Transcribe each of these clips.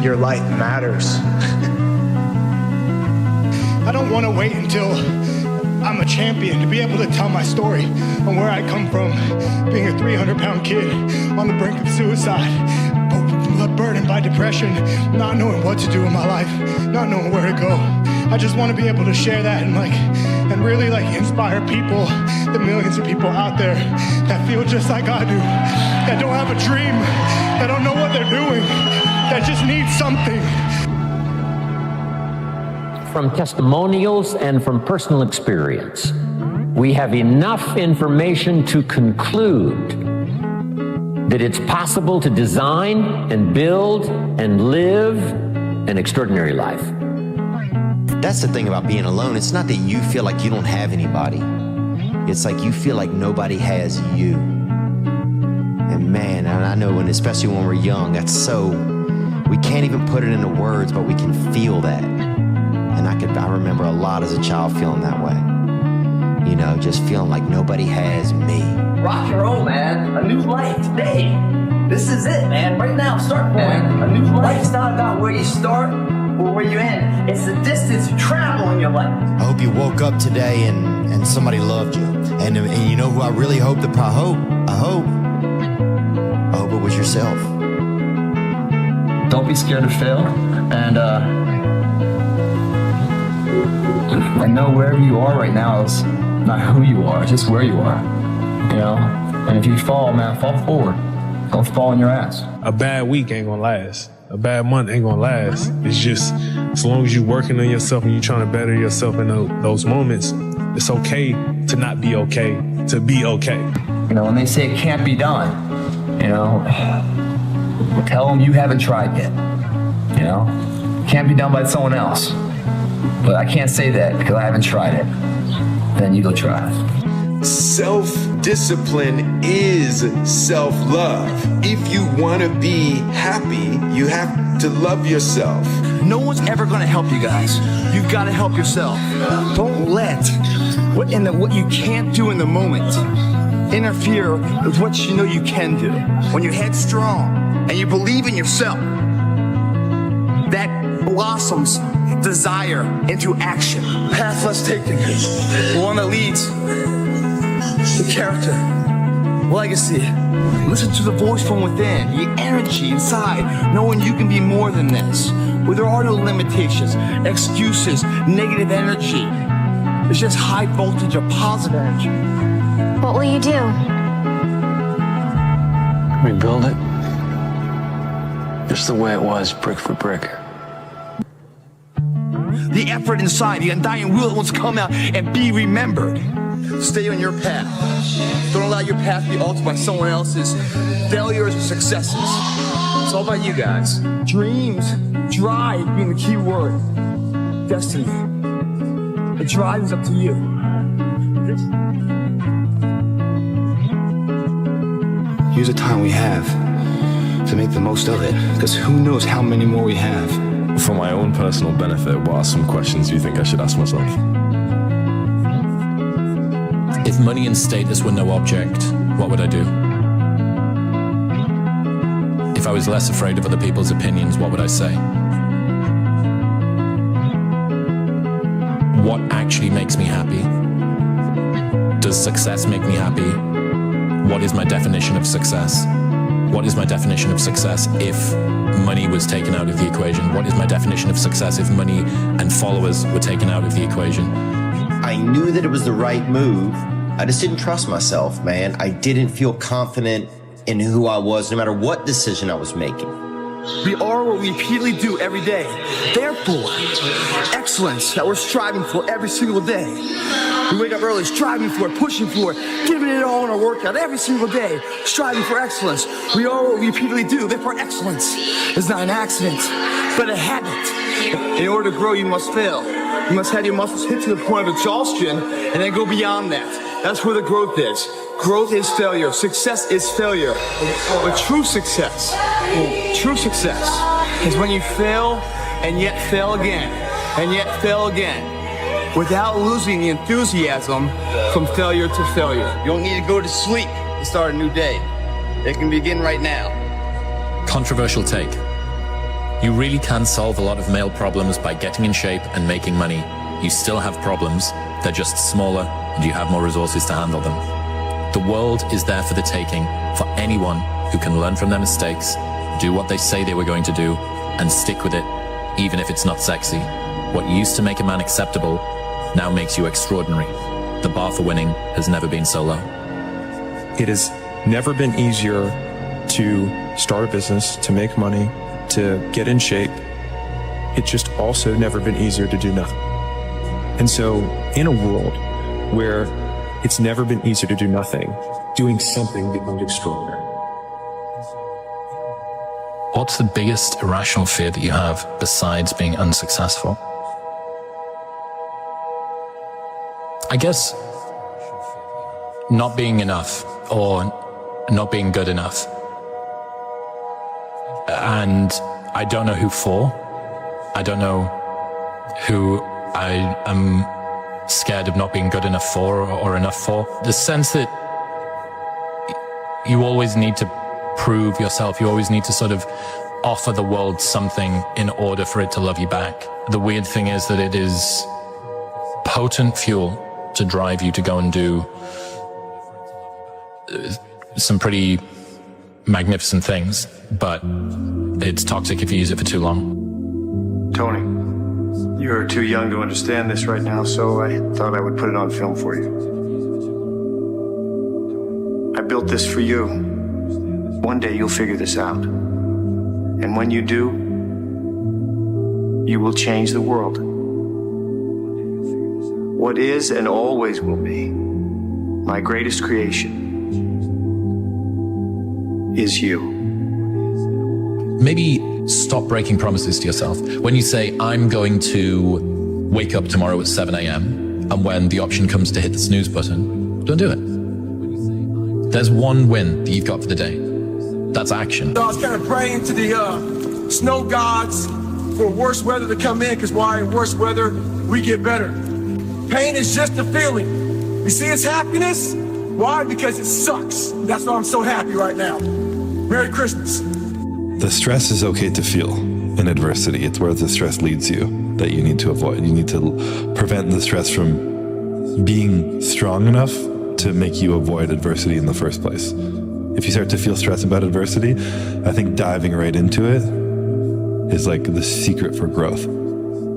your light matters. I don't want to wait until I'm a champion to be able to tell my story on where I come from, being a 300-pound kid on the brink of suicide, burdened by depression, not knowing what to do in my life, not knowing where to go. I just want to be able to share that and really inspire people, the millions of people out there that feel just like I do, that don't have a dream, that don't know what they're doing, that just need something. From testimonials and from personal experience, we have enough information to conclude that it's possible to design and build and live an extraordinary life. That's the thing about being alone. It's not that you feel like you don't have anybody. It's like you feel like nobody has you. And man, and I know, especially when we're young, we can't even put it into words, but we can feel that. And I remember a lot as a child feeling that way. You know, just feeling like nobody has me. Rock and roll, man. A new life today. This is it, man. Right now, start point. A new life. Life's not about where you start or where you end. It's the distance you travel in your life. I hope you woke up today and somebody loved you. And you know who I really hope it was yourself. Don't be scared to fail. And I know wherever you are right now is not who you are, it's just where you are. You know? And if you fall, man, fall forward. Don't fall on your ass. A bad week ain't gonna last. A bad month ain't gonna last. It's just, as long as you're working on yourself and you're trying to better yourself in those moments, it's okay to not be okay, to be okay. You know, when they say it can't be done, you know, tell them you haven't tried yet. You know? It can't be done by someone else. But I can't say that because I haven't tried it. Then you go try it. Self-discipline is self-love. If you want to be happy, you have to love yourself. No one's ever going to help you guys. You've got to help yourself. Don't let what you can't do in the moment interfere with what you know you can do. When you're headstrong and you believe in yourself, that blossoms desire into action. Path less taken. One that leads to character, legacy. Listen to the voice from within, the energy inside, knowing you can be more than this. Where there are no limitations, excuses, negative energy. It's just high voltage of positive energy. What will you do? Rebuild it. Just the way it was, brick for brick. The effort inside, the undying will that wants to come out and be remembered. Stay on your path. Don't allow your path to be altered by someone else's failures or successes. It's all about you guys. Dreams, drive being the key word. Destiny. The drive is up to you. Use the time we have to make the most of it, because who knows how many more we have. For my own personal benefit, what are some questions you think I should ask myself? If money and status were no object, what would I do? If I was less afraid of other people's opinions, what would I say? What actually makes me happy? Does success make me happy? What is my definition of success? What is my definition of success if money was taken out of the equation? What is my definition of success if money and followers were taken out of the equation? I knew that it was the right move. I just didn't trust myself, man. I didn't feel confident in who I was, no matter what decision I was making. We are what we repeatedly do every day. Therefore, excellence that we're striving for every single day. We wake up early, striving for it, pushing for it, giving it all in our workout every single day, striving for excellence. We are what we repeatedly do. Therefore, excellence is not an accident, but a habit. In order to grow, you must fail. You must have your muscles hit to the point of exhaustion and then go beyond that. That's where the growth is. Growth is failure. Success is failure. But true success is when you fail and yet fail again and yet fail again without losing the enthusiasm from failure to failure. You don't need to go to sleep and start a new day. It can begin right now. Controversial take. You really can solve a lot of male problems by getting in shape and making money. You still have problems, they're just smaller, and you have more resources to handle them. The world is there for the taking, for anyone who can learn from their mistakes, do what they say they were going to do, and stick with it, even if it's not sexy. What used to make a man acceptable now makes you extraordinary. The bar for winning has never been so low. It has never been easier to start a business, to make money, to get in shape. It's just also never been easier to do nothing. And so in a world where it's never been easier to do nothing, doing something becomes extraordinary. What's the biggest irrational fear that you have besides being unsuccessful? I guess not being enough or not being good enough. And I don't know who for. I don't know who I am scared of not being good enough for or enough for. The sense that you always need to prove yourself. You always need to sort of offer the world something in order for it to love you back. The weird thing is that it is potent fuel to drive you to go and do some pretty magnificent things, but it's toxic if you use it for too long. Tony, you're too young to understand this right now, so I thought I would put it on film for you. I built this for you. One day you'll figure this out. And when you do, you will change the world. What is and always will be my greatest creation is you. Maybe stop breaking promises to yourself. When you say, I'm going to wake up tomorrow at 7 a.m., and when the option comes to hit the snooze button, don't do it. There's one win that you've got for the day. That's action. So I was kind of praying to the snow gods for worse weather to come in, because why in worse weather, we get better. Pain is just a feeling. You see, it's happiness. Why? Because it sucks. That's why I'm so happy right now. Merry Christmas. The stress is okay to feel in adversity. It's where the stress leads you that you need to avoid. You need to prevent the stress from being strong enough to make you avoid adversity in the first place. If you start to feel stress about adversity, I think diving right into it is like the secret for growth.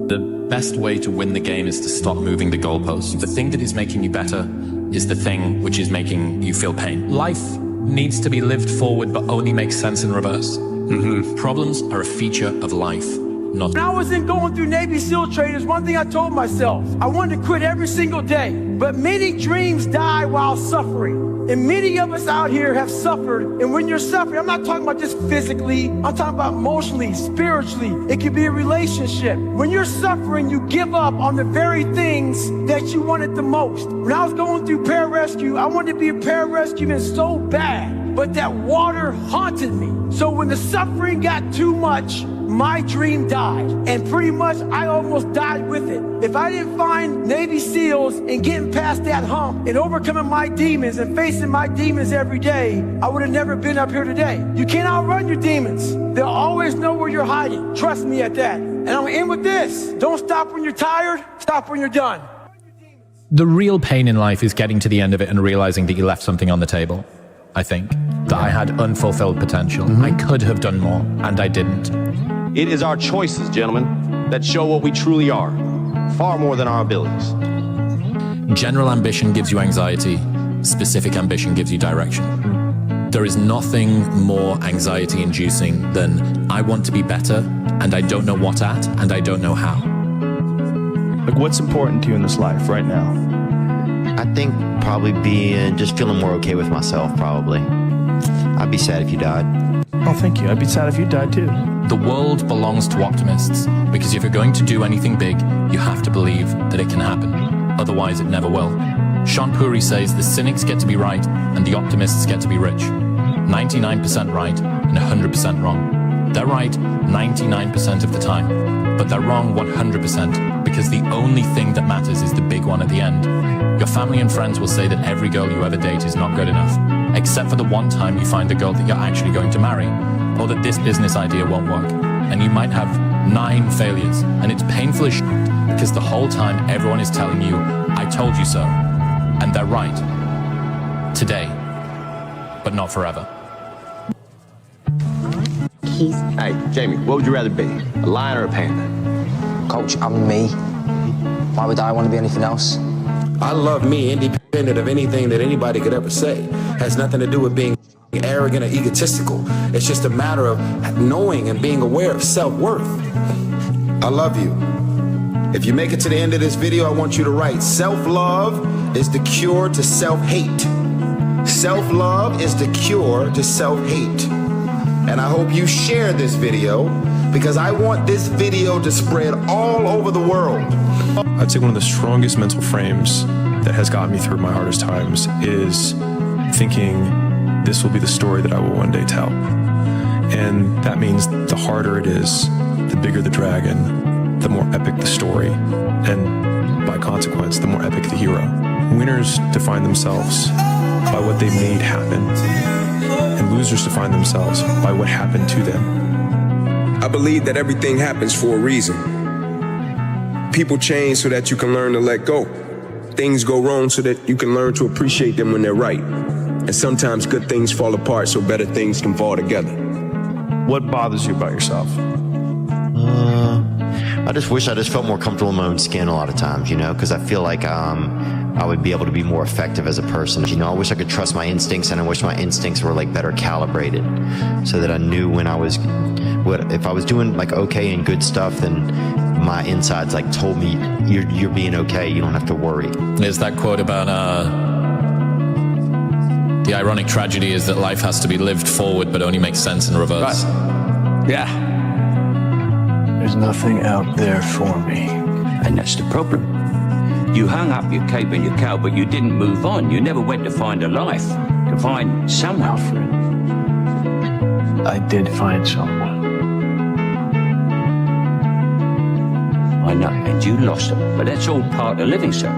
The best way to win the game is to stop moving the goalposts. The thing that is making you better is the thing which is making you feel pain. Life needs to be lived forward, but only makes sense in reverse. Problems are a feature of life, not... When I was going through Navy SEAL training, there's one thing I told myself. I wanted to quit every single day, but many dreams die while suffering. And many of us out here have suffered. And when you're suffering, I'm not talking about just physically. I'm talking about emotionally, spiritually. It could be a relationship. When you're suffering, you give up on the very things that you wanted the most. When I was going through pararescue, I wanted to be a pararescueman so bad, but that water haunted me. So when the suffering got too much, my dream died. And pretty much I almost died with it. If I didn't find Navy SEALs and getting past that hump and overcoming my demons and facing my demons every day, I would have never been up here today. You can't outrun your demons. They'll always know where you're hiding. Trust me at that. And I'm gonna end with this. Don't stop when you're tired, stop when you're done. The real pain in life is getting to the end of it and realizing that you left something on the table. I think that I had unfulfilled potential. I could have done more, and I didn't. It is our choices, gentlemen, that show what we truly are, far more than our abilities. General ambition gives you anxiety. Specific ambition gives you direction. There is nothing more anxiety-inducing than I want to be better, and I don't know what at, and I don't know how. Like, what's important to you in this life right now? I think probably just feeling more okay with myself, probably. I'd be sad if you died. Oh, thank you. I'd be sad if you died too. The world belongs to optimists, because if you're going to do anything big, you have to believe that it can happen. Otherwise, it never will. Sean Puri says the cynics get to be right and the optimists get to be rich. 99% right and 100% wrong. They're right 99% of the time, but they're wrong 100% because the only thing that matters is the big one at the end. Your family and friends will say that every girl you ever date is not good enough, except for the one time you find the girl that you're actually going to marry, or that this business idea won't work. and you might have 9 failures. And it's painful as shit because the whole time everyone is telling you, I told you so. And they're right. Today, but not forever. Hey, Jamie, what would you rather be? A lion or a panda? Coach, I'm me. Why would I want to be anything else? I love me independent of anything that anybody could ever say. Has nothing to do with being arrogant or egotistical. It's just a matter of knowing and being aware of self-worth. I love you. If you make it to the end of this video, I want you to write, self-love is the cure to self-hate. Self-love is the cure to self-hate. And I hope you share this video because I want this video to spread all over the world. I'd say one of the strongest mental frames that has gotten me through my hardest times is thinking this will be the story that I will one day tell. And that means the harder it is, the bigger the dragon, the more epic the story, and by consequence, the more epic the hero. Winners define themselves by what they made happen, and losers define themselves by what happened to them. I believe that everything happens for a reason. People change so that you can learn to let go. Things go wrong so that you can learn to appreciate them when they're right. And sometimes good things fall apart so better things can fall together. What bothers you about yourself? I just wish I just felt more comfortable in my own skin a lot of times, you know, because I feel like I would be able to be more effective as a person. You know, I wish I could trust my instincts, and I wish my instincts were like better calibrated so that I knew when if I was doing like okay and good stuff, then my insides like told me you're being okay, you don't have to worry. There's that quote about the ironic tragedy is that life has to be lived forward but only makes sense in reverse. Right. Yeah. There's nothing out there for me. And that's the problem. You hung up your cape and your cow, but you didn't move on. You never went to find a life, to find someone. I did find someone. I know, and you lost them. But that's all part of living, sir.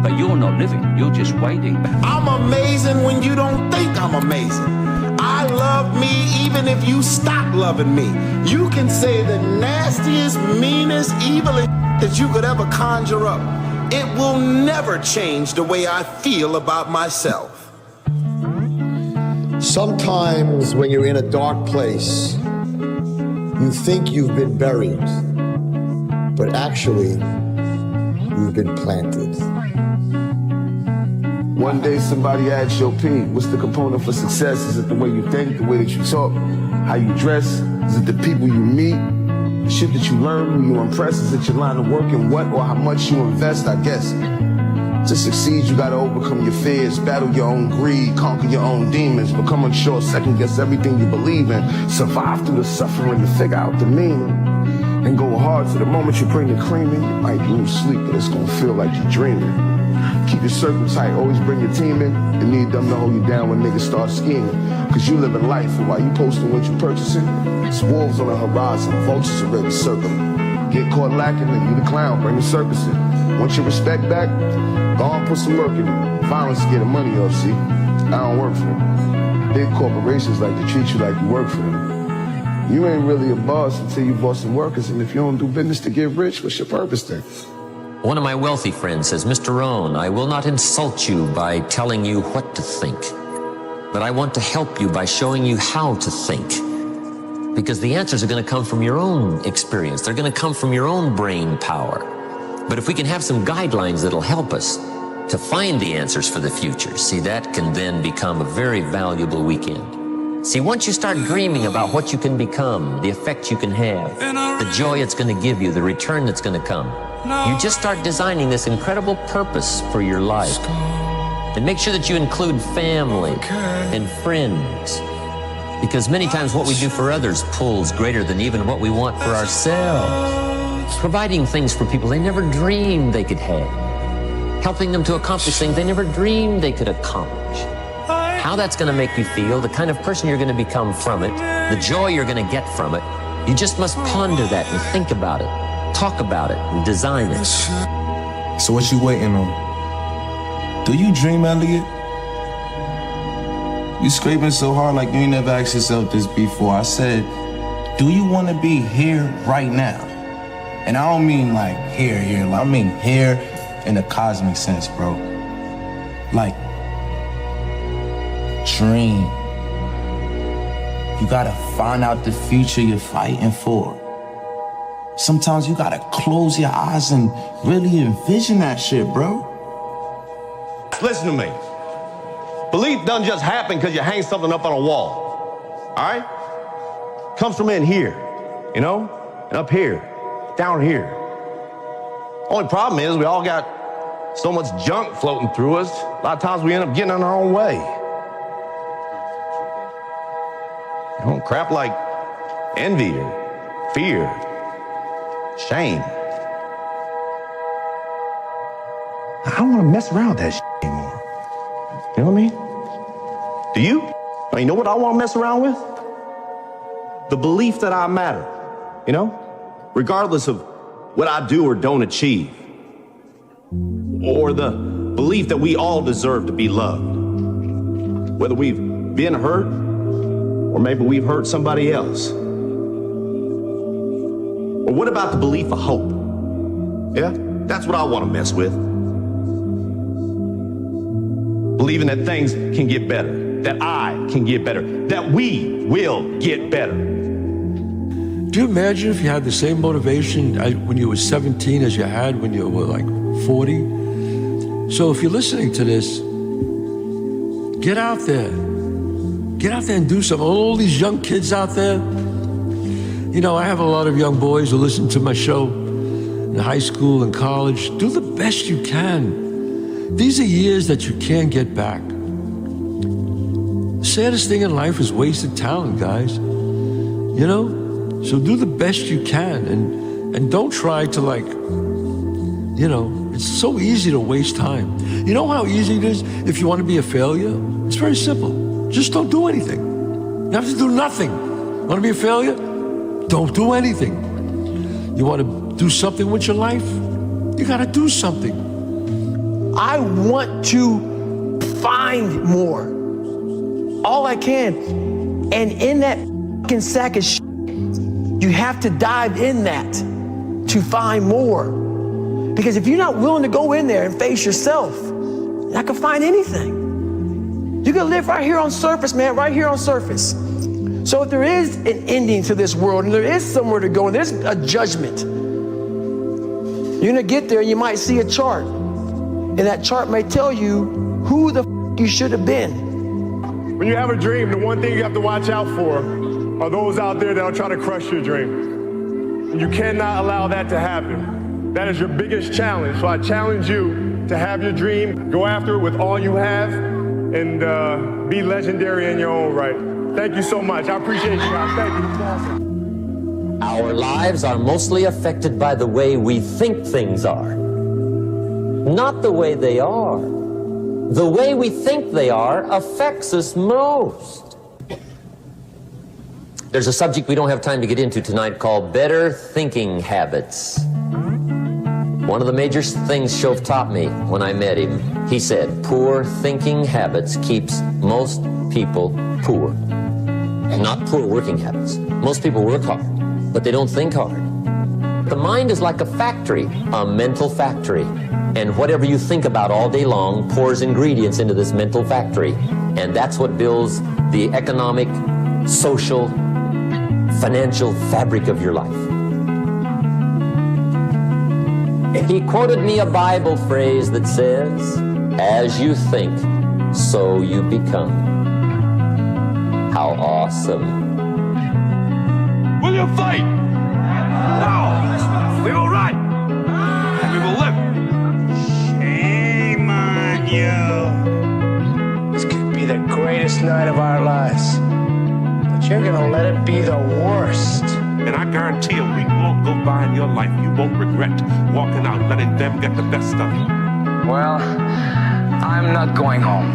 But you're not living, you're just waiting. I'm amazing when you don't think I'm amazing. I love me even if you stop loving me. You can say the nastiest, meanest, evilest that you could ever conjure up. It will never change the way I feel about myself. Sometimes when you're in a dark place, you think you've been buried, but actually, you've been planted. One day somebody asks your P, what's the component for success? Is it the way you think, the way that you talk, how you dress? Is it the people you meet, the shit that you learn, who you impress? Is it your line of work and what or how much you invest? I guess to succeed, you gotta overcome your fears, battle your own greed, conquer your own demons, become unsure, second guess everything you believe in, survive through the suffering to figure out the meaning, and go hard to the moment you bring the cream in. You might lose sleep, but it's gonna feel like you're dreaming. Keep your circle tight, always bring your team in. You need them to hold you down when niggas start scheming. Cause you live in life, and while you posting what you purchasing, it's wolves on the horizon, vultures already circling. Get caught lacking, then you the clown, bring the circus in. Want your respect back? Go on, put some work in it. Violence is getting money off, see? I don't work for them. Big corporations like to treat you like you work for them. You ain't really a boss until you boss some workers, and if you don't do business to get rich, what's your purpose then? One of my wealthy friends says, Mr. Rohn, I will not insult you by telling you what to think, but I want to help you by showing you how to think. Because the answers are going to come from your own experience. They're going to come from your own brain power. But if we can have some guidelines that'll help us to find the answers for the future, see, that can then become a very valuable weekend. See, once you start dreaming about what you can become, the effect you can have, the joy it's going to give you, the return that's going to come, you just start designing this incredible purpose for your life. And make sure that you include family and friends. Because many times what we do for others pulls greater than even what we want for ourselves. Providing things for people they never dreamed they could have. Helping them to accomplish things they never dreamed they could accomplish. How that's going to make you feel, the kind of person you're going to become from it, the joy you're going to get from it, you just must ponder that and think about it. Talk about it and design it. So what you waiting on? Do you dream, Elliot? You scraping so hard like you ain't never asked yourself this before. I said, do you want to be here right now? And I don't mean like here, I mean here in the cosmic sense, bro. Like, dream. You gotta find out the future you're fighting for. Sometimes you gotta close your eyes and really envision that shit, bro. Listen to me. Belief doesn't just happen because you hang something up on a wall. All right? Comes from in here, you know? And up here, down here. Only problem is we all got so much junk floating through us. A lot of times we end up getting in our own way. You know, crap like envy or fear, shame. I don't want to mess around with that shit anymore. You know what I mean? Do you? I mean, you know what I want to mess around with? The belief that I matter, you know? Regardless of what I do or don't achieve. Or the belief that we all deserve to be loved. Whether we've been hurt, or maybe we've hurt somebody else. Or what about the belief of hope? Yeah, that's what I want to mess with. Believing that things can get better, that I can get better, that we will get better. Do you imagine if you had the same motivation when you were 17 as you had when you were like 40? So if you're listening to this, get out there. Get out there and do something. All these young kids out there, you know, I have a lot of young boys who listen to my show in high school and college. Do the best you can. These are years that you can't get back. The saddest thing in life is wasted talent, guys. You know? So do the best you can and don't try to like, you know, it's so easy to waste time. You know how easy it is if you want to be a failure? It's very simple. Just don't do anything. You have to do nothing. Want to be a failure? Don't do anything. You want to do something with your life? You got to do something. I want to find more. All I can. And in that fucking sack of shit, you have to dive in that to find more. Because if you're not willing to go in there and face yourself, you're not gonna find anything. You can live right here on surface, man, right here on surface. So if there is an ending to this world and there is somewhere to go and there's a judgment, you're gonna get there and you might see a chart. And that chart may tell you who the you should have been. When you have a dream, the one thing you have to watch out for are those out there that are trying to crush your dream. And you cannot allow that to happen. That is your biggest challenge. So I challenge you to have your dream, go after it with all you have, and be legendary in your own right. Thank you so much. I appreciate you guys. Thank you. Our lives are mostly affected by the way we think things are, not the way they are. The way we think they are affects us most. There's a subject we don't have time to get into tonight called better thinking habits. One of the major things Shove taught me when I met him, he said, poor thinking habits keeps most people poor. Not poor working habits. Most people work hard, but they don't think hard. The mind is like a factory, a mental factory. And whatever you think about all day long pours ingredients into this mental factory. And that's what builds the economic, social, financial fabric of your life. He quoted me a Bible phrase that says, as you think, so you become. How awesome. Will you fight? No! We will run! And we will live! Shame on you. This could be the greatest night of our lives. But you're gonna let it be the worst. And I guarantee a week won't go by in your life you won't regret walking out, letting them get the best of you. Well, I'm not going home.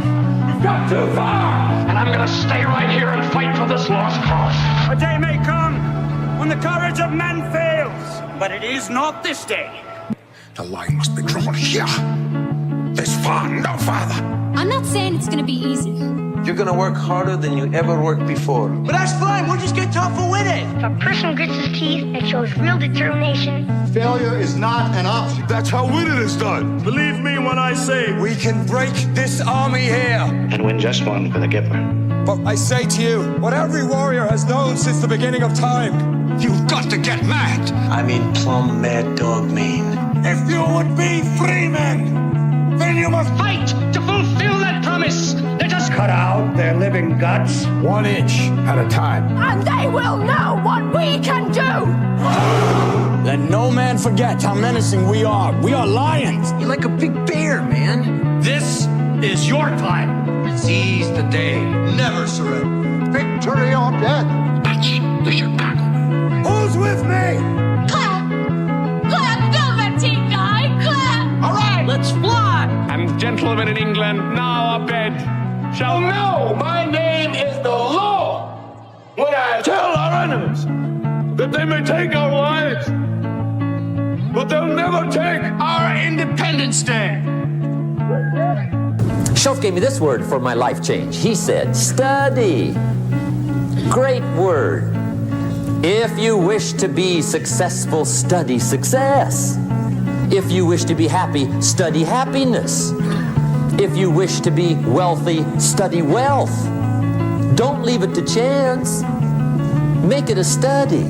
You've got too far! And I'm gonna stay right here and fight for this lost cause. A day may come when the courage of men fails, but it is not this day. The line must be drawn here. This far, no farther. I'm not saying it's gonna be easy, you're gonna work harder than you ever worked before. But that's fine, we'll just get tougher with it. If a person grits his teeth and shows real determination, Failure is not an option. That's how winning is done. Believe me when I say We can break this army here. And win just one for the giver. But I say to you, what every warrior has known since the beginning of time, you've got to get mad. I mean plumb mad dog mean. If you would be free men, then you must Fight to fulfill that promise. Let us Cut out their living guts 1 inch at a time. and they will know what we can do. Let no man forget how menacing we are. We are lions. You're like a big bear, man. This is your time. Seize the day. Never surrender. Victory or death. That's the Chicago. Who's with me? Clap! Clap, Velveteen guy! Clap! All right, let's fly. And gentlemen in England, now our bed. Shall No, my name is the law. When I tell our enemies that they may take our lives, but they'll never take our Independence Day. Shelf gave me this word for my life change. He said, study. Great word. If you wish to be successful, study success. If you wish to be happy, study happiness. If you wish to be wealthy, study wealth. Don't leave it to chance. Make it a study.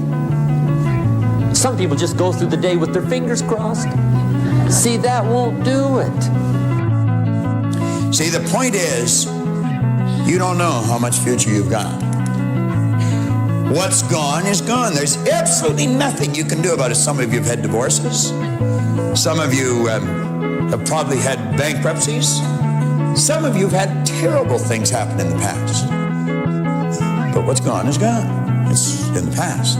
Some people just go through the day with their fingers crossed. See, that won't do it. See, the point is, you don't know how much future you've got. What's gone is gone. There's absolutely nothing you can do about it. Some of you have had divorces. Some of you have probably had bankruptcies. Some of you have had terrible things happen in the past. But what's gone is gone. It's in the past.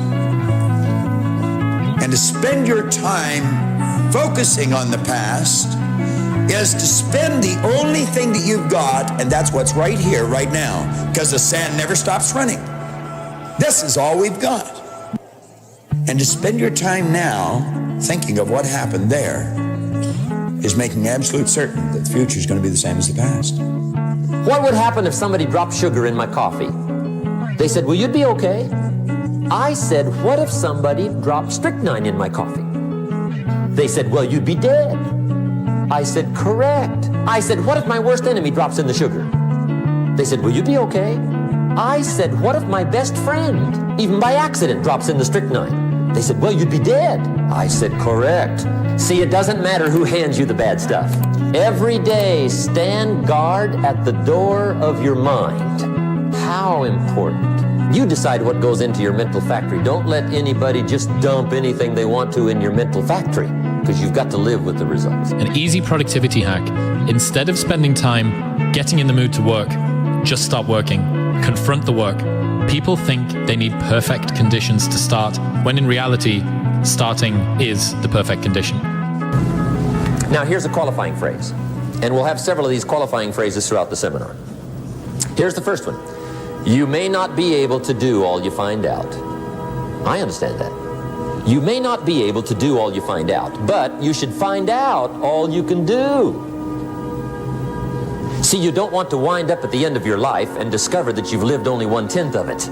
And to spend your time focusing on the past is to spend the only thing that you've got, and that's what's right here, right now, because the sand never stops running. This is all we've got. And to spend your time now thinking of what happened there is making absolute certain that the future is going to be the same as the past. What would happen if somebody dropped sugar in my coffee? They said, well, you'd be okay. I said, what if somebody dropped strychnine in my coffee? They said, well, you'd be dead. I said, correct. I said, what if my worst enemy drops in the sugar? They said, will you be okay? I said, what if my best friend, even by accident, drops in the strychnine? They said, well, you'd be dead. I said, correct. See, it doesn't matter who hands you the bad stuff. Every day, stand guard at the door of your mind. How important. You decide what goes into your mental factory. Don't let anybody just dump anything they want to in your mental factory, because you've got to live with the results. An easy productivity hack. Instead of spending time getting in the mood to work, just start working. Confront the work. People think they need perfect conditions to start, when in reality, starting is the perfect condition. Now here's a qualifying phrase, and we'll have several of these qualifying phrases throughout the seminar. Here's the first one. You may not be able to do all you find out. I understand that. You may not be able to do all you find out, but you should find out all you can do. See, you don't want to wind up at the end of your life and discover that you've lived only 1/10 of it.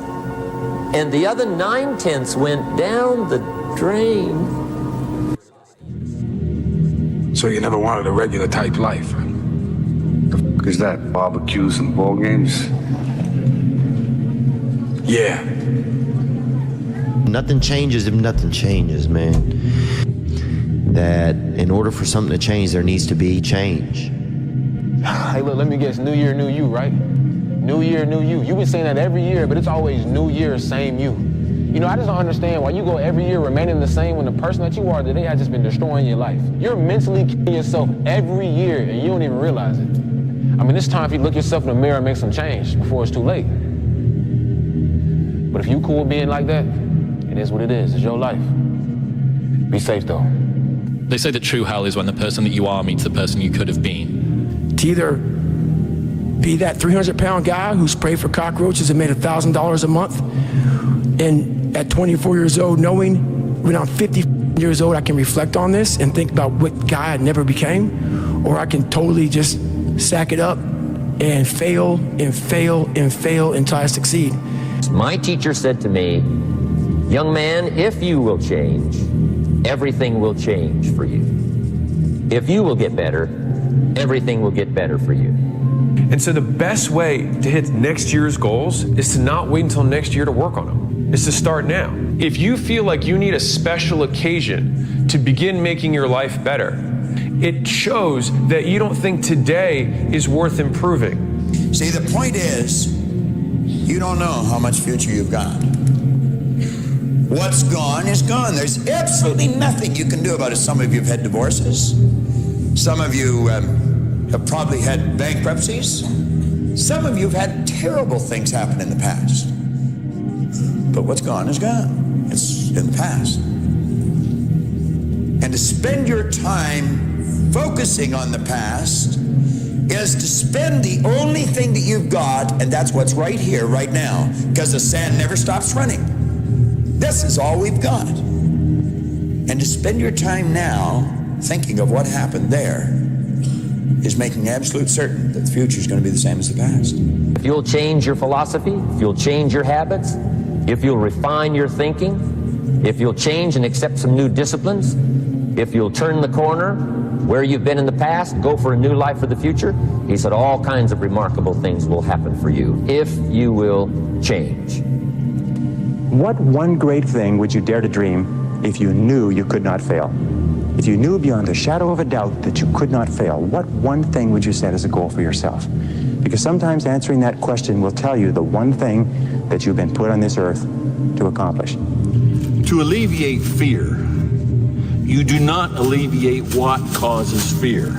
And the other 9/10 went down the drain. So you never wanted a regular type life? The fuck is that? Barbecues and ball games? Yeah. Nothing changes if nothing changes, man. That in order for something to change, there needs to be change. Hey, look, let me guess. New year, new you, right? New year, new you. You've been saying that every year, but it's always new year, same you. You know, I just don't understand why you go every year remaining the same when the person that you are today has just been destroying your life. You're mentally killing yourself every year, and you don't even realize it. I mean, it's time for you to look yourself in the mirror and make some change before it's too late. But if you cool being like that, it is what it is. It's your life. Be safe, though. They say that true hell is when the person that you are meets the person you could have been. To either be that 300-pound guy who sprayed for cockroaches and made $1,000 a month, and at 24 years old, knowing when I'm 50 years old, I can reflect on this and think about what guy I never became, or I can totally just sack it up and fail and fail and fail until I succeed. My teacher said to me, young man, if you will change, everything will change for you. If you will get better, everything will get better for you. And so the best way to hit next year's goals is to not wait until next year to work on them. It's to start now. If you feel like you need a special occasion to begin making your life better, it shows that you don't think today is worth improving. See, the point is, you don't know how much future you've got. What's gone is gone. There's absolutely nothing you can do about it. Some of you have had divorces. Some of you have probably had bankruptcies. Some of you have had terrible things happen in the past. But what's gone is gone. It's in the past. And to spend your time focusing on the past is to spend the only thing that you've got, and that's what's right here, right now, because the sand never stops running. This is all we've got. And to spend your time now thinking of what happened there is making absolute certain that the future is going to be the same as the past. If you'll change your philosophy, if you'll change your habits, if you'll refine your thinking, if you'll change and accept some new disciplines, if you'll turn the corner where you've been in the past, go for a new life for the future, he said all kinds of remarkable things will happen for you if you will change. What one great thing would you dare to dream if you knew you could not fail? If you knew beyond a shadow of a doubt that you could not fail, what one thing would you set as a goal for yourself? Because sometimes answering that question will tell you the one thing that you've been put on this earth to accomplish. To alleviate fear, you do not alleviate what causes fear.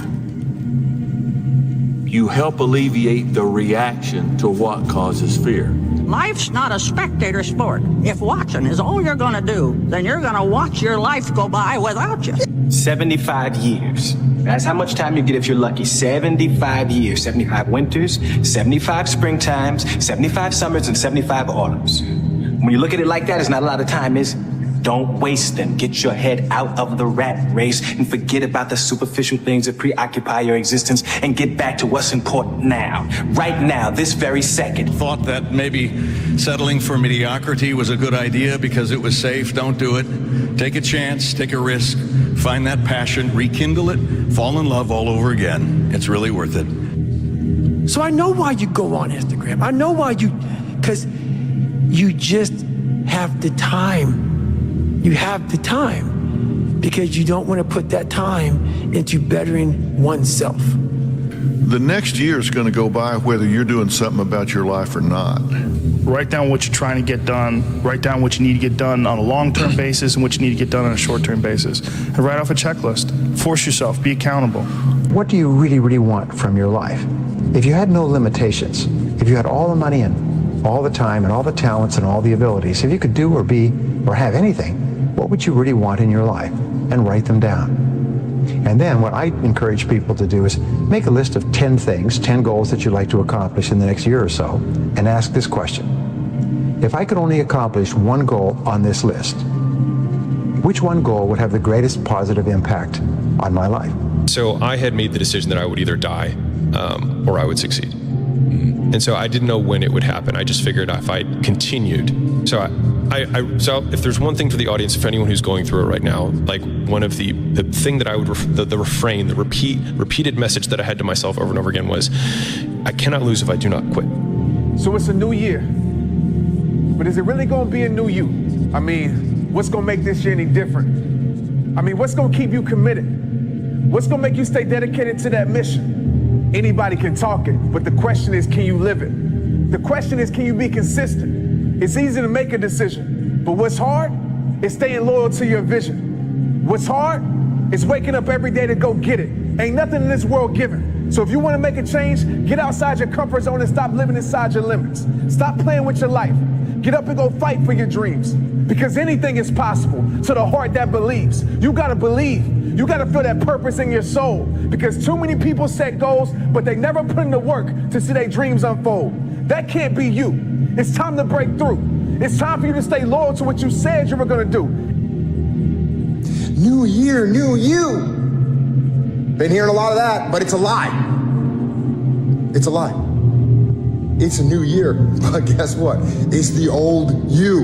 You help alleviate the reaction to what causes fear. Life's not a spectator sport. If watching is all you're gonna do, then you're gonna watch your life go by without you. 75 years. That's how much time you get if you're lucky. 75 years. 75 winters, 75 springtimes, 75 summers, and 75 autumns. When you look at it like that, it's not a lot of time, is don't waste them. Get your head out of the rat race and forget about the superficial things that preoccupy your existence and get back to what's important now. Right now, this very second. Thought that maybe settling for mediocrity was a good idea because it was safe. Don't do it. Take a chance, take a risk, find that passion, rekindle it, fall in love all over again. It's really worth it. So I know why you go on Instagram. I know why because you just have the time. You have the time because you don't want to put that time into bettering oneself. The next year is going to go by whether you're doing something about your life or not. Write down what you're trying to get done. Write down what you need to get done on a long-term basis and what you need to get done on a short-term basis. And write off a checklist. Force yourself. Be accountable. What do you really, really want from your life? If you had no limitations, if you had all the money and all the time and all the talents and all the abilities, if you could do or be or have anything, what would you really want in your life? And write them down. And then what I encourage people to do is make a list of 10 things, 10 goals that you'd like to accomplish in the next year or so, and ask this question. If I could only accomplish one goal on this list, which one goal would have the greatest positive impact on my life? So I had made the decision that I would either die or I would succeed. And so I didn't know when it would happen. I just figured if I continued. So so if there's one thing for the audience, for anyone who's going through it right now, like one of the thing that I would, the refrain, the repeated message that I had to myself over and over again was, I cannot lose if I do not quit. So it's a new year. But is it really gonna be a new you? I mean, what's gonna make this year any different? I mean, what's gonna keep you committed? What's gonna make you stay dedicated to that mission? Anybody can talk it, but the question is, can you live it? The question is, can you be consistent? It's easy to make a decision, but what's hard is staying loyal to your vision. What's hard is waking up every day to go get it. Ain't nothing in this world given. So if you want to make a change, get outside your comfort zone and stop living inside your limits. Stop playing with your life. Get up and go fight for your dreams, because anything is possible to the heart that believes. You gotta believe. You gotta feel that purpose in your soul, because too many people set goals, but they never put in the work to see their dreams unfold. That can't be you. It's time to break through. It's time for you to stay loyal to what you said you were gonna do. New year, new you. Been hearing a lot of that, but it's a lie. It's a lie. It's a new year, but guess what? It's the old you.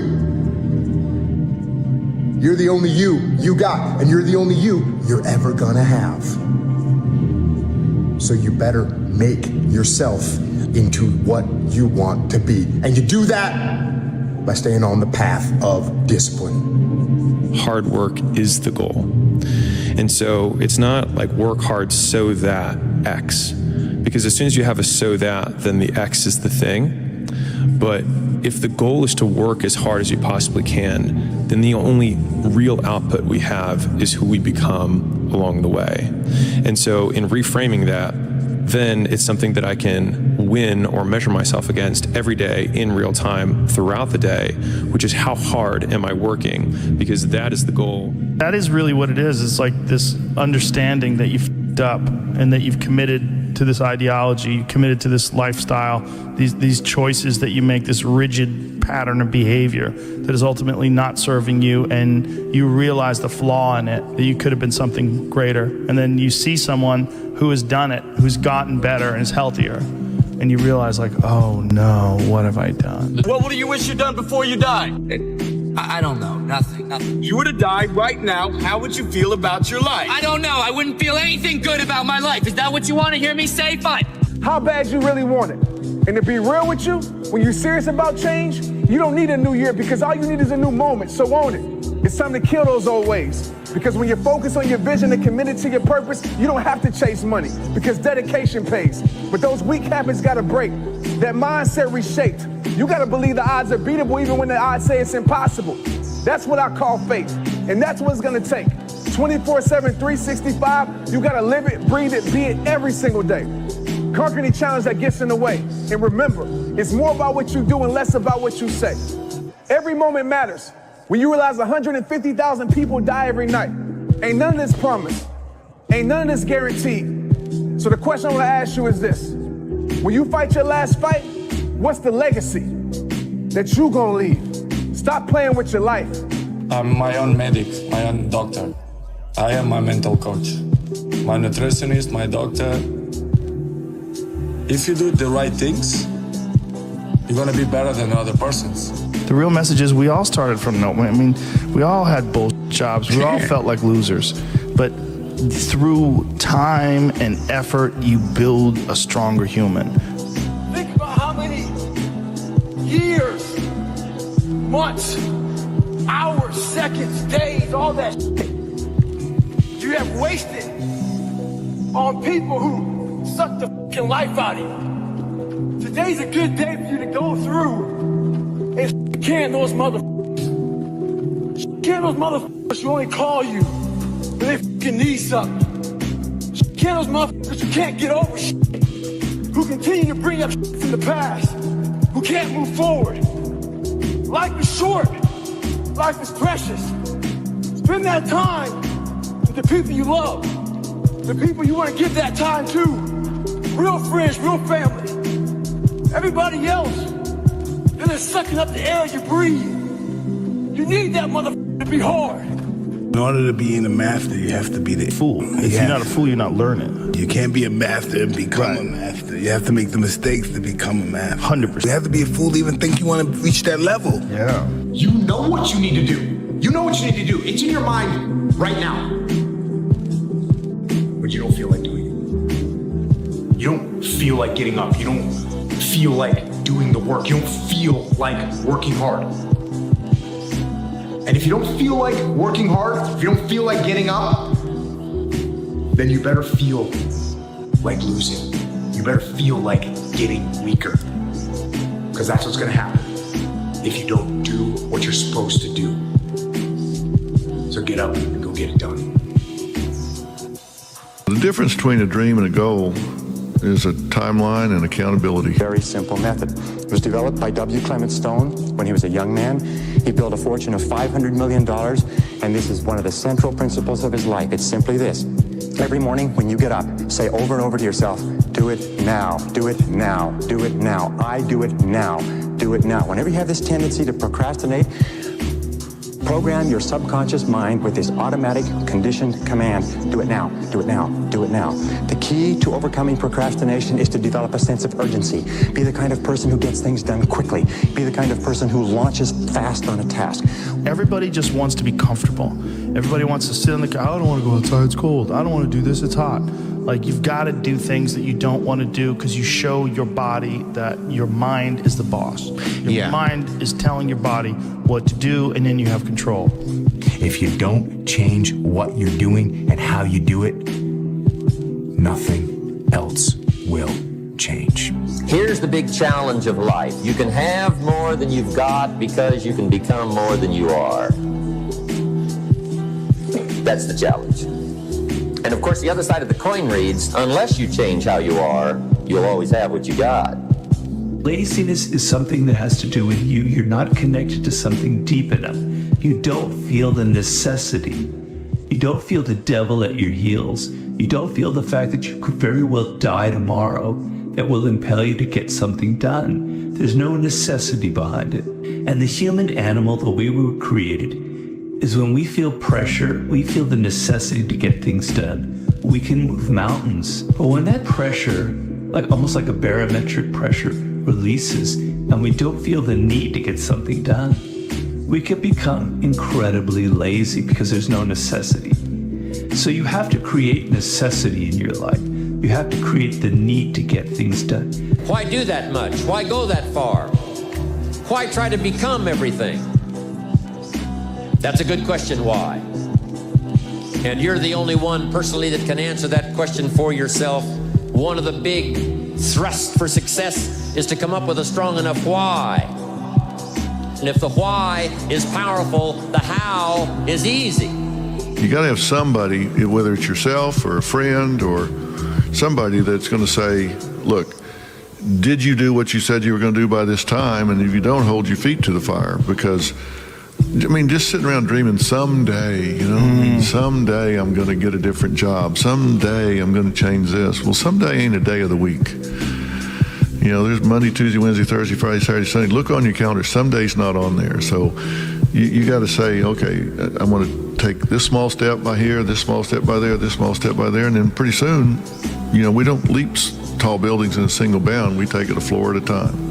You're the only you got, and you're the only you're ever gonna have. So you better make yourself into what you want to be. And you do that by staying on the path of discipline. Hard work is the goal. And so it's not like work hard so that X. Because as soon as you have a so that, then the X is the thing. But if the goal is to work as hard as you possibly can, then the only real output we have is who we become along the way. And so in reframing that, then it's something that I can win or measure myself against every day in real time throughout the day, which is how hard am I working? Because that is the goal. That is really what it is. It's like this understanding that you've f***ed up and that you've committed to this ideology, you committed to this lifestyle, these choices that you make, this rigid pattern of behavior that is ultimately not serving you, and you realize the flaw in it, that you could have been something greater. And then you see someone who has done it, who's gotten better and is healthier, and you realize like, oh no, what have I done? What do you wish you'd done before you died? I don't know. Nothing. You were to die right now, how would you feel about your life? I don't know. I wouldn't feel anything good about my life. Is that what you want to hear me say? Fine. How bad you really want it? And to be real with you, when you're serious about change, you don't need a new year because all you need is a new moment, so own it. It's time to kill those old ways. Because when you're focused on your vision and committed to your purpose, you don't have to chase money because dedication pays. But those weak habits gotta break. That mindset reshaped. You gotta believe the odds are beatable even when the odds say it's impossible. That's what I call faith. And that's what it's gonna take. 24/7, 365, you gotta live it, breathe it, be it every single day. Conquer any challenge that gets in the way. And remember, it's more about what you do and less about what you say. Every moment matters. When you realize 150,000 people die every night, ain't none of this promised, ain't none of this guaranteed. So the question I want to ask you is this. When you fight your last fight, what's the legacy that you gonna leave? Stop playing with your life. I'm my own medic, my own doctor. I am my mental coach, my nutritionist, my doctor. If you do the right things, you're gonna be better than other persons. The real message is we all started from nowhere. I mean, we all had bullshit jobs. We all felt like losers. But through time and effort, you build a stronger human. Think about how many years, months, hours, seconds, days, all that shit you have wasted on people who suck the fucking life out of you. Today's a good day for you to go through and can those motherfuckers. Can those motherfuckers who only call you when they fucking need something. Can those motherfuckers who can't get over shit, who continue to bring up shit from the past, who can't move forward. Life is short. Life is precious. Spend that time with the people you love, the people you want to give that time to. Real friends, real family. Everybody else, they're just sucking up the air you breathe. You need that motherfucker to be hard. In order to be in a master, you have to be the fool. If you're not a fool, you're not learning. You can't be a master and become a master. You have to make the mistakes to become a master. 100%. You have to be a fool to even think you want to reach that level. Yeah. You know what you need to do. You know what you need to do. It's in your mind right now. But you don't feel like doing it. You don't feel like getting up. You don't feel like doing the work. You don't feel like working hard. And if you don't feel like working hard, if you don't feel like getting up, then you better feel like losing. You better feel like getting weaker. Because that's what's gonna happen if you don't do what you're supposed to do. So get up and go get it done. The difference between a dream and a goal is a timeline and accountability. Very simple method. It was developed by W. Clement Stone when he was a young man. He built a fortune of $500 million, and this is one of the central principles of his life. It's simply this. Every morning when you get up, say over and over to yourself, do it now, do it now, do it now. I do it now, do it now. Whenever you have this tendency to procrastinate, program your subconscious mind with this automatic conditioned command, do it now, do it now, do it now. The key to overcoming procrastination is to develop a sense of urgency. Be the kind of person who gets things done quickly. Be the kind of person who launches fast on a task. Everybody just wants to be comfortable. Everybody wants to sit in the car. I don't want to go outside, it's cold. I don't want to do this, it's hot. Like, you've got to do things that you don't want to do because you show your body that your mind is the boss. Your mind is telling your body what to do, and then you have control. If you don't change what you're doing and how you do it, nothing else will change. Here's the big challenge of life. You can have more than you've got because you can become more than you are. That's the challenge. And of course, the other side of the coin reads, unless you change how you are, you'll always have what you got. Laziness is something that has to do with you. You're not connected to something deep enough. You don't feel the necessity. You don't feel the devil at your heels. You don't feel the fact that you could very well die tomorrow that will impel you to get something done. There's no necessity behind it. And the human animal, the way we were created, is when we feel pressure, we feel the necessity to get things done. We can move mountains. But when that pressure, almost like a barometric pressure, releases, and we don't feel the need to get something done, we can become incredibly lazy because there's no necessity. So you have to create necessity in your life. You have to create the need to get things done. Why do that much? Why go that far? Why try to become everything? That's a good question, why? And you're the only one personally that can answer that question for yourself. One of the big thrusts for success is to come up with a strong enough why. And if the why is powerful, the how is easy. You got to have somebody, whether it's yourself or a friend or somebody that's going to say, look, did you do what you said you were going to do by this time? And if you don't, hold your feet to the fire. Because just sitting around dreaming someday, someday I'm going to get a different job. Someday I'm going to change this. Well, someday ain't a day of the week. There's Monday, Tuesday, Wednesday, Thursday, Friday, Saturday, Sunday. Look on your calendar. Some days not on there. So you got to say, okay, I'm going to take this small step by here, this small step by there, this small step by there. And then pretty soon, we don't leap tall buildings in a single bound. We take it a floor at a time.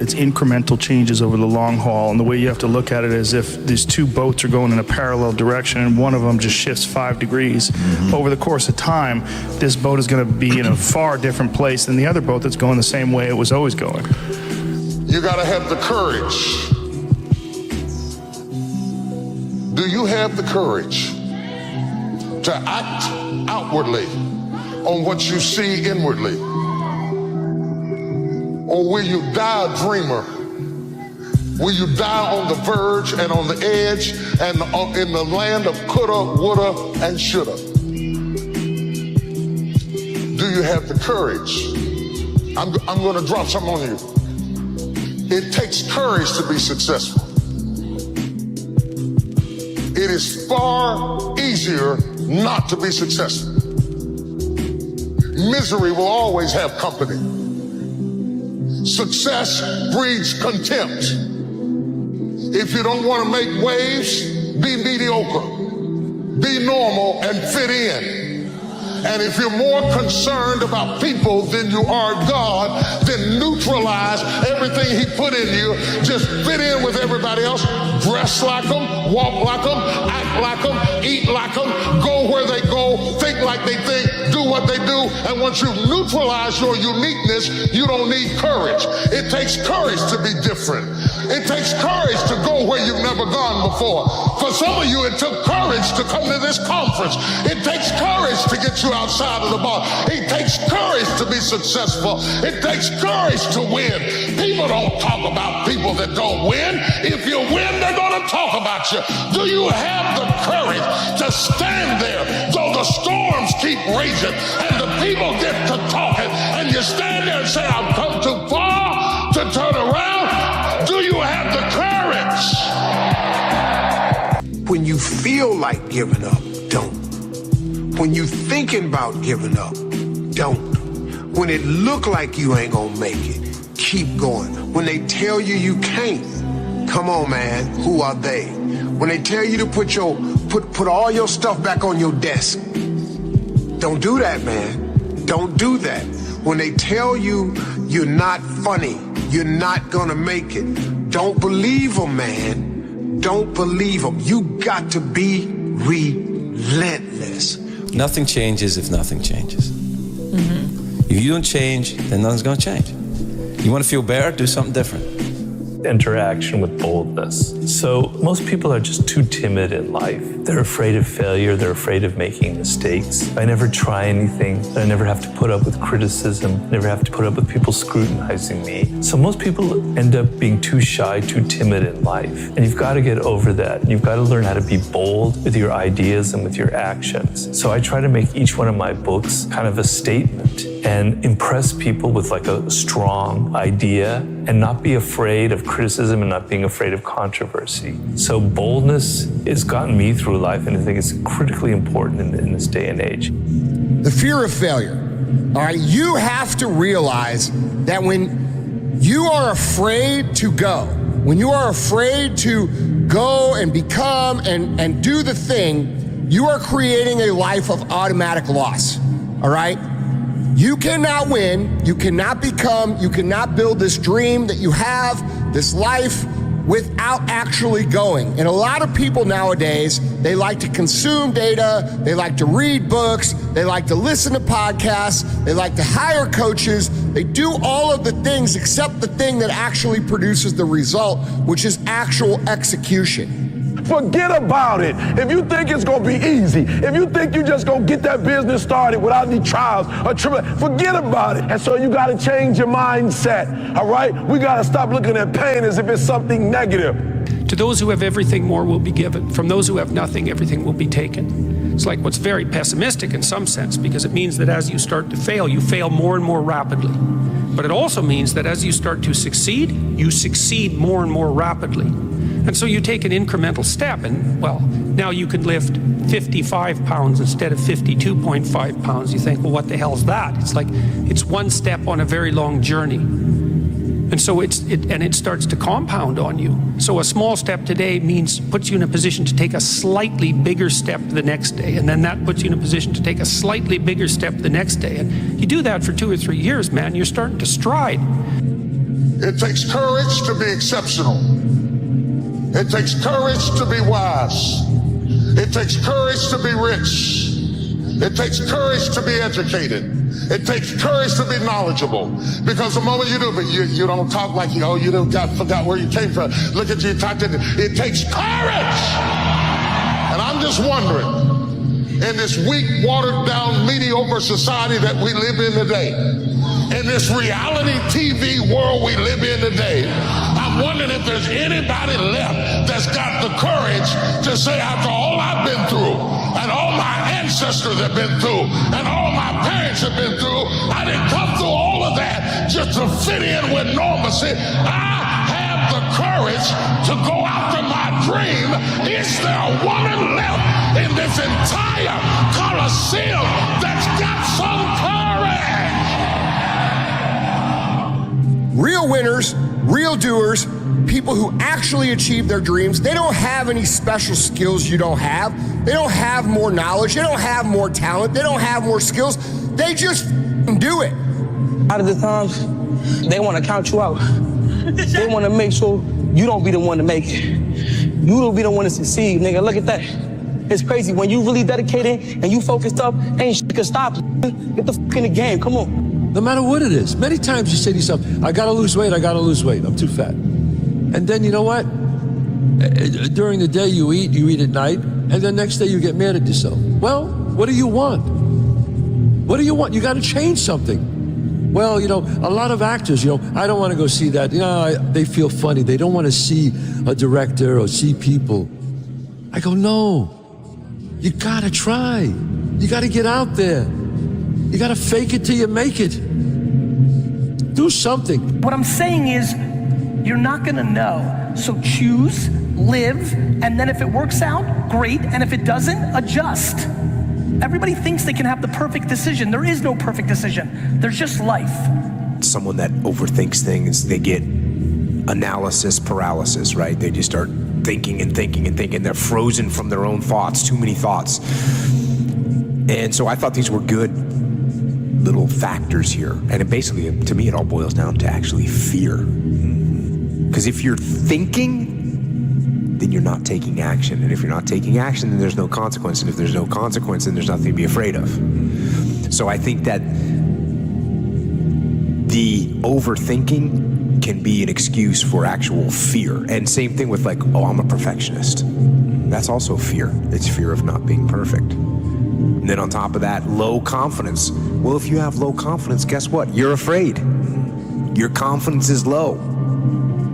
It's incremental changes over the long haul, and the way you have to look at it is if these two boats are going in a parallel direction and one of them just shifts 5 degrees, over the course of time, this boat is going to be in a far different place than the other boat that's going the same way it was always going. You got to have the courage. Do you have the courage to act outwardly on what you see inwardly? Or will you die a dreamer? Will you die on the verge and on the edge and in the land of coulda, woulda, and shoulda? Do you have the courage? I'm going to drop something on you. It takes courage to be successful. It is far easier not to be successful. Misery will always have company. Success breeds contempt. If you don't want to make waves, be mediocre. Be normal and fit in. And if you're more concerned about people than you are God, then neutralize everything He put in you. Just fit in with everybody else. Dress like them, walk like them, act like them, eat like them, go where they go, think like they think, do what they do. And once you neutralize your uniqueness, you don't need courage. It takes courage to be different. It takes courage to go where you've never gone before. For some of you, it took courage to come to this conference. It takes courage to get you outside of the bar. It takes courage to be successful. It takes courage to win. People don't talk about people that don't win. If you win, they're going to talk about you. Do you have the courage to stand there though the storms keep raging and the people get to talking and you stand there and say, I've come too far to turn around? Do you have the courage? When you feel like giving up, don't. When you thinking about giving up, don't. When it look like you ain't gonna make it, keep going. When they tell you you can't, come on, man, who are they? When they tell you to put all your stuff back on your desk, don't do that, man. Don't do that. When they tell you you're not funny, you're not gonna make it, don't believe them, man. Don't believe them. You got to be relentless. Nothing changes if nothing changes. Mm-hmm. If you don't change, then nothing's gonna change. You wanna feel better? Do something different. Interaction with boldness. So most people are just too timid in life. They're afraid of failure. They're afraid of making mistakes. I never try anything. I never have to put up with criticism. Never have to put up with people scrutinizing me. So most people end up being too shy, too timid in life. And you've got to get over that. You've got to learn how to be bold with your ideas and with your actions. So I try to make each one of my books kind of a statement and impress people with like a strong idea and not be afraid of criticism and not being afraid of controversy. So boldness has gotten me through life, and I think it's critically important in this day and age. The fear of failure. All right, you have to realize that when you are afraid to go, when you are afraid to go and become and do the thing, you are creating a life of automatic loss. All right? You cannot win, you cannot become, you cannot build this dream that you have, this life, without actually going. And a lot of people nowadays, they like to consume data, they like to read books, they like to listen to podcasts, they like to hire coaches, they do all of the things except the thing that actually produces the result, which is actual execution. Forget about it. If you think it's gonna be easy, if you think you just gonna get that business started without any trials or tribulations, forget about it. And so you gotta change your mindset, all right? We gotta stop looking at pain as if it's something negative. To those who have everything, more will be given. From those who have nothing, everything will be taken. It's like what's very pessimistic in some sense, because it means that as you start to fail, you fail more and more rapidly. But it also means that as you start to succeed, you succeed more and more rapidly. And so you take an incremental step and, well, now you can lift 55 pounds instead of 52.5 pounds. You think, well, what the hell is that? It's like, it's one step on a very long journey. And so it starts to compound on you. So a small step today puts you in a position to take a slightly bigger step the next day. And then that puts you in a position to take a slightly bigger step the next day. And you do that for 2 or 3 years, man, you're starting to stride. It takes courage to be exceptional. It takes courage to be wise. It takes courage to be rich. It takes courage to be educated. It takes courage to be knowledgeable. Because the moment you do, but you don't talk like you don't forgot where you came from. Look at you, it takes courage. And I'm just wondering, in this weak, watered down, mediocre society that we live in today, in this reality TV world we live in today, I'm wondering if there's anybody left that's got the courage to say, after all I've been through, and all my ancestors have been through, and all my parents have been through, I didn't come through all of that just to fit in with normalcy. I have the courage to go after my dream. Is there a woman left in this entire Coliseum that's got some courage? Real winners, real doers, people who actually achieve their dreams, they don't have any special skills you don't have. They don't have more knowledge. They don't have more talent. They don't have more skills. They just do it. A lot of the times, they want to count you out. They want to make sure you don't be the one to make it. You don't be the one to succeed, nigga. Look at that. It's crazy. When you really dedicated and you focused up, ain't shit can stop. Get the fuck in the game. Come on. No matter what it is. Many times you say to yourself, I gotta lose weight, I'm too fat. And then you know what? During the day you eat at night, and then next day you get mad at yourself. Well, what do you want? What do you want? You gotta change something. Well, a lot of actors, I don't wanna go see that. They feel funny. They don't wanna see a director or see people. I go, no, you gotta try. You gotta get out there. You gotta fake it till you make it. Do something. What I'm saying is, you're not gonna know. So choose, live, and then if it works out, great. And if it doesn't, adjust. Everybody thinks they can have the perfect decision. There is no perfect decision. There's just life. Someone that overthinks things, they get analysis paralysis, right? They just start thinking and thinking and thinking. They're frozen from their own thoughts, too many thoughts. And so I thought these were good little factors here. And it basically, to me, it all boils down to actually fear. Because if you're thinking, then you're not taking action. And if you're not taking action, then there's no consequence. And if there's no consequence, then there's nothing to be afraid of. So I think that the overthinking can be an excuse for actual fear. And same thing with like, oh, I'm a perfectionist. That's also fear. It's fear of not being perfect. And then on top of that, low confidence. Well, if you have low confidence, guess what? You're afraid. Your confidence is low.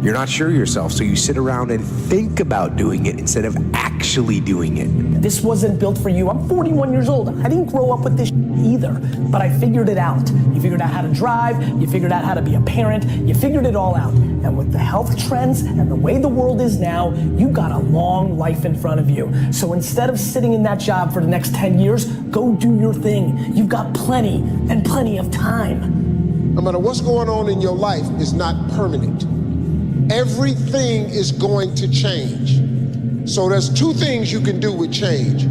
You're not sure of yourself, so you sit around and think about doing it instead of actually doing it. This wasn't built for you. I'm 41 years old. I didn't grow up with this either, but I figured it out. You figured out how to drive, you figured out how to be a parent, you figured it all out. And with the health trends and the way the world is now, you've got a long life in front of you. So instead of sitting in that job for the next 10 years, go do your thing. You've got plenty and plenty of time. No matter what's going on in your life is not permanent. Everything is going to change. So there's two things you can do with change.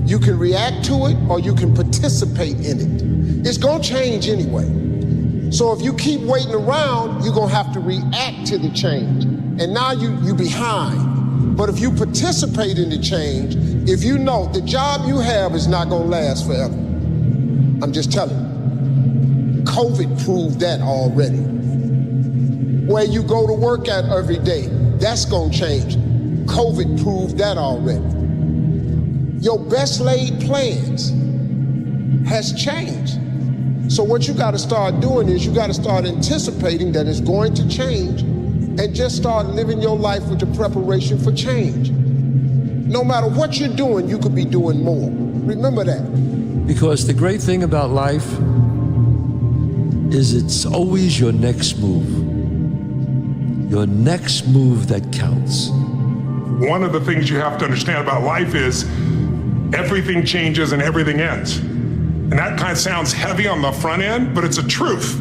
You can react to it or you can participate in it. It's gonna change anyway. So if you keep waiting around, you're gonna have to react to the change. And now you behind. But if you participate in the change, if you know the job you have is not gonna last forever. I'm just telling you. COVID proved that already. Where you go to work at every day, that's gonna change. COVID proved that already. Your best laid plans has changed. So what you gotta start doing is you gotta start anticipating that it's going to change and just start living your life with the preparation for change. No matter what you're doing, you could be doing more. Remember that. Because the great thing about life is it's always your next move. Your next move that counts. One of the things you have to understand about life is everything changes and everything ends. And that kind of sounds heavy on the front end, but it's a truth.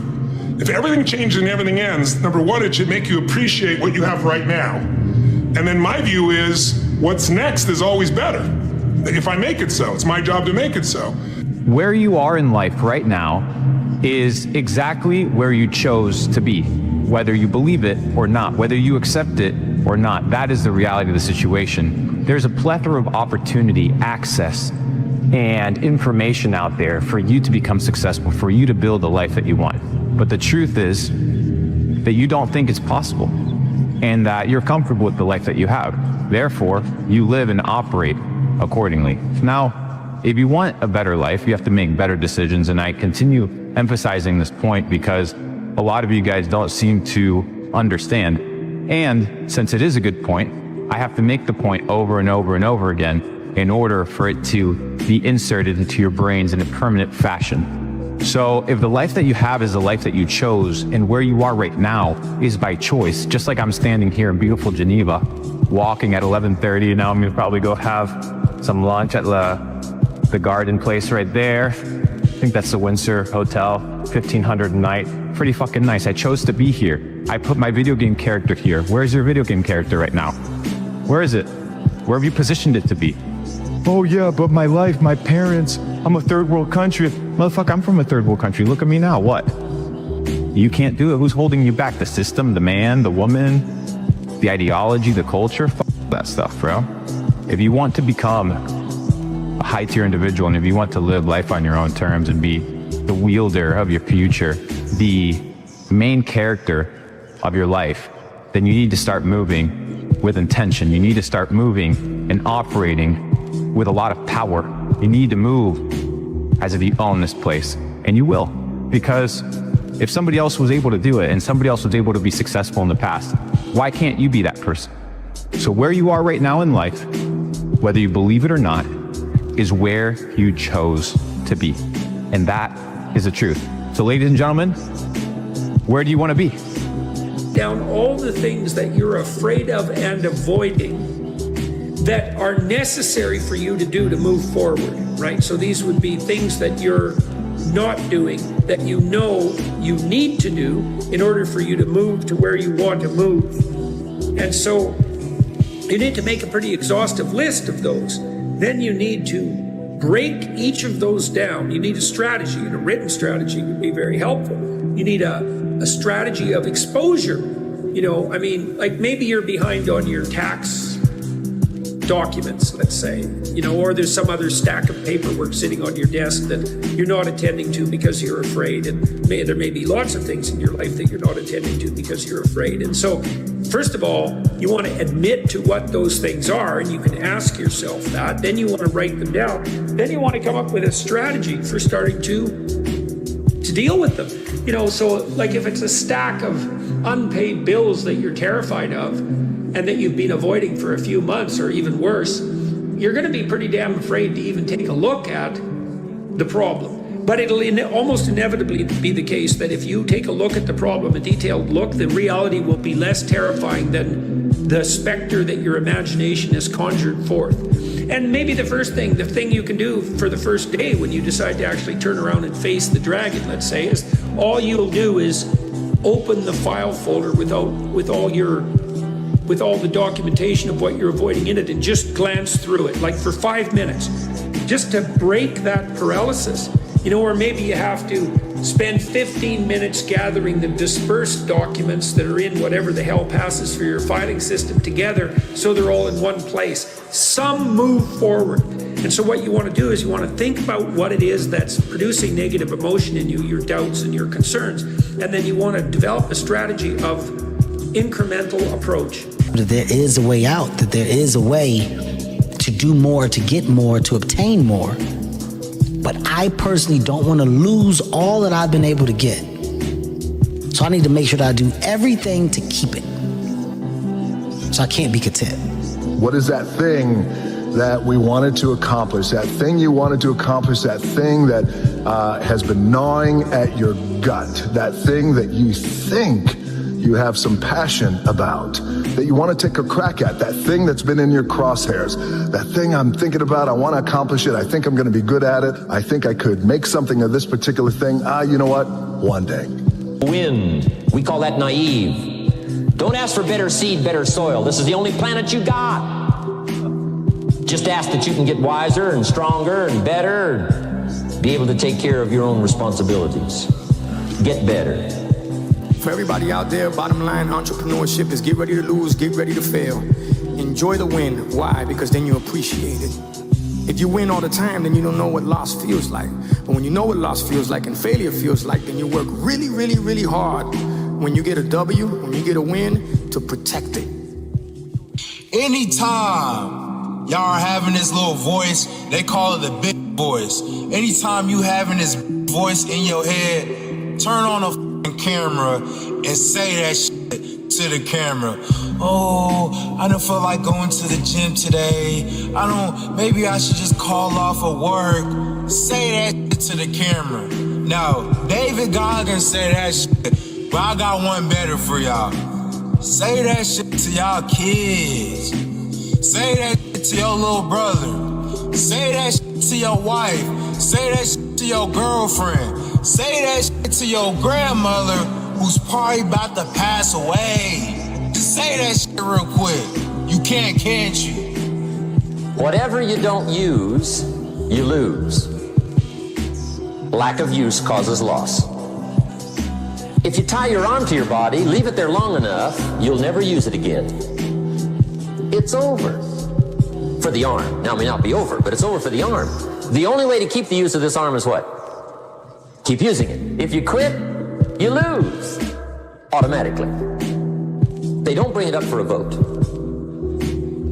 If everything changes and everything ends, number one, it should make you appreciate what you have right now. And then my view is what's next is always better. If I make it so, it's my job to make it so. Where you are in life right now is exactly where you chose to be. Whether you believe it or not, whether you accept it or not, that is the reality of the situation. There's a plethora of opportunity, access, and information out there for you to become successful, for you to build the life that you want. But the truth is that you don't think it's possible and that you're comfortable with the life that you have. Therefore, you live and operate accordingly. Now, if you want a better life, you have to make better decisions. And I continue emphasizing this point because a lot of you guys don't seem to understand. And since it is a good point, I have to make the point over and over and over again in order for it to be inserted into your brains in a permanent fashion. So if the life that you have is the life that you chose and where you are right now is by choice, just like I'm standing here in beautiful Geneva, walking at 11:30, and now I'm gonna probably go have some lunch at the garden place right there. I think that's the Windsor Hotel, $1,500 a night. Pretty fucking nice. I chose to be here. I put my video game character here. Where's your video game character right now? Where is it? Where have you positioned it to be? Oh yeah, but my life, my parents, I'm a third world country. Motherfucker, I'm from a third world country. Look at me now, what? You can't do it. Who's holding you back? The system, the man, the woman, the ideology, the culture? Fuck that stuff, bro. If you want to become a high tier individual and if you want to live life on your own terms and be the wielder of your future, the main character of your life, then you need to start moving with intention. You need to start moving and operating with a lot of power. You need to move as if you own this place, and you will. Because if somebody else was able to do it and somebody else was able to be successful in the past, why can't you be that person? So where you are right now in life, whether you believe it or not, is where you chose to be. And that is the truth. So ladies and gentlemen, where do you want to be? Down all the things that you're afraid of and avoiding that are necessary for you to do to move forward, right? So these would be things that you're not doing, that you know you need to do in order for you to move to where you want to move. And so You need to make a pretty exhaustive list of those. Then you need to break each of those down. You need a strategy, and a written strategy would be very helpful. You need a strategy of exposure. Like maybe you're behind on your tax documents, let's say, or there's some other stack of paperwork sitting on your desk that you're not attending to because you're afraid. And there may be lots of things in your life that you're not attending to because you're afraid. And so, first of all, you want to admit to what those things are, and you can ask yourself that. Then you want to write them down. Then you want to come up with a strategy for starting to deal with them. So like if it's a stack of unpaid bills that you're terrified of and that you've been avoiding for a few months or even worse, you're going to be pretty damn afraid to even take a look at the problem. But it'll almost inevitably be the case that if you take a look at the problem, a detailed look, the reality will be less terrifying than the specter that your imagination has conjured forth. And maybe the thing you can do for the first day when you decide to actually turn around and face the dragon, let's say, is all you'll do is open the file folder with all the documentation of what you're avoiding in it and just glance through it, like for 5 minutes, just to break that paralysis. Or maybe you have to spend 15 minutes gathering the dispersed documents that are in whatever the hell passes for your filing system together so they're all in one place. Some move forward. And so what you want to do is you want to think about what it is that's producing negative emotion in you, your doubts and your concerns. And then you want to develop a strategy of incremental approach. That there is a way out, that there is a way to do more, to get more, to obtain more. But I personally don't want to lose all that I've been able to get. So I need to make sure that I do everything to keep it. So I can't be content. What is that thing that we wanted to accomplish? That thing you wanted to accomplish, that thing that has been gnawing at your gut, that thing that you think you have some passion about, that you want to take a crack at, that thing that's been in your crosshairs, that thing I'm thinking about, I want to accomplish it, I think I'm going to be good at it, I think I could make something of this particular thing. You know what? One day. Wind, we call that naive. Don't ask for better seed, better soil. This is the only planet you got. Just ask that you can get wiser and stronger and better, and be able to take care of your own responsibilities. Get better. For everybody out there, bottom line, entrepreneurship is get ready to lose, get ready to fail. Enjoy the win. Why? Because then you appreciate it. If you win all the time, then you don't know what loss feels like. But when you know what loss feels like and failure feels like, then you work really, really, really hard when you get a W, when you get a win, to protect it. Anytime y'all are having this little voice, they call it the big voice. Anytime you having this voice in your head, turn on a camera and say that shit to the camera. Oh, I don't feel like going to the gym today. Maybe I should just call off of work. Say that shit to the camera. Now, David Goggins said that shit, but I got one better for y'all. Say that shit to y'all kids. Say that shit to your little brother. Say that shit to your wife. Say that shit to your girlfriend. Say that shit to your grandmother who's probably about to pass away. Just say that shit real quick. You can't you? Whatever you don't use, you lose. Lack of use causes loss. If you tie your arm to your body, leave it there long enough, you'll never use it again. It's over for the arm. Now, it may not be over, but it's over for the arm. The only way to keep the use of this arm is what? Keep using it. If you quit, you lose automatically. They don't bring it up for a vote.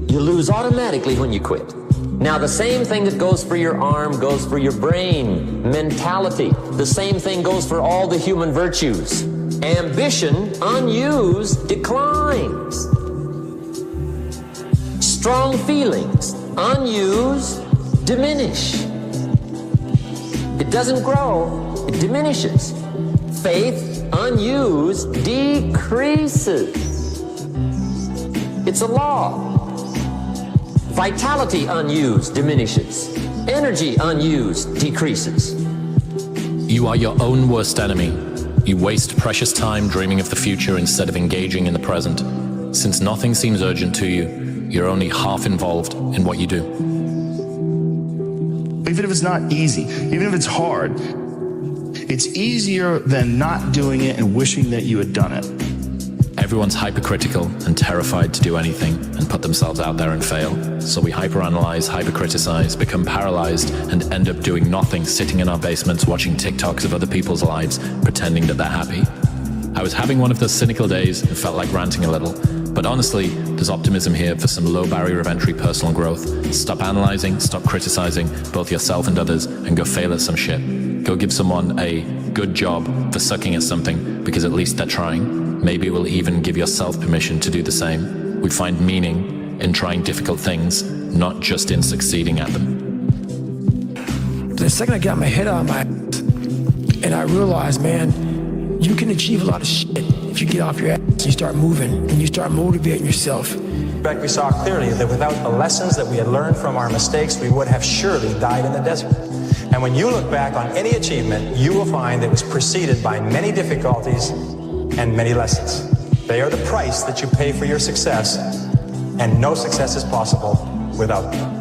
You lose automatically when you quit. Now, the same thing that goes for your arm goes for your brain, mentality. The same thing goes for all the human virtues. Ambition, unused, declines. Strong feelings, unused, diminish. It doesn't grow. It diminishes. Faith, unused, decreases. It's a law. Vitality, unused, diminishes. Energy, unused, decreases. You are your own worst enemy. You waste precious time dreaming of the future instead of engaging in the present. Since nothing seems urgent to you, you're only half involved in what you do. Even if it's not easy, even if it's hard, it's easier than not doing it and wishing that you had done it. Everyone's hypercritical and terrified to do anything and put themselves out there and fail. So we hyperanalyze, hypercriticize, become paralyzed, and end up doing nothing, sitting in our basements watching TikToks of other people's lives, pretending that they're happy. I was having one of those cynical days and felt like ranting a little. But honestly, there's optimism here for some low barrier of entry personal growth. Stop analyzing, stop criticizing both yourself and others, and go fail at some shit. Go give someone a good job for sucking at something, because at least they're trying. Maybe it will even give yourself permission to do the same. We find meaning in trying difficult things, not just in succeeding at them. The second I got my head out of my ass, and I realized, man, you can achieve a lot of shit if you get off your ass and you start moving and you start motivating yourself. Back, we saw clearly that without the lessons that we had learned from our mistakes, we would have surely died in the desert. And when you look back on any achievement, you will find it was preceded by many difficulties and many lessons. They are the price that you pay for your success, and no success is possible without them.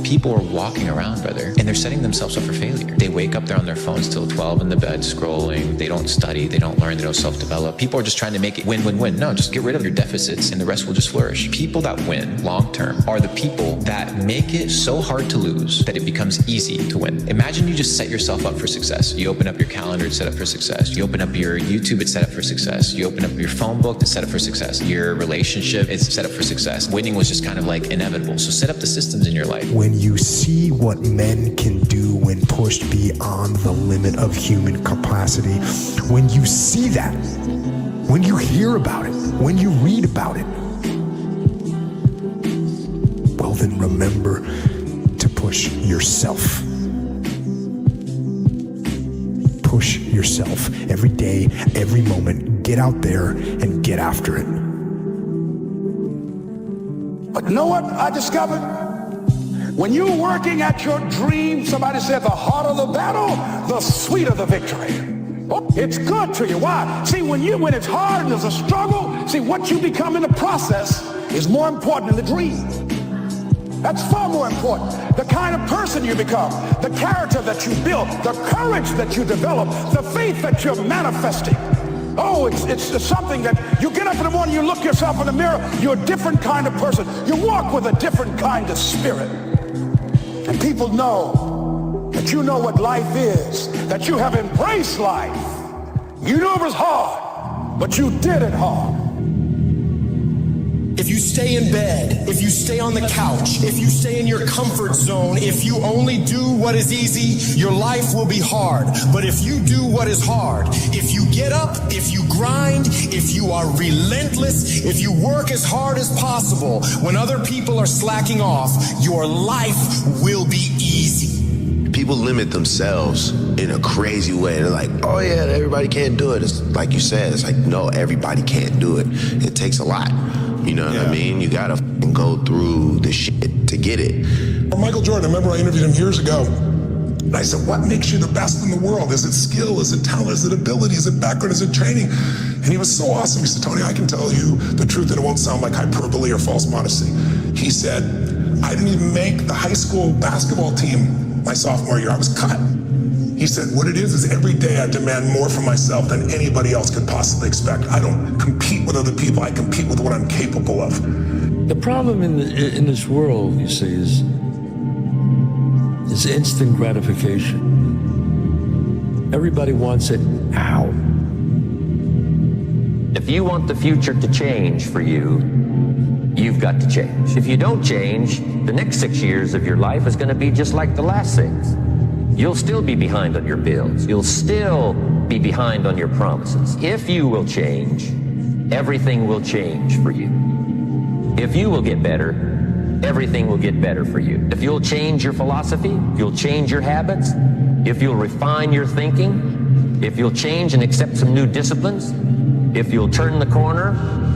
People are walking around, brother, and they're setting themselves up for failure. They wake up, they're on their phones till 12 in the bed scrolling. They don't study, they don't learn, they don't self-develop. People are just trying to make it win, win, win. No, just get rid of your deficits and the rest will just flourish. People that win long-term are the people that make it so hard to lose that it becomes easy to win. Imagine you just set yourself up for success. You open up your calendar, it's set up for success. You open up your YouTube, it's set up for success. You open up your phone book, it's set up for success. Your relationship, it's set up for success. Winning was just kind of like inevitable. So set up the systems in your life. When you see what men can do when pushed beyond the limit of human capacity, when you see that, when you hear about it, when you read about it, well then remember to push yourself. Push yourself every day, every moment. Get out there and get after it. But you know what I discovered? When you're working at your dream, somebody said the harder the battle, the sweeter the victory. Oh, it's good to you. Why? See, when it's hard and there's a struggle, see, what you become in the process is more important than the dream. That's far more important. The kind of person you become, the character that you build, the courage that you develop, the faith that you're manifesting. Oh, it's something that you get up in the morning, you look yourself in the mirror, you're a different kind of person. You walk with a different kind of spirit. And people know that you know what life is, that you have embraced life. You knew it was hard, but you did it hard. If you stay in bed, if you stay on the couch, if you stay in your comfort zone, if you only do what is easy, your life will be hard. But if you do what is hard, if you get up, if you grind, if you are relentless, if you work as hard as possible, when other people are slacking off, your life will be easy. People limit themselves in a crazy way. They're like, oh yeah, everybody can't do it. It's like you said, it's like, no, everybody can't do it. It takes a lot. You know what I mean? You gotta go through the shit to get it. Michael Jordan, I remember I interviewed him years ago. And I said, what makes you the best in the world? Is it skill? Is it talent? Is it ability? Is it background? Is it training? And he was so awesome. He said, Tony, I can tell you the truth and it won't sound like hyperbole or false modesty. He said, I didn't even make the high school basketball team my sophomore year. I was cut. He said, what it is every day I demand more from myself than anybody else could possibly expect. I don't compete with other people. I compete with what I'm capable of. The problem in this world, you see, is instant gratification. Everybody wants it now. If you want the future to change for you, you've got to change. If you don't change, the next 6 years of your life is going to be just like the last 6. You'll still be behind on your bills. You'll still be behind on your promises. If you will change, everything will change for you. If you will get better, everything will get better for you. If you'll change your philosophy, if you'll change your habits, if you'll refine your thinking, if you'll change and accept some new disciplines, if you'll turn the corner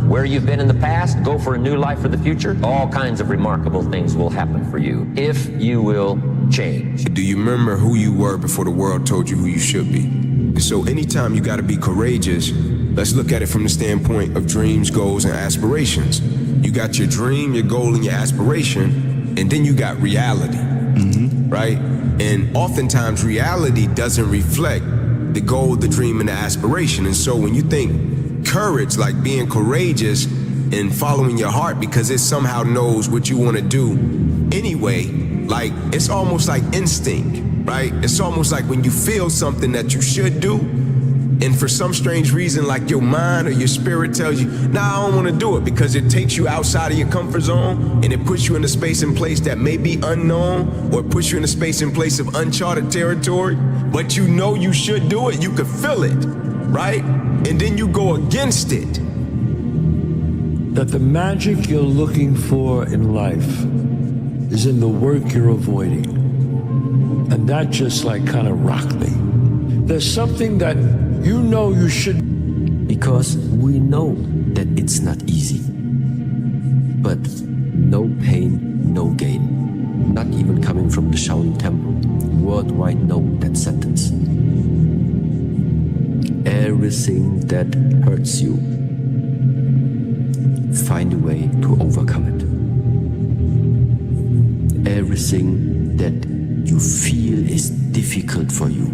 where you've been in the past, go for a new life for the future, all kinds of remarkable things will happen for you if you will change. Do you remember who you were before the world told you who you should be? So anytime you got to be courageous, let's look at it from the standpoint of dreams, goals, and aspirations. You got your dream, your goal, and your aspiration, and then you got reality, right? And oftentimes reality doesn't reflect the goal, the dream, and the aspiration. And so when you think courage, like being courageous and following your heart because it somehow knows what you want to do anyway, like it's almost like instinct, right? It's almost like when you feel something that you should do, and for some strange reason, like your mind or your spirit tells you, nah, I don't want to do it, because it takes you outside of your comfort zone and it puts you in a space and place that may be unknown, or puts you in a space and place of uncharted territory, but you know you should do it. You could feel it, right? And then you go against it. That the magic you're looking for in life is in the work you're avoiding. And that just like kind of rocked me. There's something that you know you should. Because we know that it's not easy. But no pain, no gain. Not even coming from the Shaolin Temple. Worldwide know that sentence. Everything that hurts you, find a way to overcome it. Everything that you feel is difficult for you,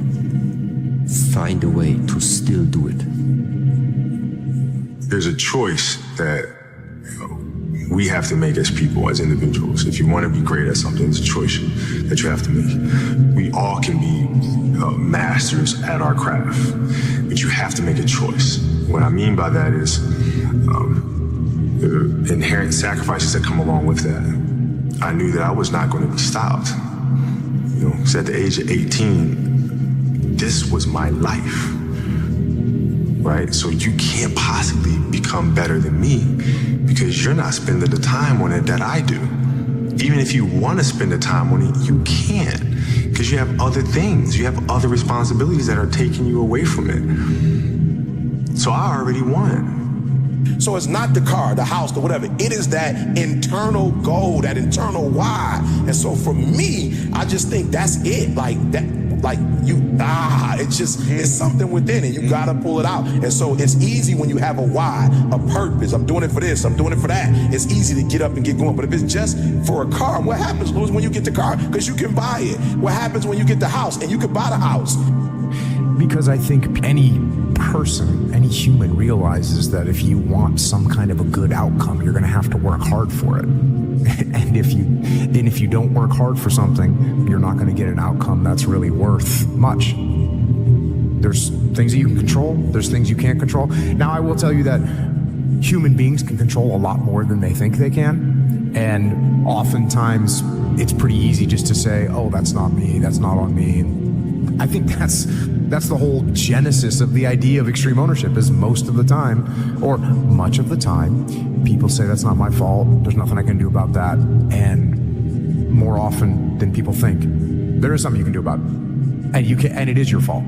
find a way to still do it. There's a choice that we have to make as people, as individuals. If you want to be great at something, it's a choice that you have to make. We all can be masters at our craft, but you have to make a choice. What I mean by that is the inherent sacrifices that come along with that. I knew that I was not going to be stopped. You know, so at the age of 18, this was my life, right? So you can't possibly become better than me because you're not spending the time on it that I do. Even if you want to spend the time on it, you can't, because you have other things, you have other responsibilities that are taking you away from it. So I already won. So it's not the car, the house, the whatever. It is that internal goal, that internal why. And so for me, I just think that's it. Like that, like it's something within it. You gotta pull it out. And so it's easy when you have a why, a purpose. I'm doing it for this, I'm doing it for that. It's easy to get up and get going. But if it's just for a car, what happens, Louis, when you get the car? Because you can buy it. What happens when you get the house and you can buy the house? Because I think any person, any human realizes that if you want some kind of a good outcome, you're going to have to work hard for it. And if you don't work hard for something, you're not going to get an outcome that's really worth much. There's things that you can control. There's things you can't control. Now, I will tell you that human beings can control a lot more than they think they can. And oftentimes it's pretty easy just to say, oh, that's not me. That's not on me. I think that's the whole genesis of the idea of extreme ownership, is most of the time, or much of the time, people say that's not my fault, there's nothing I can do about that, and more often than people think, there is something you can do about it, and it is your fault.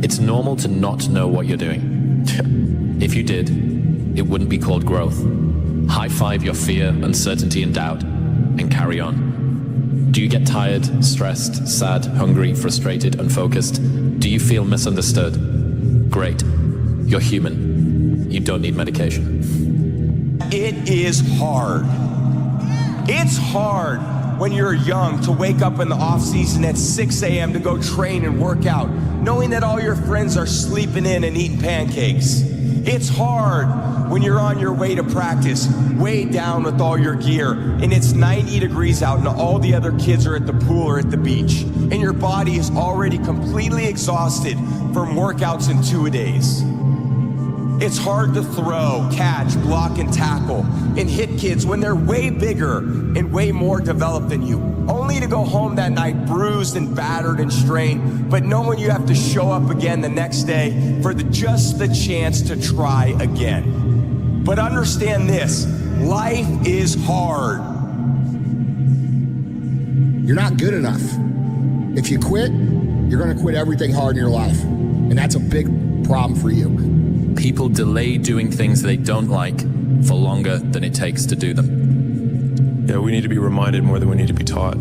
It's normal to not know what you're doing. If you did, it wouldn't be called growth. High five your fear, uncertainty, and doubt, and carry on. Do you get tired, stressed, sad, hungry, frustrated, unfocused? Do you feel misunderstood? Great. You're human. You don't need medication. It is hard. It's hard when you're young to wake up in the off season at 6 a.m. to go train and work out, knowing that all your friends are sleeping in and eating pancakes. It's hard when you're on your way to practice, weighed down with all your gear, and it's 90 degrees out and all the other kids are at the pool or at the beach, and your body is already completely exhausted from workouts in 2-a-days. It's hard to throw, catch, block, and tackle, and hit kids when they're way bigger and way more developed than you, only to go home that night bruised and battered and strained, but knowing you have to show up again the next day for just the chance to try again. But understand this, life is hard. You're not good enough. If you quit, you're gonna quit everything hard in your life. And that's a big problem for you. People delay doing things they don't like for longer than it takes to do them. Yeah, we need to be reminded more than we need to be taught.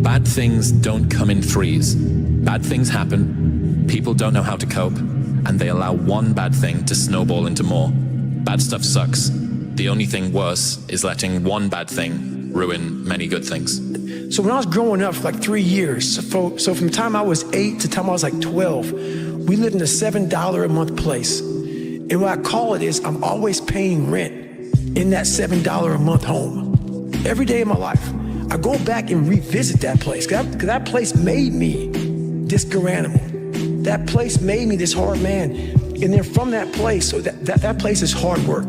Bad things don't come in threes. Bad things happen, people don't know how to cope, and they allow one bad thing to snowball into more. Bad stuff sucks. The only thing worse is letting one bad thing ruin many good things. So when I was growing up for like 3 years, so from the time I was 8 to the time I was like 12, we lived in a $7 a month place. And what I call it is I'm always paying rent in that $7 a month home. Every day of my life. I go back and revisit that place, because that place made me this good animal. That place made me this hard man. And then from that place, so that place is hard work.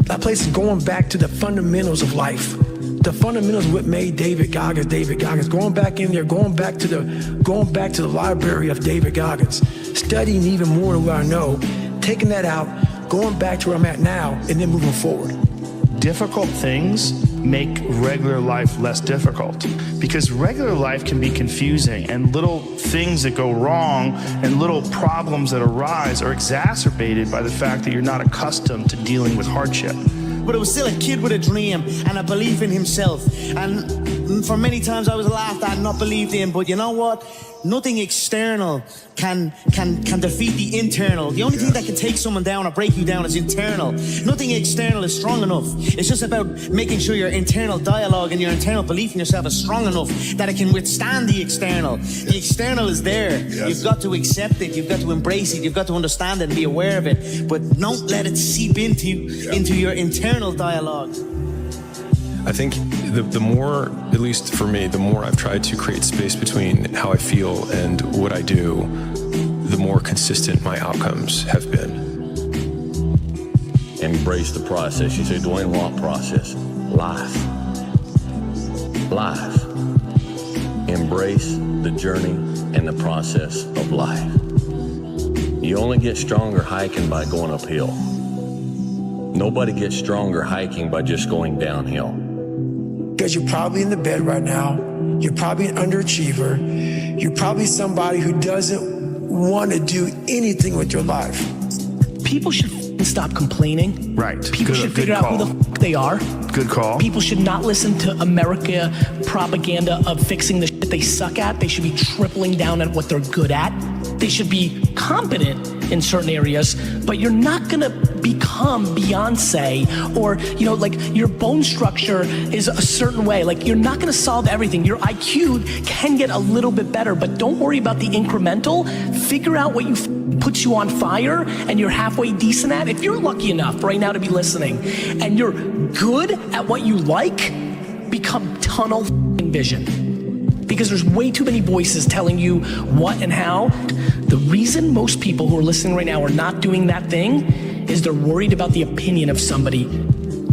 That place is going back to the fundamentals of life. The fundamentals of what made David Goggins, going back in there, going back to the library of David Goggins, studying even more than what I know, taking that out, going back to where I'm at now, and then moving forward. Difficult things make regular life less difficult, because regular life can be confusing, and little things that go wrong and little problems that arise are exacerbated by the fact that you're not accustomed to dealing with hardship. But I was still a kid with a dream and a belief in himself. And for many times I was laughed at and not believed in. But you know what? Nothing external can defeat the internal. The only thing that can take someone down or break you down is internal. Nothing external is strong enough. It's just about making sure your internal dialogue and your internal belief in yourself is strong enough that it can withstand the external. The external is there. You've got to accept it. You've got to embrace it. You've got to understand it and be aware of it. But don't let it seep into your internal dialogue. I think the more, at least for me, the more I've tried to create space between how I feel and what I do, the more consistent my outcomes have been. Embrace the process. You say, Dwayne, what process? Life. Life. Embrace the journey and the process of life. You only get stronger hiking by going uphill. Nobody gets stronger hiking by just going downhill. Because you're probably in the bed right now. You're probably an underachiever. You're probably somebody who doesn't want to do anything with your life. People should stop complaining. Right. People should figure out who the they are. Good call. People should not listen to America propaganda of fixing the shit they suck at. They should be tripling down at what they're good at. They should be competent in certain areas, but you're not gonna become Beyonce or, like your bone structure is a certain way. Like you're not gonna solve everything. Your IQ can get a little bit better, but don't worry about the incremental. Figure out what puts you on fire and you're halfway decent at. If you're lucky enough right now to be listening and you're good at what you like, become tunnel vision. Because there's way too many voices telling you what and how. The reason most people who are listening right now are not doing that thing is they're worried about the opinion of somebody.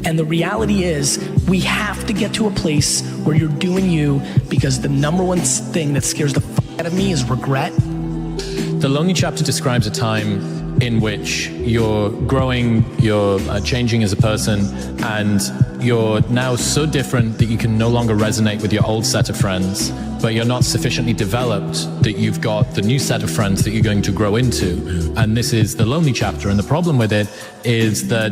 And the reality is we have to get to a place where you're doing you, because the number one thing that scares the fuck out of me is regret. The Lonely Chapter describes a time in which you're growing, you're changing as a person, and you're now so different that you can no longer resonate with your old set of friends, but you're not sufficiently developed that you've got the new set of friends that you're going to grow into. And this is the Lonely Chapter. And the problem with it is that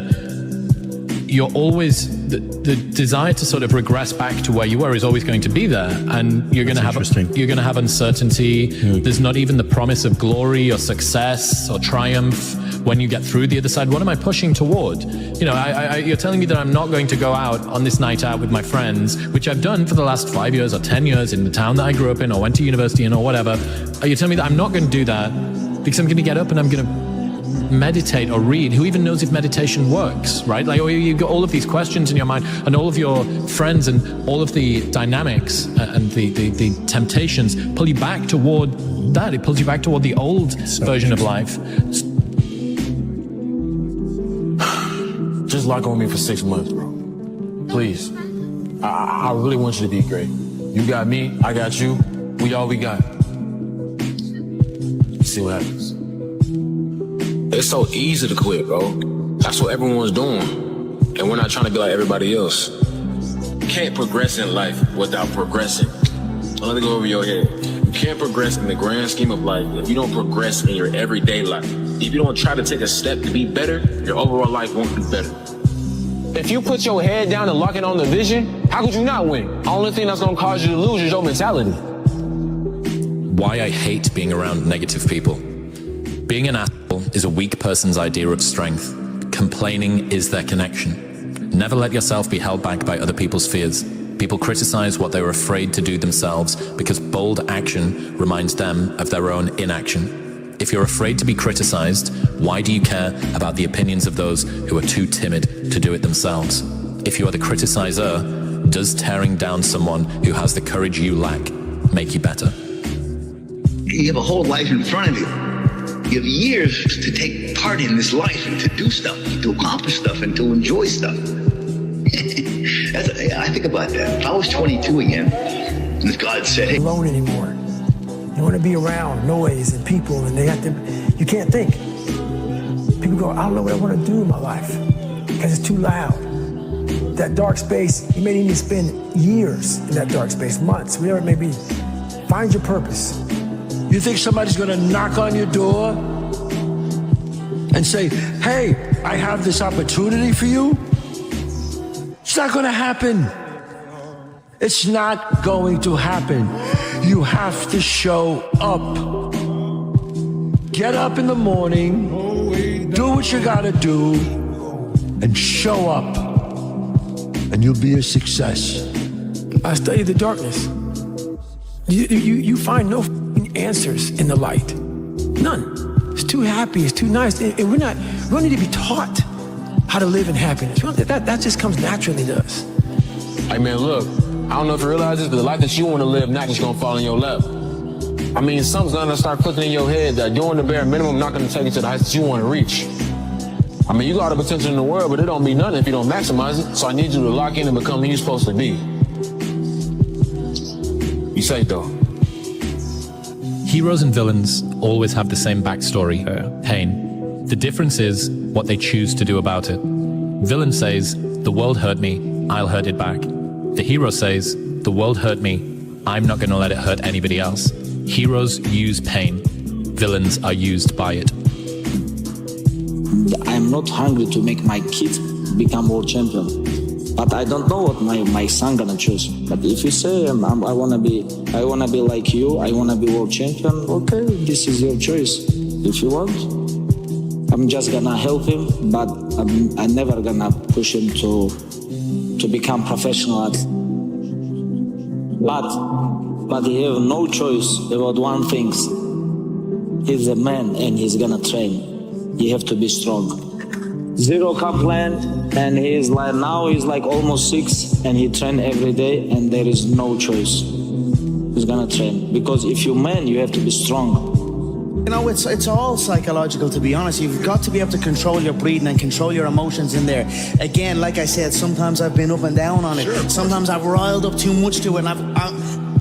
you're always, the desire to sort of regress back to where you were is always going to be there. And you're going to have uncertainty. There's not even the promise of glory or success or triumph when you get through the other side. What am I pushing toward? You're telling me that I'm not going to go out on this night out with my friends, which I've done for the last 5 years or 10 years in the town that I grew up in or went to university in or whatever. Are you telling me that I'm not going to do that because I'm going to get up and I'm going to meditate or read? Who even knows if meditation works, right? Like, you've got all of these questions in your mind, and all of your friends and all of the dynamics and the temptations pull you back toward that. It pulls you back toward the old version of life. Just lock on me for 6 months, bro. Please. I really want you to be great. You got me, I got you. We all we got. See what happens. It's so easy to quit, bro. That's what everyone's doing. And we're not trying to be like everybody else. You can't progress in life without progressing. Let me go over your head. You can't progress in the grand scheme of life if you don't progress in your everyday life. If you don't try to take a step to be better, your overall life won't be better. If you put your head down and lock in on the vision, how could you not win? The only thing that's gonna cause you to lose is your mentality. Why I hate being around negative people. Being an asshole is a weak person's idea of strength. Complaining is their connection. Never let yourself be held back by other people's fears. People criticize what they were afraid to do themselves because bold action reminds them of their own inaction. If you're afraid to be criticized, why do you care about the opinions of those who are too timid to do it themselves? If you are the criticizer, does tearing down someone who has the courage you lack make you better? You have a whole life in front of you. You have years to take part in this life and to do stuff, to accomplish stuff, and to enjoy stuff. I think about that. If I was 22 again, and God said, hey. Alone anymore. You want to be around noise and people, and you can't think. People go, I don't know what I want to do in my life because it's too loud. That dark space, you may need to spend years in that dark space, months, whatever it may be. Find your purpose. You think somebody's gonna knock on your door and say, hey, I have this opportunity for you? It's not gonna happen. It's not going to happen. You have to show up. Get up in the morning, do what you gotta do, and show up. And you'll be a success. I study the darkness. You find no answers in the light. None. It's too happy, it's too nice. And we don't need to be taught how to live in happiness. That just comes naturally to us. Hey man, look, I don't know if you realize this, but the life that you want to live not just gonna fall in your lap. I mean, something's gonna start clicking in your head that doing the bare minimum not gonna take you to the heights that you want to reach. I mean, you got all the potential in the world, but it don't mean nothing if you don't maximize it. So I need you to lock in and become who you're supposed to be. You say it though. Heroes and villains always have the same backstory, pain. The difference is what they choose to do about it. Villain says, the world hurt me, I'll hurt it back. The hero says, the world hurt me, I'm not gonna let it hurt anybody else. Heroes use pain, villains are used by it. I'm not hungry to make my kids become world champion, but I don't know what my son gonna choose. But if you say I wanna be like you, I wanna be world champion, okay, this is your choice. If you want, I'm just gonna help him, but I'm never gonna push him to become professional athlete. But he have no choice about one thing. He's a man and he's gonna train. You have to be strong. Zero complaint, and he's like almost 6, and he train every day, and there is no choice. He's gonna train because if you're man, you have to be strong. You know, it's all psychological, to be honest. You've got to be able to control your breathing and control your emotions in there. Again, like I said, sometimes I've been up and down on it. Sure. Sometimes I've riled up too much to it. And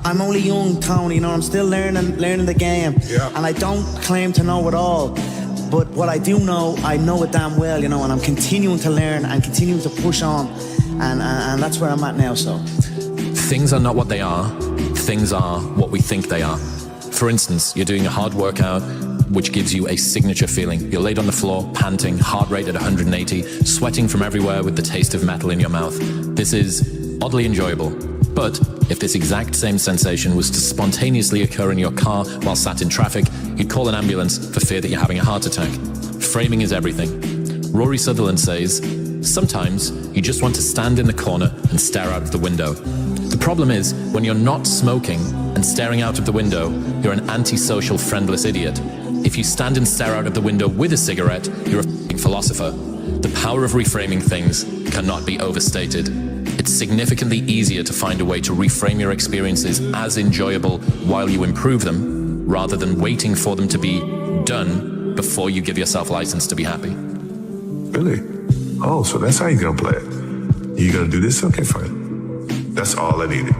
I'm only young, Tony. You know, I'm still learning the game, and I don't claim to know it all. But what I do know, I know it damn well, you know, and I'm continuing to learn and continuing to push on, and that's where I'm at now, so. Things are not what they are, things are what we think they are. For instance, you're doing a hard workout, which gives you a signature feeling. You're laid on the floor, panting, heart rate at 180, sweating from everywhere with the taste of metal in your mouth. This is oddly enjoyable. But if this exact same sensation was to spontaneously occur in your car while sat in traffic, you'd call an ambulance for fear that you're having a heart attack. Framing is everything. Rory Sutherland says, sometimes you just want to stand in the corner and stare out of the window. The problem is, when you're not smoking and staring out of the window, you're an antisocial, friendless idiot. If you stand and stare out of the window with a cigarette, you're a f***ing philosopher. The power of reframing things cannot be overstated. It's significantly easier to find a way to reframe your experiences as enjoyable while you improve them, rather than waiting for them to be done before you give yourself license to be happy. Really? Oh, so that's how you're gonna play it. You gonna do this? Okay, fine. That's all I needed.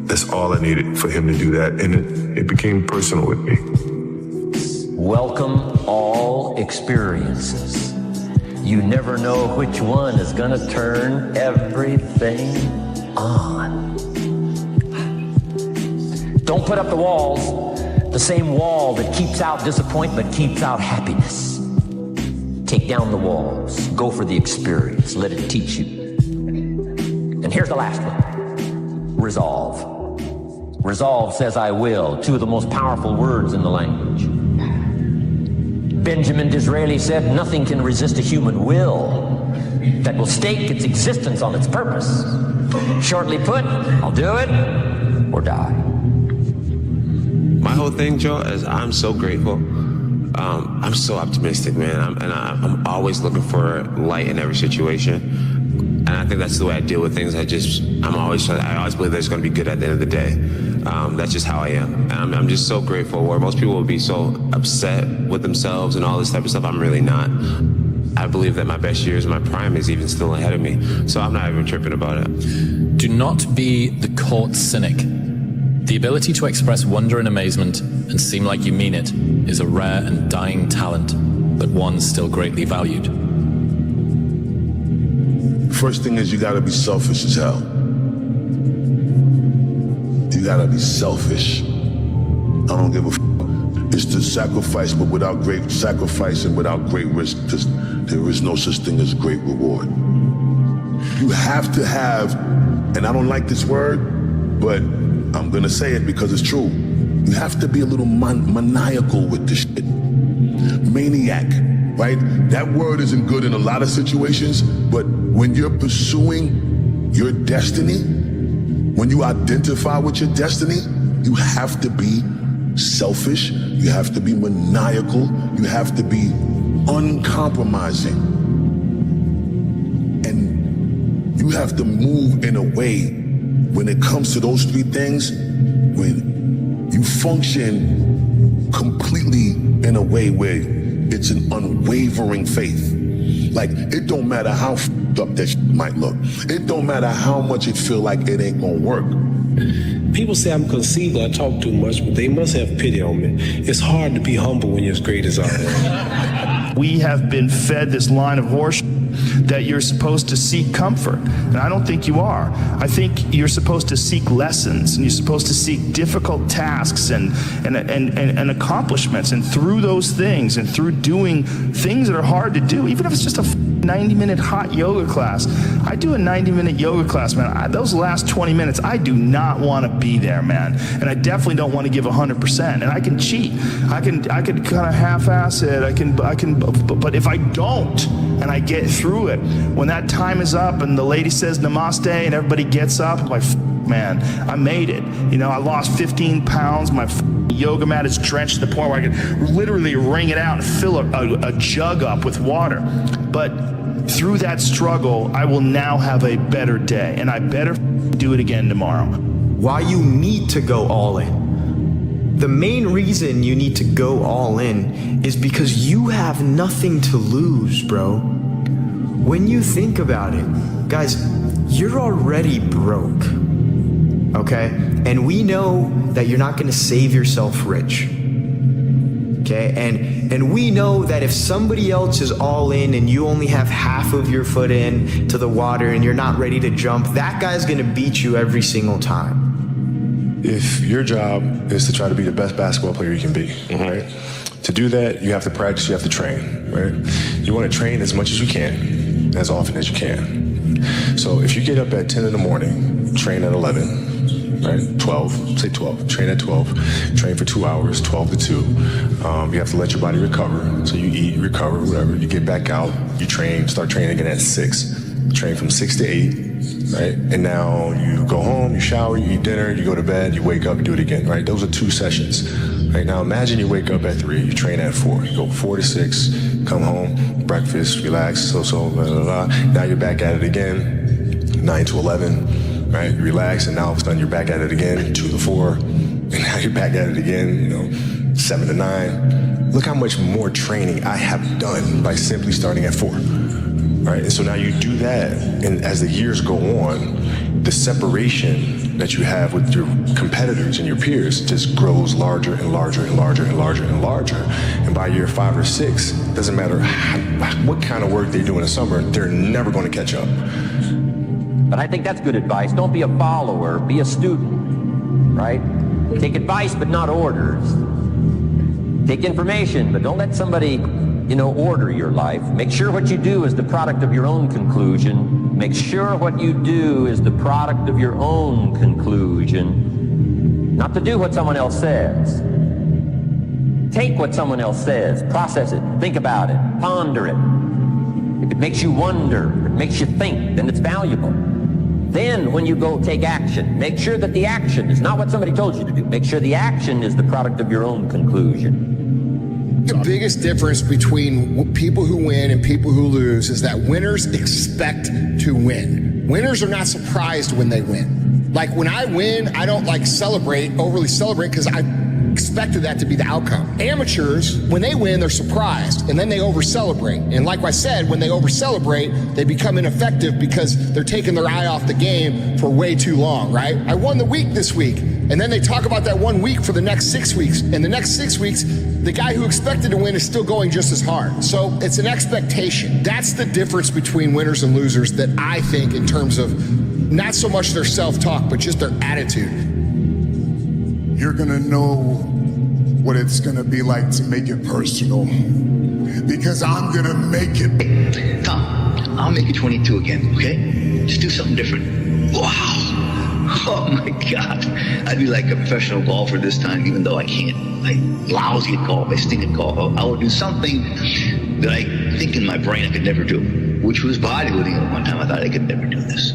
That's all I needed for him to do that, and it became personal with me. Welcome all experiences. You never know which one is gonna turn everything on. Don't put up the walls. The same wall that keeps out disappointment keeps out happiness. Take down the walls. Go for the experience. Let it teach you. And here's the last one. Resolve. Resolve says I will. Two of the most powerful words in the language. Benjamin Disraeli said, nothing can resist a human will. that will stake its existence on its purpose. Shortly put, I'll do it or die. My whole thing, Joe, is I'm so grateful. I'm so optimistic, man. I'm always looking for light in every situation. And I think that's the way I deal with things. I always believe there's going to be good at the end of the day. That's just how I am. And I'm just so grateful. Where most people will be so upset with themselves and all this type of stuff, I'm really not. I believe that my best years, my prime is even still ahead of me. So I'm not even tripping about it. Do not be the caught cynic. The ability to express wonder and amazement and seem like you mean it is a rare and dying talent, but one still greatly valued. First thing is you gotta be selfish as hell. You gotta be selfish. I don't give a f. It's the sacrifice, but without great sacrifice and without great risk, there is no such thing as great reward. You have to have, and I don't like this word, but I'm gonna say it because it's true. You have to be a little maniacal with this shit. Maniac, right? That word isn't good in a lot of situations, but when you're pursuing your destiny, when you identify with your destiny, you have to be selfish, you have to be maniacal, you have to be uncompromising. And you have to move in a way, when it comes to those three things, when you function completely in a way where it's an unwavering faith. Like, it don't matter how f***ed up that might look. It don't matter how much it feel like it ain't gonna work. People say I'm conceited, I talk too much, but they must have pity on me. It's hard to be humble when you're as great as I am. We have been fed this line of horse that you're supposed to seek comfort, and I don't think you are. I think you're supposed to seek lessons, and you're supposed to seek difficult tasks and accomplishments, and through those things, and through doing things that are hard to do, even if it's just a 90-minute hot yoga class. I do a 90-minute yoga class, man. Those last 20 minutes, I do not want to be there, man. And I definitely don't want to give 100%. And I can cheat. I can kind of half-ass it. But if I don't, and I get through it, when that time is up and the lady says namaste and everybody gets up, I'm like, man, I made it. You know, I lost 15 pounds. My yoga mat is drenched to the point where I can literally wring it out and fill a jug up with water. But through that struggle, I will now have a better day, and I better do it again tomorrow. Why you need to go all in. The main reason you need to go all in is because you have nothing to lose, bro. When you think about it, guys, you're already broke, okay? And we know that you're not gonna save yourself rich. Okay, and we know that if somebody else is all in and you only have half of your foot in to the water and you're not ready to jump, that guy's gonna beat you every single time. If your job is to try to be the best basketball player you can be, right? To do that, you have to practice, you have to train, right? You want to train as much as you can, as often as you can. So if you get up at 10 in the morning, train at 11, right? 12, say 12, train at 12, train for 2 hours, 12 to 2. You have to let your body recover. So you eat, recover, whatever. You get back out, you train, start training again at 6. Train from 6 to 8, right? And now you go home, you shower, you eat dinner, you go to bed, you wake up, you do it again, right? Those are 2 sessions. Right now, imagine you wake up at 3, you train at 4, you go 4 to 6, come home, breakfast, relax, blah, blah, blah. Now you're back at it again, 9 to 11. Right, you relax, and now all of a sudden you're back at it again, 2 to 4, and now you're back at it again, 7 to 9. Look how much more training I have done by simply starting at 4. Right, and so now you do that, and as the years go on, the separation that you have with your competitors and your peers just grows larger and larger and larger and larger and larger. And by year 5 or 6, doesn't matter what kind of work they do in the summer, they're never going to catch up. But I think that's good advice. Don't be a follower, be a student, right? Take advice, but not orders. Take information, but don't let somebody, order your life. Make sure what you do is the product of your own conclusion. Make sure what you do is the product of your own conclusion. Not to do what someone else says. Take what someone else says, process it, think about it, ponder it. If it makes you wonder, if it makes you think, then it's valuable. Then when you go take action, make sure that the action is not what somebody told you to do. Make sure the action is the product of your own conclusion. The biggest difference between people who win and people who lose is that winners expect to win. Winners are not surprised when they win. Like when I win, I don't overly celebrate because I expected that to be the outcome. Amateurs, when they win, they're surprised and then they over-celebrate. And like I said, when they over-celebrate, they become ineffective because they're taking their eye off the game for way too long, right? I won the week this week. And then they talk about that 1 week for the next 6 weeks. And the next 6 weeks, the guy who expected to win is still going just as hard. So it's an expectation. That's the difference between winners and losers that I think in terms of not so much their self-talk, but just their attitude. You're gonna know what it's gonna be like to make it personal. Because I'm gonna make it. Tom, I'll make it 22 again, okay? Just do something different. Wow. Oh my God. I'd be like a professional golfer this time, even though I can't. Lousy at golf, I stink at golf. I would do something that I think in my brain I could never do, which was bodybuilding at one time. I thought I could never do this.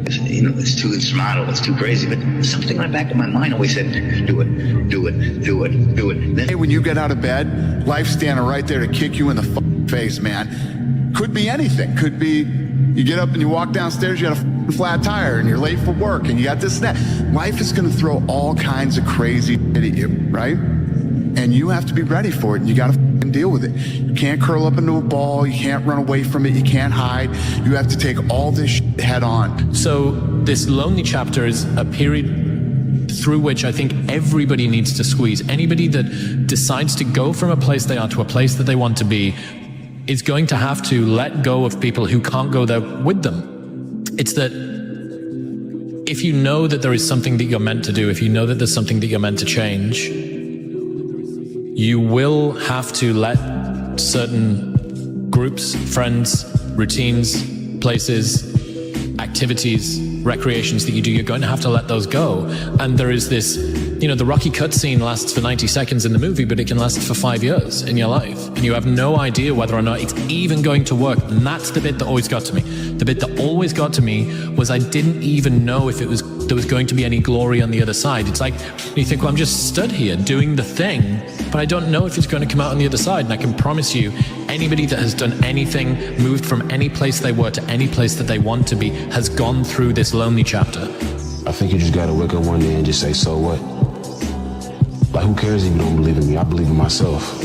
It's too insurmountable, it's too crazy, but something in the back of my mind always said, do it, do it, do it, do it. Hey, when you get out of bed, life's standing right there to kick you in the face, man. Could be anything. Could be you get up and you walk downstairs, you got a flat tire and you're late for work and you got this and that. Life is going to throw all kinds of crazy shit at you, right? And you have to be ready for it and you got to deal with it. You can't curl up into a ball. You can't run away from it. You can't hide. You have to take all this shit head on. So this lonely chapter is a period through which I think everybody needs to squeeze. Anybody that decides to go from a place they are to a place that they want to be is going to have to let go of people who can't go there with them. It's that if you know that there is something that you're meant to do, if you know that there's something that you're meant to change, you will have to let certain groups, friends, routines, places, activities, recreations that you do, you're going to have to let those go. And there is this, the Rocky cutscene lasts for 90 seconds in the movie, but it can last for 5 years in your life. And you have no idea whether or not it's even going to work. And that's the bit that always got to me. The bit that always got to me was I didn't even know if there was going to be any glory on the other side. It's like, you think, well, I'm just stood here doing the thing, but I don't know if it's going to come out on the other side. And I can promise you, anybody that has done anything, moved from any place they were to any place that they want to be, has gone through this lonely chapter. I think you just gotta wake up one day and just say, so what? Like, who cares if you don't believe in me? I believe in myself.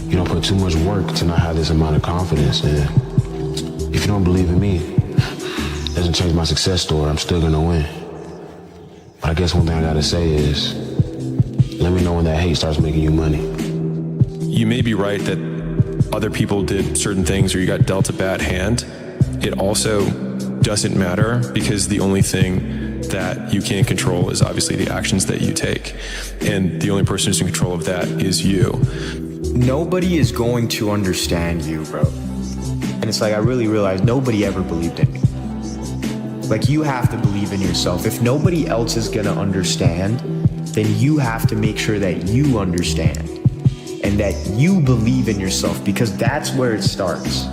You don't put too much work to not have this amount of confidence. And if you don't believe in me, it doesn't change my success story. I'm still gonna win. But I guess one thing I gotta say is, let me know when that hate starts making you money. You may be right that other people did certain things or you got dealt a bad hand. It also doesn't matter because the only thing that you can control is obviously the actions that you take. And the only person who's in control of that is you. Nobody is going to understand you, bro. And it's like, I really realized nobody ever believed in me. Like, you have to believe in yourself. If nobody else is gonna understand, then you have to make sure that you understand and that you believe in yourself, because that's where it starts.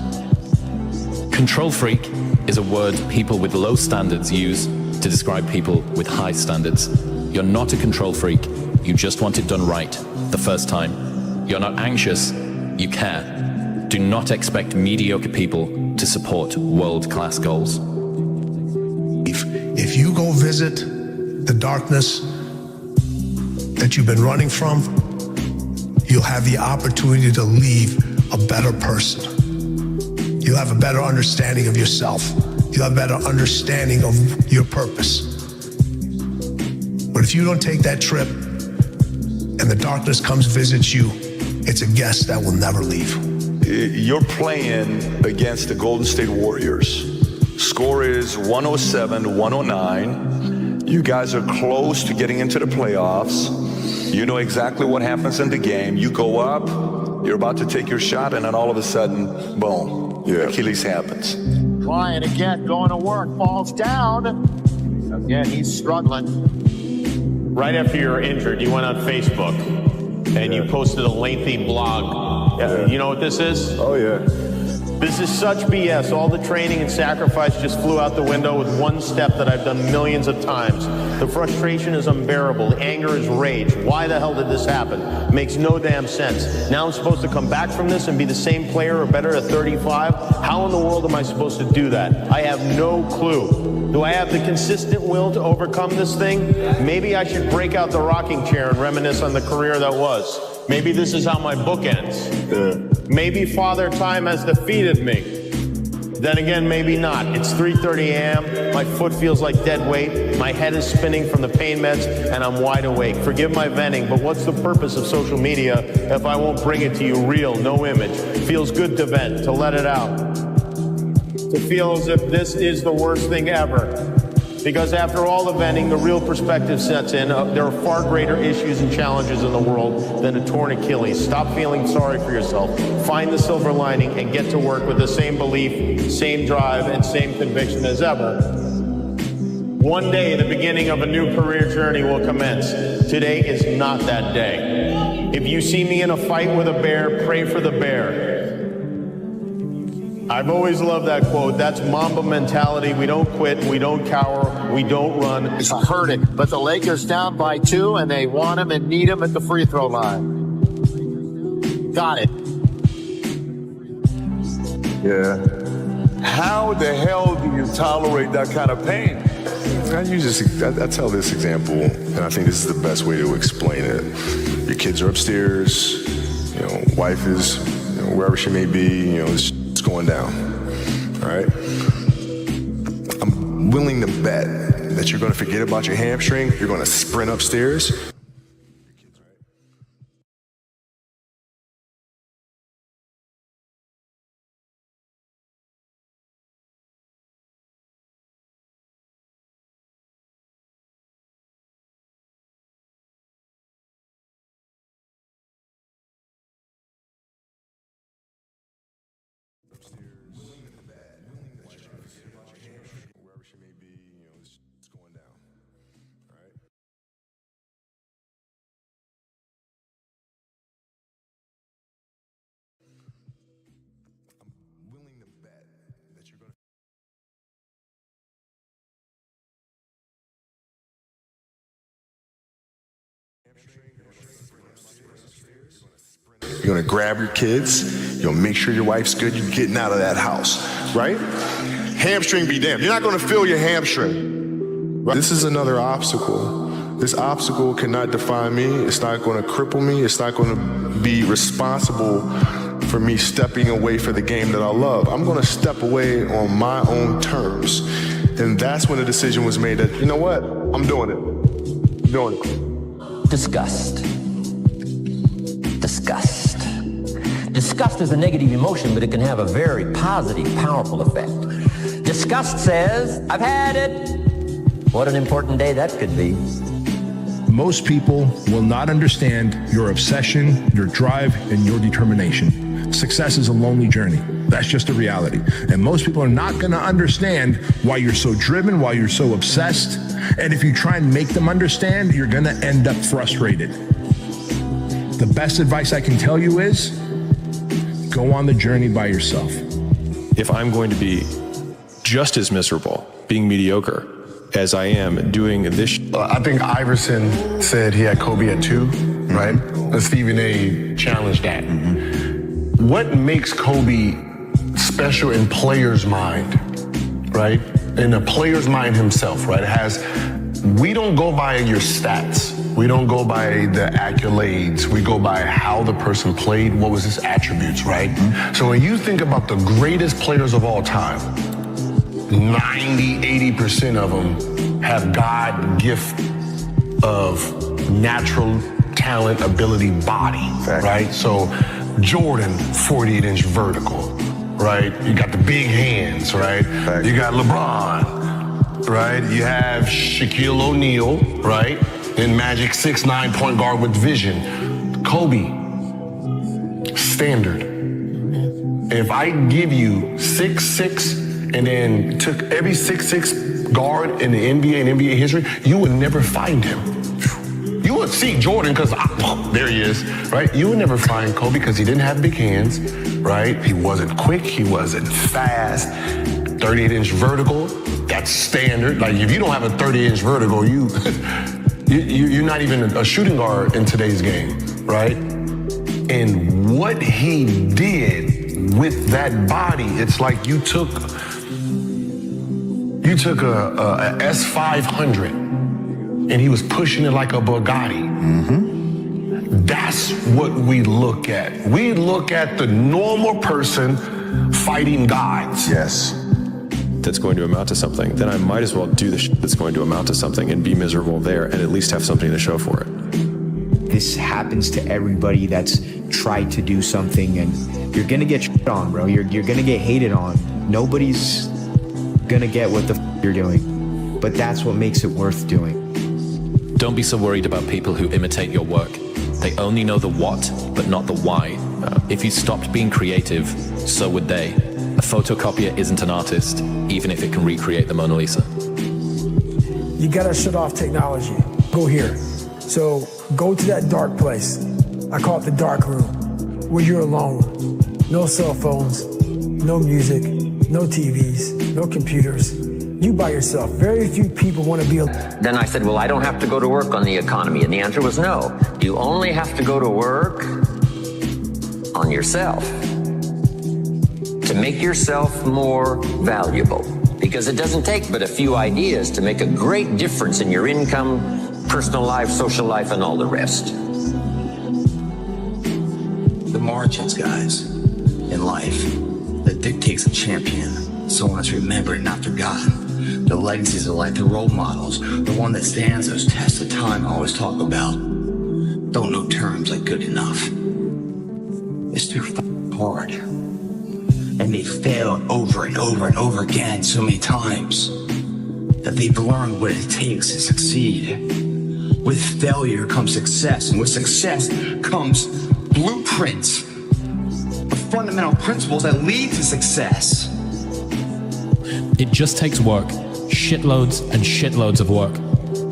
Control freak is a word people with low standards use to describe people with high standards. You're not a control freak. You just want it done right the first time. You're not anxious. You care. Do not expect mediocre people to support world-class goals. If you go visit the darkness that you've been running from, you'll have the opportunity to leave a better person. You'll have a better understanding of yourself. You'll have a better understanding of your purpose. But if you don't take that trip and the darkness comes visits you, it's a guest that will never leave. You're playing against the Golden State Warriors. Score is 107-109. You guys are close to getting into the playoffs. You know exactly what happens in the game. You go up, you're about to take your shot, and then all of a sudden, boom. Yeah. Achilles happens. Trying again, going to work, falls down. Again, he's struggling. Right after you were injured, you went on Facebook and you posted a lengthy blog. You know what this is? Oh, yeah. This is such BS. All the training and sacrifice just flew out the window with one step that I've done millions of times. The frustration is unbearable. The anger is rage. Why the hell did this happen? Makes no damn sense. Now I'm supposed to come back from this and be the same player or better at 35? How in the world am I supposed to do that? I have no clue. Do I have the consistent will to overcome this thing? Maybe I should break out the rocking chair and reminisce on the career that was. Maybe this is how my book ends. Maybe Father Time has defeated me. Then again, maybe not. It's 3:30 a.m. My foot feels like dead weight. My head is spinning from the pain meds, and I'm wide awake. Forgive my venting, but what's the purpose of social media if I won't bring it to you real, no image? Feels good to vent, to let it out. To feel as if this is the worst thing ever. Because after all the venting, the real perspective sets in. There are far greater issues and challenges in the world than a torn Achilles. Stop feeling sorry for yourself. Find the silver lining and get to work with the same belief, same drive, and same conviction as ever. One day, the beginning of a new career journey will commence. Today is not that day. If you see me in a fight with a bear, pray for the bear. I've always loved that quote. That's Mamba mentality. We don't quit, we don't cower, we don't run. It's hurting, but the Lakers down by 2, and they want him and need him at the free throw line. Got it. Yeah. How the hell do you tolerate that kind of pain? I tell this example, and I think this is the best way to explain it. Your kids are upstairs, wife is, wherever she may be, it's going down, all right? I'm willing to bet that you're going to forget about your hamstring, you're going to sprint upstairs. You're gonna grab your kids, you're gonna make sure your wife's good, you're getting out of that house, right? Hamstring be damned. You're not gonna feel your hamstring. Right? This is another obstacle. This obstacle cannot define me, it's not gonna cripple me, it's not gonna be responsible for me stepping away for the game that I love. I'm gonna step away on my own terms. And that's when the decision was made that, you know what, I'm doing it. I'm doing it. Disgust. Disgust. Disgust is a negative emotion, but it can have a very positive, powerful effect. Disgust says, I've had it. What an important day that could be. Most people will not understand your obsession, your drive, and your determination. Success is a lonely journey. That's just a reality. And most people are not going to understand why you're so driven, why you're so obsessed. And if you try and make them understand, you're going to end up frustrated. The best advice I can tell you is go on the journey by yourself. If I'm going to be just as miserable being mediocre as I am doing this. I think Iverson said he had Kobe at 2, right? And Stephen A. challenged that. What makes Kobe special in player's mind, right? In a player's mind himself, right? We don't go by your stats. We don't go by the accolades. We go by how the person played, what was his attributes, right? So when you think about the greatest players of all time, 90-80% of them have God gift of natural talent, ability, body, right? So Jordan, 48-inch vertical, right? You got the big hands, right? You got LeBron, right? You have Shaquille O'Neal, right? And Magic, 6'9" point guard with vision. Kobe, standard. If I give you 6'6", and then took every 6'6" guard in the NBA and NBA history, you would never find him. You would see Jordan because there he is, right? You would never find Kobe because he didn't have big hands, right? He wasn't quick, he wasn't fast. 38-inch vertical, that's standard. Like if you don't have a 38-inch vertical, you're not even a shooting guard in today's game, right? And what he did with that body, it's like you took a S500 and he was pushing it like a Bugatti. That's what we look at. We look at the normal person fighting gods. Yes. That's going to amount to something, then I might as well do the shit that's going to amount to something and be miserable there and at least have something to show for it. This happens to everybody that's tried to do something, and you're gonna get shit on, bro. You're gonna get hated on. Nobody's gonna get what the you're doing, but that's what makes it worth doing. Don't be so worried about people who imitate your work. They only know the what, but not the why. If you stopped being creative, so would they. A photocopier isn't an artist, even if it can recreate the Mona Lisa. You gotta shut off technology. Go here. So go to that dark place. I call it the dark room, where you're alone. No cell phones, no music, no TVs, no computers. You by yourself. Very few people want to be alone. Then I said, well, I don't have to go to work on the economy. And the answer was no. You only have to go to work on yourself. To make yourself more valuable. Because it doesn't take but a few ideas to make a great difference in your income, personal life, social life, and all the rest. The margins, guys, in life, that dictates a champion. Someone that's remembered, not forgotten. The legacies of life, the role models, the one that stands those tests of time I always talk about. Don't know terms like good enough. It's too hard. And they failed over and over and over again so many times that they've learned what it takes to succeed. With failure comes success, and with success comes blueprints of fundamental principles that lead to success. It just takes work, shitloads and shitloads of work.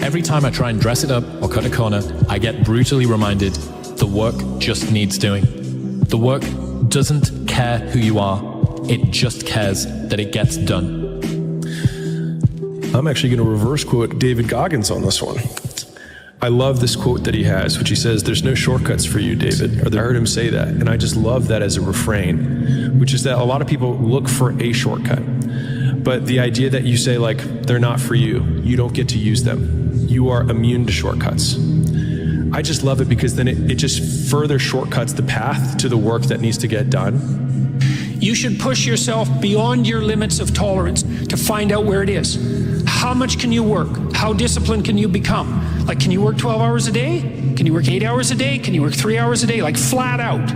Every time I try and dress it up or cut a corner, I get brutally reminded the work just needs doing. The work doesn't care who you are. It just cares that it gets done. I'm actually going to reverse quote David Goggins on this one. I love this quote that he has, which he says, "There's no shortcuts for you, David." Or I heard him say that. And I just love that as a refrain, which is that a lot of people look for a shortcut. But the idea that you say, like, they're not for you, you don't get to use them. You are immune to shortcuts. I just love it because then it just further shortcuts the path to the work that needs to get done. You should push yourself beyond your limits of tolerance to find out where it is. How much can you work? How disciplined can you become? Like, can you work 12 hours a day? Can you work 8 hours a day? Can you work 3 hours a day? Like, flat out.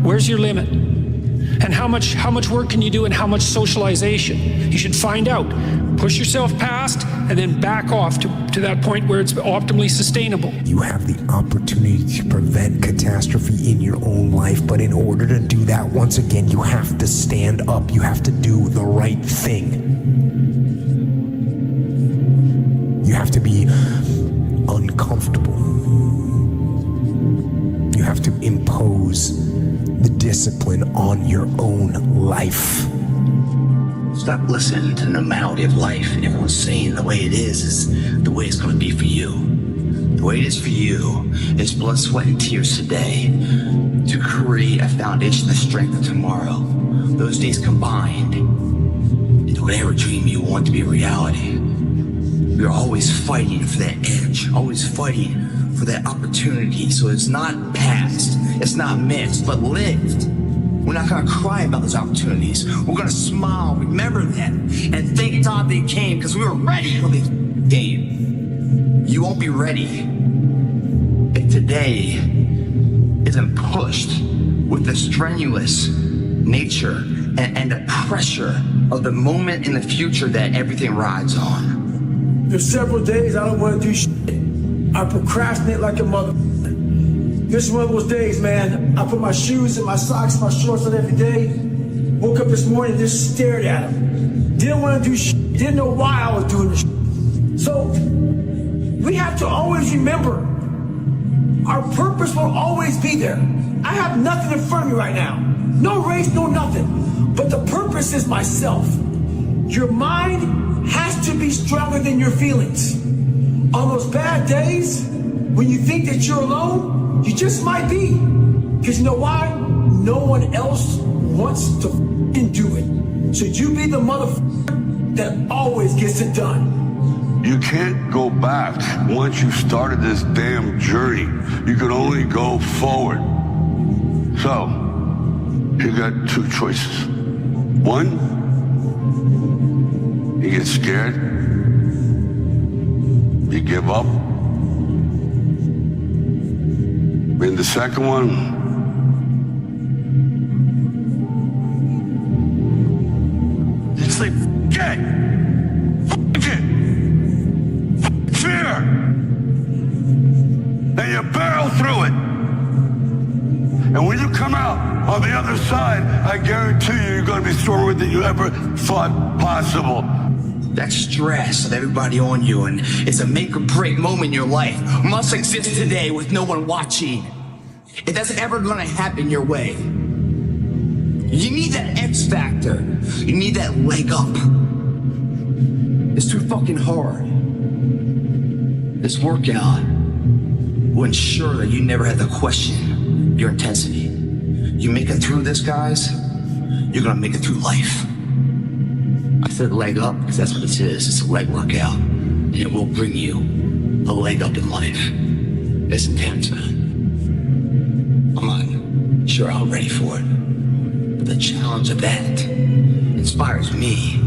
Where's your limit? And how much work can you do, and how much socialization? You should find out. Push yourself past and then back off to that point where it's optimally sustainable. You have the opportunity to prevent catastrophe in your own life, but in order to do that, once again, you have to stand up. You have to do the right thing. You have to be uncomfortable. You have to impose the discipline on your own life. Stop listening to the normality of life. Everyone's saying the way it is the way it's going to be for you. The way it is for you is blood, sweat, and tears today to create a foundation of strength of tomorrow. Those days combined into whatever dream you want to be a reality. We're always fighting for that edge, always fighting for that opportunity. So it's not past, it's not missed, but lived. We're not going to cry about those opportunities. We're going to smile, remember them, and thank God they came, because we were ready when they came. You won't be ready if today isn't pushed with the strenuous nature and the pressure of the moment in the future that everything rides on. There's several days I don't want to do shit. I procrastinate like a mother. This is one of those days, man. I put my shoes and my socks and my shorts on every day. Woke up this morning and just stared at them. Didn't want to do shit. Didn't know why I was doing this shit. So we have to always remember Our purpose will always be there. I have nothing in front of me right now. No race, no nothing. But the purpose is myself. Your mind has to be stronger than your feelings. On those bad days, when you think that you're alone, you just might be. Because you know why? No one else wants to do it. So you be the motherfucker that always gets it done. You can't go back. Once you've started this damn journey, you can only go forward. So, you got two choices. One, you get scared, you give up. And the second one, you say, "F it, fear," and you barrel through it. And when you come out on the other side, I guarantee you're going to be stronger than you ever thought possible. That stress of everybody on you, and it's a make or break moment in your life, must exist today with no one watching. If that's ever gonna happen your way, you need that X factor. You need that leg up. It's too fucking hard. This workout will ensure that you never have to question your intensity. You make it through this, guys, you're gonna make it through life. I said leg up because that's what it is. It's a leg workout. And it will bring you a leg up in life. It's intense, man. I'm not sure I'm ready for it. But the challenge of that inspires me.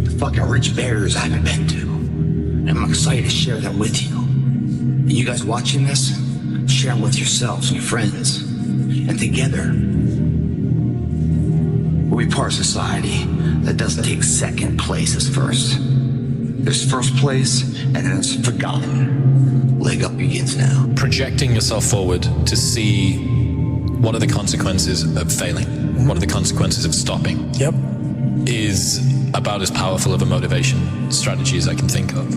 The fucking rich barriers I haven't been to. And I'm excited to share them with you. And you guys watching this, share them with yourselves and your friends. And together, we'll be part of society that doesn't take second place as first. There's first place, and then there's forgotten. Leg up begins now. Projecting yourself forward to see what are the consequences of failing, what are the consequences of stopping, is about as powerful of a motivation strategy as I can think of.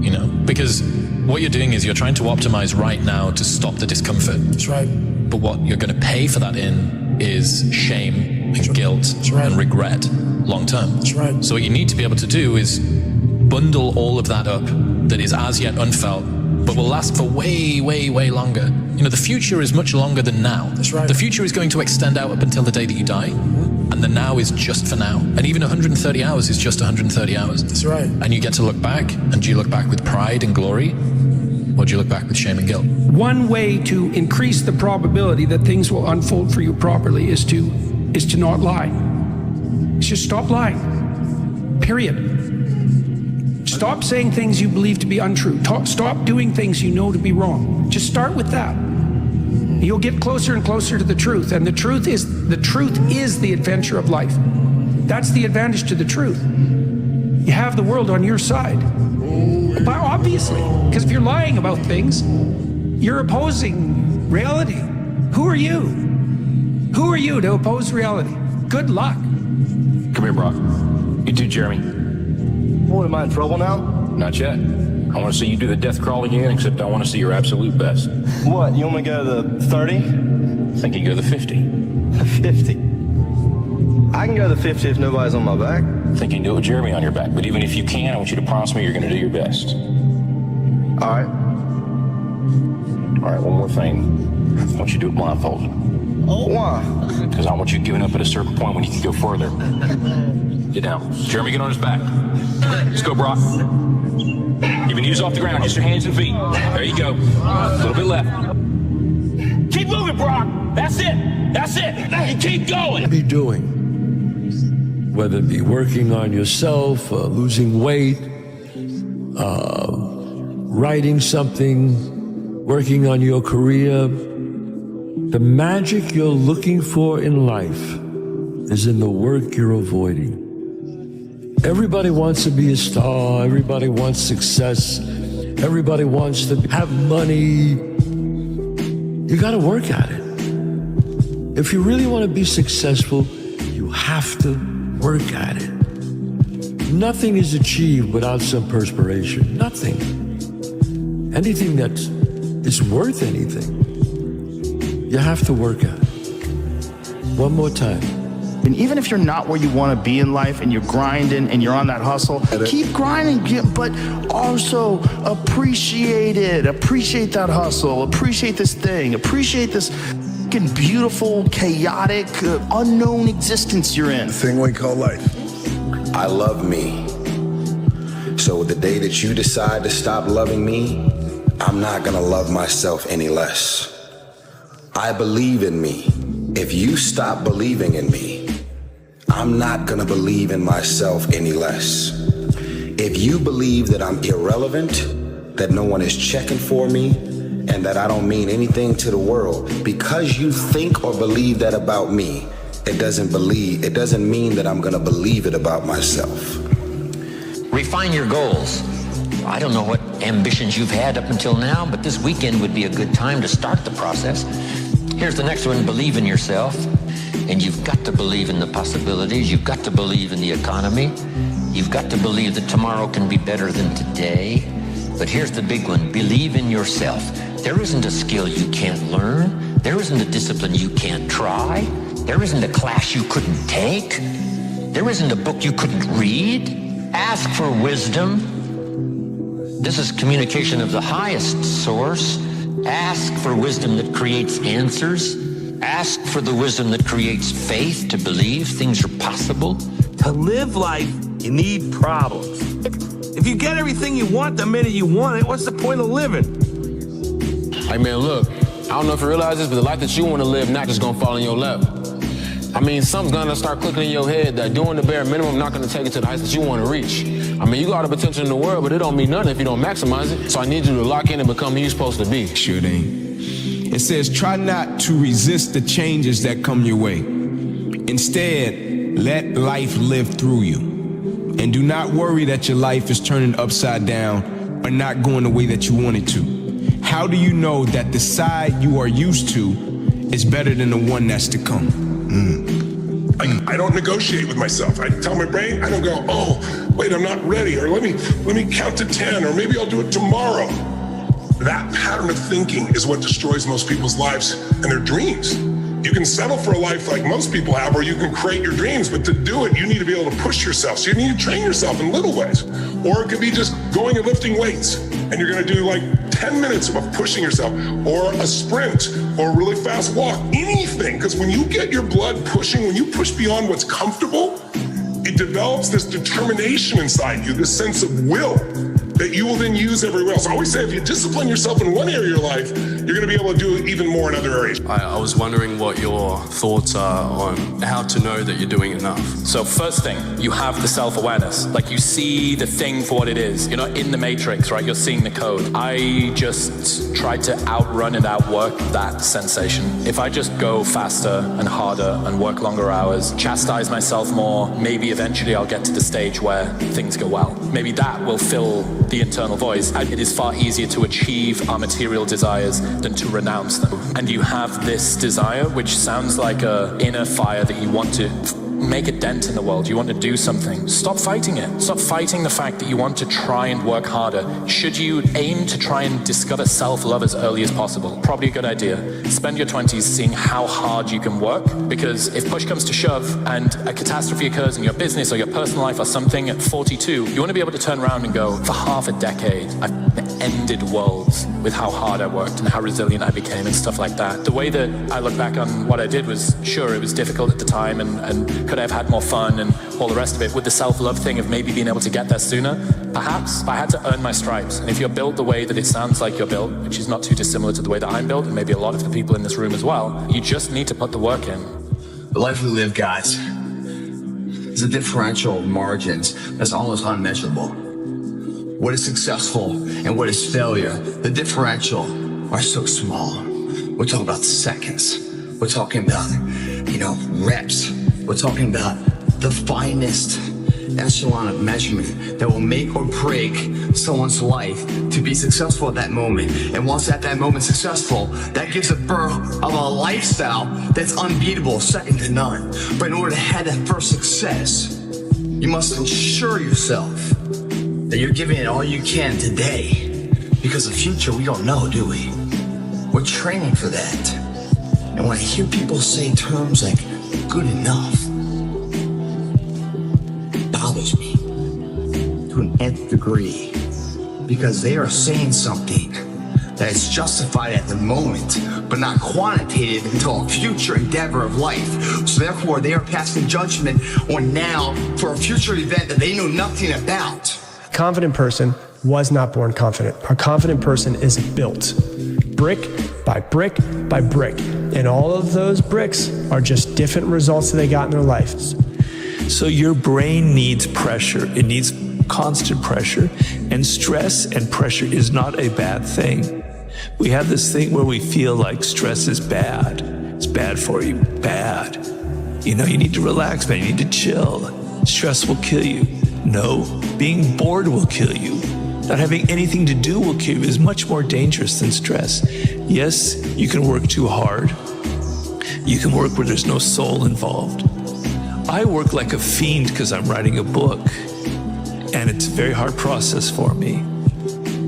You know, because what you're doing is you're trying to optimize right now to stop the discomfort. That's right. But what you're going to pay for that in is shame and guilt and regret long term. That's right. So what you need to be able to do is bundle all of that up that is as yet unfelt, but will last for way, way, way longer. You know, the future is much longer than now. That's right. The future is going to extend out up until the day that you die, and the now is just for now. And even 130 hours is just 130 hours. That's right. And you get to look back, and do you look back with pride and glory, or do you look back with shame and guilt? One way to increase the probability that things will unfold for you properly is to not lie. It's just stop lying. Period. Stop saying things you believe to be untrue. Stop doing things you know to be wrong. Just start with that. You'll get closer and closer to the truth, and the truth is the adventure of life. That's the advantage to the truth. You have the world on your side. But obviously, because if you're lying about things, you're opposing reality. Who are you? Who are you to oppose reality? Good luck. Come here, Brock. You too, Jeremy. What, am I in trouble now? Not yet. I want to see you do the death crawl again, except I want to see your absolute best. What, you want me to go to the 30? I think you go to the 50. 50? I can go to the 50 if nobody's on my back. I think you can do it with Jeremy on your back, but even if you can, I want you to promise me you're going to do your best. All right. All right, one more thing. I want you to do it blindfolded. Oh, why? Because I want you giving up at a certain point when you can go further. Get down. Jeremy, get on his back. Let's go, Brock. Keep your knees off the ground, just your hands and feet. There you go. A little bit left. Keep moving, Brock. That's it. That's it. And keep going. Be doing, whether it be working on yourself, losing weight, writing something, working on your career. The magic you're looking for in life is in the work you're avoiding. Everybody wants to be a star. Everybody wants success. Everybody wants to have money. You got to work at it. If you really want to be successful, you have to work at it. Nothing is achieved without some perspiration. Nothing. Anything that's is worth anything, you have to work at it. One more time. And even if you're not where you want to be in life and you're grinding and you're on that hustle, keep grinding, but also appreciate it. Appreciate that hustle. Appreciate this thing. Appreciate this fucking beautiful, chaotic, unknown existence you're in. The thing we call life. I love me. So the day that you decide to stop loving me, I'm not gonna love myself any less. I believe in me. If you stop believing in me, I'm not gonna believe in myself any less. If you believe that I'm irrelevant, that no one is checking for me, and that I don't mean anything to the world, because you think or believe that about me, it doesn't mean that I'm gonna believe it about myself. Refine your goals. I don't know what ambitions you've had up until now, but this weekend would be a good time to start the process. Here's the next one, believe in yourself. And you've got to believe in the possibilities. You've got to believe in the economy. You've got to believe that tomorrow can be better than today. But here's the big one, believe in yourself. There isn't a skill you can't learn. There isn't a discipline you can't try. There isn't a class you couldn't take. There isn't a book you couldn't read. Ask for wisdom. This is communication of the highest source. Ask for wisdom that creates answers. Ask for the wisdom that creates faith to believe things are possible. To live life, you need problems. If you get everything you want the minute you want it, what's the point of living? Hey man, look, I don't know if you realize this, but the life that you want to live not just gonna fall in your lap. I mean, something's gonna start clicking in your head that doing the bare minimum not gonna take it to the heights that you want to reach. I mean, you got all the potential in the world, but it don't mean nothing if you don't maximize it. So I need you to lock in and become who you're supposed to be. Sure thing. It says, try not to resist the changes that come your way. Instead, let life live through you. And do not worry that your life is turning upside down or not going the way that you want it to. How do you know that the side you are used to is better than the one that's to come? I don't negotiate with myself. I tell my brain, I don't go, oh, wait, I'm not ready, or let me count to 10, or maybe I'll do it tomorrow. That pattern of thinking is what destroys most people's lives and their dreams. You can settle for a life like most people have, or you can create your dreams, but to do it, you need to be able to push yourself. So you need to train yourself in little ways. Or it could be just going and lifting weights, and you're gonna do like 10 minutes of pushing yourself, or a sprint, or a really fast walk, anything. Because when you get your blood pushing, when you push beyond what's comfortable, it develops this determination inside you, this sense of will that you will then use everywhere else. I always say if you discipline yourself in one area of your life, you're gonna be able to do it even more in other areas. I was wondering what your thoughts are on how to know that you're doing enough. So first thing, you have the self-awareness. Like you see the thing for what it is. You're not in the matrix, right? You're seeing the code. I just tried to outrun and outwork that sensation. If I just go faster and harder and work longer hours, chastise myself more, maybe eventually I'll get to the stage where things go well. Maybe that will fill the internal voice. And it is far easier to achieve our material desires than to renounce them. And you have this desire, which sounds like an inner fire that you want to make a dent in the world. You want to do something. Stop fighting it. Stop fighting the fact that you want to try and work harder. Should you aim to try and discover self-love as early as possible? Probably a good idea. Spend your 20s seeing how hard you can work, because if push comes to shove and a catastrophe occurs in your business or your personal life or something at 42, you want to be able to turn around and go, for half a decade, I've ended worlds with how hard I worked and how resilient I became and stuff like that. The way that I look back on what I did was, sure, it was difficult at the time and could I have had more fun and all the rest of it. With the self-love thing of maybe being able to get there sooner, perhaps, but I had to earn my stripes. And if you're built the way that it sounds like you're built, which is not too dissimilar to the way that I'm built, and maybe a lot of the people in this room as well, you just need to put the work in. The life we live, guys, is a differential of margins that's almost unmeasurable. What is successful and what is failure, the differential are so small. We're talking about seconds. We're talking about, reps. We're talking about the finest echelon of measurement that will make or break someone's life to be successful at that moment. And once at that moment successful, that gives a birth of a lifestyle that's unbeatable, second to none. But in order to have that first success, you must ensure yourself that you're giving it all you can today. Because the future we don't know, do we? We're training for that. And when I hear people say terms like good enough, it bothers me to an nth degree, because they are saying something that is justified at the moment, but not quantitative until a future endeavor of life. So therefore, they are passing judgment on now for a future event that they know nothing about. A confident person was not born confident. A confident person is built brick by brick by brick. And all of those bricks are just different results that they got in their life. So your brain needs pressure. It needs constant pressure. And stress and pressure is not a bad thing. We have this thing where we feel like stress is bad. It's bad for you. Bad. You know, you need to relax, man. You need to chill. Stress will kill you. No, being bored will kill you. Not having anything to do will kill you. Is much more dangerous than stress. Yes, you can work too hard. You can work where there's no soul involved. I work like a fiend because I'm writing a book. And it's a very hard process for me.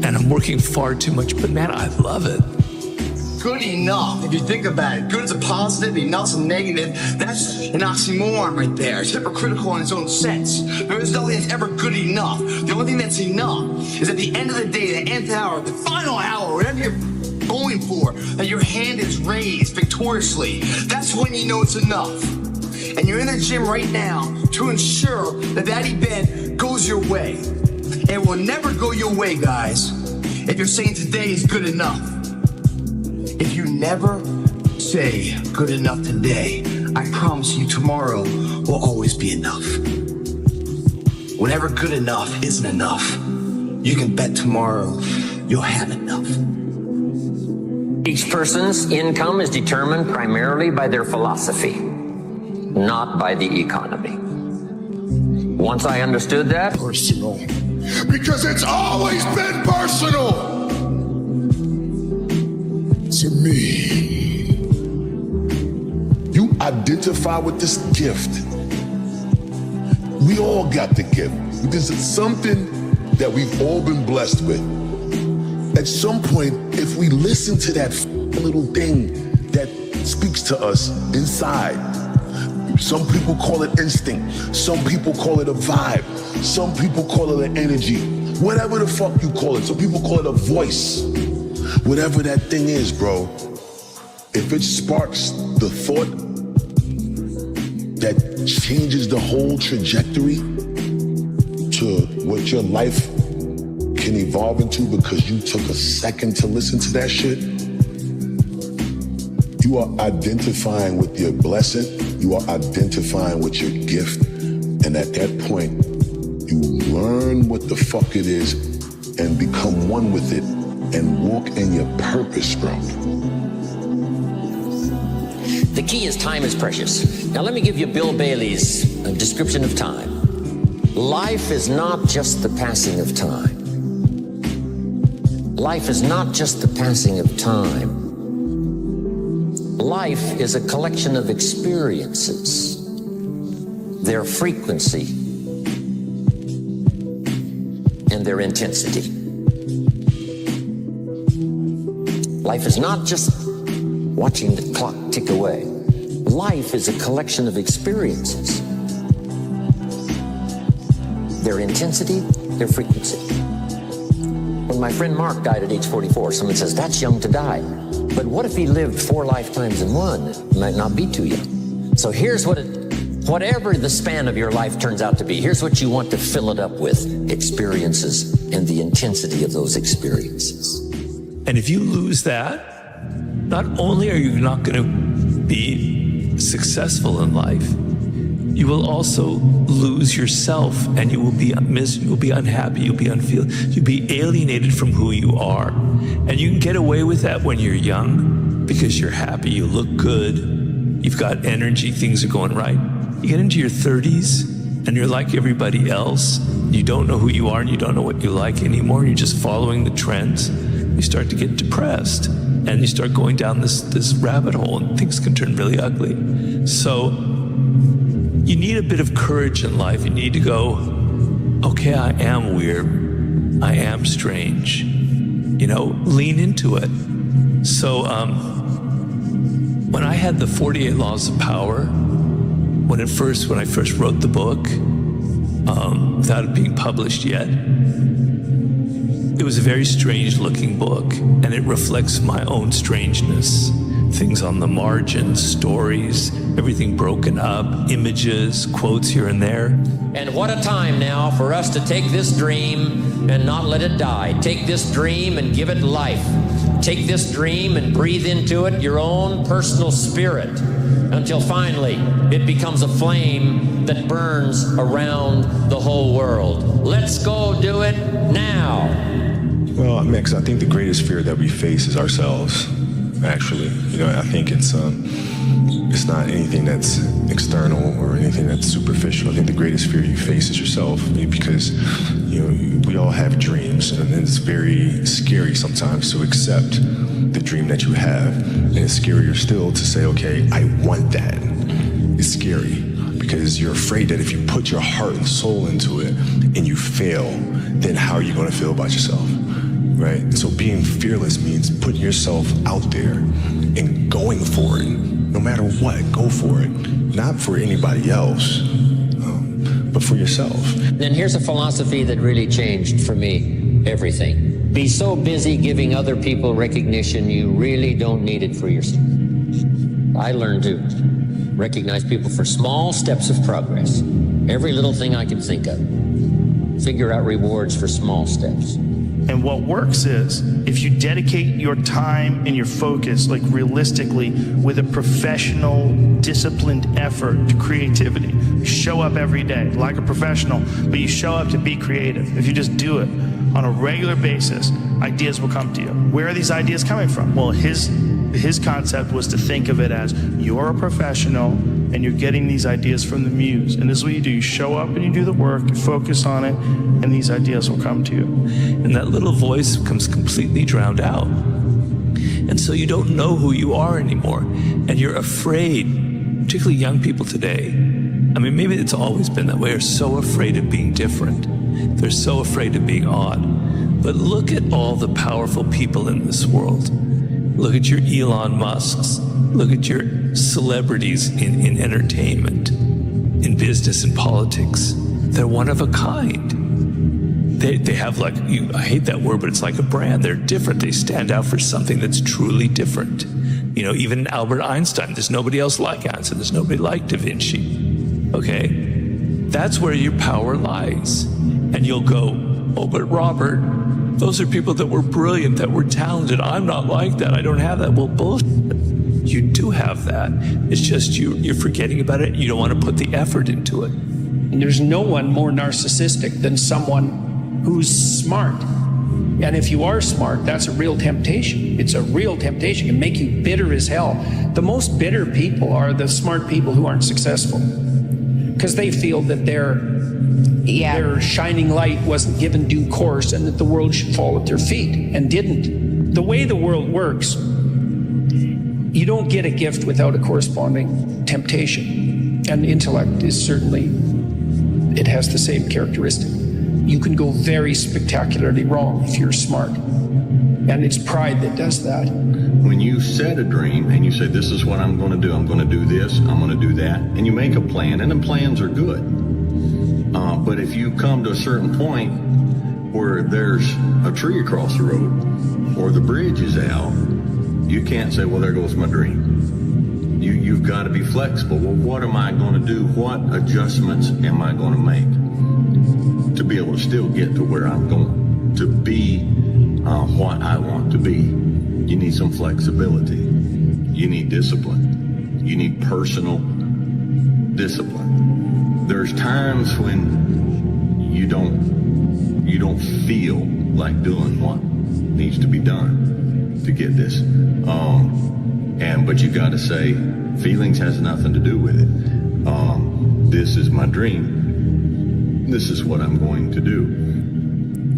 And I'm working far too much, but man, I love it. Good enough, if you think about it. Good is a positive, enough's a negative. That's an oxymoron right there. It's hypocritical in its own sense. There is nothing that's ever good enough. The only thing that's enough is at the end of the day, the nth hour, the final hour, whatever you're going for, that your hand is raised victoriously. That's when you know it's enough. And you're in the gym right now to ensure that that event goes your way. It will never go your way, guys, if you're saying today is good enough. If you never say good enough today, I promise you tomorrow will always be enough. Whenever good enough isn't enough, you can bet tomorrow you'll have enough. Each person's income is determined primarily by their philosophy, not by the economy. Once I understood that, personal. Because it's always been personal to me. You identify with this gift. We all got the gift. This is something that we've all been blessed with. At some point, if we listen to that little thing that speaks to us inside, some people call it instinct. Some people call it a vibe. Some people call it an energy. Whatever the fuck you call it. Some people call it a voice. Whatever that thing is, bro. If it sparks the thought that changes the whole trajectory to what your life can evolve into because you took a second to listen to that shit, you are identifying with your blessing. You are identifying with your gift. And at that point, you learn what the fuck it is and become one with it and walk in your purpose, bro. the key is time is precious. Now let me give you Bill Bailey's description of time. Life is not just the passing of time. Life is not just the passing of time. Life is a collection of experiences, their frequency, and their intensity. Life is not just watching the clock tick away. Life is a collection of experiences, their intensity, their frequency. When my friend Mark died at age 44, someone says, that's young to die. But what if he lived 4 lifetimes in one? It might not be too young. So here's what whatever the span of your life turns out to be, here's what you want to fill it up with: experiences and the intensity of those experiences. And if you lose that, not only are you not going to be successful in life, you will also lose yourself, and you will be unhappy, you'll be alienated from who you are. And you can get away with that when you're young because you're happy, you look good, you've got energy, things are going right. You get into your 30s and you're like everybody else. You don't know who you are and you don't know what you like anymore. And you're just following the trends. You start to get depressed and you start going down this rabbit hole, and things can turn really ugly. So you need a bit of courage in life. You need to go, okay, I am weird. I am strange. You know, lean into it. So when I had the 48 Laws of Power, when I first wrote the book, without it being published yet, it was a very strange looking book, and it reflects my own strangeness. Things on the margins, stories, everything broken up, images, quotes here and there. And what a time now for us to take this dream and not let it die. Take this dream and give it life. Take this dream and breathe into it your own personal spirit until finally it becomes a flame that burns around the whole world. Let's go do it now. Well, Mix, I think the greatest fear that we face is ourselves, actually. I think it's not anything that's external or anything that's superficial. I think the greatest fear you face is yourself, because, we all have dreams, and it's very scary sometimes to accept the dream that you have. And it's scarier still to say, okay, I want that. It's scary because you're afraid that if you put your heart and soul into it and you fail, then how are you going to feel about yourself? Right? And so being fearless means putting yourself out there and going for it. No matter what, go for it. Not for anybody else, but for yourself. Then here's a philosophy that really changed for me everything. Be so busy giving other people recognition, you really don't need it for yourself. I learned to recognize people for small steps of progress. Every little thing I can think of. Figure out rewards for small steps. And what works is, if you dedicate your time and your focus, like realistically, with a professional, disciplined effort to creativity, you show up every day like a professional, but you show up to be creative. If you just do it on a regular basis, ideas will come to you. Where are these ideas coming from? Well, his concept was to think of it as you're a professional and you're getting these ideas from the muse. And this is what you do. You show up and you do the work, you focus on it, and these ideas will come to you. And that little voice becomes completely drowned out. And so you don't know who you are anymore. And you're afraid, particularly young people today. I mean, maybe it's always been that way, are so afraid of being different. They're so afraid of being odd. But look at all the powerful people in this world. Look at your Elon Musks. Look at your celebrities in entertainment, in business and politics. They're one of a kind. They have I hate that word, but it's like a brand. They're different. They stand out for something that's truly different. Even Albert Einstein, there's nobody else like Einstein. There's nobody like Da Vinci. Okay? That's where your power lies. And you'll go, oh, but Robert, those are people that were brilliant, that were talented. I'm not like that. I don't have that. Well, bullshit. You do have that. It's just you're forgetting about it. You don't want to put the effort into it. And there's no one more narcissistic than someone who's smart. And if you are smart, that's a real temptation. It's a real temptation. It can make you bitter as hell. The most bitter people are the smart people who aren't successful, because they feel that their shining light wasn't given due course and that the world should fall at their feet, and didn't. The way the world works, you don't get a gift without a corresponding temptation. And intellect is certainly, it has the same characteristic. You can go very spectacularly wrong if you're smart. And it's pride that does that. When you set a dream and you say, this is what I'm going to do this, I'm going to do that, and you make a plan, and the plans are good. But if you come to a certain point where there's a tree across the road or the bridge is out, you can't say, well, there goes my dream. You've got to be flexible. Well, what am I going to do? What adjustments am I going to make to be able to still get to where I'm going, to be what I want to be? You need some flexibility. You need discipline. You need personal discipline. There's times when you don't feel like doing what needs to be done to get this. But you got to say, feelings has nothing to do with it. This is my dream. This is what I'm going to do.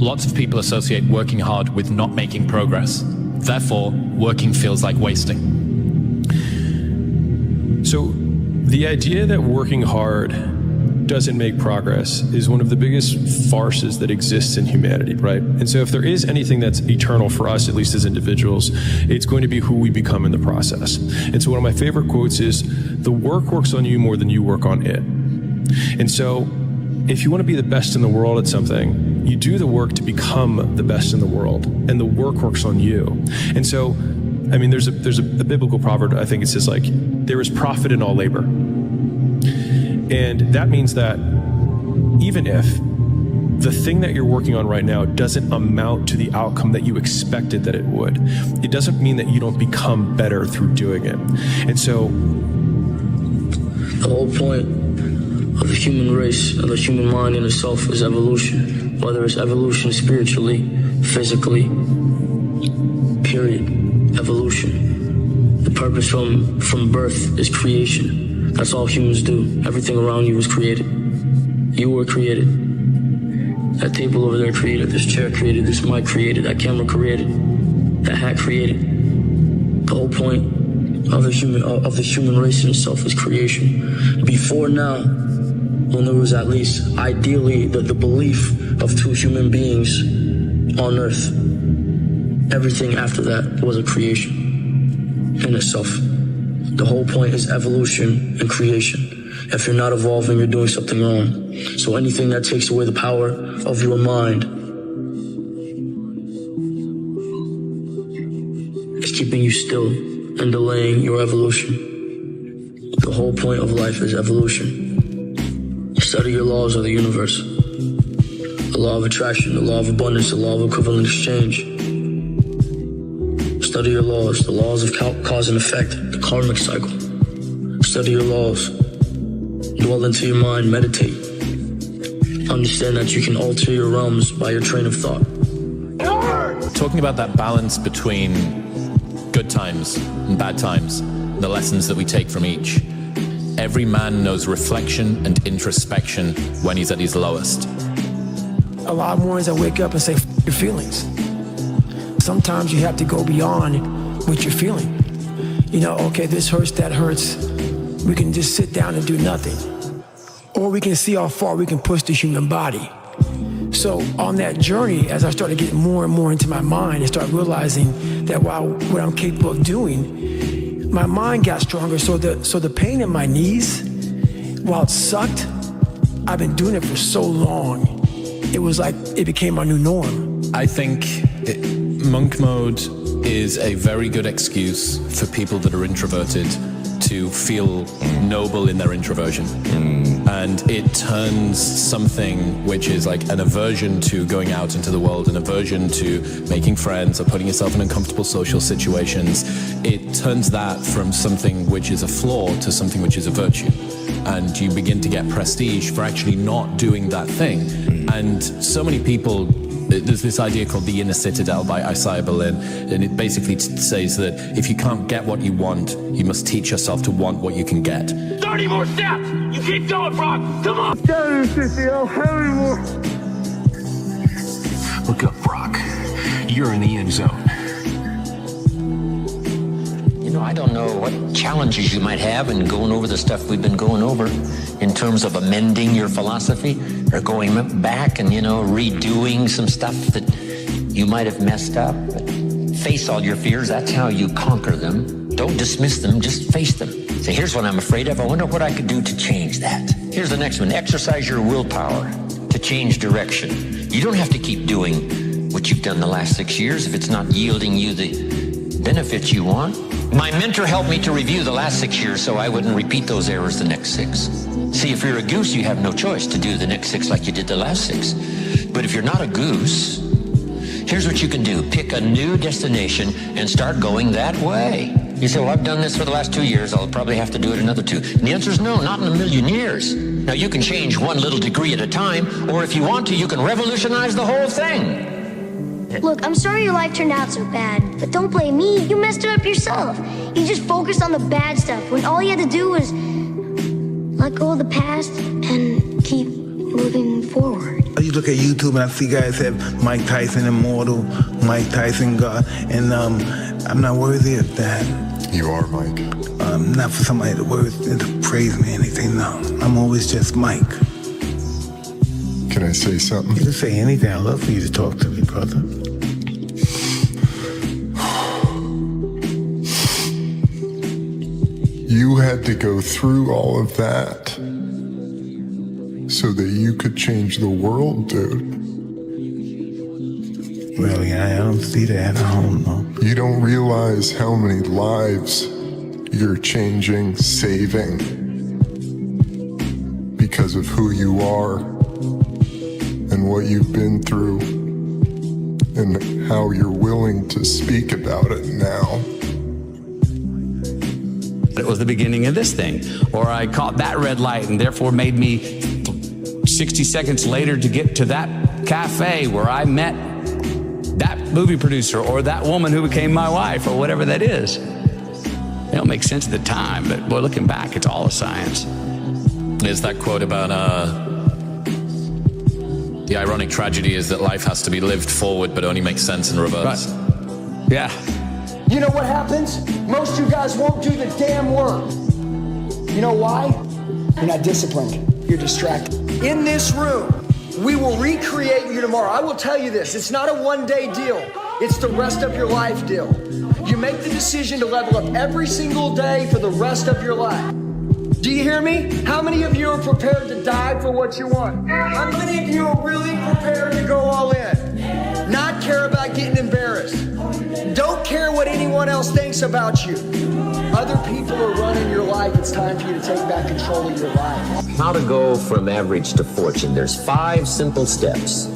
Lots of people associate working hard with not making progress. Therefore, working feels like wasting. So the idea that working hard doesn't make progress is one of the biggest farces that exists in humanity, right? And so if there is anything that's eternal for us, at least as individuals, it's going to be who we become in the process. And so one of my favorite quotes is, the work works on you more than you work on it. And so if you want to be the best in the world at something, you do the work to become the best in the world, and the work works on you. And so, I mean, there's a biblical proverb, I think it says, like, there is profit in all labor. And that means that even if the thing that you're working on right now doesn't amount to the outcome that you expected that it would, it doesn't mean that you don't become better through doing it. And so the whole point of the human race, of the human mind in itself, is evolution. Whether it's evolution spiritually, physically, period. Evolution. The purpose from birth is creation. That's all humans do. Everything around you was created. You were created. That table over there created. This chair created. This mic created. That camera created. That hat created. The whole point of the human race in itself is creation. Before now, when there was at least ideally the belief of two human beings on Earth, everything after that was a creation in itself. The whole point is evolution and creation. If you're not evolving, you're doing something wrong. So anything that takes away the power of your mind is keeping you still and delaying your evolution. The whole point of life is evolution. Study your laws of the universe. The law of attraction, the law of abundance, the law of equivalent exchange. Study your laws, the laws of cause and effect, the karmic cycle. Study your laws. Dwell into your mind, meditate. Understand that you can alter your realms by your train of thought. Talking about that balance between good times and bad times, the lessons that we take from each. Every man knows reflection and introspection when he's at his lowest. A lot of mornings I wake up and say, F your feelings. Sometimes you have to go beyond what you're feeling. You know, okay, this hurts, that hurts. We can just sit down and do nothing. Or we can see how far we can push the human body. So on that journey, as I started getting more and more into my mind, I started realizing that what I'm capable of doing, my mind got stronger. So the pain in my knees, while it sucked, I've been doing it for so long. It was like it became my new norm. I think monk mode is a very good excuse for people that are introverted to feel noble in their introversion. And it turns something which is like an aversion to going out into the world, an aversion to making friends or putting yourself in uncomfortable social situations. It turns that from something which is a flaw to something which is a virtue. And you begin to get prestige for actually not doing that thing. And so many people, there's this idea called the inner citadel by Isaiah Berlin, and it basically says that if you can't get what you want, you must teach yourself to want what you can get. 30 more steps! You keep going, Brock! Come on! Look up, Brock. You're in the end zone. You know, I don't know what challenges you might have in going over the stuff we've been going over in terms of amending your philosophy or going back and, redoing some stuff that you might have messed up. But face all your fears. That's how you conquer them. Don't dismiss them. Just face them. Say, here's what I'm afraid of. I wonder what I could do to change that. Here's the next one. Exercise your willpower to change direction. You don't have to keep doing what you've done the last 6 years if it's not yielding you the benefits you want. My mentor helped me to review the last 6 years so I wouldn't repeat those errors the next 6. See, if you're a goose, you have no choice to do the next 6 like you did the last 6. But if you're not a goose, here's what you can do. Pick a new destination and start going that way. You say, well, I've done this for the last 2 years. I'll probably have to do it another 2. And the answer is no, not in a million years. Now, you can change one little degree at a time, or if you want to, you can revolutionize the whole thing. Look, I'm sorry your life turned out so bad, but don't blame me. You messed it up yourself. You just focused on the bad stuff when all you had to do was let go of the past and keep moving forward. You look at YouTube and I see guys have Mike Tyson immortal, Mike Tyson God, and I'm not worthy of that. You are, Mike. Not for somebody to praise me or anything, no. I'm always just Mike. Can I say something? You can say anything. I'd love for you to talk to me, brother. You had to go through all of that so that you could change the world, dude. Really, I don't see that. I don't know. You don't realize how many lives you're changing, saving, because of who you are and what you've been through and how you're willing to speak about it now. It was the beginning of this thing. Or I caught that red light and therefore made me 60 seconds later to get to that cafe where I met that movie producer or that woman who became my wife or whatever that is. It don't make sense at the time, but boy, looking back, it's all a science. Is that quote about the ironic tragedy is that life has to be lived forward but only makes sense in reverse? Right. Yeah. You know what happens? Most of you guys won't do the damn work. You know why? You're not disciplined. You're distracted. In this room, we will recreate you tomorrow. I will tell you this, it's not a one-day deal. It's the rest of your life deal. You make the decision to level up every single day for the rest of your life. Do you hear me? How many of you are prepared to die for what you want? How many of you are really prepared to go all in? Not care about getting embarrassed. Don't care what anyone else thinks about you. Other people are running your life. It's time for you to take back control of your life. How to go from average to fortune. There's 5 simple steps.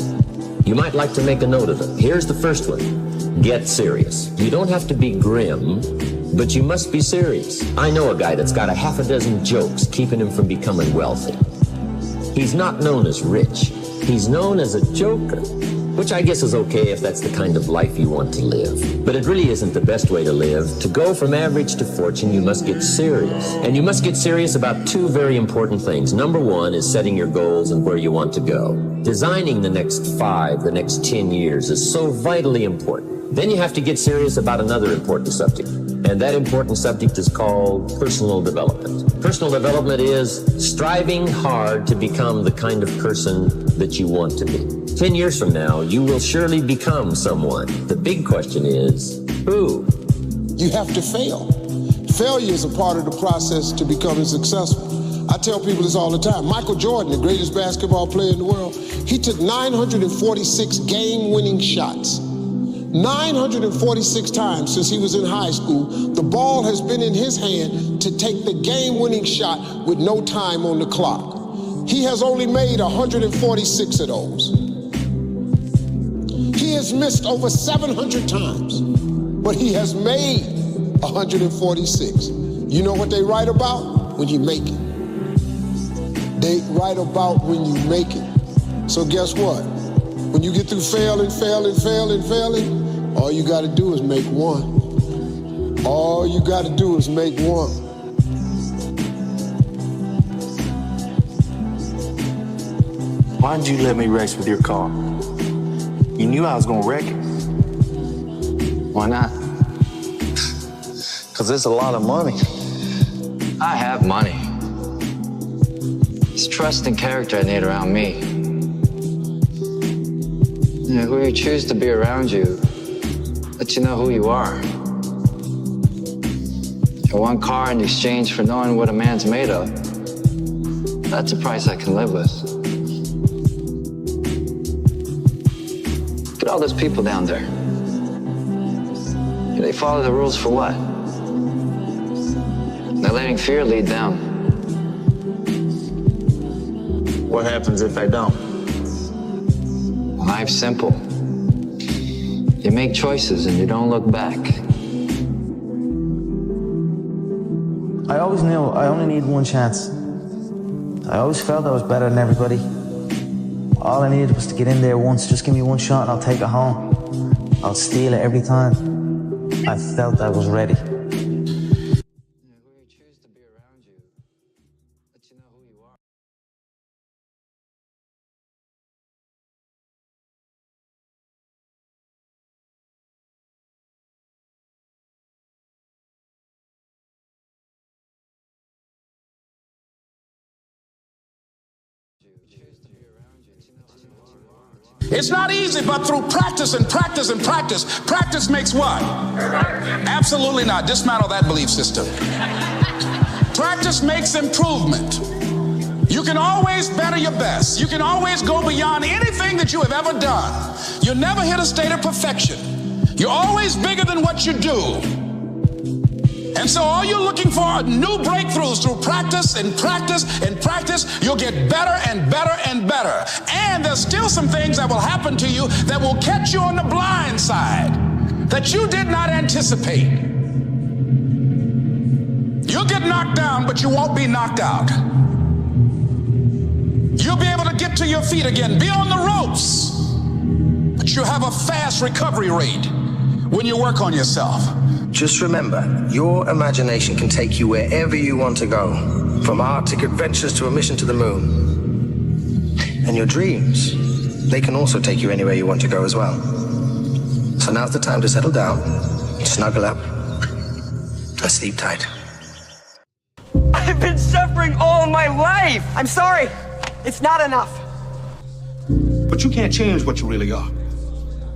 You might like to make a note of them. Here's the first one. Get serious. You don't have to be grim, but you must be serious. I know a guy that's got a half a dozen jokes keeping him from becoming wealthy. He's not known as rich. He's known as a joker, which I guess is okay if that's the kind of life you want to live. But it really isn't the best way to live. To go from average to fortune, you must get serious. And you must get serious about 2 very important things. Number 1 is setting your goals and where you want to go. Designing the next 5, the next 10 years is so vitally important. Then you have to get serious about another important subject. And that important subject is called personal development. Personal development is striving hard to become the kind of person that you want to be. 10 years from now, you will surely become someone. The big question is, who? You have to fail. Failure is a part of the process to becoming successful. I tell people this all the time. Michael Jordan, the greatest basketball player in the world, he took 946 game-winning shots. 946 times since he was in high school, the ball has been in his hand to take the game-winning shot with no time on the clock. He has only made 146 of those. He has missed over 700 times, but he has made 146. You know what they write about? When you make it. They write about when you make it. So guess what? When you get through failing, all you gotta do is make one. All you gotta do is make one. Why'd you let me race with your car? You knew I was gonna wreck it. Why not? Because it's a lot of money. I have money. It's trust and character I need around me. You know, who you choose to be around you, let you know who you are. And one car in exchange for knowing what a man's made of, that's a price I can live with. Look at all those people down there. They follow the rules for what? They're letting fear lead them. What happens if I don't? Life's simple. You make choices and you don't look back. I always knew I only need one chance. I always felt I was better than everybody. All I needed was to get in there once. Just give me one shot and I'll take it home. I'll steal it every time. I felt I was ready. It's not easy, but through practice and practice and practice, practice makes what? Absolutely not. Dismantle that belief system. Practice makes improvement. You can always better your best. You can always go beyond anything that you have ever done. You'll never hit a state of perfection. You're always bigger than what you do. And so all you're looking for are new breakthroughs through practice and practice and practice. You'll get better and better and better. And there's still some things that will happen to you that will catch you on the blind side that you did not anticipate. You'll get knocked down, but you won't be knocked out. You'll be able to get to your feet again, be on the ropes, but you'll have a fast recovery rate when you work on yourself. Just remember, your imagination can take you wherever you want to go, from Arctic adventures to a mission to the moon. And your dreams, they can also take you anywhere you want to go as well. So now's the time to settle down, snuggle up, and sleep tight. I've been suffering all my life. I'm sorry. It's not enough. But you can't change what you really are.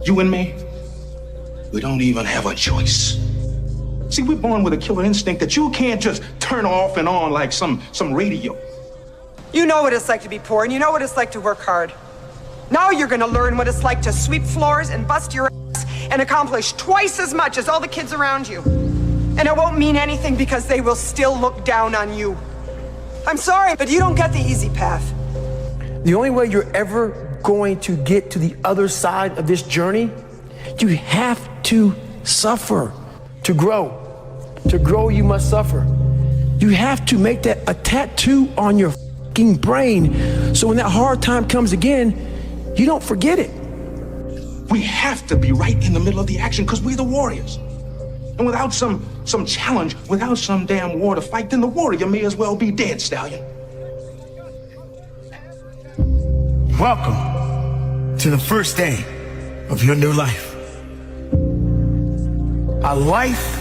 You and me, we don't even have a choice. See, we're born with a killer instinct that you can't just turn off and on like some radio. You know what it's like to be poor, and you know what it's like to work hard. Now you're gonna learn what it's like to sweep floors and bust your ass and accomplish twice as much as all the kids around you. And it won't mean anything because they will still look down on you. I'm sorry, but you don't get the easy path. The only way you're ever going to get to the other side of this journey, you have to suffer to grow. To grow, you must suffer. You have to make that a tattoo on your fucking brain so when that hard time comes again, you don't forget it. We have to be right in the middle of the action because we're the warriors. And without some challenge, without some damn war to fight, then the warrior may as well be dead, Stallion. Welcome to the first day of your new life. A life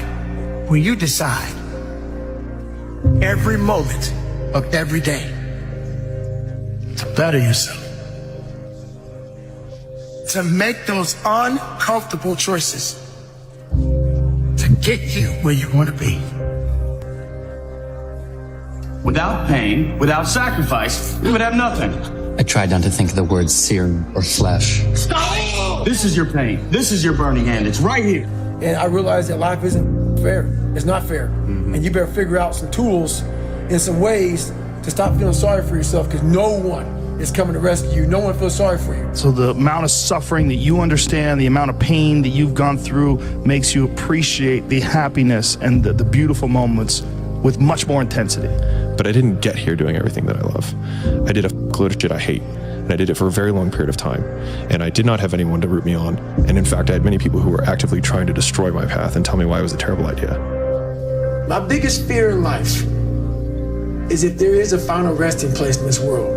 where you decide every moment of every day to better yourself. To make those uncomfortable choices to get you where you want to be. Without pain, without sacrifice, we would have nothing. I tried not to think of the words sear or flesh. Stop! This is your pain. This is your burning hand. It's right here. And I realized that life isn't fair. It's not fair. And you better figure out some tools and some ways to stop feeling sorry for yourself because no one is coming to rescue you. No one feels sorry for you. So the amount of suffering that you understand, the amount of pain that you've gone through makes you appreciate the happiness and the beautiful moments with much more intensity. But I didn't get here doing everything that I love. I did a load of shit I hate. And I did it for a very long period of time. And I did not have anyone to root me on. And in fact, I had many people who were actively trying to destroy my path and tell me why it was a terrible idea. My biggest fear in life is if there is a final resting place in this world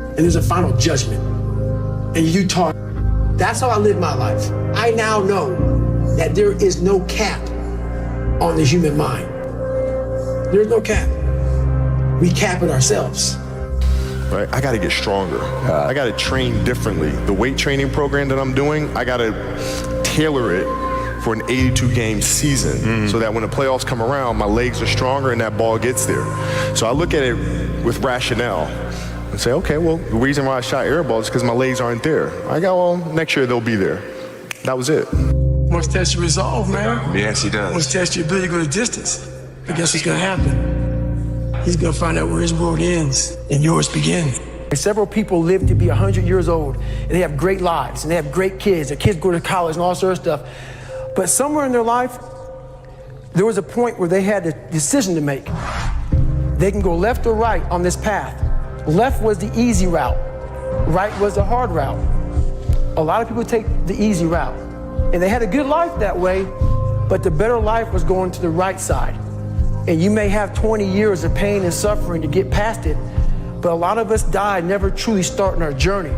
and there's a final judgment and you talk, that's how I live my life. I now know that there is no cap on the human mind. There's no cap. We cap it ourselves. Right? I got to get stronger. I got to train differently. The weight training program that I'm doing, I got to tailor it for an 82-game season so that when the playoffs come around, my legs are stronger and that ball gets there. So I look at it with rationale and say, okay, well, the reason why I shot air balls is because my legs aren't there. I go, well, next year they'll be there. That was it. Must test your resolve, man. Yes, he does. Must test your ability to go the distance. But guess what's going to happen? He's going to find out where his world ends and yours begins. Several people live to be 100 years old, and they have great lives, and they have great kids. Their kids go to college and all sorts of stuff. But somewhere in their life, there was a point where they had a decision to make. They can go left or right on this path. Left was the easy route. Right was the hard route. A lot of people take the easy route, and they had a good life that way, but the better life was going to the right side. And you may have 20 years of pain and suffering to get past it, but a lot of us die never truly starting our journey.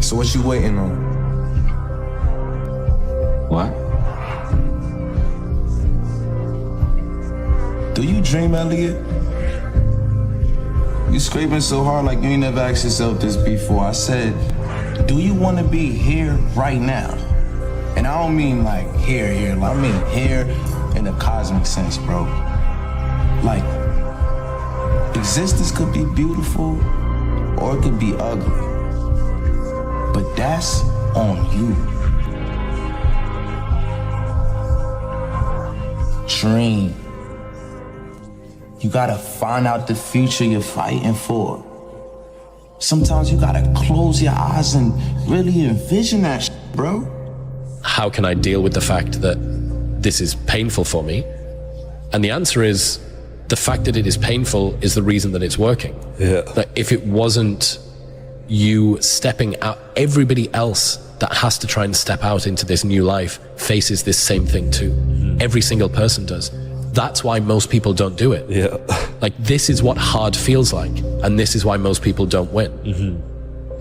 So what you waiting on? What? Do you dream, Elliot? You scraping so hard like you ain't never asked yourself this before. I said, Do you want to be here right now? And I don't mean like here, like, I mean here in the cosmic sense, bro. Like, existence could be beautiful or it could be ugly. But that's on you. Dream. You gotta find out the future you're fighting for. Sometimes you gotta close your eyes and really envision that shit, bro. How can I deal with the fact that this is painful for me? And the answer is, the fact that it is painful is the reason that it's working. Yeah. Like, if it wasn't you stepping out, everybody else that has to try and step out into this new life faces this same thing too. Every single person does. That's why most people don't do it. Yeah. Like, this is what hard feels like, and this is why most people don't win.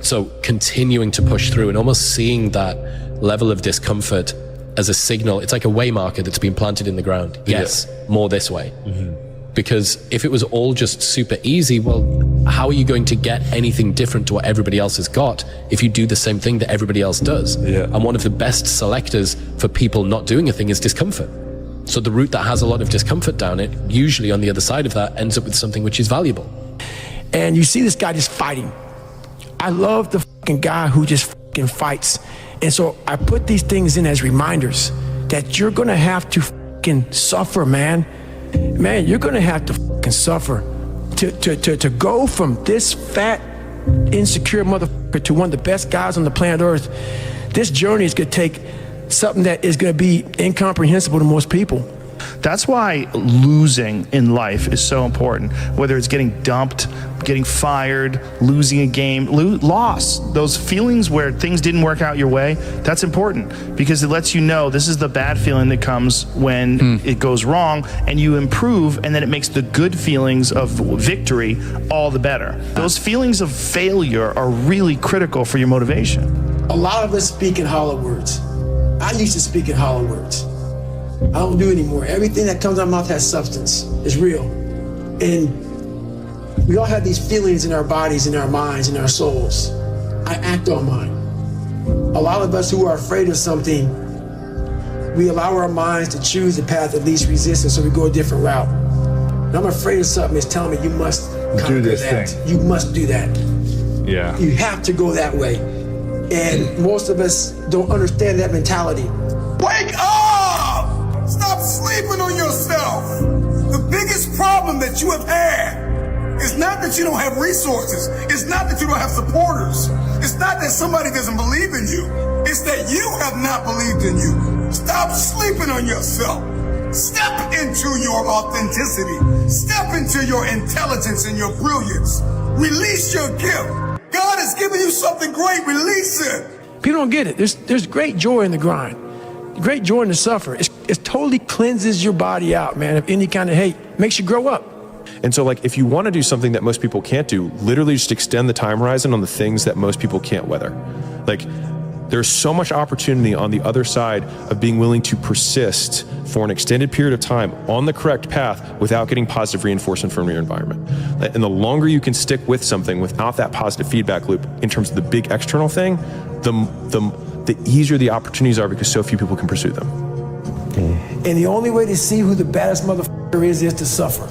So continuing to push through and almost seeing that level of discomfort as a signal, it's like a way marker that's been planted in the ground. Yes, more this way. Because if it was all just super easy, well, how are you going to get anything different to what everybody else has got if you do the same thing that everybody else does? And one of the best selectors for people not doing a thing is discomfort. So the route that has a lot of discomfort down it, usually on the other side of that, ends up with something which is valuable. And you see this guy just fighting. I love the fucking guy who just fucking fights. And so I put these things in as reminders that you're gonna have to fucking suffer, man. Man, you're gonna have to fucking suffer to go from this fat, insecure motherfucker to one of the best guys on the planet Earth. This journey is gonna take something that is gonna be incomprehensible to most people. That's why losing in life is so important. Whether it's getting dumped, getting fired, losing a game, loss, those feelings where things didn't work out your way, that's important because it lets you know this is the bad feeling that comes when it goes wrong, and you improve, and then it makes the good feelings of victory all the better. Those feelings of failure are really critical for your motivation. A lot of us speak in hollow words. I used to speak in hollow words. I don't do it anymore. Everything that comes out of my mouth has substance. It's real. And we all have these feelings in our bodies, in our minds, in our souls. I act on mine. A lot of us who are afraid of something, we allow our minds to choose the path of least resistance, so we go a different route. And I'm afraid of something, it's telling me you must conquer that. You must do that. Yeah. You have to go that way. And most of us don't understand that mentality. Wake up! Stop sleeping on yourself. The biggest problem that you have had is not that you don't have resources. It's not that you don't have supporters. It's not that somebody doesn't believe in you. It's that you have not believed in you. Stop sleeping on yourself. Step into your authenticity. Step into your intelligence and your brilliance. Release your gift. God has given you something great. Release it. People don't get it. There's great joy in the grind. Great joy in the suffer. It totally cleanses your body out, man, of any kind of hate. Makes you grow up. And so, like, if you want to do something that most people can't do, literally just extend the time horizon on the things that most people can't weather. Like, there's so much opportunity on the other side of being willing to persist for an extended period of time on the correct path without getting positive reinforcement from your environment. And the longer you can stick with something without that positive feedback loop in terms of the big external thing, the easier the opportunities are because so few people can pursue them. And the only way to see who the baddest motherfucker is to suffer.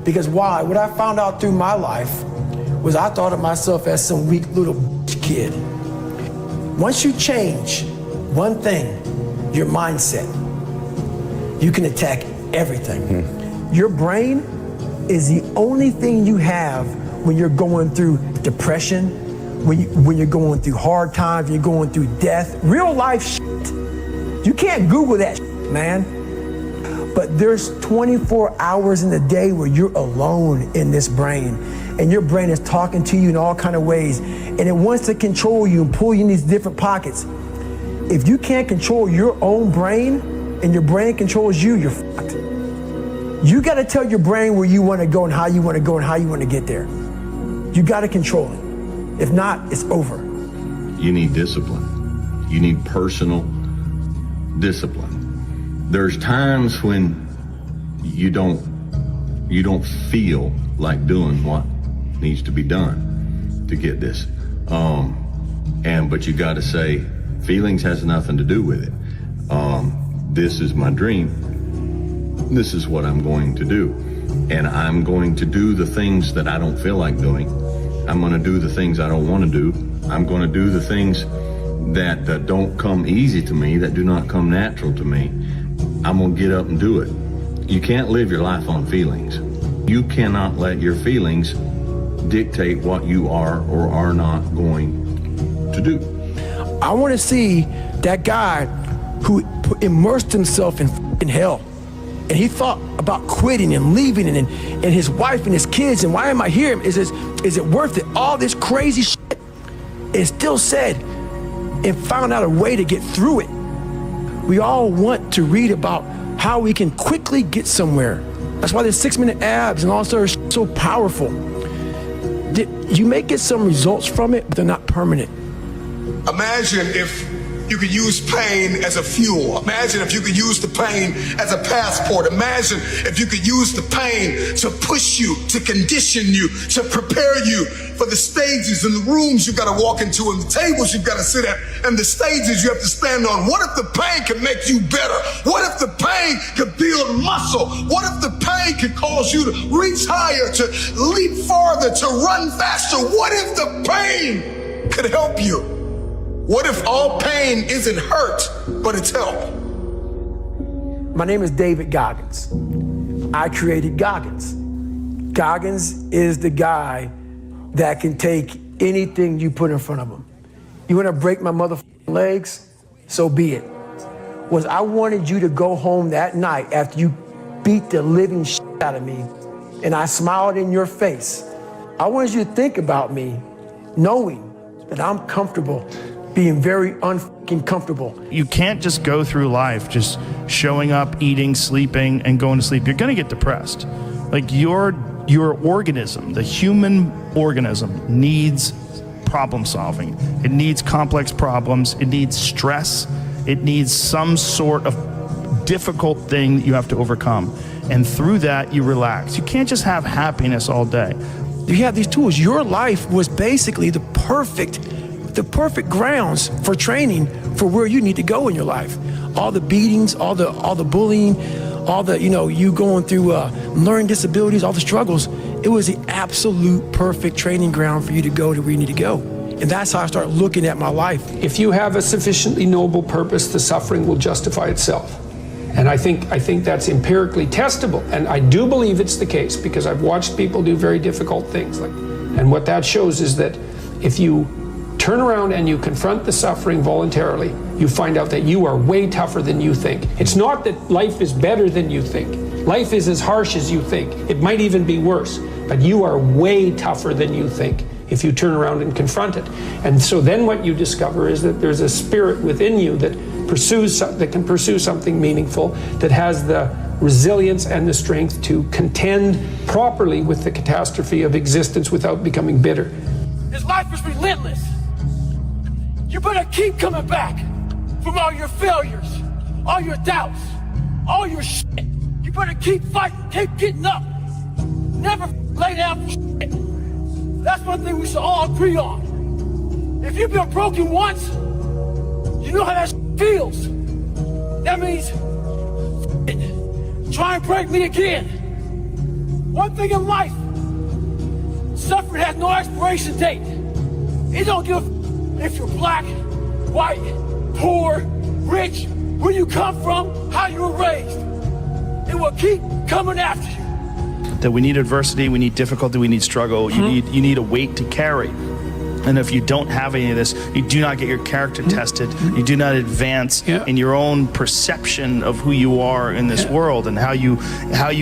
Because why? What I found out through my life was I thought of myself as some weak little kid. Once you change one thing, your mindset, you can attack everything. Your brain is the only thing you have when you're going through depression, when you're going through hard times, when you're going through death, real life shit. You can't Google that shit, man. But there's 24 hours in the day where you're alone in this brain, and your brain is talking to you in all kind of ways, and it wants to control you and pull you in these different pockets. If you can't control your own brain and your brain controls you, you're fucked. You got to tell your brain where you want to go and how you want to go and how you want to get there. You got to control it. If not, it's over. You need discipline. You need personal discipline. There's times when you don't feel like doing what needs to be done to get this. But you got to say, feelings has nothing to do with it. This is my dream. This is what I'm going to do. And I'm going to do the things that I don't feel like doing. I'm going to do the things I don't want to do. I'm going to do the things that don't come easy to me, that do not come natural to me. I'm going to get up and do it. You can't live your life on feelings. You cannot let your feelings dictate what you are or are not going to do. I want to see that guy who immersed himself in f***ing hell. And he thought about quitting and leaving and his wife and his kids. And why am I here? Is it worth it? All this crazy shit. And still said and found out a way to get through it. We all want to read about how we can quickly get somewhere. That's why the 6-minute abs and all this other shit so powerful. You may get some results from it, but they're not permanent. Imagine if you could use pain as a fuel. Imagine if you could use the pain as a passport. Imagine if you could use the pain to push you, to condition you, to prepare you for the stages and the rooms you got to walk into and the tables you got to sit at and the stages you have to stand on. What if the pain could make you better? What if the pain could build muscle? What if the pain could cause you to reach higher, to leap farther, to run faster? What if the pain could help you? What if all pain isn't hurt, but it's help? My name is David Goggins. I created Goggins. Goggins is the guy that can take anything you put in front of him. You want to break my motherfucking legs? So be it. I wanted you to go home that night after you beat the living shit out of me and I smiled in your face. I wanted you to think about me knowing that I'm comfortable being very unfucking comfortable. You can't just go through life just showing up, eating, sleeping, and going to sleep. You're gonna get depressed. Like your organism, the human organism, needs problem solving. It needs complex problems. It needs stress. It needs some sort of difficult thing that you have to overcome. And through that, you relax. You can't just have happiness all day. You have these tools. Your life was basically the perfect grounds for training for where you need to go in your life. All the beatings, all the bullying, all the, you going through learning disabilities, all the struggles. It was the absolute perfect training ground for you to go to where you need to go. And that's how I started looking at my life. If you have a sufficiently noble purpose, the suffering will justify itself. And I think that's empirically testable. And I do believe it's the case because I've watched people do very difficult things. And what that shows is that if you turn around and you confront the suffering voluntarily, you find out that you are way tougher than you think. It's not that life is better than you think. Life is as harsh as you think. It might even be worse, but you are way tougher than you think if you turn around and confront it. And so then what you discover is that there's a spirit within you that can pursue something meaningful, that has the resilience and the strength to contend properly with the catastrophe of existence without becoming bitter. This life is relentless. You better keep coming back from all your failures, all your doubts, all your shit. You better keep fighting, keep getting up. Never lay down for shit. That's one thing we should all agree on. If you've been broken once, you know how that shit feels. That means try and break me again. One thing in life, suffering has no expiration date. It don't give a if you're black, white, poor, rich, where you come from, how you were raised. It will keep coming after you. That we need adversity, we need difficulty, we need struggle. You need a weight to carry. And if you don't have any of this, you do not get your character tested. You do not advance in your own perception of who you are in this world and how you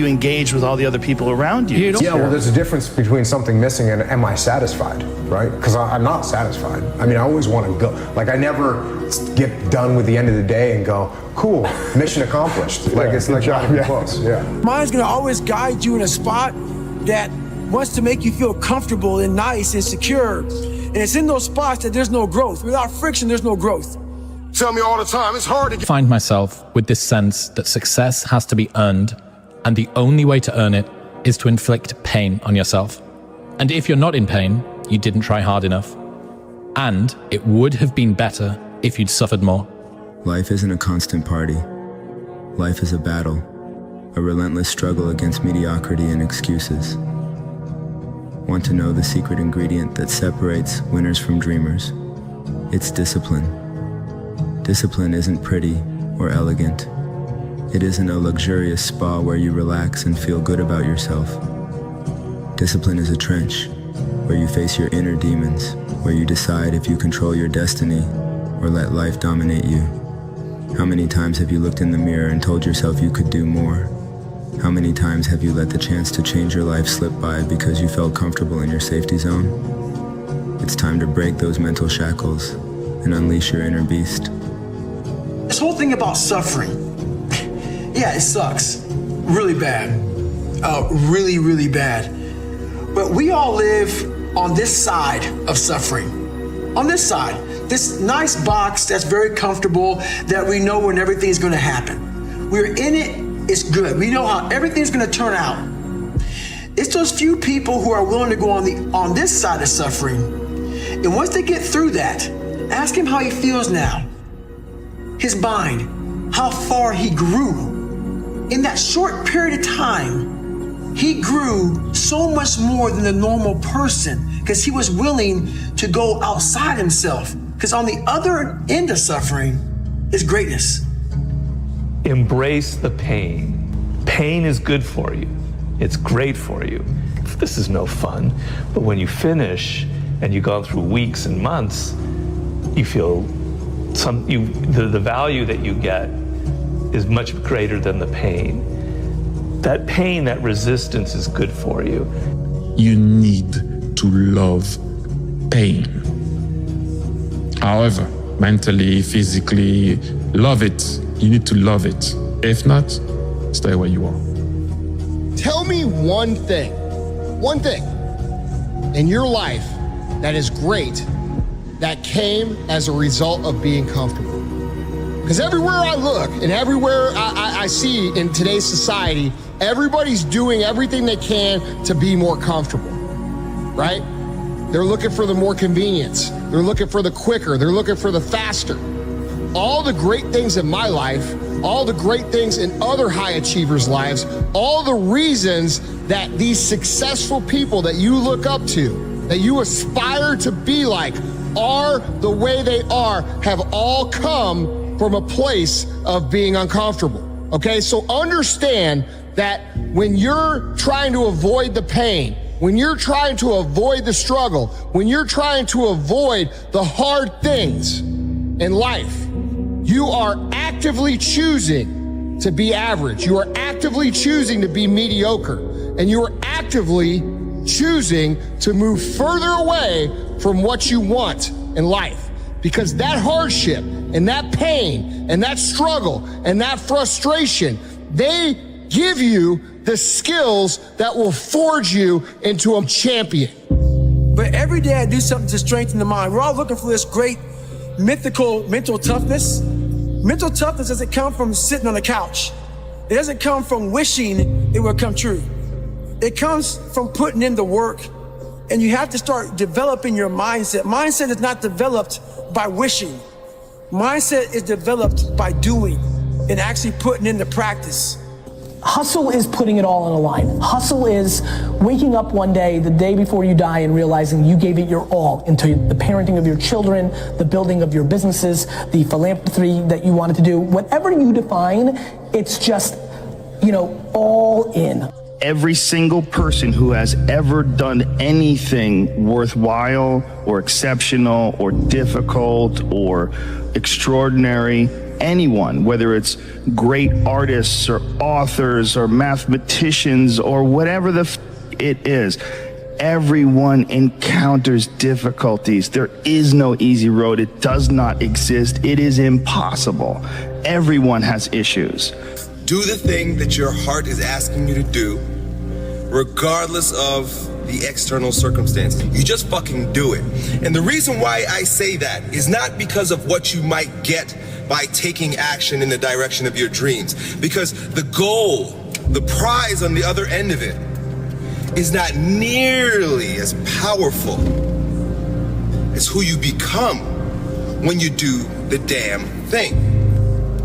engage with all the other people around you. Yeah, well, there's a difference between something missing and am I satisfied, right? Because I'm not satisfied. I mean, I always want to go. Like, I never get done with the end of the day and go, cool, mission accomplished. Like, it's like not even close. Yeah. Mine's going to always guide you in a spot that wants to make you feel comfortable and nice and secure. And it's in those spots that there's no growth. Without friction, there's no growth. Tell me all the time, it's hard to get. Find myself with this sense that success has to be earned, and the only way to earn it is to inflict pain on yourself. And if you're not in pain, you didn't try hard enough. And it would have been better if you'd suffered more. Life isn't a constant party. Life is a battle, a relentless struggle against mediocrity and excuses. Want to know the secret ingredient that separates winners from dreamers? It's discipline. Discipline isn't pretty or elegant. It isn't a luxurious spa where you relax and feel good about yourself. Discipline is a trench where you face your inner demons, where you decide if you control your destiny or let life dominate you. How many times have you looked in the mirror and told yourself you could do more? How many times have you let the chance to change your life slip by because you felt comfortable in your safety zone? It's time to break those mental shackles and unleash your inner beast. This whole thing about suffering, yeah, it sucks. Really bad. Really, really bad. But we all live on this side of suffering. On this side. This nice box that's very comfortable, that we know when everything's gonna happen. We're in it, it's good. We know how everything's gonna turn out. It's those few people who are willing to go on this side of suffering. And once they get through that, ask him how he feels now. His mind, how far he grew. In that short period of time, he grew so much more than a normal person because he was willing to go outside himself. Because on the other end of suffering is greatness. Embrace the pain. Pain is good for you. It's great for you. This is no fun. But when you finish and you've gone through weeks and months, you feel the value that you get is much greater than the pain. That pain, that resistance is good for you. You need to love pain. However, mentally, physically, love it. You need to love it. If not, stay where you are. Tell me one thing in your life that is great that came as a result of being comfortable. Because everywhere I look and everywhere I see in today's society, everybody's doing everything they can to be more comfortable, right? They're looking for the more convenience. They're looking for the quicker. They're looking for the faster. All the great things in my life, all the great things in other high achievers' lives, all the reasons that these successful people that you look up to, that you aspire to be like, are the way they are, have all come from a place of being uncomfortable. Okay, so understand that when you're trying to avoid the pain, when you're trying to avoid the struggle, when you're trying to avoid the hard things in life, you are actively choosing to be average. You are actively choosing to be mediocre. And you are actively choosing to move further away from what you want in life. Because that hardship and that pain and that struggle and that frustration, they give you the skills that will forge you into a champion. But every day I do something to strengthen the mind. We're all looking for this great mythical mental toughness. Mental toughness doesn't come from sitting on a couch. It doesn't come from wishing it will come true. It comes from putting in the work. And you have to start developing your mindset. Mindset is not developed by wishing. Mindset is developed by doing and actually putting into practice. Hustle is putting it all on a line. Hustle is waking up one day, the day before you die, and realizing you gave it your all into the parenting of your children, the building of your businesses, the philanthropy that you wanted to do. Whatever you define, it's just, all in. Every single person who has ever done anything worthwhile or exceptional or difficult or extraordinary, anyone, whether it's great artists or authors or mathematicians or whatever it is, everyone encounters difficulties. There is no easy road. It does not exist. It is impossible. Everyone has issues. Do the thing that your heart is asking you to do, regardless of the external circumstances. You just fucking do it. And the reason why I say that is not because of what you might get by taking action in the direction of your dreams. Because the goal, the prize on the other end of it, is not nearly as powerful It's who you become when you do the damn thing.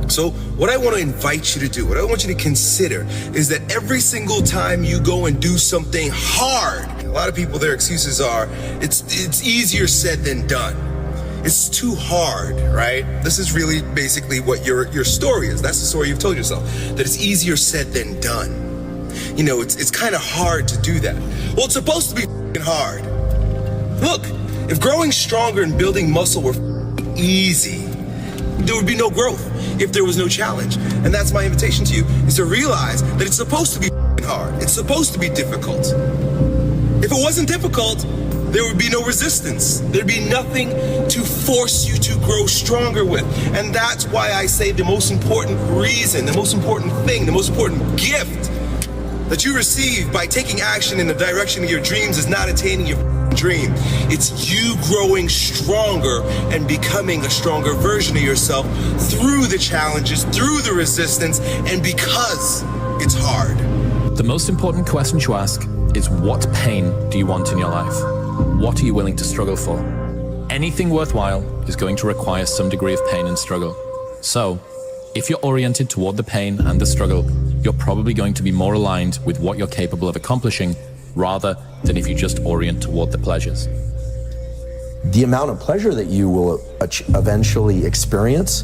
So what I want to invite you to do, what I want you to consider, is that every single time you go and do something hard, a lot of people, their excuses are, it's easier said than done. It's too hard, right? This is really basically what your story is. That's the story you've told yourself, that it's easier said than done. You know, it's kind of hard to do that. Well, it's supposed to be hard. Look, if growing stronger and building muscle were easy, there would be no growth if there was no challenge. And that's my invitation to you, is to realize that it's supposed to be hard. It's supposed to be difficult. If it wasn't difficult, there would be no resistance. There'd be nothing to force you to grow stronger with. And that's why I say the most important reason, the most important thing, the most important gift that you receive by taking action in the direction of your dreams is not attaining your dream. It's you growing stronger and becoming a stronger version of yourself through the challenges, through the resistance, and because it's hard. The most important question to ask is, what pain do you want in your life? What are you willing to struggle for? Anything worthwhile is going to require some degree of pain and struggle. So, if you're oriented toward the pain and the struggle, you're probably going to be more aligned with what you're capable of accomplishing rather than if you just orient toward the pleasures. The amount of pleasure that you will eventually experience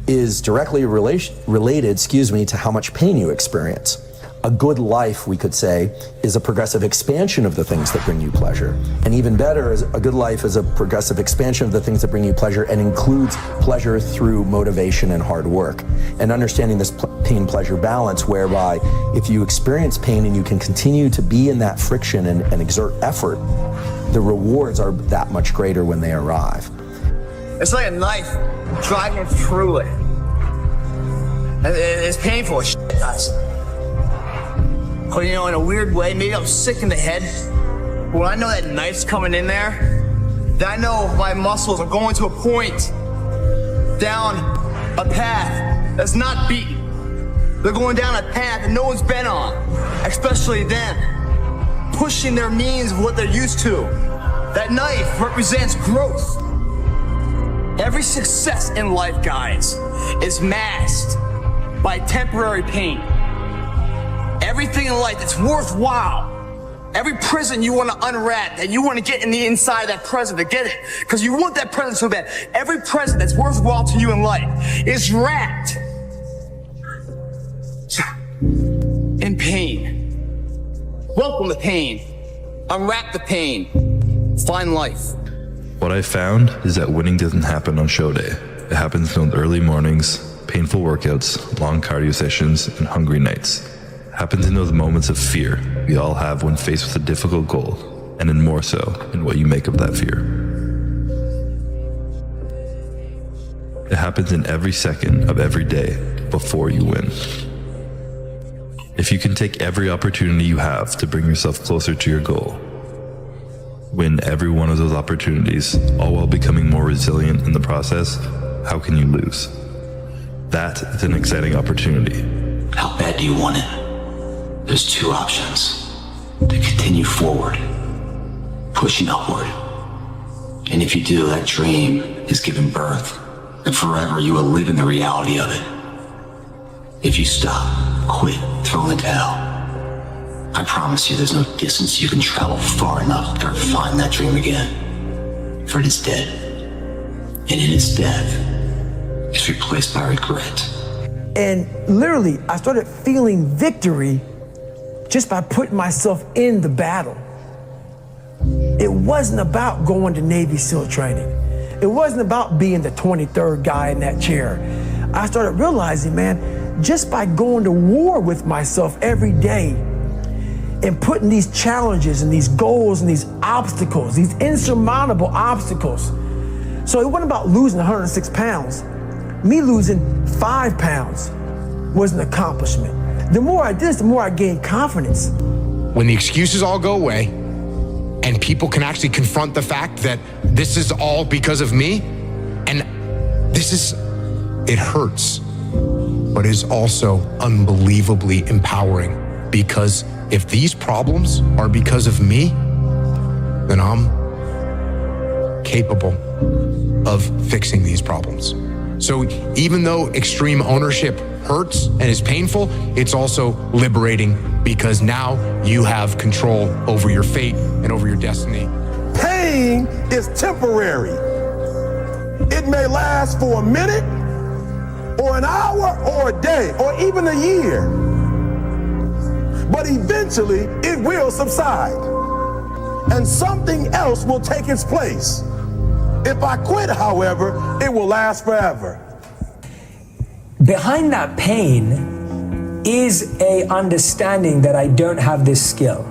is directly related, to how much pain you experience. A good life, we could say, is a progressive expansion of the things that bring you pleasure. And even better, a good life is a progressive expansion of the things that bring you pleasure and includes pleasure through motivation and hard work. And understanding this pain-pleasure balance, whereby if you experience pain and you can continue to be in that friction and exert effort, the rewards are that much greater when they arrive. It's like a knife driving through it. It's painful as shit, guys. But you know, in a weird way, maybe I'm sick in the head. But when I know that knife's coming in there, then I know my muscles are going to a point down a path that's not beaten. They're going down a path that no one's been on, especially them, pushing their means of what they're used to. That knife represents growth. Every success in life, guys, is masked by temporary pain. Everything in life that's worthwhile, every prison you want to unwrap, that you want to get in the inside of that present to get it, because you want that present so bad. Every present that's worthwhile to you in life is wrapped in pain. Welcome to pain. Unwrap the pain. Find life. What I found is that winning doesn't happen on show day. It happens in the early mornings, painful workouts, long cardio sessions, and hungry nights. It happens in those moments of fear we all have when faced with a difficult goal, and in more so in what you make of that fear. It happens in every second of every day before you win. If you can take every opportunity you have to bring yourself closer to your goal, win every one of those opportunities, all while becoming more resilient in the process, how can you lose? That is an exciting opportunity. How bad do you want it? There's two options. To continue forward, pushing upward. And if you do, that dream is given birth, and forever you will live in the reality of it. If you stop, quit, throw in the towel, I promise you there's no distance you can travel far enough to find that dream again. For it is dead. And in its death, it's replaced by regret. And literally, I started feeling victory just by putting myself in the battle. It wasn't about going to Navy SEAL training. It wasn't about being the 23rd guy in that chair. I started realizing, man, just by going to war with myself every day and putting these challenges and these goals and these obstacles, these insurmountable obstacles. So it wasn't about losing 106 pounds. Me losing 5 pounds was an accomplishment. The more I did this, the more I gained confidence. When the excuses all go away and people can actually confront the fact that this is all because of me, and it hurts, but is also unbelievably empowering, because if these problems are because of me, then I'm capable of fixing these problems. So even though extreme ownership hurts and is painful, it's also liberating because now you have control over your fate and over your destiny. Pain is temporary. It may last for a minute, or an hour, or a day, or even a year. But eventually, it will subside, and something else will take its place. If I quit, however, it will last forever. Behind that pain is a understanding that I don't have this skill.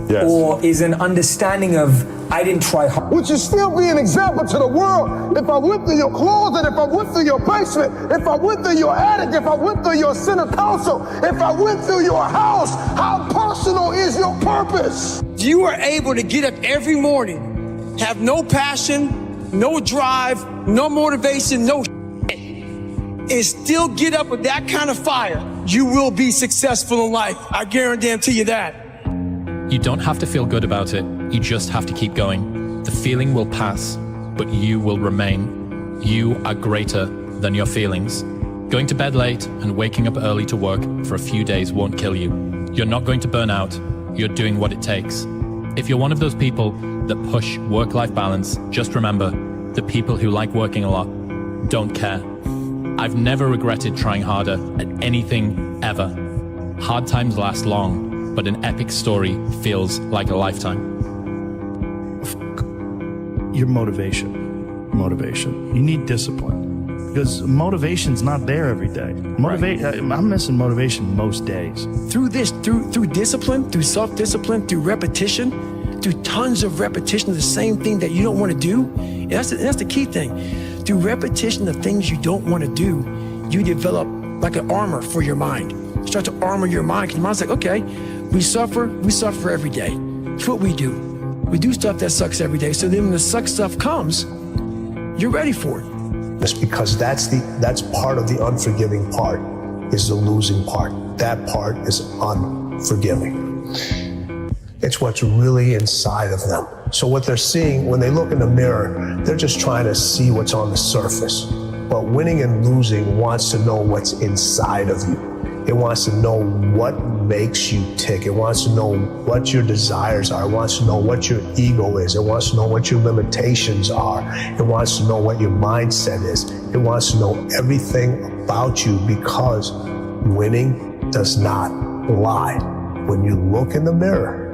Yes. Or is an understanding of I didn't try hard. Would you still be an example to the world if I went through your closet, if I went through your basement, if I went through your attic, if I went through your center console, if I went through your house? How personal is your purpose? You are able to get up every morning, have no passion, no drive, no motivation, no shit, and still get up with that kind of fire. You will be successful in life. I guarantee you that. You don't have to feel good about it. You just have to keep going. The feeling will pass, but you will remain. You are greater than your feelings. Going to bed late and waking up early to work for a few days won't kill you. You're not going to burn out. You're doing what it takes. If you're one of those people that push work-life balance, just remember, the people who like working a lot don't care. I've never regretted trying harder at anything ever. Hard times last long, but an epic story feels like a lifetime. Your motivation. You need discipline. Because motivation's not there every day. I'm missing motivation most days. Through discipline, through self-discipline, through repetition, through tons of repetition of the same thing that you don't want to do. And that's the key thing. Through repetition of things you don't want to do, you develop like an armor for your mind. You start to armor your mind, because your mind's like, okay, we suffer every day. It's what we do. We do stuff that sucks every day. So then when the suck stuff comes, you're ready for it. It's because that's part of the unforgiving part, is the losing part. That part is unforgiving. It's what's really inside of them. So what they're seeing when they look in the mirror, they're just trying to see what's on the surface. But winning and losing wants to know what's inside of you. It wants to know what makes you tick. It wants to know what your desires are. It wants to know what your ego is. It wants to know what your limitations are. It wants to know what your mindset is. It wants to know everything about you, because winning does not lie. When you look in the mirror,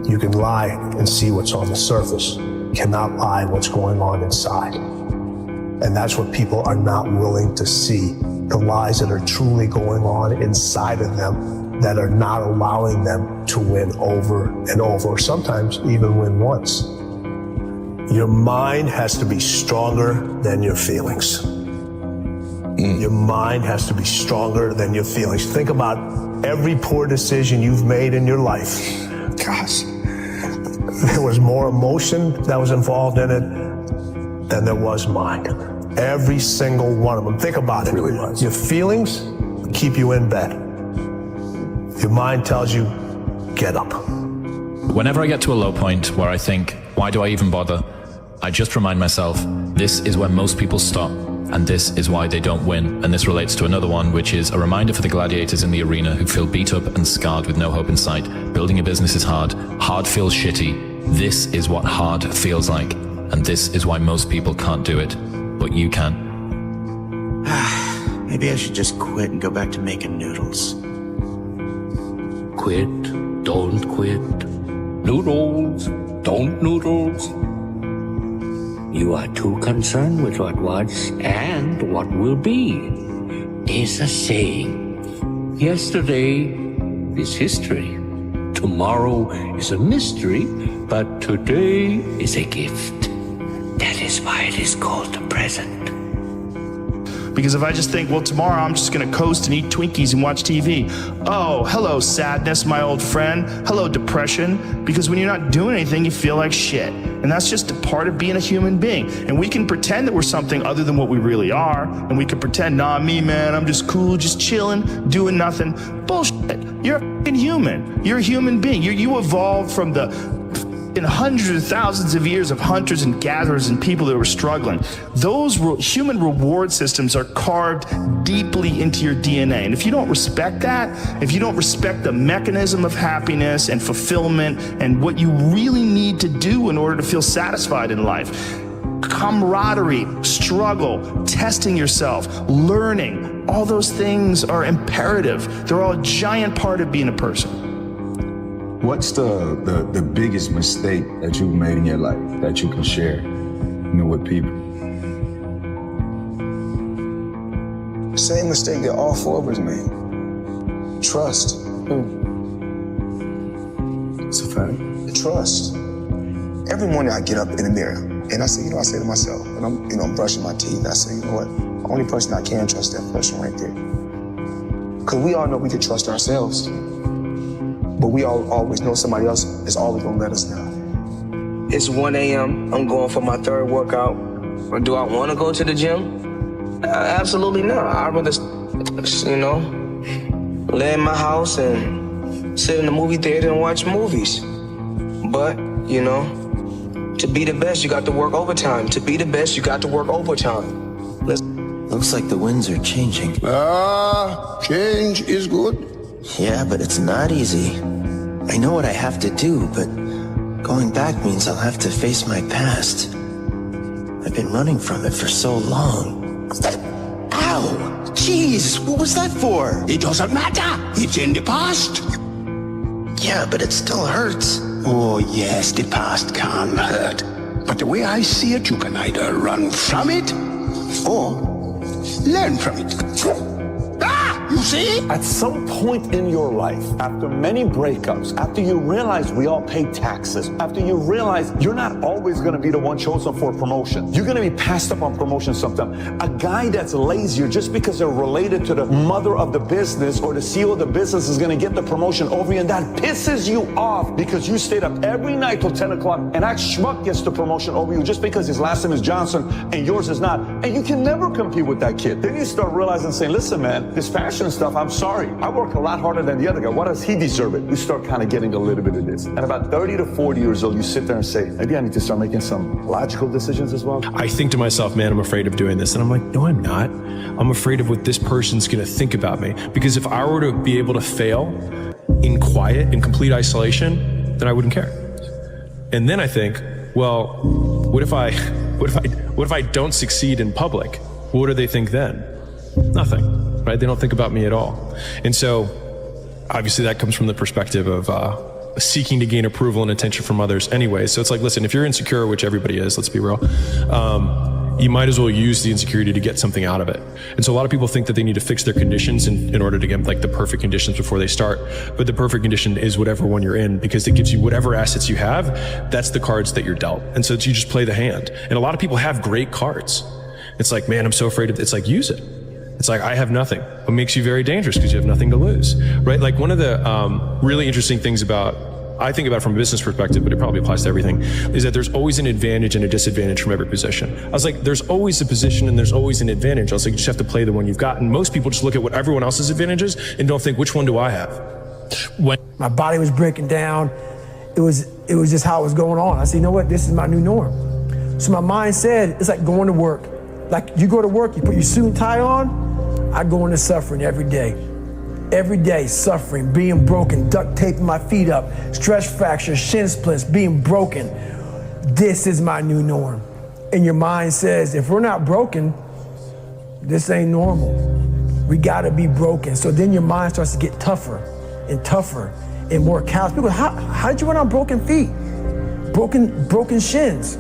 you can lie and see what's on the surface. You cannot lie what's going on inside. And that's what people are not willing to see. The lies that are truly going on inside of them that are not allowing them to win over and over, or sometimes even win once. Your mind has to be stronger than your feelings. Your mind has to be stronger than your feelings. Think about every poor decision you've made in your life. Gosh, there was more emotion that was involved in it than there was mind. Every single one of them. Think about it. Really was. Your feelings keep you in bed. Your mind tells you, get up. Whenever I get to a low point where I think, why do I even bother? I just remind myself, this is where most people stop, and this is why they don't win. And this relates to another one, which is a reminder for the gladiators in the arena who feel beat up and scarred with no hope in sight. Building a business is hard. Hard feels shitty. This is what hard feels like. And this is why most people can't do it. But you can. Maybe I should just quit and go back to making noodles. Quit, don't quit. Noodles, don't noodles. You are too concerned with what was and what will be. Is a saying. Yesterday is history. Tomorrow is a mystery, but today is a gift. That is why it is called the present. Because if I just think, well, tomorrow I'm just gonna coast and eat Twinkies and watch TV. Oh, hello, sadness, my old friend. Hello, depression. Because when you're not doing anything, you feel like shit. And that's just a part of being a human being. And we can pretend that we're something other than what we really are. And we can pretend, nah, me, man, I'm just cool, just chilling, doing nothing. Bullshit. You're a fucking human. You're a human being. You evolved from the In hundreds of thousands of years of hunters and gatherers and people that were struggling, those human reward systems are carved deeply into your DNA. And if you don't respect that, if you don't respect the mechanism of happiness and fulfillment and what you really need to do in order to feel satisfied in life, camaraderie, struggle, testing yourself, learning, all those things are imperative. They're all a giant part of being a person. What's the biggest mistake that you've made in your life that you can share, with people? Same mistake that all four of us made. Trust. It's a fact. Trust. Every morning I get up in the mirror and I say to myself, and I'm brushing my teeth, and I say, you know what? The only person I can trust, that person right there. Because we all know we can trust ourselves. But we all always know somebody else is always gonna let us down. It's 1 a.m., I'm going for my third workout. Or do I wanna go to the gym? Absolutely not. I'd rather, lay in my house and sit in the movie theater and watch movies. But, to be the best, you got to work overtime. To be the best, you got to work overtime. Looks like the winds are changing. Change is good. Yeah, but it's not easy. I know what I have to do, but going back means I'll have to face my past. I've been running from it for so long. Ow! Jeez, what was that for? It doesn't matter. It's in the past. Yeah, but it still hurts. Oh, yes, the past can hurt. But the way I see it, you can either run from it or learn from it. You see? At some point in your life, after many breakups, after you realize we all pay taxes, after you realize you're not always going to be the one chosen for a promotion, you're going to be passed up on promotion sometime. A guy that's lazier just because they're related to the mother of the business or the CEO of the business is going to get the promotion over you, and that pisses you off because you stayed up every night till 10 o'clock and that schmuck gets the promotion over you just because his last name is Johnson and yours is not. And you can never compete with that kid. Then you start realizing, saying, listen, man, this fashion stuff, I'm sorry. I work a lot harder than the other guy. Why does he deserve it? You start kind of getting a little bit of this. And about 30 to 40 years old, you sit there and say, maybe I need to start making some logical decisions as well. I think to myself, man, I'm afraid of doing this. And I'm like, no, I'm not. I'm afraid of what this person's going to think about me. Because if I were to be able to fail in quiet, in complete isolation, then I wouldn't care. And then I think, well, what if I don't succeed in public? What do they think then? Nothing. Right? They don't think about me at all. And so obviously that comes from the perspective of seeking to gain approval and attention from others anyway. So it's like, listen, if you're insecure, which everybody is, let's be real, you might as well use the insecurity to get something out of it. And so a lot of people think that they need to fix their conditions in order to get like the perfect conditions before they start. But the perfect condition is whatever one you're in, because it gives you whatever assets you have. That's the cards that you're dealt. And so you just play the hand. And a lot of people have great cards. It's like, man, I'm so afraid of it. It's like, use it. It's like, I have nothing. It makes you very dangerous because you have nothing to lose, right? Like one of the really interesting things about, I think about from a business perspective, but it probably applies to everything, is that there's always an advantage and a disadvantage from every position. I was like, there's always a position and there's always an advantage. I was like, you just have to play the one you've got. And most people just look at what everyone else's advantages and don't think, which one do I have? When my body was breaking down, it was just how it was going on. I said, you know what? This is my new norm. So my mind said, it's like going to work. Like you go to work, you put your suit and tie on, I go into suffering every day. Every day, suffering, being broken, duct taping my feet up, stress fractures, shin splints, being broken. This is my new norm. And your mind says, if we're not broken, this ain't normal. We gotta be broken. So then your mind starts to get tougher and tougher and more callous. People, how did you run on broken feet? Broken shins.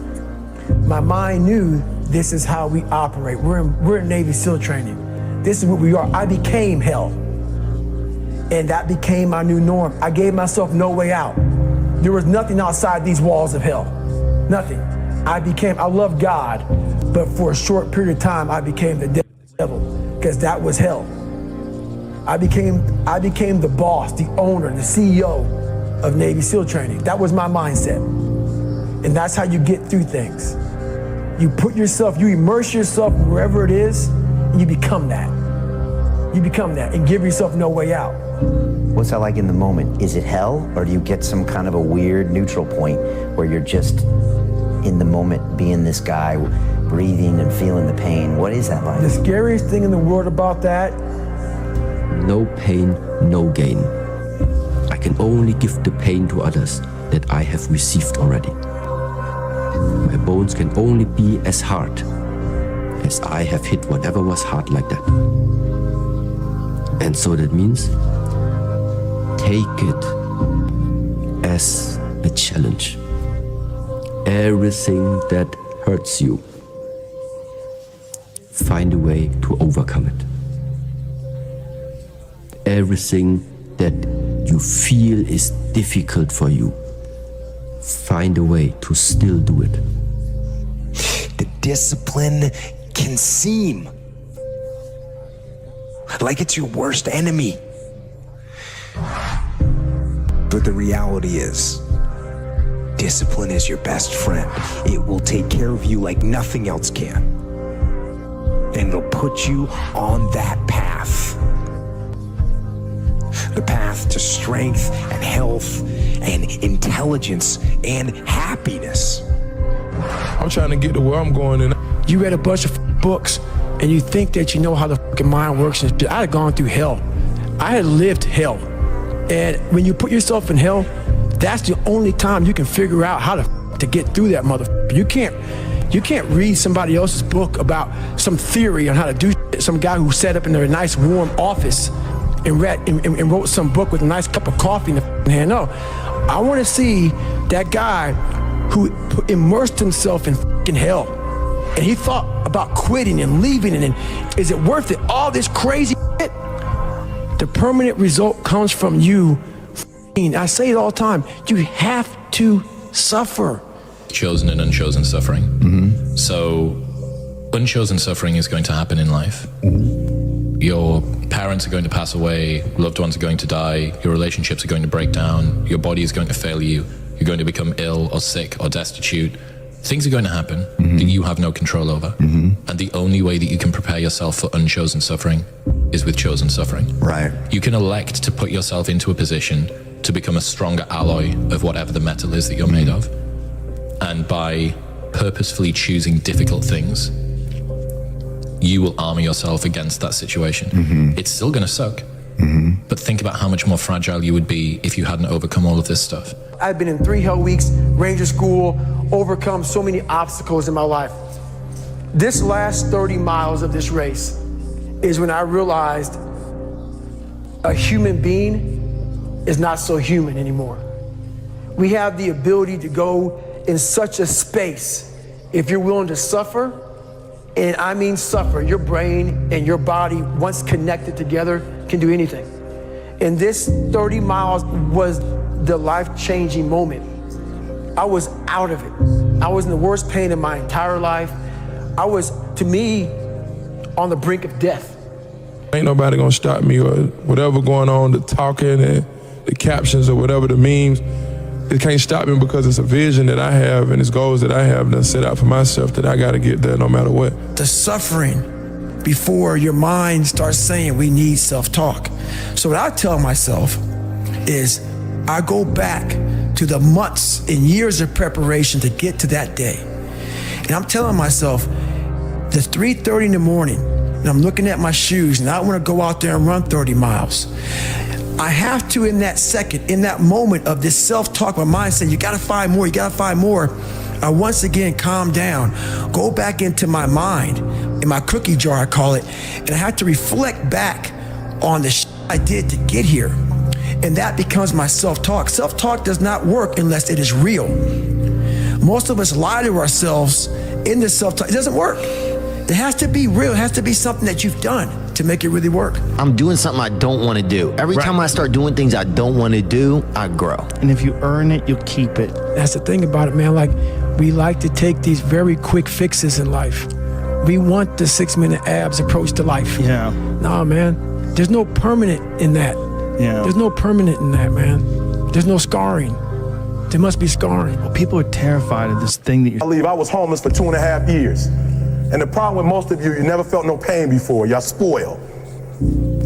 My mind knew this is how we operate. We're in Navy SEAL training. This is what we are. I became hell. And that became my new norm. I gave myself no way out. There was nothing outside these walls of hell. Nothing. I love God, but for a short period of time, I became the devil, because that was hell. I became the boss, the owner, the CEO of Navy SEAL training. That was my mindset. And that's how you get through things. You immerse yourself wherever it is, and you become that. You become that and give yourself no way out. What's that like in the moment? Is it hell, or do you get some kind of a weird neutral point where you're just in the moment being this guy, breathing and feeling the pain? What is that like? The scariest thing in the world about that? No pain, no gain. I can only give the pain to others that I have received already. My bones can only be as hard as I have hit whatever was hard like that. And so that means take it as a challenge. Everything that hurts you, find a way to overcome it. Everything that you feel is difficult for you, find a way to still do it. The discipline can seem like it's your worst enemy. But the reality is, discipline is your best friend. It will take care of you like nothing else can. And it'll put you on that path. The path to strength and health and intelligence and happiness. I'm trying to get to where I'm going, and you read a bunch of books and you think that you know how the fucking mind works and shit. I had gone through hell. I had lived hell. And when you put yourself in hell, that's the only time you can figure out how to get through that motherfucker. You can't read somebody else's book about some theory on how to do shit. Some guy who sat up in a nice warm office and wrote some book with a nice cup of coffee in the hand. No, I want to see that guy who immersed himself in fucking hell, and he thought about quitting and leaving, and is it worth it? All this crazy shit. The permanent result comes from you. I say it all the time. You have to suffer. Chosen and unchosen suffering. Mm-hmm. So, unchosen suffering is going to happen in life. Mm-hmm. Your parents are going to pass away, loved ones are going to die, your relationships are going to break down, your body is going to fail you, you're going to become ill or sick or destitute. Things are going to happen that you have no control over. Mm-hmm. And the only way that you can prepare yourself for unchosen suffering is with chosen suffering. Right. You can elect to put yourself into a position to become a stronger alloy of whatever the metal is that you're made of. And by purposefully choosing difficult things, you will armor yourself against that situation. Mm-hmm. It's still going to suck. Mm-hmm. But think about how much more fragile you would be if you hadn't overcome all of this stuff. I've been in 3 hell weeks, Ranger School, overcome so many obstacles in my life. This last 30 miles of this race is when I realized a human being is not so human anymore. We have the ability to go in such a space if you're willing to suffer, and I mean suffer. Your brain and your body, once connected together, can do anything. And this 30 miles was the life-changing moment. I was out of it. I was in the worst pain of my entire life. I was, to me, on the brink of death. Ain't nobody gonna stop me, or whatever going on, the talking and the captions or whatever the memes. It can't stop me because it's a vision that I have and it's goals that I have that set out for myself that I gotta get there no matter what. The suffering before your mind starts saying we need self-talk. So what I tell myself is I go back to the months and years of preparation to get to that day. And I'm telling myself, the 3:30 in the morning, and I'm looking at my shoes and I want to go out there and run 30 miles. I have to, in that second, in that moment of this self-talk, my mind saying, you gotta find more, you gotta find more. I once again calm down, go back into my mind, in my cookie jar, I call it, and I have to reflect back on the shit I did to get here. And that becomes my self-talk. Self-talk does not work unless it is real. Most of us lie to ourselves in the self-talk. It doesn't work. It has to be real. It has to be something that you've done to make it really work. I'm doing something I don't want to do. Every time I start doing things I don't want to do, I grow. And if you earn it, you'll keep it. That's the thing about it, man. Like, we like to take these very quick fixes in life. We want the 6-minute abs approach to life. Yeah. Nah, man. There's no permanent in that. Yeah. There's no permanent in that, man. There's no scarring. There must be scarring. Well, people are terrified of this thing that you're... I was homeless for 2.5 years. And the problem with most of you, you never felt no pain before. Y'all spoiled.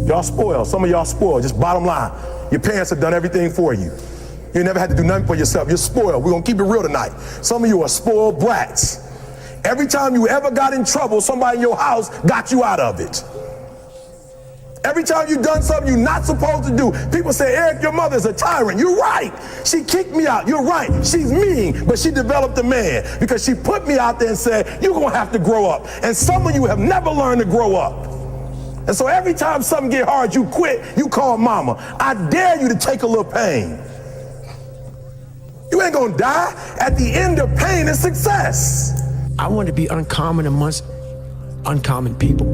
Y'all spoiled. Some of y'all spoiled. Just bottom line. Your parents have done everything for you. You never had to do nothing for yourself. You're spoiled. We're going to keep it real tonight. Some of you are spoiled brats. Every time you ever got in trouble, somebody in your house got you out of it. Every time you've done something you're not supposed to do, people say, Eric, your mother's a tyrant. You're right. She kicked me out. You're right. She's mean, but she developed a man because she put me out there and said, you're going to have to grow up. And some of you have never learned to grow up. And so every time something get hard, you quit, you call mama. I dare you to take a little pain. You ain't gonna die. At the end of pain is success. I want to be uncommon amongst uncommon people.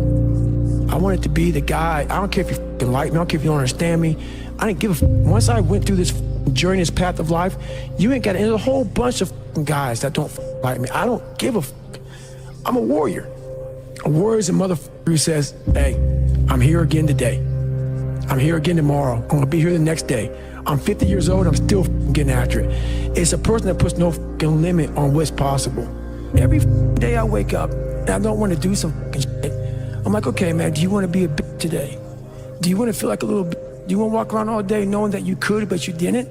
I wanted to be the guy. I don't care if you fucking like me. I don't care if you don't understand me. I didn't give a once I went through this journey, this path of life, you ain't got there's a whole bunch of guys that don't like me. I don't give a fuck. I'm a warrior. A warrior is a motherfucker who says, hey, I'm here again today. I'm here again tomorrow. I'm gonna be here the next day. I'm 50 years old, I'm still getting after it. It's a person that puts no fucking limit on what's possible. Every day I wake up and I don't want to do some fucking shit. I'm like, okay, man, do you want to be a bitch today? Do you want to feel like a little bitch? Do you want to walk around all day knowing that you could, but you didn't?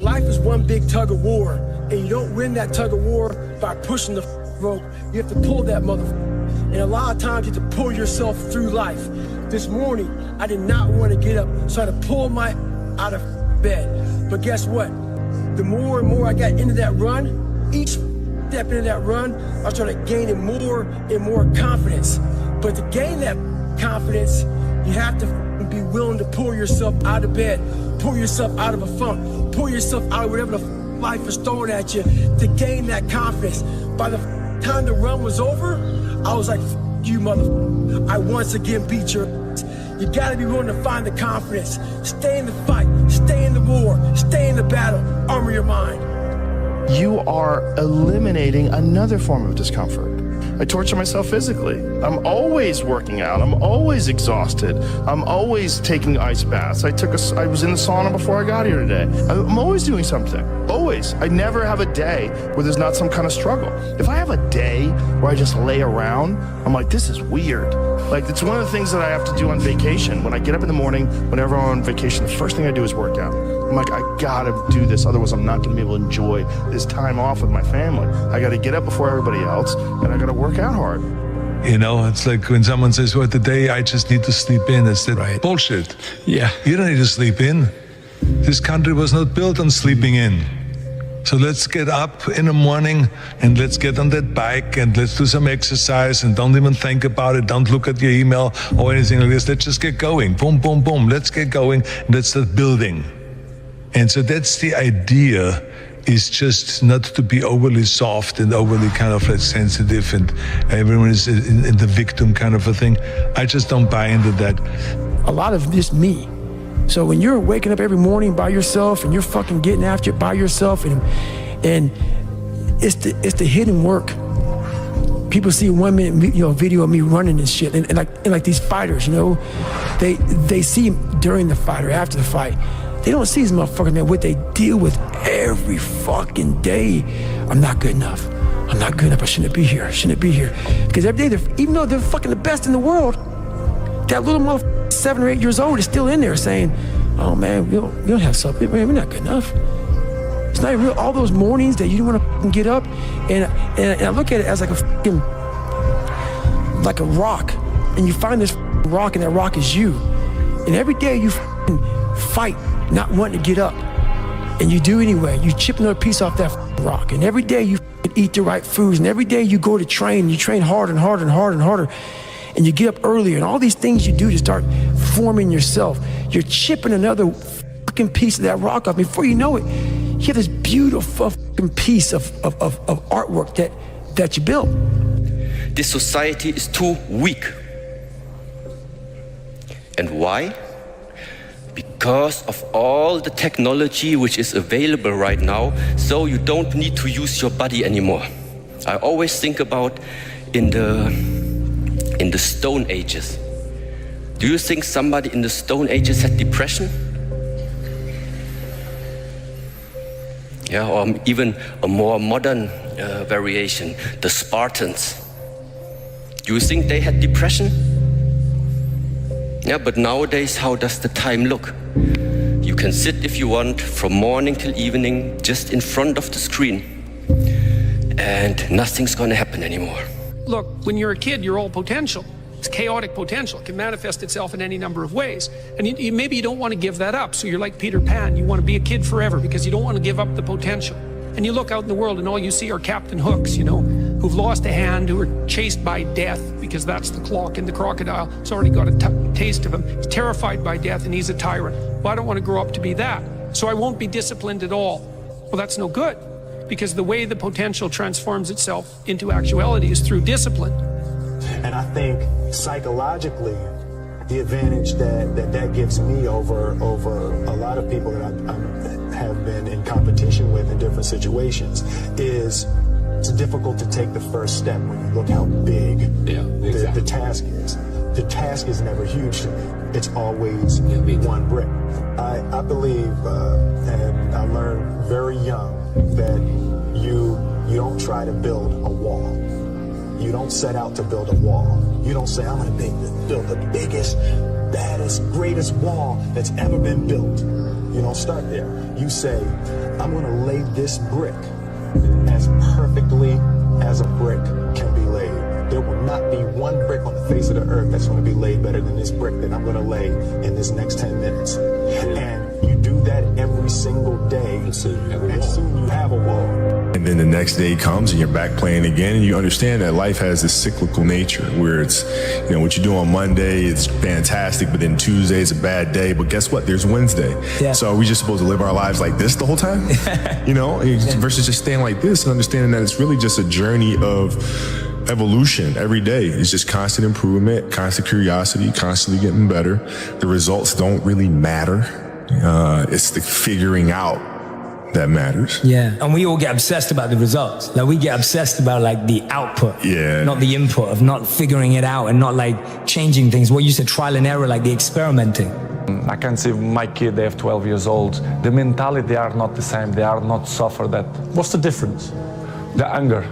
Life is one big tug of war, and you don't win that tug of war by pushing the rope. You have to pull that motherfucker. And a lot of times you have to pull yourself through life. This morning, I did not want to get up, so I had to pull my out of bed. But guess what? The more and more I got into that run, each step into that run, I started gaining more and more confidence. But to gain that confidence, you have to be willing to pull yourself out of bed, pull yourself out of a funk, pull yourself out of whatever the life is throwing at you to gain that confidence. By the time the run was over, I was like, you motherfucker, I once again beat your ass. You gotta be willing to find the confidence. Stay in the fight, stay in the war, stay in the battle, armor your mind. You are eliminating another form of discomfort. I torture myself physically. I'm always working out. I'm always exhausted. I'm always taking ice baths. I was in the sauna before I got here today. I'm always doing something. Always. I never have a day where there's not some kind of struggle. If I have a day where I just lay around, I'm like, this is weird. Like, it's one of the things that I have to do on vacation. When I get up in the morning, whenever I'm on vacation, the first thing I do is work out. I'm like, I gotta do this, otherwise I'm not gonna be able to enjoy this time off with my family. I gotta get up before everybody else, and I gotta work out hard. You know, it's like when someone says, well, today I just need to sleep in. It's that bullshit. Yeah. You don't need to sleep in. This country was not built on sleeping in. So let's get up in the morning and let's get on that bike and let's do some exercise and don't even think about it. Don't look at your email or anything like this. Let's just get going. Boom, boom, boom. Let's get going. And let's start building. And so that's the idea, is just not to be overly soft and overly kind of like sensitive and everyone is in the victim kind of a thing. I just don't buy into that. A lot of this me. So when you're waking up every morning by yourself and you're fucking getting after it by yourself and it's the hidden work. People see 1 minute video of me running and shit and like these fighters, they see during the fight or after the fight. They don't see these motherfuckers, man, what they deal with every fucking day. I'm not good enough. I'm not good enough. I shouldn't be here. Because every day, even though they're fucking the best in the world, that little motherfucker 7 or 8 years old is still in there saying, oh man, we don't have something, man, we're not good enough. It's not even real. All those mornings that you don't want to fucking get up, and I look at it as like a fucking, like a rock, and you find this rock, and that rock is you. And every day you fucking fight not wanting to get up, and you do anyway. You chip another piece off that rock, and every day you eat the right foods, and every day you go to train, you train harder and harder and harder and harder, and you get up earlier, and all these things you do to start forming yourself. You're chipping another fucking piece of that rock off. Before you know it, you have this beautiful fucking piece of artwork that you built. This society is too weak. And why? Because of all the technology which is available right now, so you don't need to use your body anymore. I always think about in the Stone Ages. Do you think somebody in the Stone Ages had depression? Yeah, or even a more modern variation, the Spartans. Do you think they had depression? Yeah, but nowadays, how does the time look? You can sit if you want from morning till evening just in front of the screen, and nothing's gonna happen anymore. Look, when you're a kid, you're all potential. It's chaotic potential. It can manifest itself in any number of ways. And maybe you don't want to give that up. So you're like Peter Pan. You want to be a kid forever because you don't want to give up the potential. And you look out in the world and all you see are Captain Hooks, who've lost a hand, who are chased by death because that's the clock in the crocodile. It's already got a taste of him. He's terrified by death and he's a tyrant. Well, I don't want to grow up to be that. So I won't be disciplined at all. Well, that's no good because the way the potential transforms itself into actuality is through discipline. And I think psychologically, the advantage that gives me over a lot of people that I have been in competition with in different situations is it's difficult to take the first step when you look how big the task is. The task is never huge to me. It's always one brick. I believe, and I learned very young, that you don't try to build a wall. You don't set out to build a wall. You don't say, I'm going to build the biggest, baddest, greatest wall that's ever been built. You don't start there. You say, I'm going to lay this brick as perfectly as a brick can be laid. There will not be one brick on the face of the earth that's going to be laid better than this brick that I'm going to lay in this next 10 minutes. And you do that every single day, and soon you have a wall. And then the next day comes and you're back playing again, and you understand that life has this cyclical nature where it's, what you do on Monday, it's fantastic, but then Tuesday is a bad day. But guess what? There's Wednesday. Yeah. So are we just supposed to live our lives like this the whole time? Versus just staying like this and understanding that it's really just a journey of evolution every day. It's just constant improvement, constant curiosity, constantly getting better. The results don't really matter. It's the figuring out that matters. Yeah, and we all get obsessed about the results. Like we get obsessed about like the output, not the input, of not figuring it out and not like changing things. What you said, trial and error, like the experimenting. I can see my kid, they have 12 years old. The mentality, they are not the same. They are not suffer that. What's the difference? The anger.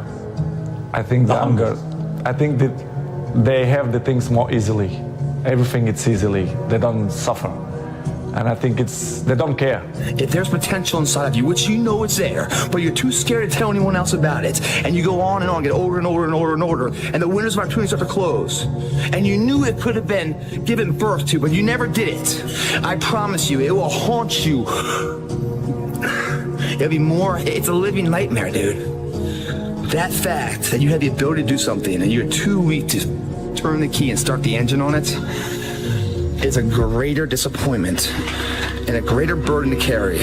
I think the anger. I think that they have the things more easily. Everything it's easily. They don't suffer. And I think they don't care. If there's potential inside of you, which you know it's there, but you're too scared to tell anyone else about it, and you go on and on, get older and older and older and older, and the windows of opportunity start to close, and you knew it could have been given birth to, but you never did it, I promise you, it will haunt you. It'll be more, it's a living nightmare, dude. That fact that you had the ability to do something and you're too weak to turn the key and start the engine on it is a greater disappointment and a greater burden to carry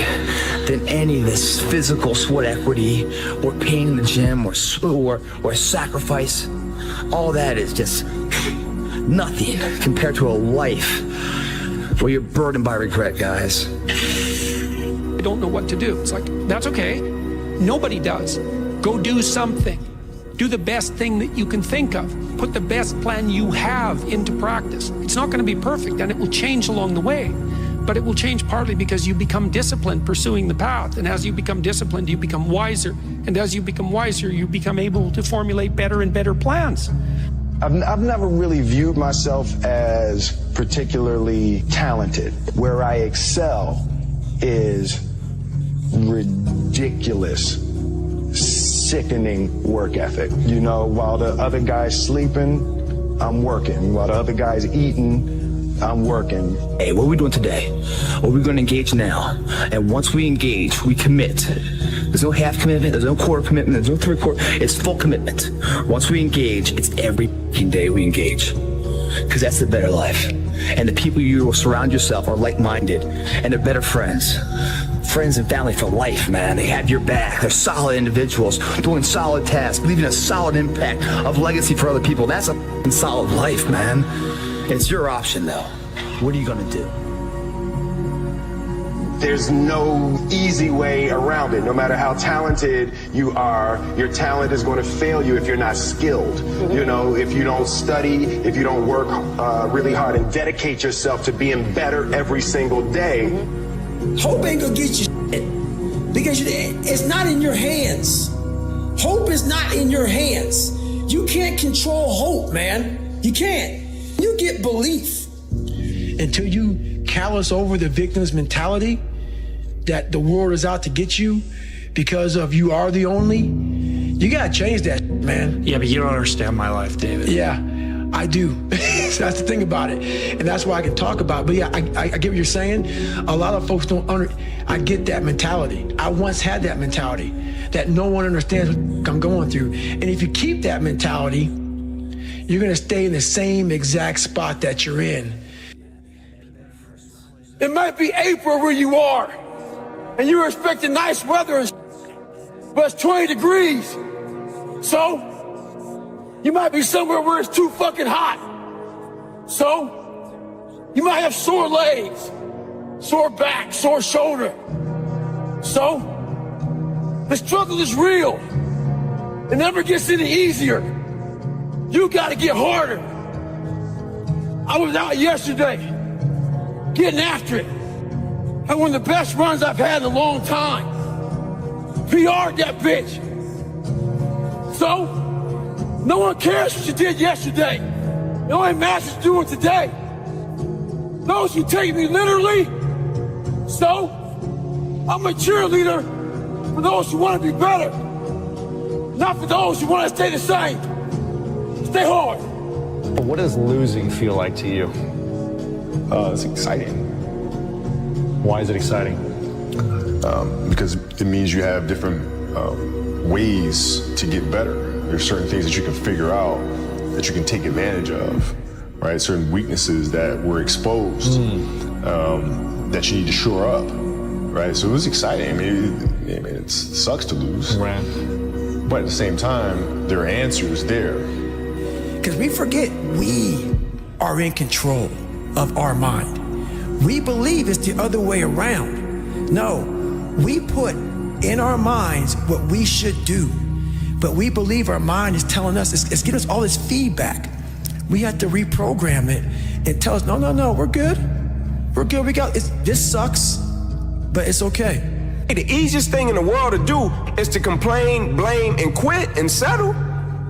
than any of this physical sweat equity or pain in the gym or sacrifice. All that is just nothing compared to a life where you're burdened by regret, guys. I don't know what to do. It's like, that's okay. Nobody does. Go do something. Do the best thing that you can think of. Put the best plan you have into practice. It's not going to be perfect, and it will change along the way. But it will change partly because you become disciplined pursuing the path. And as you become disciplined, you become wiser. And as you become wiser, you become able to formulate better and better plans. I've never really viewed myself as particularly talented. Where I excel is ridiculous, sickening work ethic. While the other guy's sleeping, I'm working. While the other guy's eating, I'm working. Hey, what are we doing today? Well, we're going to engage now. And once we engage, we commit. There's no half commitment, there's no quarter commitment, there's no three-quarter. It's full commitment. Once we engage, it's every day we engage. Because that's the better life. And the people you will surround yourself are like-minded, and they're better friends. Friends and family for life, man. They have your back. They're solid individuals doing solid tasks, leaving a solid impact of legacy for other people. That's a solid life, man. It's your option, though. What are you going to do? There's no easy way around it. No matter how talented you are, your talent is going to fail you if you're not skilled. If you don't study, if you don't work really hard and dedicate yourself to being better every single day. Hope ain't gonna get you shit because it's not in your hands. Hope is not in your hands. You can't control hope, man. You can't. You get belief. until you callous over the victim's mentality that the world is out to get you because of you are the only, you gotta change that, man. Yeah, but you don't understand my life, David. Yeah, I do. So that's the thing about it. And that's why I can talk about it. But yeah, I get what you're saying. A lot of folks don't I get that mentality. I once had that mentality that no one understands what I'm going through. And if you keep that mentality, you're gonna stay in the same exact spot that you're in. It might be April where you are, and you're expecting nice weather, but it's 20 degrees. So, you might be somewhere where it's too fucking hot. So, you might have sore legs, sore back, sore shoulder. So, the struggle is real. It never gets any easier. You gotta get harder. I was out yesterday, getting after it. Had one of the best runs I've had in a long time. PR'd that bitch. So, no one cares what you did yesterday. It only matters what you're doing today. Those who take me literally, so I'm a cheerleader for those who want to be better, not for those who want to stay the same. Stay hard. What does losing feel like to you? It's exciting. Why is it exciting? Because it means you have different ways to get better. There's certain things that you can figure out that you can take advantage of, right? Certain weaknesses that were exposed that you need to shore up, right? So it was exciting. I mean, it sucks to lose, right? But at the same time, there are answers there. Because we forget we are in control of our mind. We believe it's the other way around. No, we put in our minds what we should do, but we believe our mind is telling us, it's giving us all this feedback. We have to reprogram it and tell us, no, we're good. We're good, this sucks, but it's okay. The easiest thing in the world to do is to complain, blame, and quit and settle.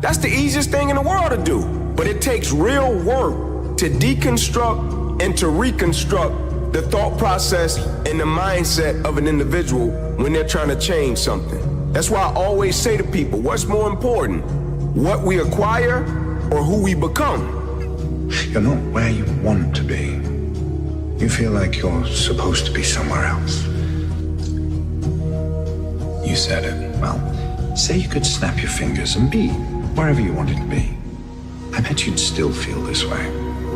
That's the easiest thing in the world to do. But it takes real work to deconstruct and to reconstruct the thought process and the mindset of an individual when they're trying to change something. That's why I always say to people, what's more important, what we acquire or who we become? You're not where you want to be. You feel like you're supposed to be somewhere else. You said it. Well, say you could snap your fingers and be wherever you wanted to be. I bet you'd still feel this way,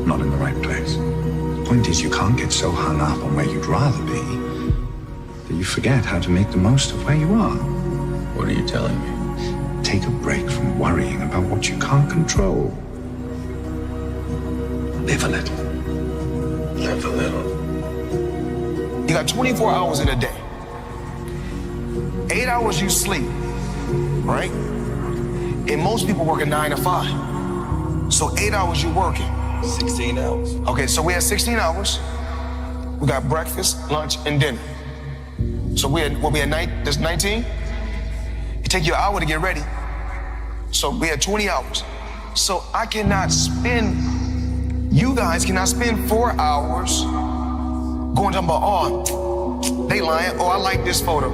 not in the right place. The point is, you can't get so hung up on where you'd rather be that you forget how to make the most of where you are. What are you telling me? Take a break from worrying about what you can't control. Live a little. Live a little. You got 24 hours in a day. 8 hours you sleep, right? And most people work a 9 to 5. So 8 hours you working. 16 hours. Okay, so we had 16 hours. We got breakfast, lunch, and dinner. So we had night, that's 19. It take you an hour to get ready. So we had 20 hours. So I cannot spend, you guys cannot spend 4 hours going talking about, oh, they lying, oh, I like this photo.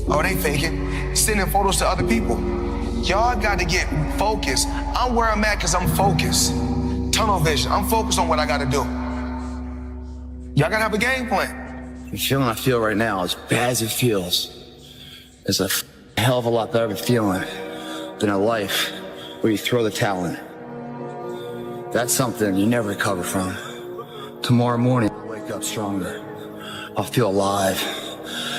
Oh, they faking, sending photos to other people. Y'all got to get focused. I'm where I'm at because I'm focused. Tunnel vision, I'm focused on what I got to do. Y'all got to have a game plan. The feeling I feel right now, as bad as it feels, is a hell of a lot better of a feeling than a life where you throw the towel in. That's something you never recover from. Tomorrow morning, I'll wake up stronger. I'll feel alive.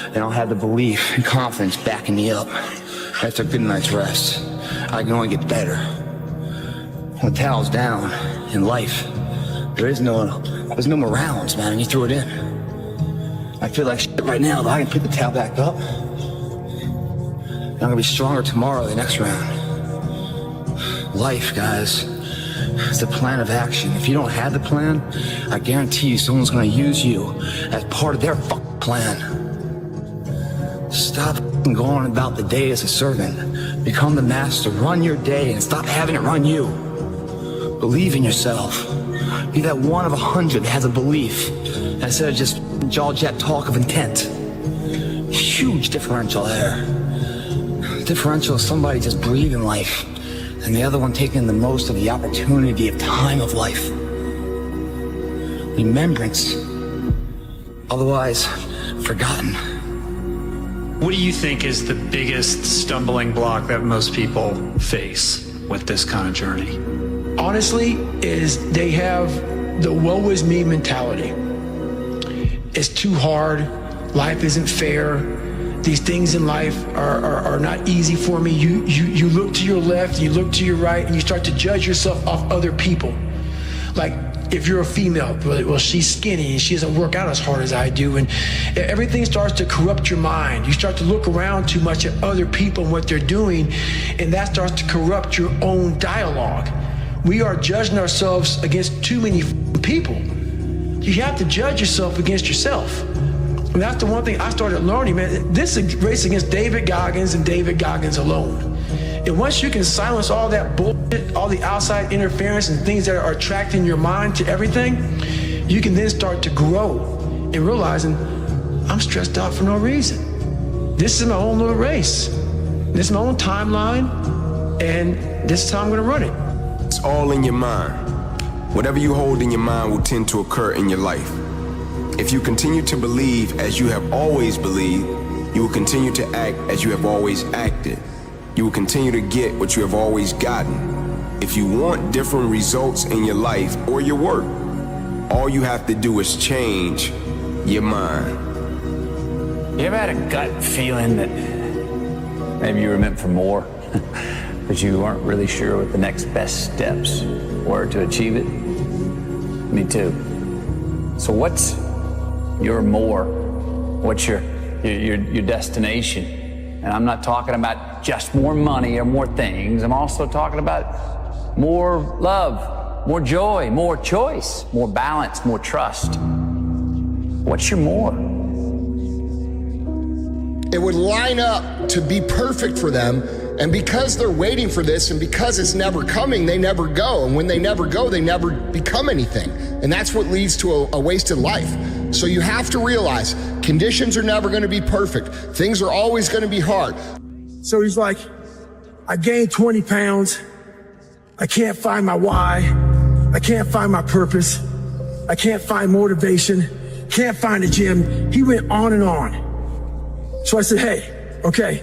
And I'll have the belief and confidence backing me up. After a good night's rest, I can only get better. When the towel's down in life, there's no more rounds, man, and you throw it in. I feel like shit right now, but I can pick the towel back up. And I'm gonna be stronger tomorrow, the next round. Life, guys, it's a plan of action. If you don't have the plan, I guarantee you someone's gonna use you as part of their fucking plan. Stop going about the day as a servant. Become the master. Run your day and stop having it run you. Believe in yourself. Be that one of 100 that has a belief instead of just jaw-jet talk of intent. Huge differential there. Differential is somebody just breathing life and the other one taking the most of the opportunity of time of life. Remembrance, otherwise forgotten. What do you think is the biggest stumbling block that most people face with this kind of journey? Honestly, is they have the woe is me mentality. It's too hard. Life isn't fair. These things in life are not easy for me. You look to your left, you look to your right, and you start to judge yourself off other people. Like, if you're a female, well, she's skinny and she doesn't work out as hard as I do, and everything starts to corrupt your mind. You start to look around too much at other people and what they're doing, and that starts to corrupt your own dialogue. We are judging ourselves against too many people. You have to judge yourself against yourself. And that's the one thing I started learning, man. This is a race against David Goggins and David Goggins alone. And once you can silence all that bullshit, all the outside interference and things that are attracting your mind to everything, you can then start to grow and realizing, I'm stressed out for no reason. This is my own little race. This is my own timeline, and this is how I'm gonna run it. It's all in your mind. Whatever you hold in your mind will tend to occur in your life. If you continue to believe as you have always believed, you will continue to act as you have always acted. You will continue to get what you have always gotten. If you want different results in your life or your work, all you have to do is change your mind. You ever had a gut feeling that maybe you were meant for more, but you weren't really sure what the next best steps were to achieve it? Me too. So what's your more? What's your destination? And I'm not talking about just more money or more things. I'm also talking about more love, more joy, more choice, more balance, more trust. What's your more? It would line up to be perfect for them. And because they're waiting for this and because it's never coming, they never go. And when they never go, they never become anything. And that's what leads to a wasted life. So you have to realize conditions are never going to be perfect. Things are always going to be hard. So he's like, I gained 20 pounds. I can't find my why. I can't find my purpose. I can't find motivation. Can't find a gym. He went on and on. So I said, hey, okay,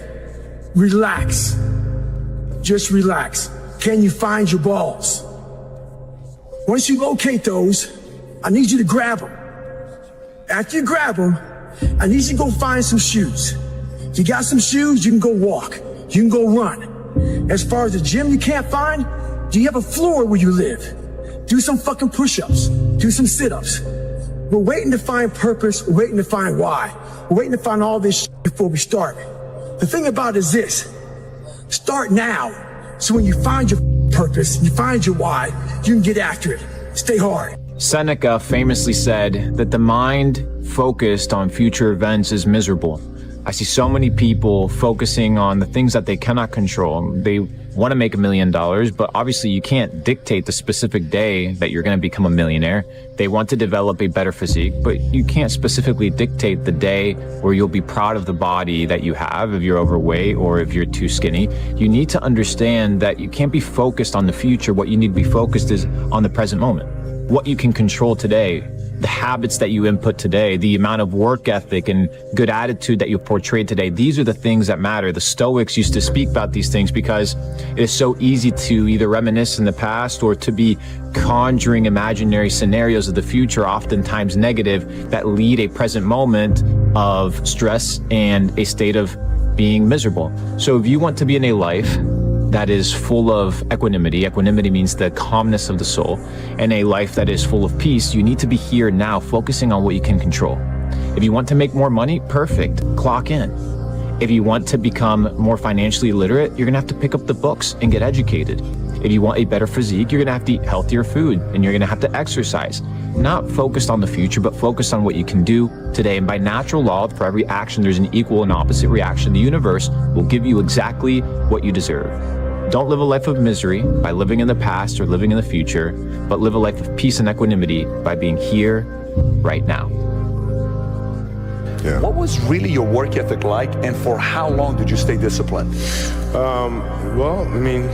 relax. Just relax. Can you find your balls? Once you locate those, I need you to grab them. After you grab them, I need you to go find some shoes. If you got some shoes, you can go walk. You can go run. As far as the gym you can't find, do you have a floor where you live? Do some fucking push-ups. Do some sit-ups. We're waiting to find purpose. We're waiting to find why. We're waiting to find all this shit before we start. The thing about it is this. Start now. So when you find your purpose, you find your why, you can get after it. Stay hard. Seneca famously said that the mind focused on future events is miserable. I see so many people focusing on the things that they cannot control. They want to make $1 million, but obviously you can't dictate the specific day that you're going to become a millionaire. They want to develop a better physique, but you can't specifically dictate the day where you'll be proud of the body that you have if you're overweight or if you're too skinny. You need to understand that you can't be focused on the future. What you need to be focused is on the present moment. What you can control today, the habits that you input today, the amount of work ethic and good attitude that you portray today. These are the things that matter. The Stoics used to speak about these things because it is so easy to either reminisce in the past or to be conjuring imaginary scenarios of the future, oftentimes negative, that lead a present moment of stress and a state of being miserable. So if you want to be in a life that is full of equanimity. Equanimity means the calmness of the soul. And a life that is full of peace, you need to be here now, focusing on what you can control. If you want to make more money, perfect, clock in. If you want to become more financially literate, you're gonna have to pick up the books and get educated. If you want a better physique, you're gonna have to eat healthier food and you're gonna have to exercise. Not focused on the future, but focused on what you can do today. And by natural law, for every action, there's an equal and opposite reaction. The universe will give you exactly what you deserve. Don't live a life of misery by living in the past or living in the future, but live a life of peace and equanimity by being here, right now. What was really your work ethic like, and for how long did you stay disciplined? Well, I mean,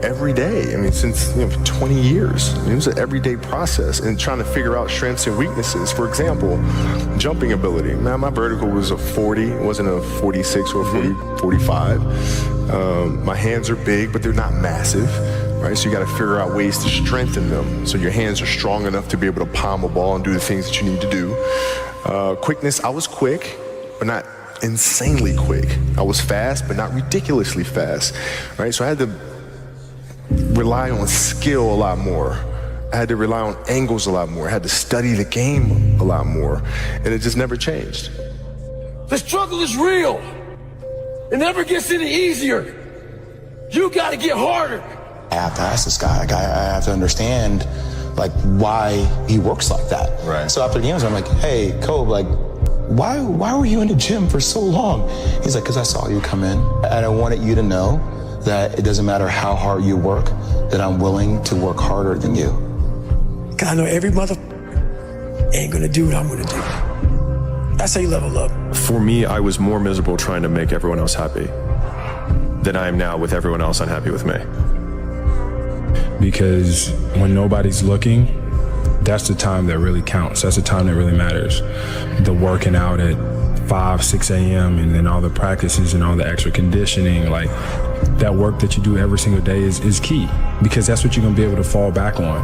every day. I mean, since 20 years. It was an everyday process, and trying to figure out strengths and weaknesses. For example, jumping ability. Man, my vertical was a 40, it wasn't a 46 or a 45. My hands are big, but they're not massive. Right, so you got to figure out ways to strengthen them so your hands are strong enough to be able to palm a ball and do the things that you need to do. Quickness, I was quick, but not insanely quick. I was fast, but not ridiculously fast. Right, so I had to rely on skill a lot more. I had to rely on angles a lot more. I had to study the game a lot more, and it just never changed. The struggle is real. It never gets any easier. You got to get harder. I have to ask this guy. I have to understand, like, why he works like that. Right. So after the games, I'm like, hey, Kobe, like, why were you in the gym for so long? He's like, because I saw you come in, and I wanted you to know that it doesn't matter how hard you work, that I'm willing to work harder than you. Because I know every mother ain't gonna do what I'm gonna do. That's how you level up. For me, I was more miserable trying to make everyone else happy than I am now with everyone else unhappy with me. Because when nobody's looking, that's the time that really counts. That's the time that really matters. The working out at 5, 6 a.m. and then all the practices and all the extra conditioning, like that work that you do every single day is key, because that's what you're gonna be able to fall back on.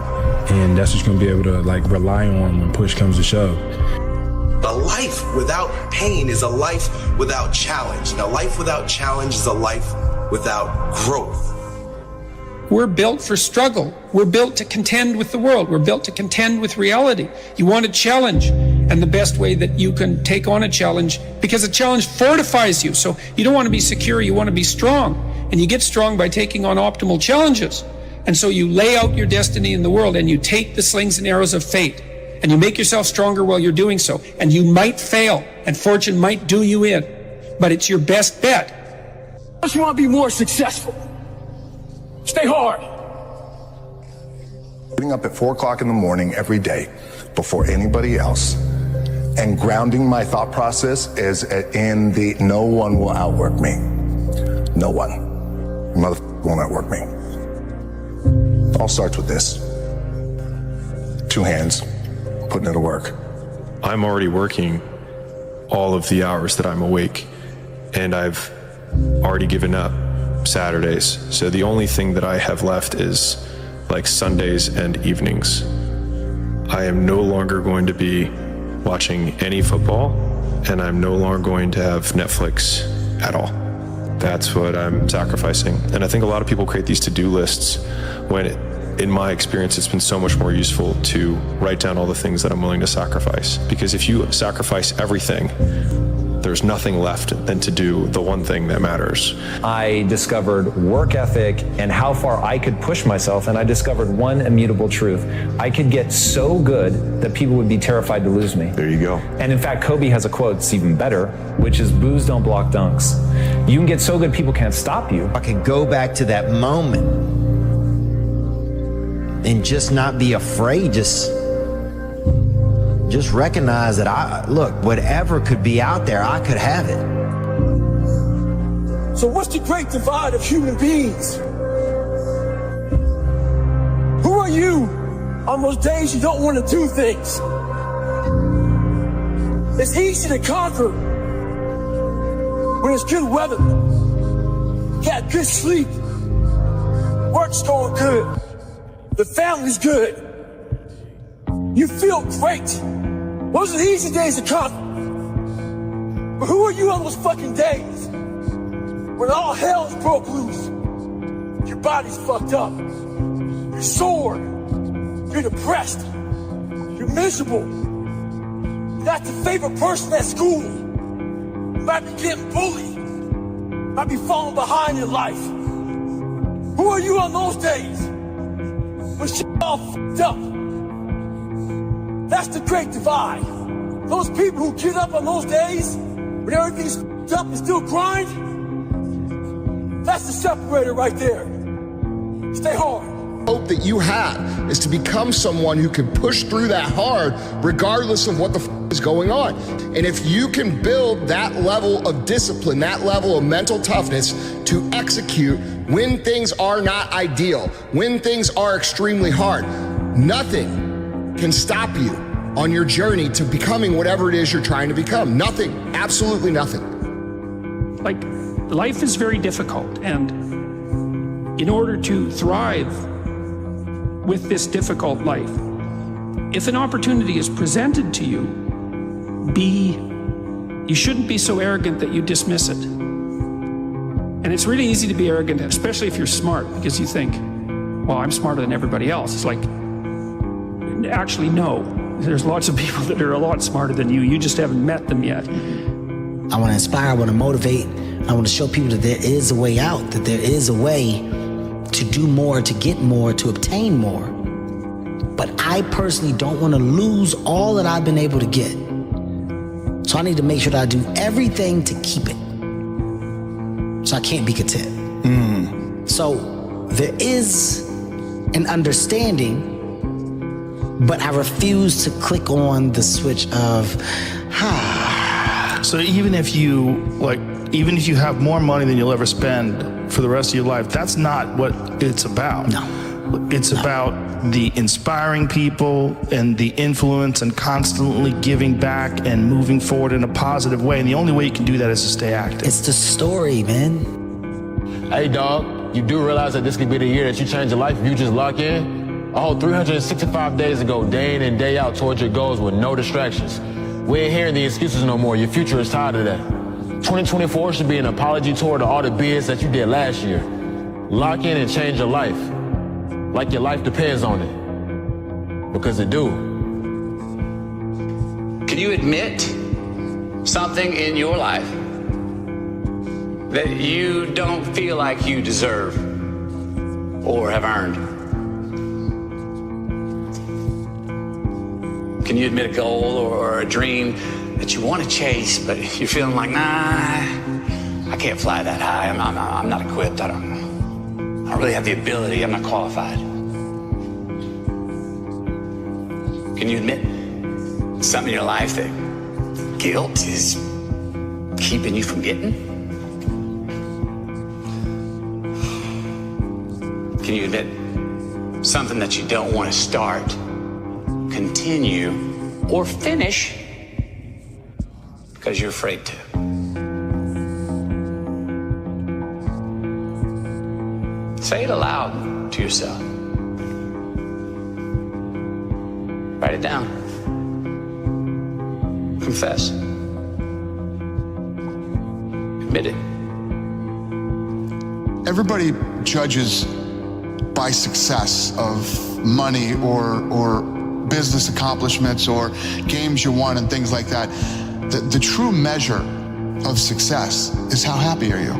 And that's what you're gonna be able to like rely on when push comes to shove. A life without pain is a life without challenge. And a life without challenge is a life without growth. We're built for struggle. We're built to contend with the world. We're built to contend with reality. You want a challenge, and the best way that you can take on a challenge, because a challenge fortifies you. So you don't want to be secure, you want to be strong. And you get strong by taking on optimal challenges. And so you lay out your destiny in the world, and you take the slings and arrows of fate, and you make yourself stronger while you're doing so. And you might fail, and fortune might do you in, but it's your best bet. If you want to be more successful, stay hard. Getting up at 4 o'clock in the morning every day before anybody else, and grounding my thought process is in the no one will outwork me. No one. Motherfucker won't outwork me. It all starts with this. 2 hands, putting it to work. I'm already working all of the hours that I'm awake, and I've already given up Saturdays. So the only thing that I have left is like Sundays and evenings. I am no longer going to be watching any football, and I'm no longer going to have Netflix at all. That's what I'm sacrificing. And I think a lot of people create these to-do lists when in my experience, it's been so much more useful to write down all the things that I'm willing to sacrifice. Because if you sacrifice everything, there's nothing left than to do the one thing that matters. I discovered work ethic and how far I could push myself, and I discovered one immutable truth. I could get so good that people would be terrified to lose me. There you go. And in fact, Kobe has a quote that's even better, which is, "Boos don't block dunks." You can get so good people can't stop you. I can go back to that moment and just not be afraid, just recognize that look, whatever could be out there, I could have it. So what's the great divide of human beings? Who are you on those days you don't want to do things? It's easy to conquer when it's good weather, got good sleep, work's going good, the family's good, you feel great. Those are the easy days to conquer. But who are you on those fucking days when all hell's broke loose? Your body's fucked up, you're sore, you're depressed, you're miserable, you're not the favorite person at school, you might be getting bullied, you might be falling behind in life. Who are you on those days when shit all fucked up? That's the great divide. Those people who get up on those days when everything's fucked up and still grind, That's the separator right there. Stay hard. Hope that you have is to become someone who can push through that hard regardless of what the is going on. And if you can build that level of discipline, that level of mental toughness to execute when things are not ideal, when things are extremely hard, nothing can stop you on your journey to becoming whatever it is you're trying to become. Nothing, absolutely nothing. Like, life is very difficult, and in order to thrive with this difficult life, if an opportunity is presented to you, you shouldn't be so arrogant that you dismiss it. And it's really easy to be arrogant, especially if you're smart, because you think, well, I'm smarter than everybody else. It's like, actually, no. There's lots of people that are a lot smarter than you. You just haven't met them yet. I want to inspire, I want to motivate. I want to show people that there is a way out, that there is a way to do more, to get more, to obtain more. But I personally don't want to lose all that I've been able to get. So I need to make sure that I do everything to keep it. So I can't be content. So there is an understanding, but I refuse to click on the switch of, So even if you have more money than you'll ever spend for the rest of your life, that's not what it's about. No. It's about the inspiring people and the influence and constantly giving back and moving forward in a positive way. And the only way you can do that is to stay active. It's the story, man. Hey, dog, you do realize that this could be the year that you change your life if you just lock in? A whole 365 days ago, day in and day out towards your goals with no distractions. We ain't hearing the excuses no more. Your future is tired of that. 2024 should be an apology toward all the BS that you did last year. Lock in and change your life. Like your life depends on it. Because it do. Can you admit something in your life that you don't feel like you deserve or have earned? Can you admit a goal or a dream that you want to chase, but you're feeling like, nah, I can't fly that high. I'm not equipped. I don't really have the ability. I'm not qualified. Can you admit something in your life that guilt is keeping you from getting? Can you admit something that you don't want to start, continue, or finish because you're afraid to? Say it aloud to yourself. Write it down. Confess. Admit it. Everybody judges by success of money or business accomplishments or games you won and things like that. The true measure of success is how happy are you?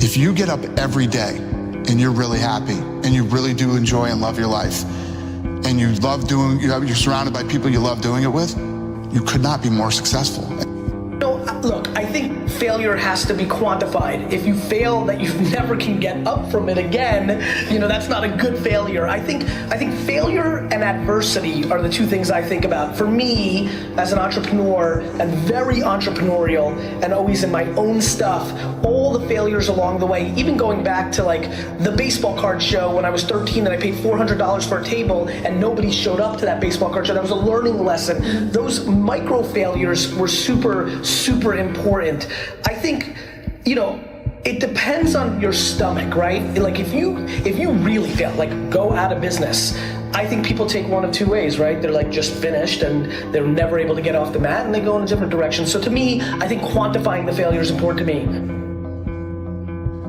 If you get up every day and you're really happy and you really do enjoy and love your life and you love doing, you're surrounded by people you love doing it with, you could not be more successful. No, look, I think failure has to be quantified. If you fail that you never can get up from it again, that's not a good failure. I think failure and adversity are the two things I think about. For me, as an entrepreneur and very entrepreneurial and always in my own stuff, all the failures along the way, even going back to like the baseball card show when I was 13 and I paid $400 for a table and nobody showed up to that baseball card show. That was a learning lesson. Those micro failures were super important. I think, it depends on your stomach, right? Like if you really fail, like go out of business, I think people take one of two ways, right? They're like just finished and they're never able to get off the mat and they go in a different direction. So to me, I think quantifying the failure is important to me.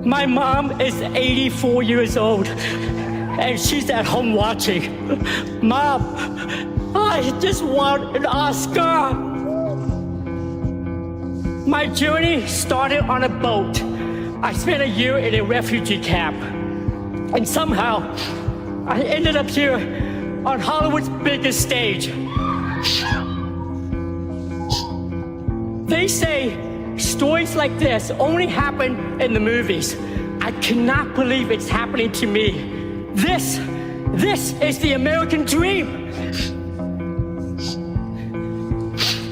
My mom is 84 years old and she's at home watching. Mom, I just want an Oscar. My journey started on a boat. I spent a year in a refugee camp. And somehow, I ended up here on Hollywood's biggest stage. They say Stories like this only happen in the movies. I cannot believe it's happening to me. This is the American dream.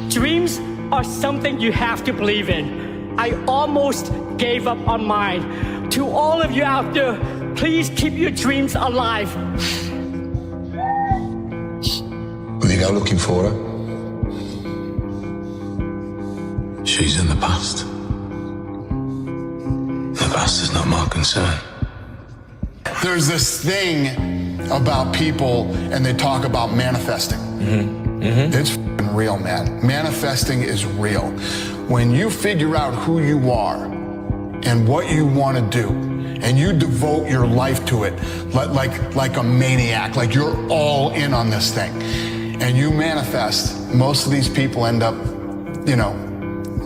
Dreams are something you have to believe in. I almost gave up on mine. To all of you out there, please keep your dreams alive. Will you go looking for her? She's in the past. The past is not my concern. There's this thing about people, and they talk about manifesting. It's f***ing real, man. Manifesting is real. When you figure out who you are and what you want to do, and you devote your life to it like a maniac, like you're all in on this thing, and you manifest, most of these people end up,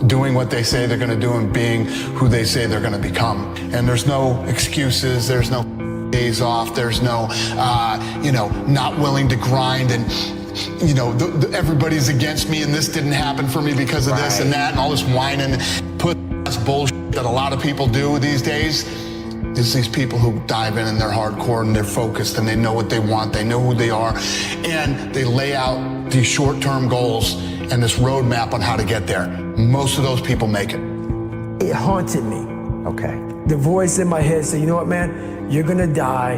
doing what they say they're going to do and being who they say they're going to become. And there's no excuses, there's no days off, there's no, not willing to grind and, everybody's against me and this didn't happen for me because of this and that and all this whining, put-ass bullshit that a lot of people do these days. It's these people who dive in and they're hardcore and they're focused and they know what they want, they know who they are, and they lay out these short-term goals and this roadmap on how to get there. Most of those people make it. It haunted me. Okay. The voice in my head said, you know what, man? You're gonna die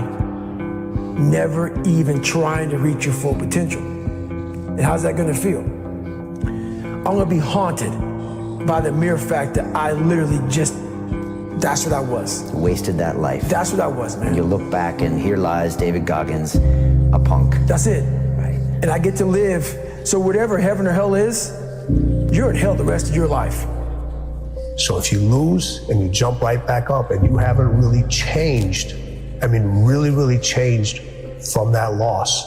never even trying to reach your full potential. And how's that gonna feel? I'm gonna be haunted by the mere fact that I literally that's what I was. Wasted that life. That's what I was, man. You look back and here lies David Goggins, a punk. That's it. Right. And I get to live, so whatever heaven or hell is, you're in hell the rest of your life. So if you lose and you jump right back up and you haven't really changed, really changed from that loss,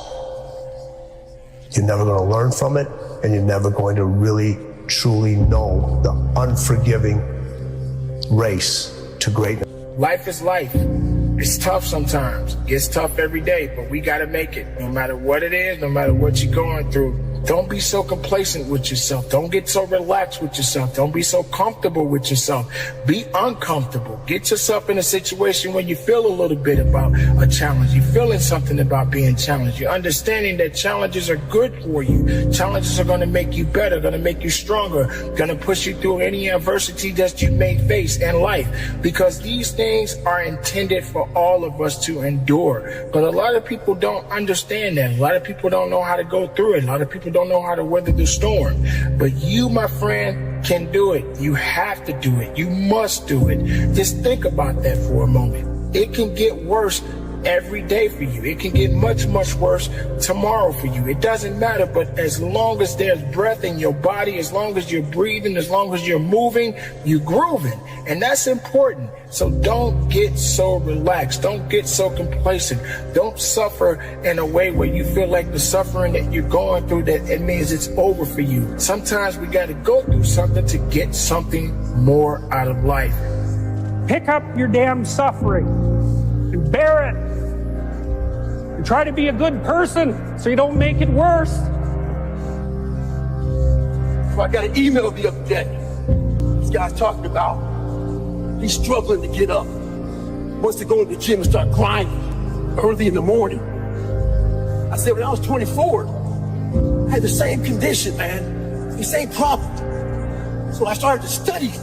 you're never going to learn from it, and you're never going to really, truly know the unforgiving race to greatness. Life is life. It's tough sometimes. It gets tough every day, but we got to make it. No matter what it is, no matter what you're going through. Don't be so complacent with yourself. Don't get so relaxed with yourself. Don't be so comfortable with yourself. Be uncomfortable. Get yourself in a situation where you feel a little bit about a challenge. You're feeling something about being challenged. You're understanding that challenges are good for you. Challenges are going to make you better, going to make you stronger, going to push you through any adversity that you may face in life. Because these things are intended for all of us to endure. But a lot of people don't understand that. A lot of people don't know how to go through it. A lot of people don't know how to weather the storm. But you, my friend, can do it. You have to do it. You must do it. Just think about that for a moment. It can get worse every day for you. It can get much, much worse tomorrow for you. It doesn't matter, but as long as there's breath in your body, as long as you're breathing, as long as you're moving, you're grooving. And that's important. So don't get so relaxed. Don't get so complacent. Don't suffer in a way where you feel like the suffering that you're going through, that it means it's over for you. Sometimes we got to go through something to get something more out of life. Pick up your damn suffering and bear it. And try to be a good person so you don't make it worse. So I got an email the other day. This guy's talking about he's struggling to get up. Wants to go to the gym and start grinding early in the morning. I said, when I was 24, I had the same condition, man. The same problem. So I started to study it.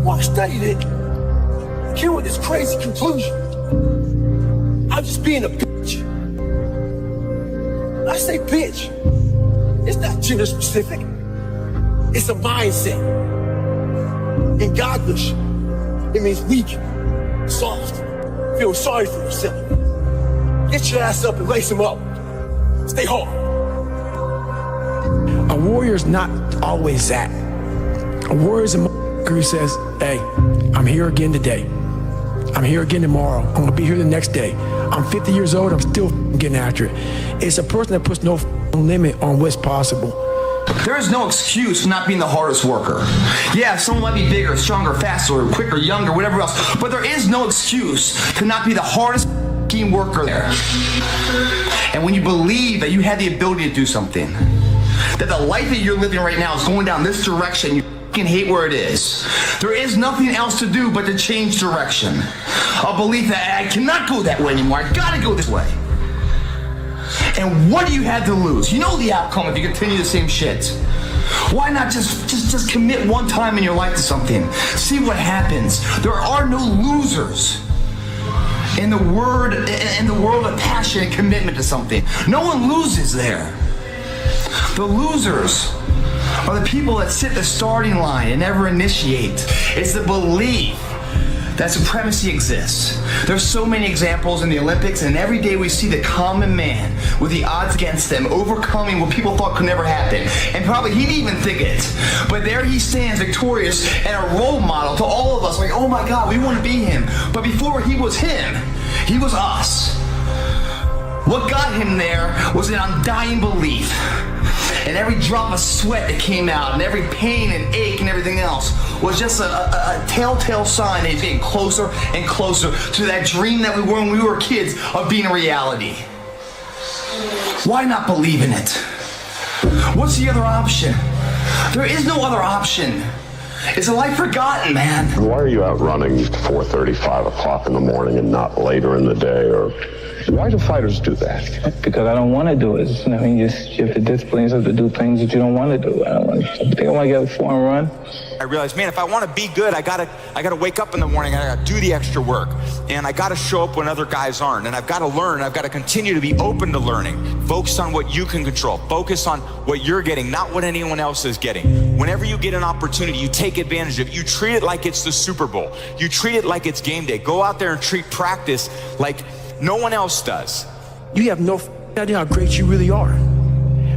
While I studied it, I came with this crazy conclusion. I'm just being a bitch. When I say bitch, it's not gender specific. It's a mindset. In Godlish, it means weak, soft, feel sorry for yourself. Get your ass up and lace them up. Stay hard. A warrior's not always that. A warrior's a who says, hey, I'm here again today. I'm here again tomorrow. I'm gonna be here the next day. I'm 50 years old, I'm still getting after it. It's a person that puts no limit on what's possible. There is no excuse for not being the hardest worker. Yeah, someone might be bigger, stronger, faster, quicker, younger, whatever else, but there is no excuse to not be the hardest worker there. And when you believe that you have the ability to do something, that the life that you're living right now is going down this direction, you fucking hate where it is. There is nothing else to do but to change direction. A belief that I cannot go that way anymore. I gotta go this way. And what do you have to lose? You know the outcome if you continue the same shit. Why not just commit one time in your life to something? See what happens. There are no losers in the world of passion and commitment to something. No one loses there. The losers are the people that sit the starting line and never initiate. It's the belief that supremacy exists. There's so many examples in the Olympics, and every day we see the common man with the odds against them overcoming what people thought could never happen. And probably he didn't even think it. But there he stands victorious and a role model to all of us. Like, oh my God, we want to be him. But before he was him, he was us. What got him there was an undying belief. And every drop of sweat that came out, and every pain and ache and everything else was just a telltale sign that he's getting closer and closer to that dream that we were when we were kids of being a reality. Why not believe in it? What's the other option? There is no other option. It's a life forgotten, man. Why are you out running 4:30, 5 o'clock in the morning and not later in the day? Or why do fighters do that? Because I don't want to do it. You know, you have to discipline yourself to do things that you don't want to do. I think I want to get a foreign run. I realized, man, if I want to be good, I gotta wake up in the morning and I gotta do the extra work. And I gotta show up when other guys aren't. And I've got to learn. I've got to continue to be open to learning. Focus on what you can control. Focus on what you're getting, not what anyone else is getting. Whenever you get an opportunity, you take advantage of it. You treat it like it's the Super Bowl. You treat it like it's game day. Go out there and treat practice like no one else does. You have no idea how great you really are,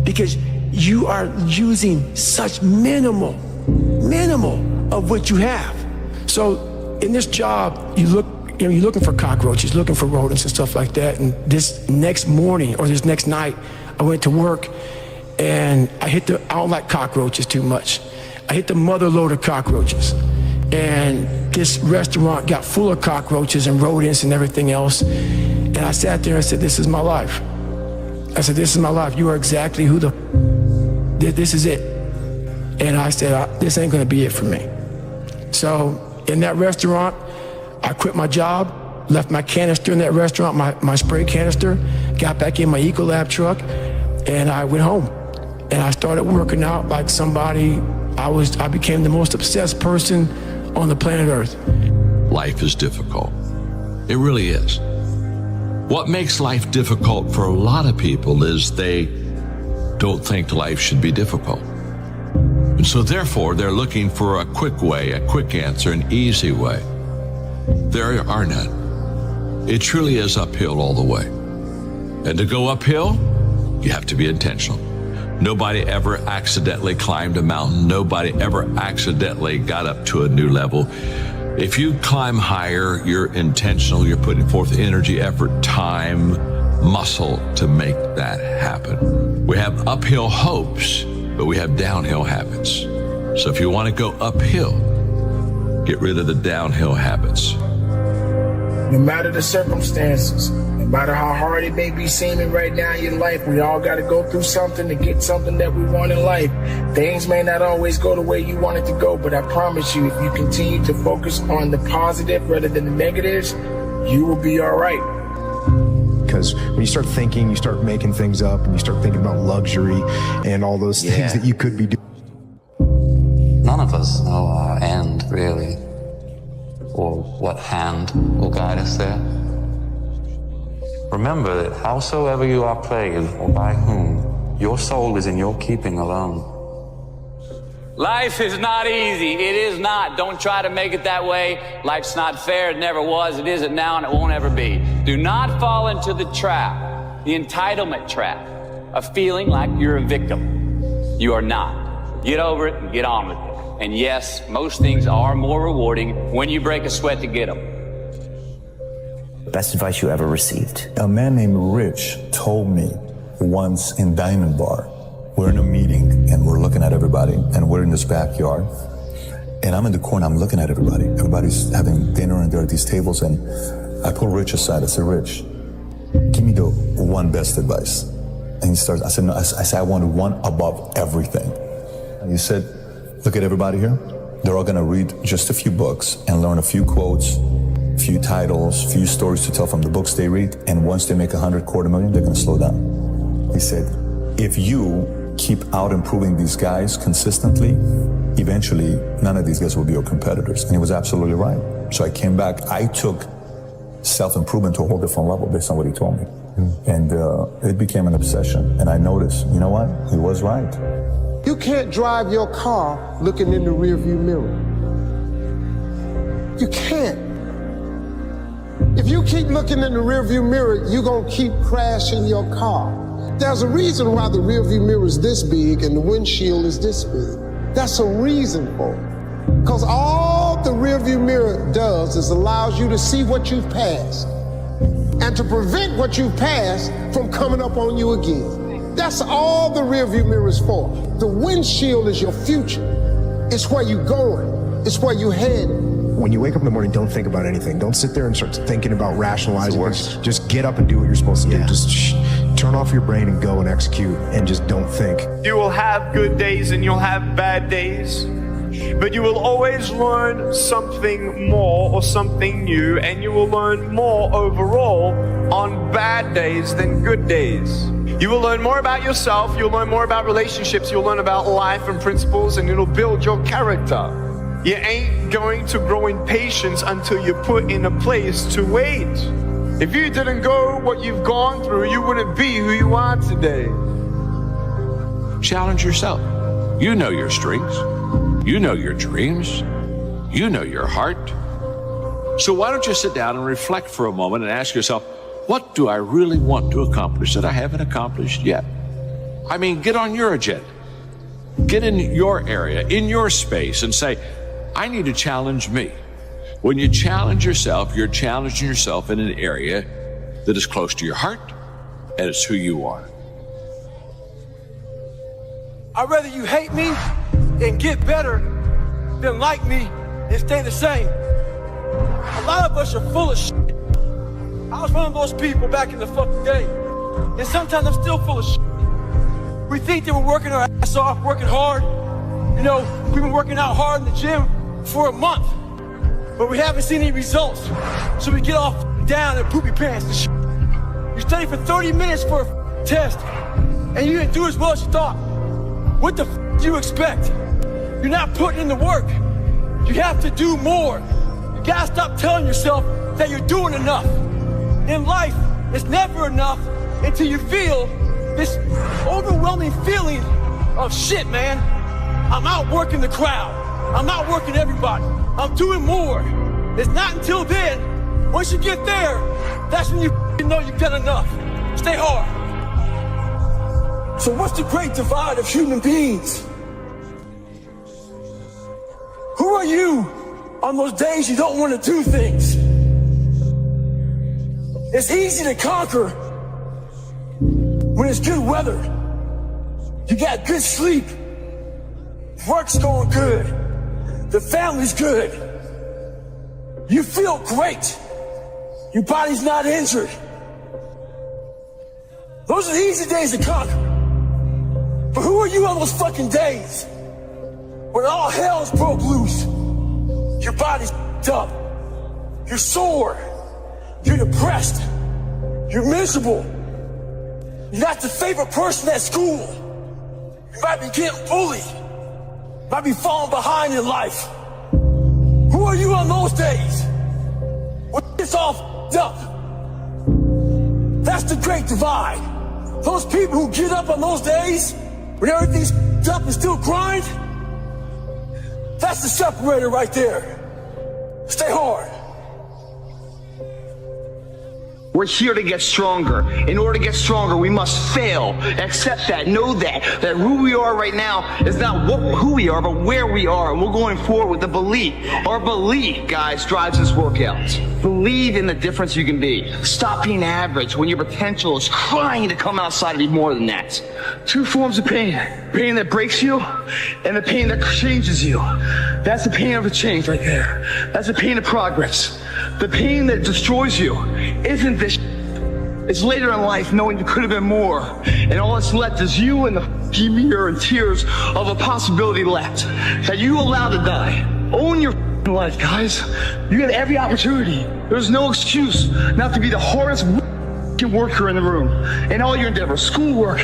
because you are using such minimal of what you have. So in this job, you're looking for cockroaches, looking for rodents and stuff like that. And this next morning or this next night, I went to work and I don't like cockroaches too much. I hit the mother load of cockroaches. And this restaurant got full of cockroaches and rodents and everything else. And I sat there and said, this is my life. I said, this is my life. You are exactly this is it. And I said, this ain't gonna be it for me. So in that restaurant, I quit my job, left my canister in that restaurant, my spray canister, got back in my Ecolab truck, and I went home. And I started working out like somebody. I became the most obsessed person on the planet Earth. Life is difficult. It really is. What makes life difficult for a lot of people is they don't think life should be difficult. And so therefore, they're looking for a quick way, a quick answer, an easy way. There are none. It truly is uphill all the way. And to go uphill, you have to be intentional. Nobody ever accidentally climbed a mountain. Nobody ever accidentally got up to a new level. If you climb higher, you're intentional. You're putting forth energy, effort, time, muscle to make that happen. We have uphill hopes, but we have downhill habits. So if you want to go uphill, get rid of the downhill habits. No matter the circumstances, no matter how hard it may be seeming right now in your life, we all got to go through something to get something that we want in life. Things may not always go the way you want it to go, but I promise you, if you continue to focus on the positive rather than the negatives, you will be all right. Because when you start thinking, you start making things up, and you start thinking about luxury and all those things that you could be doing. None of us know our end, really, or what hand will guide us there. Remember that howsoever you are plagued, or by whom, your soul is in your keeping alone. Life is not easy. It is not. Don't try to make it that way. Life's not fair. It never was. It isn't now, and it won't ever be. Do not fall into the trap, the entitlement trap, of feeling like you're a victim. You are not. Get over it and get on with it. And yes, most things are more rewarding when you break a sweat to get them. Best advice you ever received? A man named Rich told me once in Diamond Bar, we're in a meeting and we're looking at everybody and we're in this backyard and I'm in the corner, I'm looking at everybody. Everybody's having dinner and there are these tables, and I pull Rich aside. I said, Rich, give me the one best advice. And he starts, I said, no, I said, I wanted one above everything. And he said, look at everybody here. They're all going to read just a few books and learn a few quotes, few titles, few stories to tell from the books they read. And once they make 100, $250,000, they're going to slow down. He said, if you keep out improving these guys consistently, eventually none of these guys will be your competitors. And he was absolutely right. So I came back. I took self-improvement to a whole different level based on what he told me. And it became an obsession. And I noticed, you know what? He was right. You can't drive your car looking in the rearview mirror. You can't. If you keep looking in the rearview mirror, you're gonna keep crashing your car. There's a reason why the rearview mirror is this big and the windshield is this big. That's a reason for it. Because all the rearview mirror does is allows you to see what you've passed and to prevent what you've passed from coming up on you again. That's all the rearview mirror is for. The windshield is your future. It's where you're going. It's where you're headed. When you wake up in the morning, don't think about anything. Don't sit there and start thinking about rationalizing. Just get up and do what you're supposed to do. Just turn off your brain and go and execute and just don't think. You will have good days and you'll have bad days, but you will always learn something more or something new, and you will learn more overall on bad days than good days. You will learn more about yourself, you'll learn more about relationships, you'll learn about life and principles, and it'll build your character. You ain't going to grow in patience until you're put in a place to wait. If you didn't go what you've gone through, you wouldn't be who you are today. Challenge yourself. You know your strengths. You know your dreams. You know your heart. So why don't you sit down and reflect for a moment and ask yourself, what do I really want to accomplish that I haven't accomplished yet? I mean, get on your agenda. Get in your area, in your space, and say, I need to challenge me. When you challenge yourself, you're challenging yourself in an area that is close to your heart, and it's who you are. I'd rather you hate me and get better than like me and stay the same. A lot of us are full of shit. I was one of those people back in the fucking day, and sometimes I'm still full of shit. We think that we're working our ass off, working hard. You know, we've been working out hard in the gym for a month, but we haven't seen any results. So we get all down in poopy pants and shit. You study for 30 minutes for a test, and you didn't do as well as you thought. What the do you expect? You're not putting in the work. You have to do more. You gotta stop telling yourself that you're doing enough. In life, it's never enough until you feel this overwhelming feeling of shit, man. I'm outworking the crowd. I'm outworking everybody. I'm doing more. It's not until then, once you get there, that's when you know you've done enough. Stay hard. So what's the great divide of human beings? Who are you on those days you don't want to do things? It's easy to conquer when it's good weather. You got good sleep. Work's going good. The family's good. You feel great. Your body's not injured. Those are the easy days to conquer. But who are you on those fucking days when all hell's broke loose? Your body's up. You're sore. You're depressed. You're miserable. You're not the favorite person at school. You might be getting bullied. You might be falling behind in life. Who are you on those days when it's all up? That's the great divide. Those people who get up on those days when everything's up and still grind, that's the separator right there. Stay hard. We're here to get stronger. In order to get stronger, we must fail. Accept that. Know that who we are right now is not who we are, but where we are. And we're going forward with the belief. Our belief, guys, drives this workout. Believe in the difference you can be. Stop being average when your potential is crying to come outside and be more than that. Two forms of pain. Pain that breaks you and the pain that changes you. That's the pain of a change right there. That's the pain of progress. The pain that destroys you isn't this. It's later in life knowing you could have been more. And all that's left is you and the mirror in tears of a possibility left that you allowed to die. Own your life, guys. You get every opportunity. There's no excuse not to be the hardest worker in the room. In all your endeavors, schoolwork,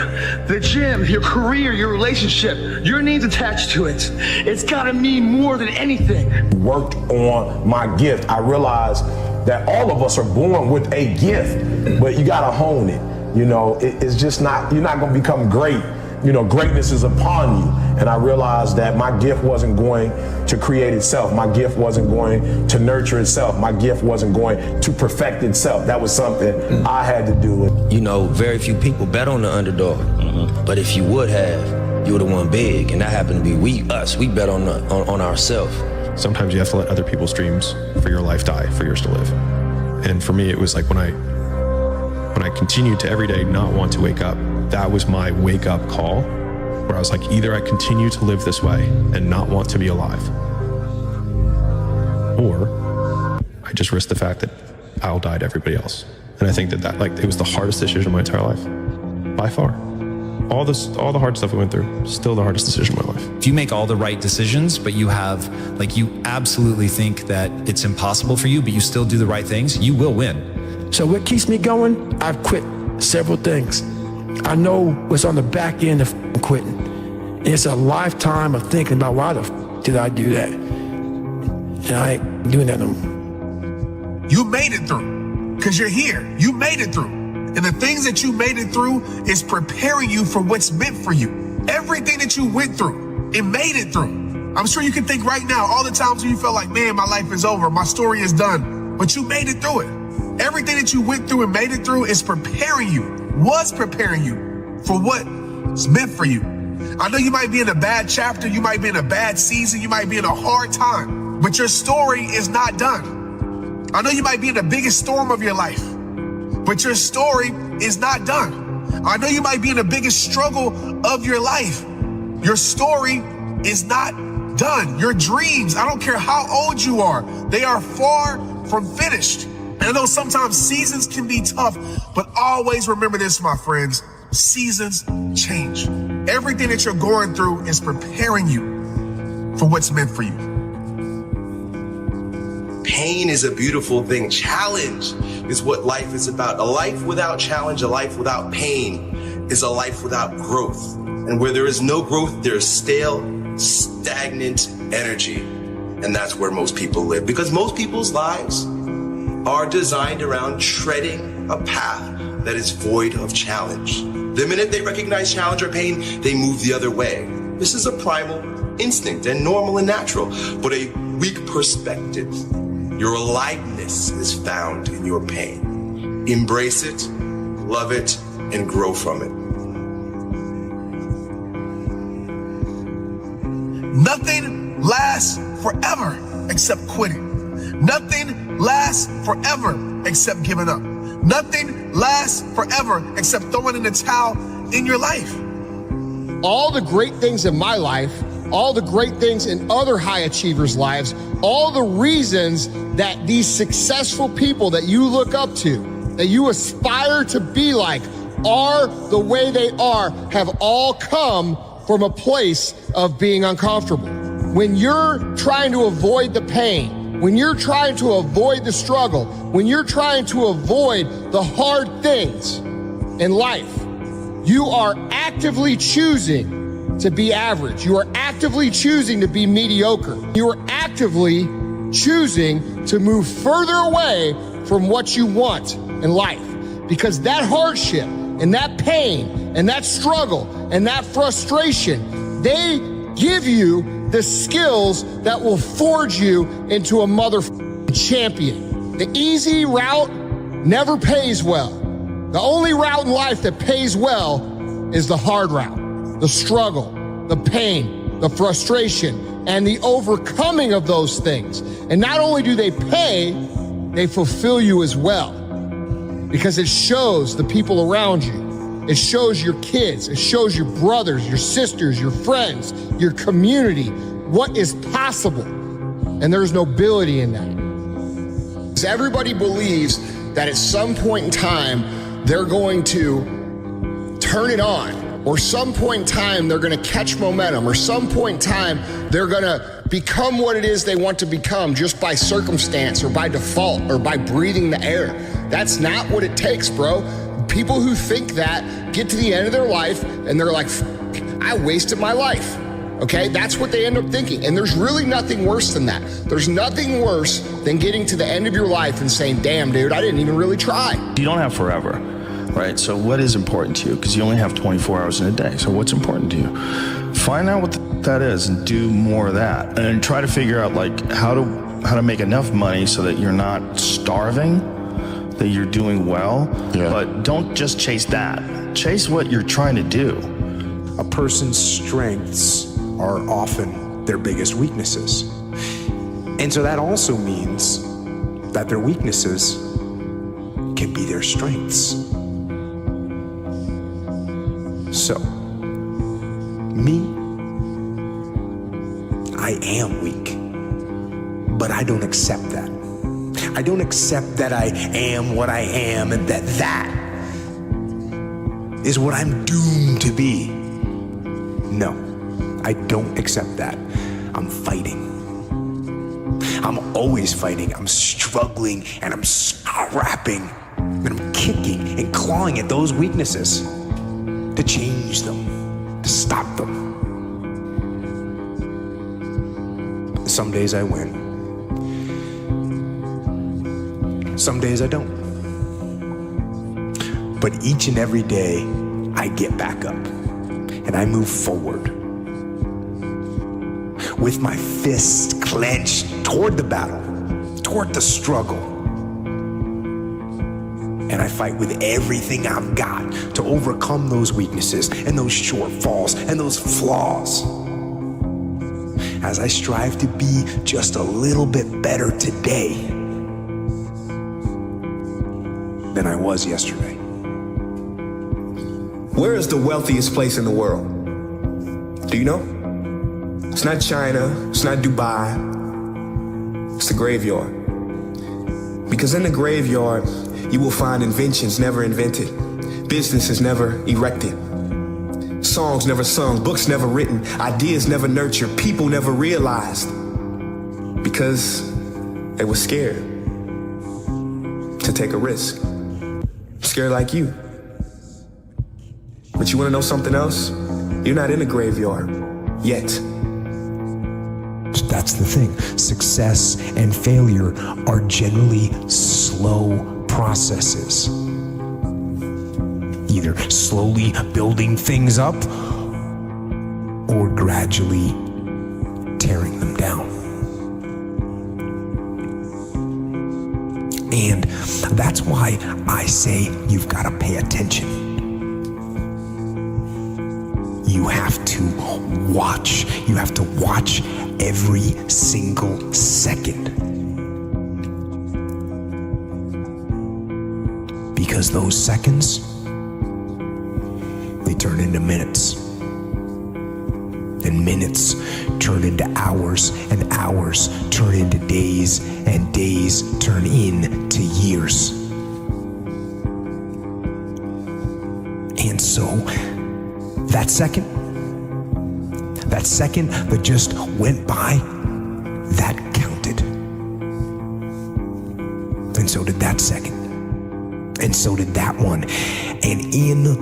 the gym, your career, your relationship, your needs attached to it. It's gotta mean more than anything. Worked on my gift. I realized that all of us are born with a gift, but you gotta hone it. You know, it's just not, you're not gonna become great. You know, greatness is upon you. And I realized that my gift wasn't going to create itself. My gift wasn't going to nurture itself. My gift wasn't going to perfect itself. That was something I had to do. You know, very few people bet on the underdog. But if you would have, you would have won big. And that happened to be us. We bet on ourselves. Sometimes you have to let other people's dreams for your life die, for yours to live. And for me, it was like when I continued to every day not want to wake up, that was my wake up call, where I was like, either I continue to live this way and not want to be alive, or I just risk the fact that I'll die to everybody else. And I think that like, it was the hardest decision of my entire life, by far. All the hard stuff we went through, still the hardest decision of my life. If you make all the right decisions, but you have, like, you absolutely think that it's impossible for you, but you still do the right things, you will win. So what keeps me going? I've quit several things. I know what's on the back end of quitting. It's a lifetime of thinking about why the did I do that? And I ain't doing that no more. You made it through, because you're here. You made it through. And the things that you made it through is preparing you for what's meant for you. Everything that you went through, it made it through. I'm sure you can think right now, all the times when you felt like, man, my life is over, my story is done. But you made it through it. Everything that you went through and made it through is preparing you, was preparing you for what's meant for you. I know you might be in a bad chapter, you might be in a bad season, you might be in a hard time, but your story is not done. I know you might be in the biggest storm of your life, but your story is not done. I know you might be in the biggest struggle of your life. Your story is not done. Your dreams, I don't care how old you are, they are far from finished. And I know sometimes seasons can be tough, but always remember this, my friends, seasons change. Everything that you're going through is preparing you for what's meant for you. Pain is a beautiful thing. Challenge is what life is about. A life without challenge, a life without pain is a life without growth. And where there is no growth, there's stale, stagnant energy. And that's where most people live, because most people's lives are designed around treading a path that is void of challenge. The minute they recognize challenge or pain, they move the other way. This is a primal instinct and normal and natural, but a weak perspective. Your aliveness is found in your pain. Embrace it, love it, and grow from it. Nothing lasts forever except quitting. Nothing lasts forever except giving up. Nothing lasts forever except throwing in the towel in your life. All the great things in my life, all the great things in other high achievers' lives, all the reasons that these successful people that you look up to, that you aspire to be like, are the way they are, have all come from a place of being uncomfortable. When you're trying to avoid the pain, when you're trying to avoid the struggle, when you're trying to avoid the hard things in life, you are actively choosing to be average. You are actively choosing to be mediocre. You are actively choosing to move further away from what you want in life, because that hardship and that pain and that struggle and that frustration, they give you the skills that will forge you into a motherfucking champion. The easy route never pays well. The only route in life that pays well is the hard route, the struggle, the pain, the frustration, and the overcoming of those things. And not only do they pay, they fulfill you as well, because it shows the people around you. It shows your kids, it shows your brothers, your sisters, your friends, your community, what is possible. And there's nobility in that. Everybody believes that at some point in time, they're going to turn it on or some point in time they're going to catch momentum, or some point in time they're going to become what it is they want to become just by circumstance or by default or by breathing the air. That's not what it takes, bro. People who think that get to the end of their life and they're like, I wasted my life. Okay, that's what they end up thinking. And there's really nothing worse than that. There's nothing worse than getting to the end of your life and saying, damn, dude, I didn't even really try. You don't have forever, right? So what is important to you? Because you only have 24 hours in a day. So what's important to you? Find out what that is and do more of that. And try to figure out like how to make enough money so that you're not starving, that you're doing well. Yeah. But don't just chase that. Chase what you're trying to do. A person's strengths are often their biggest weaknesses. And so that also means that their weaknesses can be their strengths. So, me, I am weak, but I don't accept that. I don't accept that I am what I am and that is what I'm doomed to be. No. I don't accept that. I'm fighting. I'm always fighting. I'm struggling and I'm scrapping and I'm kicking and clawing at those weaknesses to change them, to stop them. Some days I win. Some days I don't. But each and every day I get back up and I move forward, with my fists clenched toward the battle, toward the struggle. And I fight with everything I've got to overcome those weaknesses and those shortfalls and those flaws, as I strive to be just a little bit better today than I was yesterday. Where is the wealthiest place in the world? Do you know? It's not China, it's not Dubai, it's the graveyard. Because in the graveyard, you will find inventions never invented, businesses never erected, songs never sung, books never written, ideas never nurtured, people never realized, because they were scared to take a risk. Scared like you. But you wanna know something else? You're not in the graveyard yet. That's the thing. Success and failure are generally slow processes. Either slowly building things up or gradually tearing them down. And that's why I say you've got to pay attention. You have to watch. You have to watch every single second. Because those seconds, they turn into minutes. And minutes turn into hours, and hours turn into days, and days turn into years. And so, that second that just went by, that counted. And so did that second. And so did that one. And in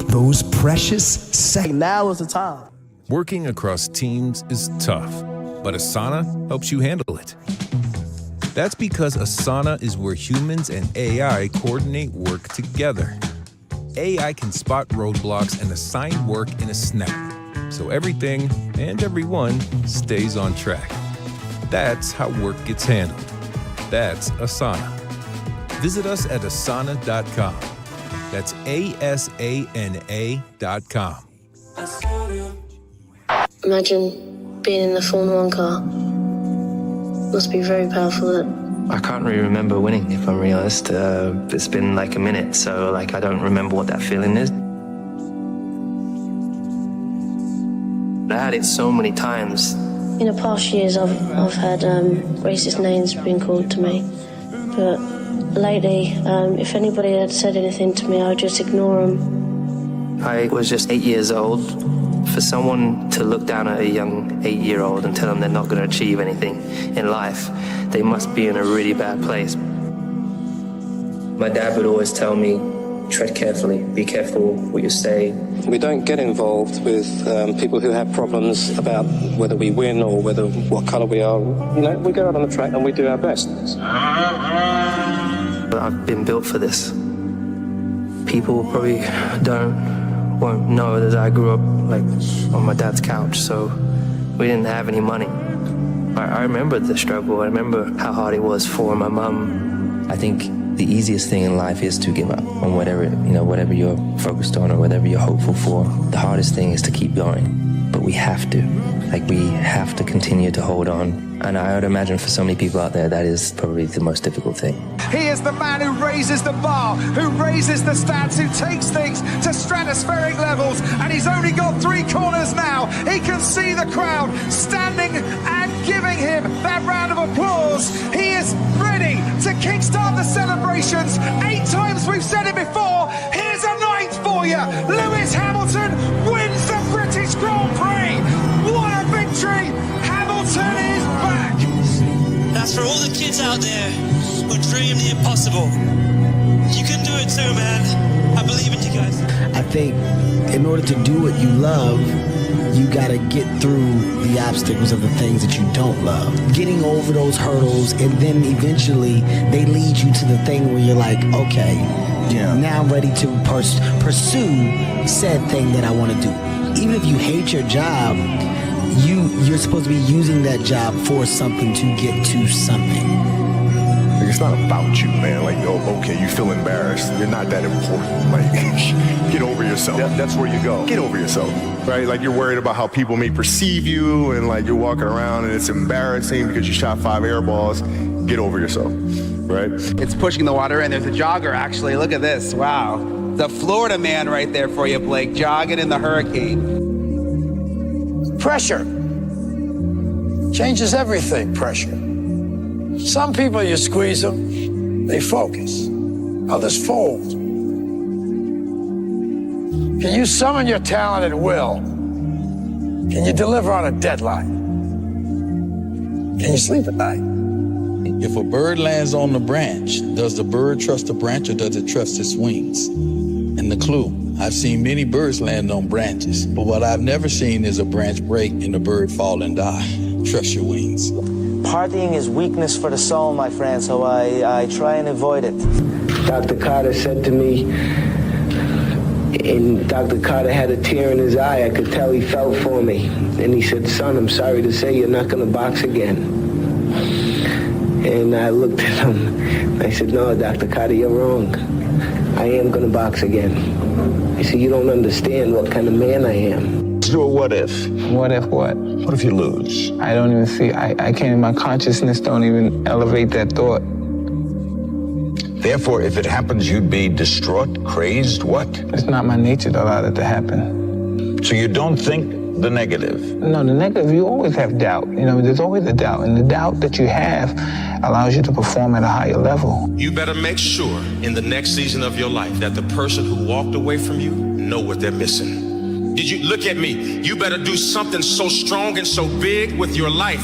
those precious seconds, now is the time. Working across teams is tough, but Asana helps you handle it. That's because Asana is where humans and AI coordinate work together. AI can spot roadblocks and assign work in a snap, so everything and everyone stays on track. That's how work gets handled. That's Asana. Visit us at asana.com. That's ASANA.com. Imagine being in the Formula 1 car. Must be very powerful. I can't really remember winning, if I'm real honest. It's been like a minute, so like I don't remember what that feeling is. I had it so many times. In the past years, I've had racist names being called to me, but lately, if anybody had said anything to me, I would just ignore them. I was just 8 years old. For someone to look down at a young 8-year-old and tell them they're not going to achieve anything in life, they must be in a really bad place. My dad would always tell me, tread carefully, be careful what you say. We don't get involved with people who have problems about whether we win or what color we are. You know, we go out on the track and we do our best. But I've been built for this. People probably won't know that I grew up like on my dad's couch, so we didn't have any money. I remember the struggle. I remember how hard it was for my mum. I think the easiest thing in life is to give up on whatever you're focused on or whatever you're hopeful for. The hardest thing is to keep going, but we have to continue to hold on. And I would imagine for so many people out there, that is probably the most difficult thing. He is the man who raises the bar, who raises the stats, who takes things to stratospheric levels, and he's only got 3 corners now. He can see the crowd standing and giving him that round of applause. He is ready to kickstart the celebrations. 8 times we've said it before. Here's a 9th for you. Lewis Hamilton wins the British Grand Prix. What a victory! Hamilton is back. That's for all the kids out there who dream the impossible. You can do it too, man. I believe in you guys. I think in order to do what you love, you gotta get through the obstacles of the things that you don't love. Getting over those hurdles, and then eventually they lead you to the thing where you're like, okay, now I'm ready to pursue said thing that I want to do. Even if you hate your job, you're supposed to be using that job for something to get to something. It's not about you, man. Like, oh, okay, you feel embarrassed. You're not that important. Like, get over yourself. That's where you go. Get over yourself, right? Like, you're worried about how people may perceive you, and like you're walking around and it's embarrassing because you shot 5 air balls. Get over yourself, right? It's pushing the water in. There's a jogger, actually. Look at this. Wow. The Florida man right there for you, Blake, jogging in the hurricane. Pressure changes everything, pressure. Some people, you squeeze them, they focus. Others fold. Can you summon your talent at will? Can you deliver on a deadline? Can you sleep at night? If a bird lands on the branch, does the bird trust the branch or does it trust its wings? And the clue, I've seen many birds land on branches, but what I've never seen is a branch break and the bird fall and die. Trust your wings. Partying is weakness for the soul, my friend, so I try and avoid it. Dr. Carter said to me, and Dr. Carter had a tear in his eye. I could tell he felt for me. And he said, son, I'm sorry to say you're not going to box again. And I looked at him. I said, no, Dr. Carter, you're wrong. I am going to box again. I said, you don't understand what kind of man I am. Let's do a what if. What if what? What if you lose? I don't even see, I can't, my consciousness don't even elevate that thought. Therefore, if it happens, you'd be distraught, crazed, what? It's not my nature to allow that to happen. So you don't think the negative? No, the negative, you always have doubt. You know, there's always a doubt. And the doubt that you have allows you to perform at a higher level. You better make sure in the next season of your life that the person who walked away from you know what they're missing. Did you look at me? You better do something so strong and so big with your life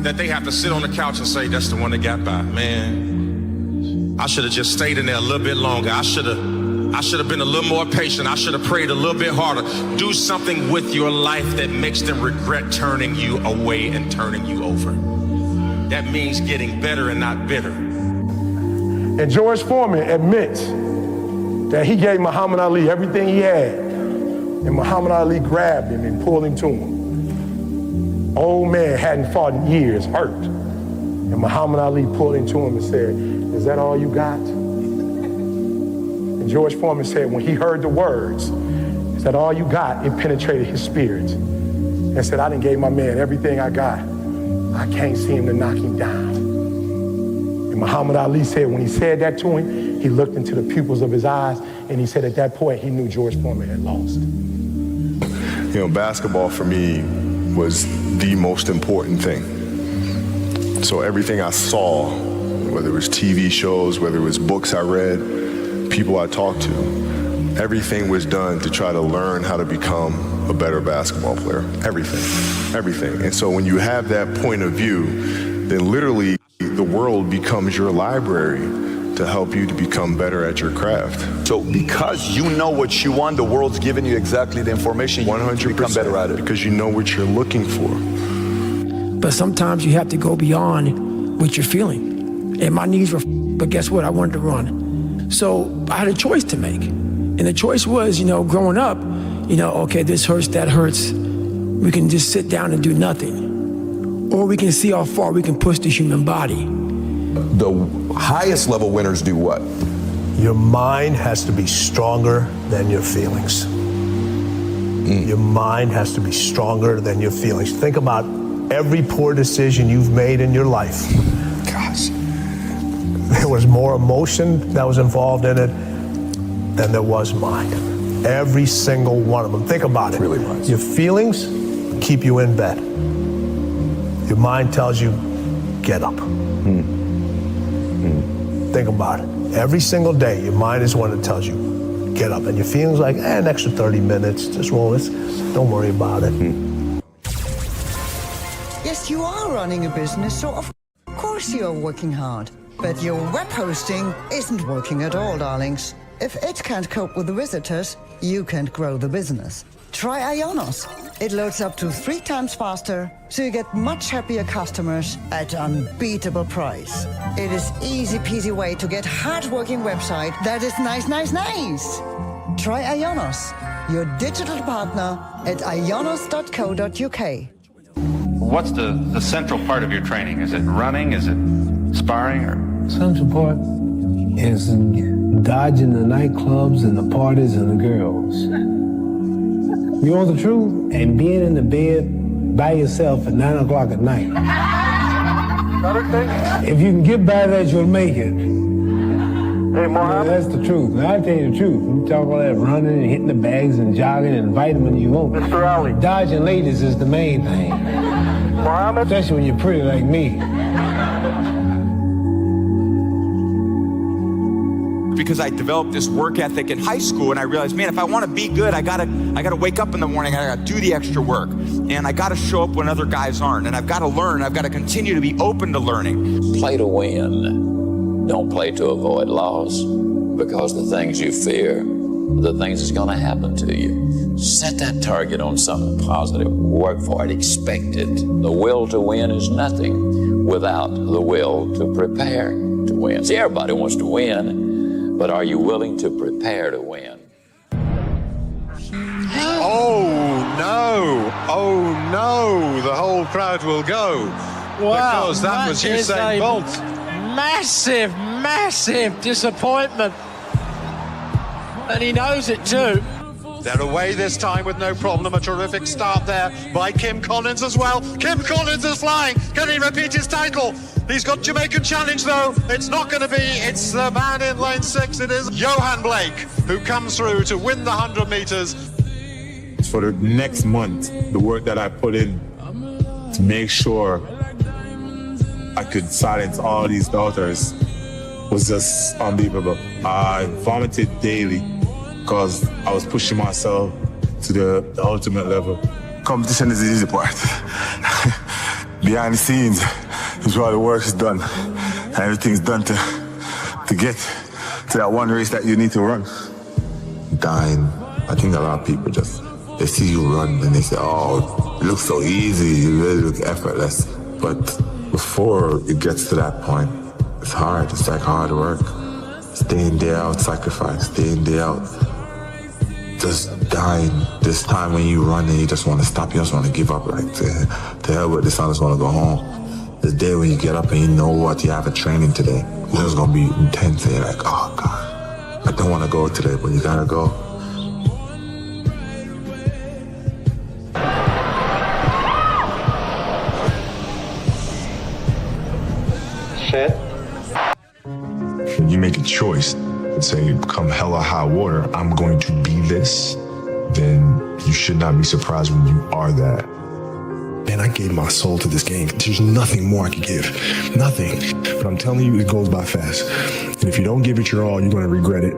that they have to sit on the couch and say, that's the one that got by. Man, I should have just stayed in there a little bit longer. I should have been a little more patient. I should have prayed a little bit harder. Do something with your life that makes them regret turning you away and turning you over. That means getting better and not bitter. And George Foreman admits that he gave Muhammad Ali everything he had. And Muhammad Ali grabbed him and pulled him to him. Old man hadn't fought in years, hurt. And Muhammad Ali pulled him to him and said, is that all you got? And George Foreman said when he heard the words, is that all you got? It penetrated his spirit. And said, I done gave my man everything I got. I can't see him to knock him down. And Muhammad Ali said when he said that to him, he looked into the pupils of his eyes and he said at that point he knew George Foreman had lost. You know, basketball for me was the most important thing. So everything I saw, whether it was TV shows, whether it was books I read, people I talked to, Everything was done to try to learn how to become a better basketball player. Everything. And so when you have that point of view, then literally the world becomes your library to help you to become better at your craft. So because you know what you want, the world's giving you exactly the information, 100%, you become better at it. Because you know what you're looking for. But sometimes you have to go beyond what you're feeling. And my knees were, but guess what? I wanted to run. So I had a choice to make. And the choice was, growing up, okay, this hurts, that hurts. We can just sit down and do nothing. Or we can see how far we can push the human body. The highest level winners do what? Your mind has to be stronger than your feelings. Your mind has to be stronger than your feelings. Think about every poor decision you've made in your life. Gosh. There was more emotion that was involved in it than there was mind. Every single one of them. Think about it. Really was. Your feelings keep you in bed. Your mind tells you, get up. Think about it. Every single day, your mind is one that tells you, get up. And your feelings like, an extra 30 minutes, just roll this. Don't worry about it. Yes, you are running a business, so of course you're working hard. But your web hosting isn't working at all, darlings. If it can't cope with the visitors, you can't grow the business. Try Ionos. It loads up to 3 times faster, so you get much happier customers at unbeatable price. It is easy peasy way to get hard-working website that is nice. Try Ionos, your digital partner at ionos.co.uk. What's the central part of your training? Is it running? Is it sparring? Or Central part is dodging the nightclubs and the parties and the girls. You want the truth? And being in the bed by yourself at 9 o'clock at night. If you can get by that, you'll make it. Hey, Mohammed? That's the truth. Now, I tell you the truth. You talk all that running and hitting the bags and jogging and vitamin you won't. Mr. Ali. Dodging ladies is the main thing. Mohammed? Especially when you're pretty like me. Because I developed this work ethic in high school, and I realized, man, if I want to be good, I gotta wake up in the morning, I gotta do the extra work, and I gotta show up when other guys aren't, and I've got to learn, I've got to continue to be open to learning. Play to win. Don't play to avoid loss, because the things you fear are the things that's going to happen to you. Set that target on something positive. Work for it. Expect it. The will to win is nothing without the will to prepare to win. See, everybody wants to win, but are you willing to prepare to win? Oh no, the whole crowd will go. Wow, because that was Usain Bolt. Massive disappointment. And he knows it too. They're away this time with no problem. A terrific start there by Kim Collins as well. Kim Collins is flying. Can he repeat his title? He's got Jamaican challenge though. It's not going to be. It's the man in lane 6. It is Johan Blake who comes through to win the 100 meters. For the next month, the work that I put in to make sure I could silence all these doubters was just unbelievable. I vomited daily because I was pushing myself to the ultimate level. Competition is the easy part. Behind the scenes is where the work is done. And everything's done to get to that one race that you need to run. Dying, I think a lot of people they see you run and they say, oh, it looks so easy, you really look effortless. But before it gets to that point, it's hard. It's like hard work. Day in, day out, sacrifice, day in, day out. Just dying. This time when you run and you just want to stop, you just want to give up, like to hell with this, I just want to go home. The day when you get up and you know what you have a training today, it's going to be intense and you're like, oh God, I don't want to go today, but you gotta go. When you make a choice and say, come hell or high water, I'm going to be this, then you should not be surprised when you are that. Man, I gave my soul to this game. There's nothing more I could give. Nothing. But I'm telling you, it goes by fast. And if you don't give it your all, you're going to regret it.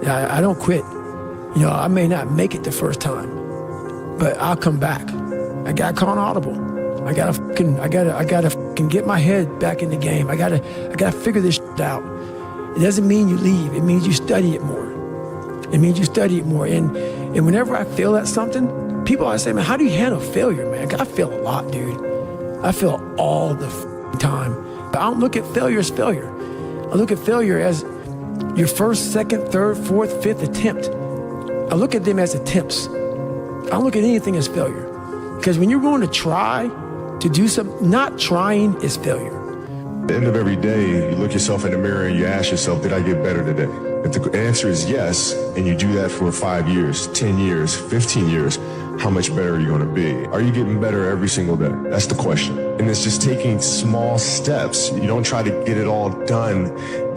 I don't quit. You know, I may not make it the first time, but I'll come back. I got to call an audible. I gotta fucking get my head back in the game. I gotta figure this shit out. It doesn't mean you leave. It means you study it more. It means you study it more. And whenever I fail at something, people always say, man, how do you handle failure, man? I fail a lot, dude. I fail all the time. But I don't look at failure as failure. I look at failure as your first, second, third, fourth, fifth attempt. I look at them as attempts. I don't look at anything as failure. Because when you're willing to try to do something, not trying is failure. At the end of every day, you look yourself in the mirror and you ask yourself, did I get better today? If the answer is yes, and you do that for 5 years, 10 years, 15 years, how much better are you going to be? Are you getting better every single day? That's the question. And it's just taking small steps. You don't try to get it all done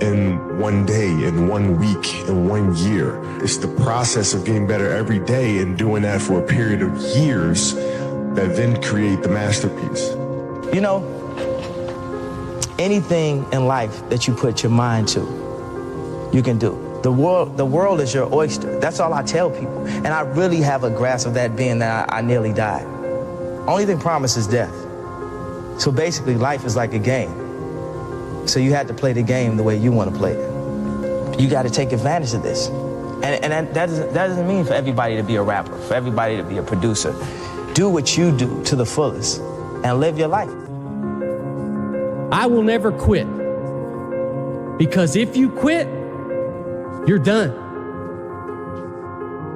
in one day, in 1 week, in 1 year. It's the process of getting better every day and doing that for a period of years that then create the masterpiece. You know, anything in life that you put your mind to, you can do. The world is your oyster. That's all I tell people. And I really have a grasp of that, being that I nearly died. Only thing promised is death. So basically, life is like a game. So you have to play the game the way you want to play it. You got to take advantage of this. And that doesn't mean for everybody to be a rapper, for everybody to be a producer. Do what you do to the fullest and live your life. I will never quit. Because if you quit, you're done.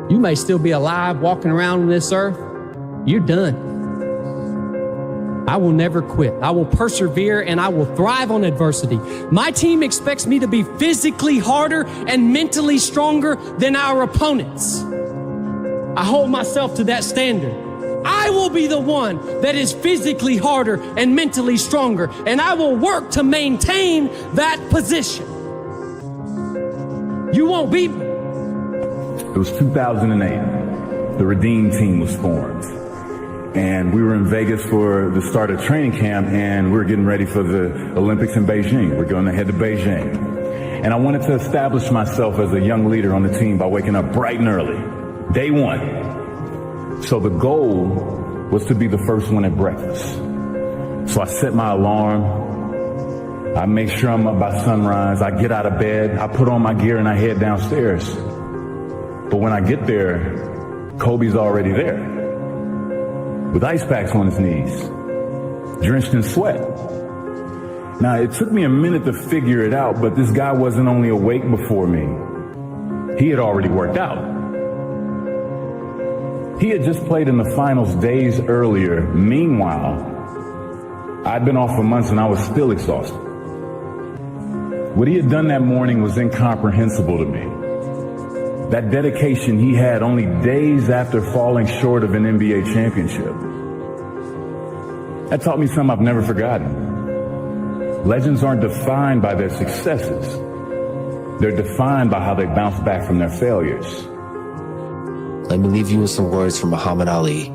You may still be alive walking around on this earth. You're done. I will never quit. I will persevere and I will thrive on adversity. My team expects me to be physically harder and mentally stronger than our opponents. I hold myself to that standard. I will be the one that is physically harder and mentally stronger, and I will work to maintain that position. You won't beat me. It was 2008. The Redeem team was formed. And we were in Vegas for the start of training camp, and we were getting ready for the Olympics in Beijing. We're going to head to Beijing. And I wanted to establish myself as a young leader on the team by waking up bright and early. Day one. So the goal was to be the first one at breakfast. So I set my alarm. I make sure I'm up by sunrise. I get out of bed. I put on my gear and I head downstairs. But when I get there, Kobe's already there with ice packs on his knees, drenched in sweat. Now, it took me a minute to figure it out, but this guy wasn't only awake before me. He had already worked out. He had just played in the finals days earlier. Meanwhile, I'd been off for months and I was still exhausted. What he had done that morning was incomprehensible to me. That dedication he had only days after falling short of an NBA championship. That taught me something I've never forgotten. Legends aren't defined by their successes. They're defined by how they bounce back from their failures. Let me leave you with some words from Muhammad Ali.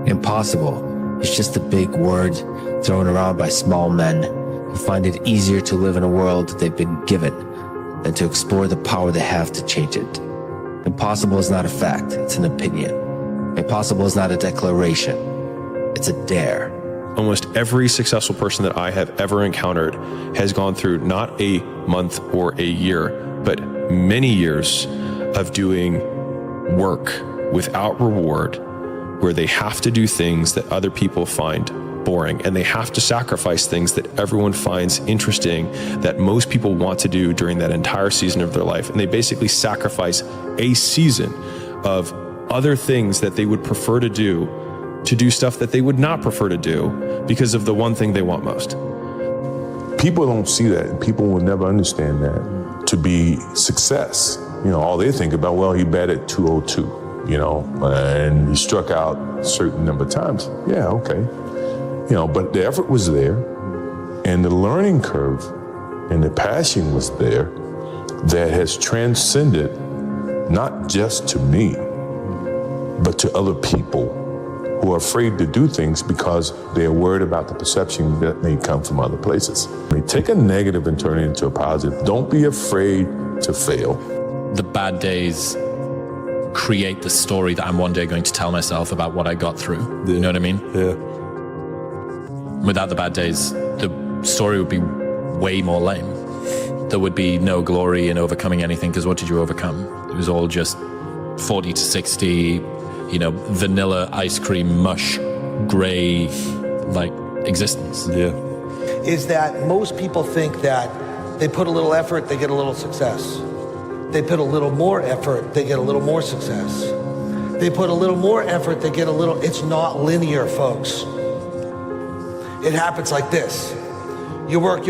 Impossible is just a big word thrown around by small men who find it easier to live in a world they've been given than to explore the power they have to change it. Impossible is not a fact, it's an opinion. Impossible is not a declaration, it's a dare. Almost every successful person that I have ever encountered has gone through not a month or a year, but many years of doing work without reward, where they have to do things that other people find boring, and they have to sacrifice things that everyone finds interesting, that most people want to do during that entire season of their life. And they basically sacrifice a season of other things that they would prefer to do stuff that they would not prefer to do because of the one thing they want most. People don't see that, and people will never understand that to be success. You know, all they think about, well, he batted .202, you know, and he struck out a certain number of times. Yeah, okay. You know, but the effort was there, and the learning curve and the passion was there that has transcended not just to me, but to other people who are afraid to do things because they're worried about the perception that may come from other places. I mean, take a negative and turn it into a positive. Don't be afraid to fail. the bad days create the story that I'm one day going to tell myself about what I got through. You know what I mean? Yeah. Without the bad days, the story would be way more lame. There would be no glory in overcoming anything, because what did you overcome? It was all just 40 to 60, vanilla ice cream mush, gray, existence. Yeah. Is that most people think that they put a little effort, they get a little success. They put a little more effort, they get a little more success. They put a little more effort, they get a little, it's not linear, folks. It happens like this. You work,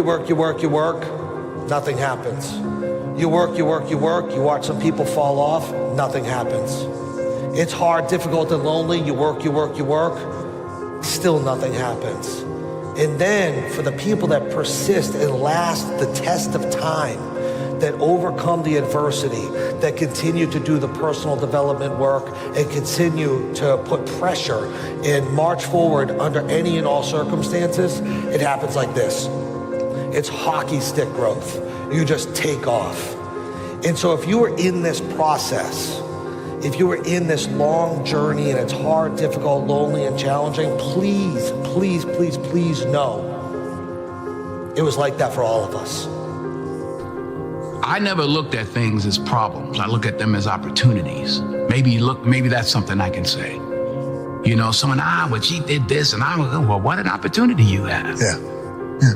nothing happens. You work, you watch some people fall off, nothing happens. It's hard, difficult, and lonely. You work, still nothing happens. And then for the people that persist and last the test of time, that overcome the adversity, that continue to do the personal development work and continue to put pressure and march forward under any and all circumstances, it happens like this. It's hockey stick growth. You just take off. And so if you are in this process, if you are in this long journey and it's hard, difficult, lonely, and challenging, please know it was like that for all of us. I never looked at things as problems. I look at them as opportunities. Maybe that's something I can say. Someone, well, she did this, and I was, well, what an opportunity you have.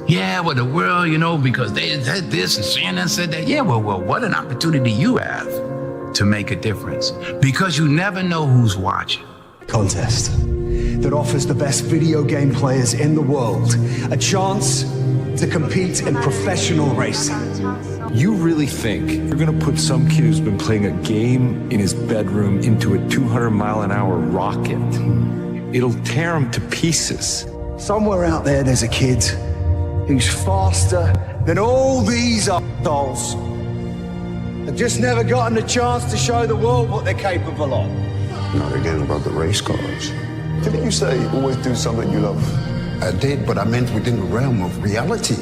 Yeah, well, the world, because they said this and Shannon said that. Yeah, well, what an opportunity you have to make a difference, because you never know who's watching. Contest that offers the best video game players in the world a chance to compete in professional racing. You really think you're gonna put some kid who's been playing a game in his bedroom into a 200-mile-an-hour rocket? It'll tear him to pieces. Somewhere out there, there's a kid who's faster than all these assholes. They've just never gotten a chance to show the world what they're capable of. Not again about the race cars. Didn't you say always do something you love? I did, but I meant within the realm of reality.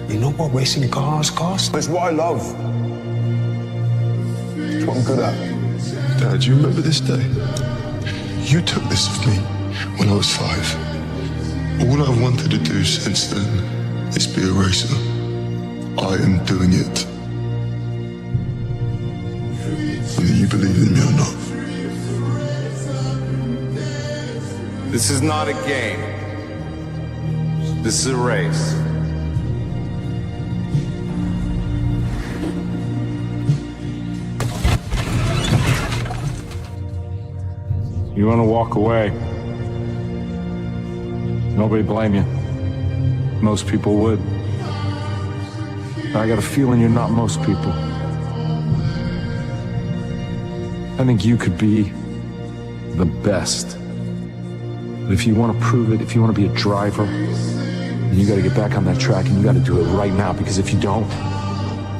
You know what racing cars cost? It's what I love. It's what I'm good at. Dad, do you remember this day? You took this of me when I was 5. All I've wanted to do since then is be a racer. I am doing it. Whether you believe in me or not. This is not a game. This is a race. You want to walk away. Nobody blame you. Most people would. I got a feeling you're not most people. I think you could be the best. But if you want to prove it, if you want to be a driver, then you got to get back on that track, and you got to do it right now, because if you don't,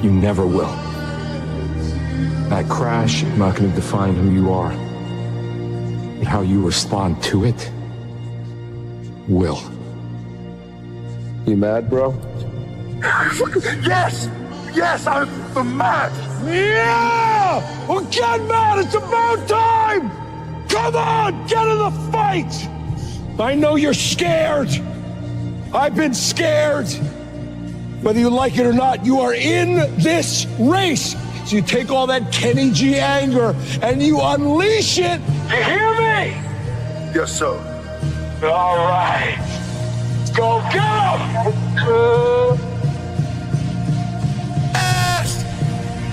you never will. That crash is not going to define who you are. But how you respond to it will. You mad, bro? Yes! Yes, I'm mad! Yeah! Well, get mad! It's about time! Come on! Get in the fight! I know you're scared. I've been scared. Whether you like it or not, you are in this race. So you take all that Kenny G anger and you unleash it. You hear me? Yes, sir. All right. Go get him! Yes!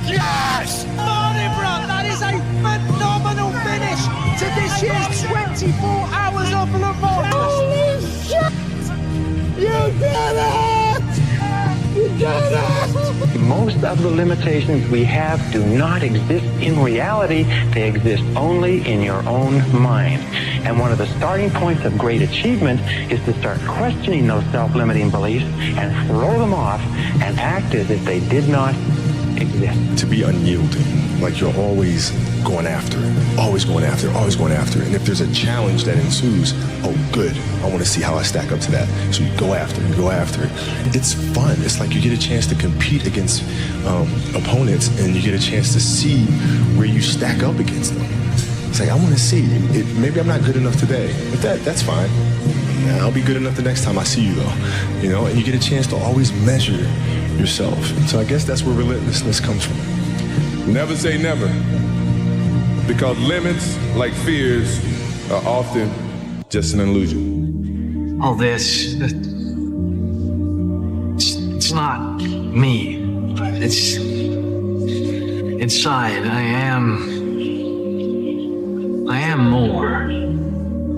Yes! Morning, bro. That is a phenomenal finish to this year's 24 Hours of Le Mans. Holy shit! You did it! You did it! Most of the limitations we have do not exist in reality. They exist only in your own mind. And one of the starting points of great achievement is to start questioning those self-limiting beliefs and throw them off and act as if they did not exist. To be unyielding, like you're always going after it, always going after it, always going after it. And if there's a challenge that ensues, oh, good, I want to see how I stack up to that. So you go after it. It's fun. It's like you get a chance to compete against opponents, and you get a chance to see where you stack up against them. It's like, I want to see. Maybe I'm not good enough today, but that's fine. I'll be good enough the next time I see you, though. You know, and you get a chance to always measure yourself. So I guess that's where relentlessness comes from. Never say never, because limits, like fears, are often just an illusion. All this, it's not me. It's inside. I am more.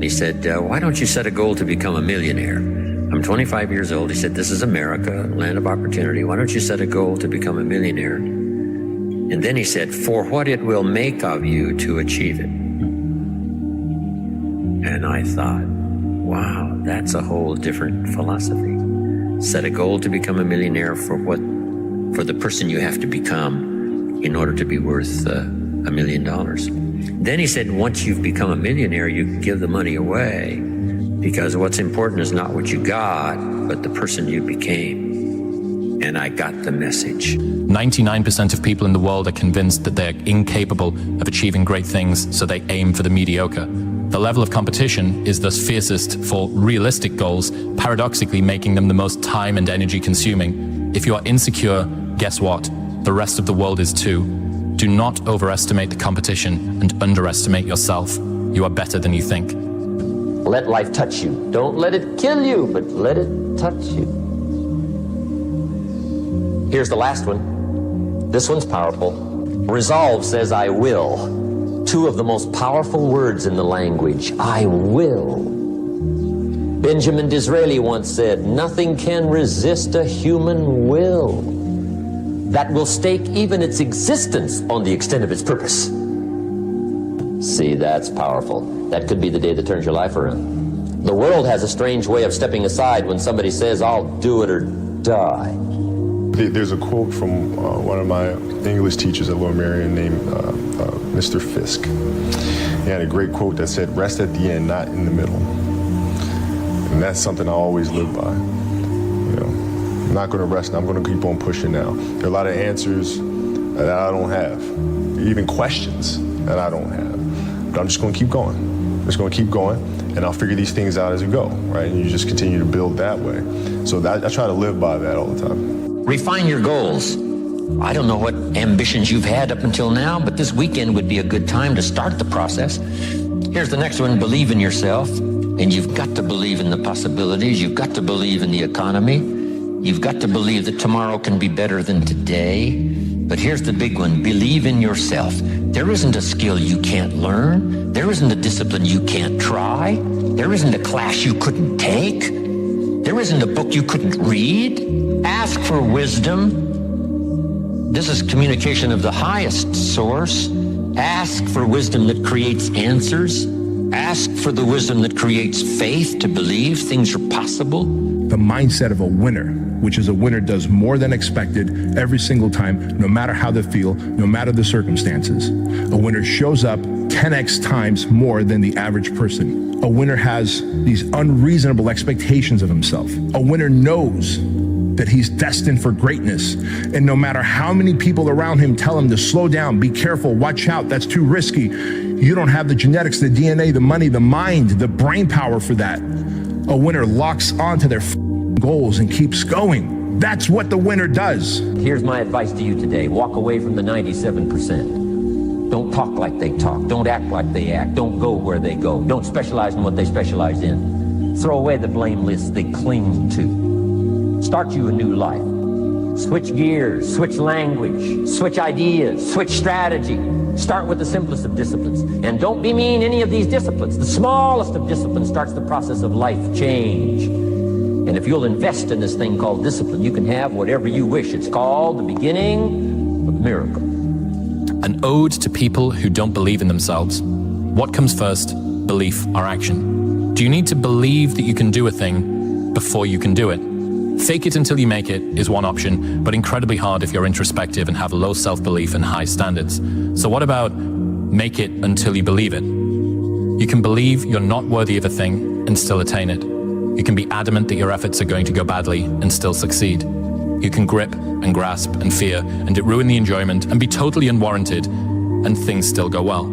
He said, why don't you set a goal to become a millionaire? I'm 25 years old. He said, this is America, land of opportunity. Why don't you set a goal to become a millionaire? And then he said, for what it will make of you to achieve it. And I thought, wow, that's a whole different philosophy. Set a goal to become a millionaire for the person you have to become in order to be worth $1 million. Then he said, once you've become a millionaire, you can give the money away, because what's important is not what you got, but the person you became. And I got the message. 99% of people in the world are convinced that they're incapable of achieving great things, so they aim for the mediocre. The level of competition is thus fiercest for realistic goals, paradoxically making them the most time and energy consuming. If you are insecure, guess what? The rest of the world is too. Do not overestimate the competition and underestimate yourself. You are better than you think. Let life touch you. Don't let it kill you, but let it touch you. Here's the last one. This one's powerful. Resolve says, I will. Two of the most powerful words in the language. I will. Benjamin Disraeli once said, nothing can resist a human will that will stake even its existence on the extent of its purpose. See, that's powerful. That could be the day that turns your life around. The world has a strange way of stepping aside when somebody says, I'll do it or die. There's a quote from one of my English teachers at Lower Merion named Mr. Fisk. He had a great quote that said, rest at the end, not in the middle. And that's something I always live by. You know, I'm not going to rest, I'm going to keep on pushing now. There are a lot of answers that I don't have, even questions that I don't have. But I'm just going to keep going. I'm just going to keep going, and I'll figure these things out as we go, right? And you just continue to build that way. So I try to live by that all the time. Refine your goals. I don't know what ambitions you've had up until now, but this weekend would be a good time to start the process. Here's the next one. Believe in yourself. And you've got to believe in the possibilities. You've got to believe in the economy. You've got to believe that tomorrow can be better than today. But here's the big one. Believe in yourself. There isn't a skill you can't learn. There isn't a discipline you can't try. There isn't a class you couldn't take. There isn't a book you couldn't read. Ask for wisdom. This is communication of the highest source. Ask for wisdom that creates answers. Ask for the wisdom that creates faith to believe things are possible. The mindset of a winner, which is a winner does more than expected every single time, no matter how they feel, no matter the circumstances. A winner shows up 10x times more than the average person. A winner has these unreasonable expectations of himself. A winner knows that he's destined for greatness. And no matter how many people around him tell him to slow down, be careful, watch out, that's too risky, you don't have the genetics, the DNA, the money, the mind, the brain power for that. A winner locks onto their goals and keeps going. That's what the winner does. Here's my advice to you today. Walk away from the 97%. Don't talk like they talk. Don't act like they act. Don't go where they go. Don't specialize in what they specialize in. Throw away the blame lists they cling to. Start you a new life. Switch gears, switch language, switch ideas, switch strategy. Start with the simplest of disciplines. And don't bemean any of these disciplines. The smallest of disciplines starts the process of life change. And if you'll invest in this thing called discipline, you can have whatever you wish. It's called the beginning of a miracle. An ode to people who don't believe in themselves. What comes first, belief or action? Do you need to believe that you can do a thing before you can do it? Fake it until you make it is one option, but incredibly hard if you're introspective and have low self-belief and high standards. So what about make it until you believe it? You can believe you're not worthy of a thing and still attain it. You can be adamant that your efforts are going to go badly and still succeed. You can grip and grasp and fear and it ruin the enjoyment and be totally unwarranted and things still go well.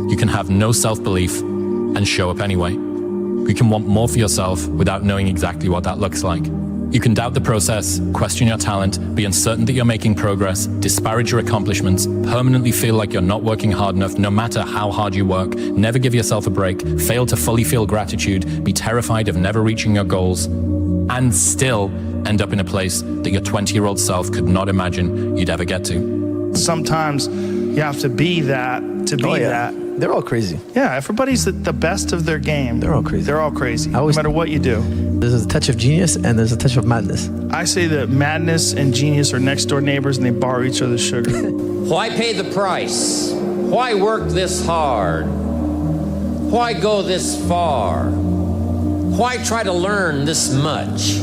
You can have no self-belief and show up anyway. You can want more for yourself without knowing exactly what that looks like. You can doubt the process, question your talent, be uncertain that you're making progress, disparage your accomplishments, permanently feel like you're not working hard enough no matter how hard you work, never give yourself a break, fail to fully feel gratitude, be terrified of never reaching your goals, and still end up in a place that your 20-year-old self could not imagine you'd ever get to. Sometimes you have to be that to be that. They're all crazy. Yeah, everybody's the best of their game. They're all crazy. They're all crazy, no matter what you do. There's a touch of genius and there's a touch of madness. I say that madness and genius are next door neighbors and they borrow each other's sugar. Why pay the price? Why work this hard? Why go this far? Why try to learn this much?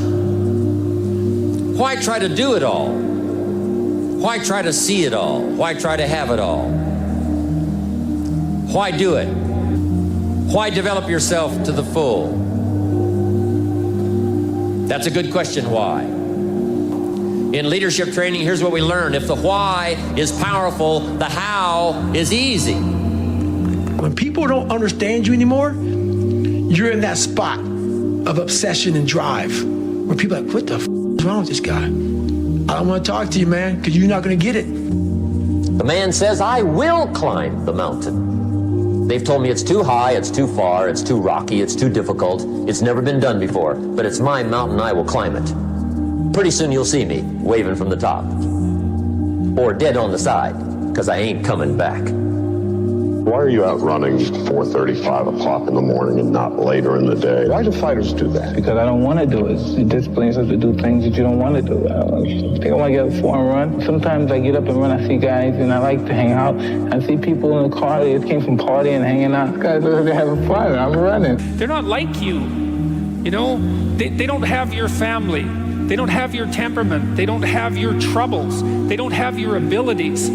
Why try to do it all? Why try to see it all? Why try to have it all? Why do it? Why develop yourself to the full? That's a good question, why? In leadership training, here's what we learned. If the why is powerful, the how is easy. When people don't understand you anymore, you're in that spot of obsession and drive where people are like, what the f is wrong with this guy? I don't want to talk to you, man, because you're not going to get it. The man says, I will climb the mountain. They've told me it's too high, it's too far, it's too rocky, it's too difficult, it's never been done before, but it's my mountain, I will climb it. Pretty soon you'll see me waving from the top. Or dead on the side, because I ain't coming back. Why are you out running 4:30, 5 o'clock in the morning and not later in the day? Why do fighters do that? Because I don't want to do it. It disciplines us to do things that you don't want to do. I think I want to get up for and run. Sometimes I get up and run, I see guys, and I like to hang out. I see people in the car, they just came from partying and hanging out. Guys, they're having fun, I'm running. They're not like you, you know? They don't have your family. They don't have your temperament. They don't have your troubles. They don't have your abilities.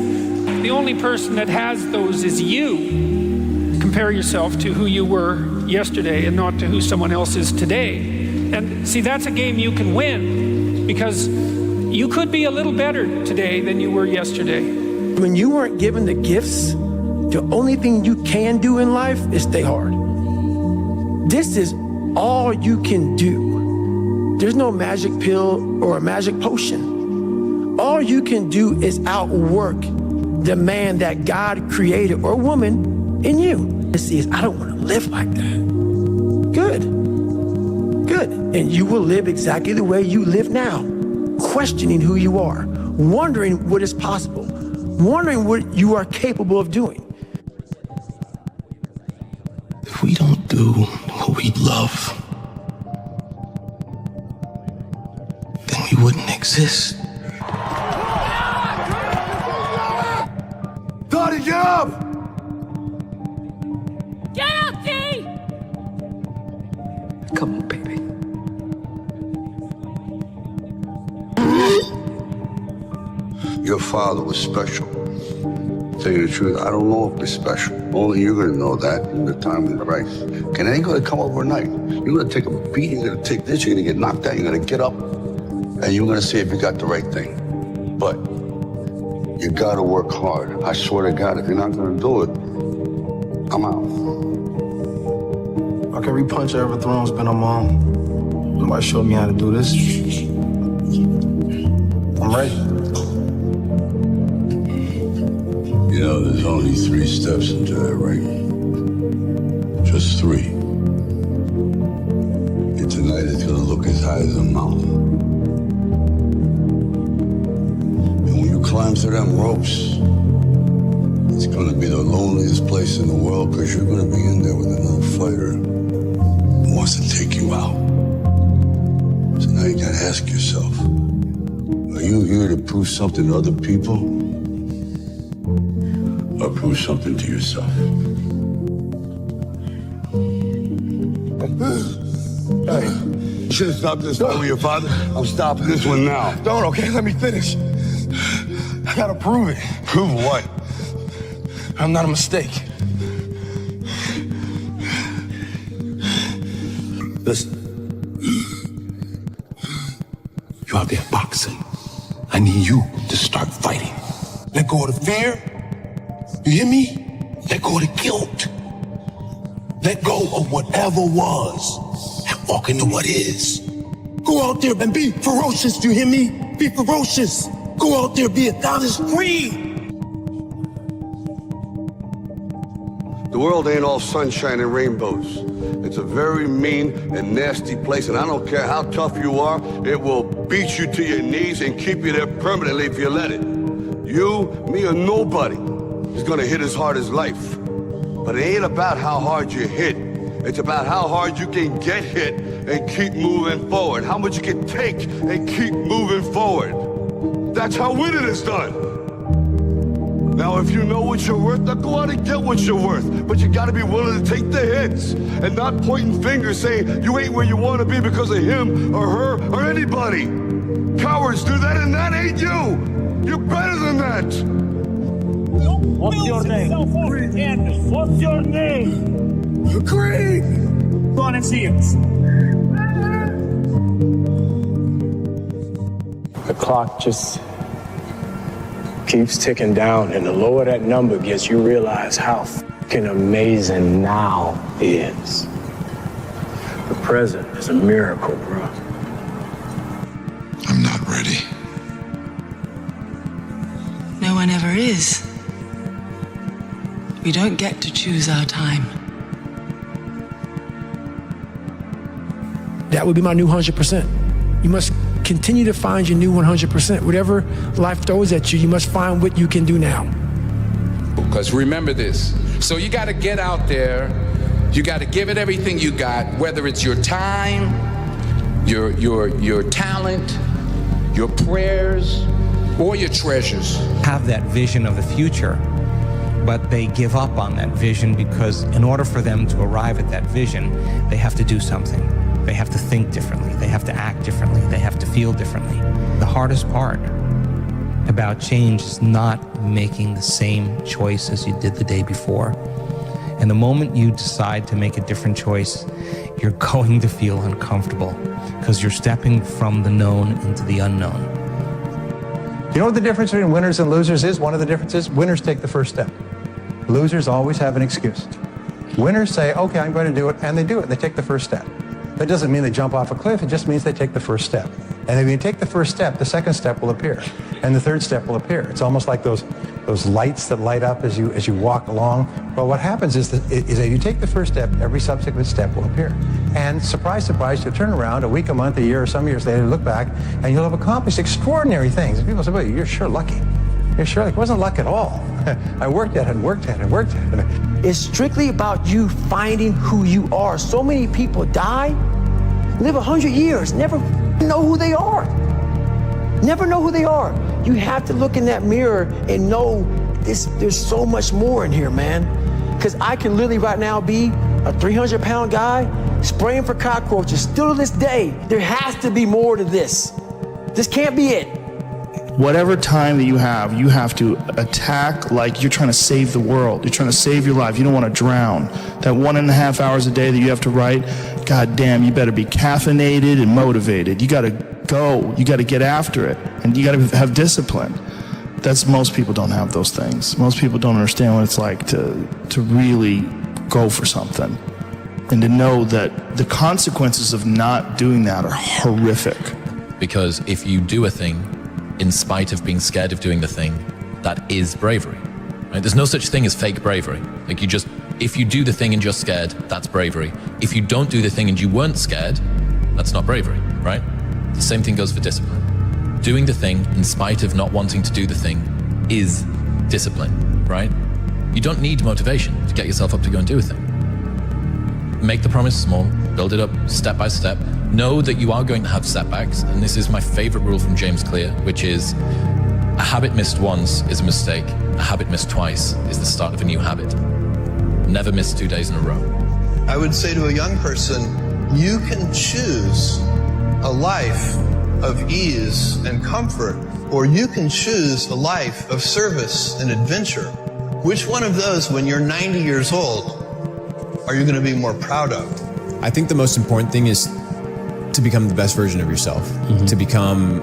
The only person that has those is you. Compare yourself to who you were yesterday and not to who someone else is today. And see, that's a game you can win because you could be a little better today than you were yesterday. When you weren't given the gifts, the only thing you can do in life is stay hard. This is all you can do. There's no magic pill or a magic potion. All you can do is outwork the man that God created, or woman, in you. It says, I don't want to live like that. Good. And you will live exactly the way you live now, questioning who you are, wondering what is possible, wondering what you are capable of doing. If we don't do what we love, then we wouldn't exist. Dottie, get up! Get up, D! Come on, baby. Your father was special. Tell you the truth, I don't know if it's special. Only you're gonna know that when the time is right. And it ain't gonna come overnight. You're gonna take a beat, you're gonna take this, you're gonna get knocked out, you're gonna get up, and you're gonna see if you got the right thing. But you gotta work hard. I swear to God, if you're not gonna do it, I'm out. I can repunch every thrown spin on my own. Nobody showed me how to do this. I'm ready. You know, there's only 3 steps into that ring. Just 3. And tonight it's gonna look as high as a mountain. And when you climb through them ropes, it's gonna be the loneliest place in the world because you're gonna be in there with another fighter who wants to take you out. So now you gotta ask yourself, are you here to prove something to other people? Or prove something to yourself? Hey, You should have stopped this fight with your father. I'm stopping this one now. Don't, okay? Let me finish. I gotta prove it. Prove what? I'm not a mistake. Listen. You out there boxing. I need you to start fighting. Let go of the fear. You hear me? Let go of the guilt. Let go of whatever was and walk into what is. Go out there and be ferocious, do you hear me? Be ferocious. Go out there, be 1,000 scream. The world ain't all sunshine and rainbows. It's a very mean and nasty place, and I don't care how tough you are, it will beat you to your knees and keep you there permanently if you let it. You, me, or nobody is gonna hit as hard as life. But it ain't about how hard you hit. It's about how hard you can get hit and keep moving forward. How much you can take and keep moving forward. That's how winning is done. Now, if you know what you're worth, now go out and get what you're worth. But you gotta be willing to take the hits and not pointing fingers saying you ain't where you wanna be because of him or her or anybody. Cowards do that, and that ain't you. You're better than that. What's your name? What's your name? Greg. Go on and see him. The clock just keeps ticking down, and the lower that number gets, you realize how fucking amazing now is. The present is a miracle, bro. I'm not ready. No one ever is. We don't get to choose our time. That would be my new 100%. You must continue to find your new 100%. Whatever life throws at you, you must find what you can do now. Because remember this. So you got to get out there. You got to give it everything you got, whether it's your time, your talent, your prayers, or your treasures. Have that vision of the future, but they give up on that vision because in order for them to arrive at that vision, they have to do something. They have to think differently. They have to act differently. They have to feel differently. The hardest part about change is not making the same choice as you did the day before. And the moment you decide to make a different choice, you're going to feel uncomfortable because you're stepping from the known into the unknown. You know what the difference between winners and losers is? One of the differences, winners take the first step. Losers always have an excuse. Winners say, okay, I'm going to do it, and they do it. They take the first step. That doesn't mean they jump off a cliff. It just means they take the first step. And if you take the first step, the second step will appear, and the third step will appear. It's almost like those lights that light up as you walk along. Well, what happens is that you take the first step, every subsequent step will appear. And surprise, surprise, you'll turn around a week, a month, a year, or some years later, look back, and you'll have accomplished extraordinary things. And people say, well, you're sure lucky. You're sure lucky. It wasn't luck at all. I worked at it and worked at it and worked at it. It's strictly about you finding who you are. So many people die, live 100 years, never know who they are. Never know who they are. You have to look in that mirror and know there's so much more in here, man. Because I can literally right now be a 300-pound guy spraying for cockroaches. Still to this day, there has to be more to this. This can't be it. Whatever time that you have to attack like you're trying to save the world. You're trying to save your life. You don't want to drown. That 1.5 hours a day that you have to write, God damn, you better be caffeinated and motivated. You got to go. You got to get after it. And you got to have discipline. Most people don't have those things. Most people don't understand what it's like to really go for something. And to know that the consequences of not doing that are horrific. Because if you do a thing in spite of being scared of doing the thing, that is bravery. Right? There's no such thing as fake bravery. If you do the thing and you're scared, that's bravery. If you don't do the thing and you weren't scared, that's not bravery, right? The same thing goes for discipline. Doing the thing in spite of not wanting to do the thing is discipline, right? You don't need motivation to get yourself up to go and do a thing. Make the promise small, build it up step by step. Know that you are going to have setbacks, and this is my favorite rule from James Clear, which is a habit missed once is a mistake. A habit missed twice is the start of a new habit. Never miss 2 days in a row. I would say to a young person, you can choose a life of ease and comfort, or you can choose a life of service and adventure. Which one of those, when you're 90 years old, are you going to be more proud of? I think the most important thing is to become the best version of yourself, to become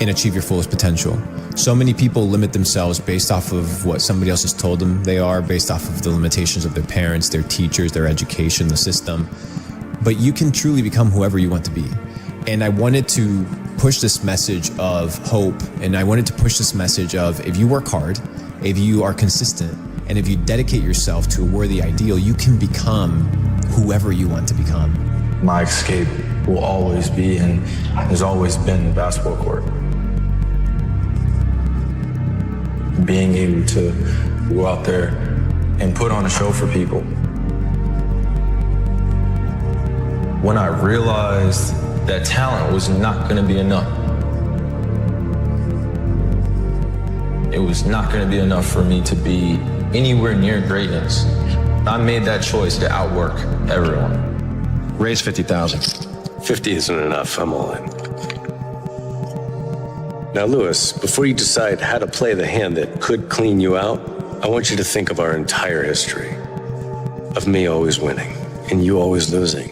and achieve your fullest potential. So many people limit themselves based off of what somebody else has told them they are, based off of the limitations of their parents, their teachers, their education, the system. But you can truly become whoever you want to be. And I wanted to push this message of hope, and I wanted to push this message of if you work hard, if you are consistent, and if you dedicate yourself to a worthy ideal, you can become whoever you want to become. My escape will always be and has always been the basketball court. Being able to go out there and put on a show for people. When I realized that talent was not going to be enough, it was not going to be enough for me to be anywhere near greatness. I made that choice to outwork everyone. Raise 50,000. 50 isn't enough, I'm all in. Now, Lewis, before you decide how to play the hand that could clean you out, I want you to think of our entire history. Of me always winning, and you always losing.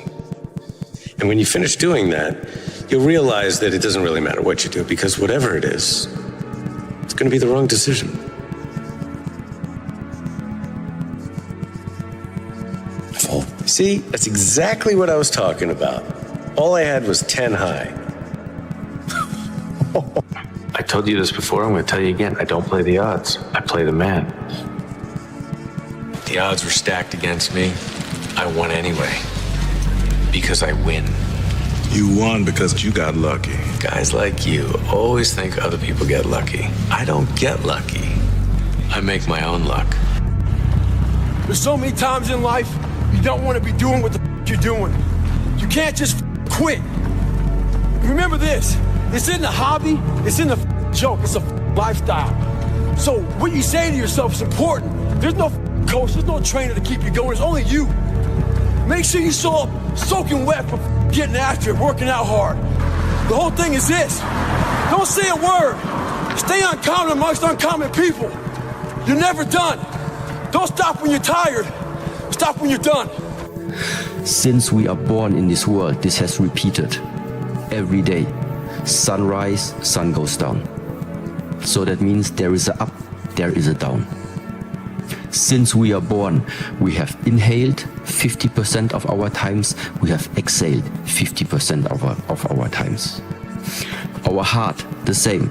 And when you finish doing that, you'll realize that it doesn't really matter what you do, because whatever it is, it's going to be the wrong decision. See, that's exactly what I was talking about. All I had was 10 high. I told you this before, I'm going to tell you again. I don't play the odds. I play the man. The odds were stacked against me. I won anyway. Because I win. You won because you got lucky. Guys like you always think other people get lucky. I don't get lucky. I make my own luck. There's so many times in life you don't want to be doing what the you're doing. You can't just quit. Remember this. This isn't a hobby. It's in a joke. It's a lifestyle. So what you say to yourself is important. There's no coach. There's no trainer to keep you going. It's only you. Make sure you show up soaking wet from getting after it, working out hard. The whole thing is this. Don't say a word. Stay uncommon amongst uncommon people. You're never done. Don't stop when you're tired. Stop when you're done. Since we are born in this world, this has repeated every day. Sunrise, sun goes down. So that means there is a up, there is a down. Since we are born, we have inhaled 50% of our times, we have exhaled 50% of our times. Our heart, the same.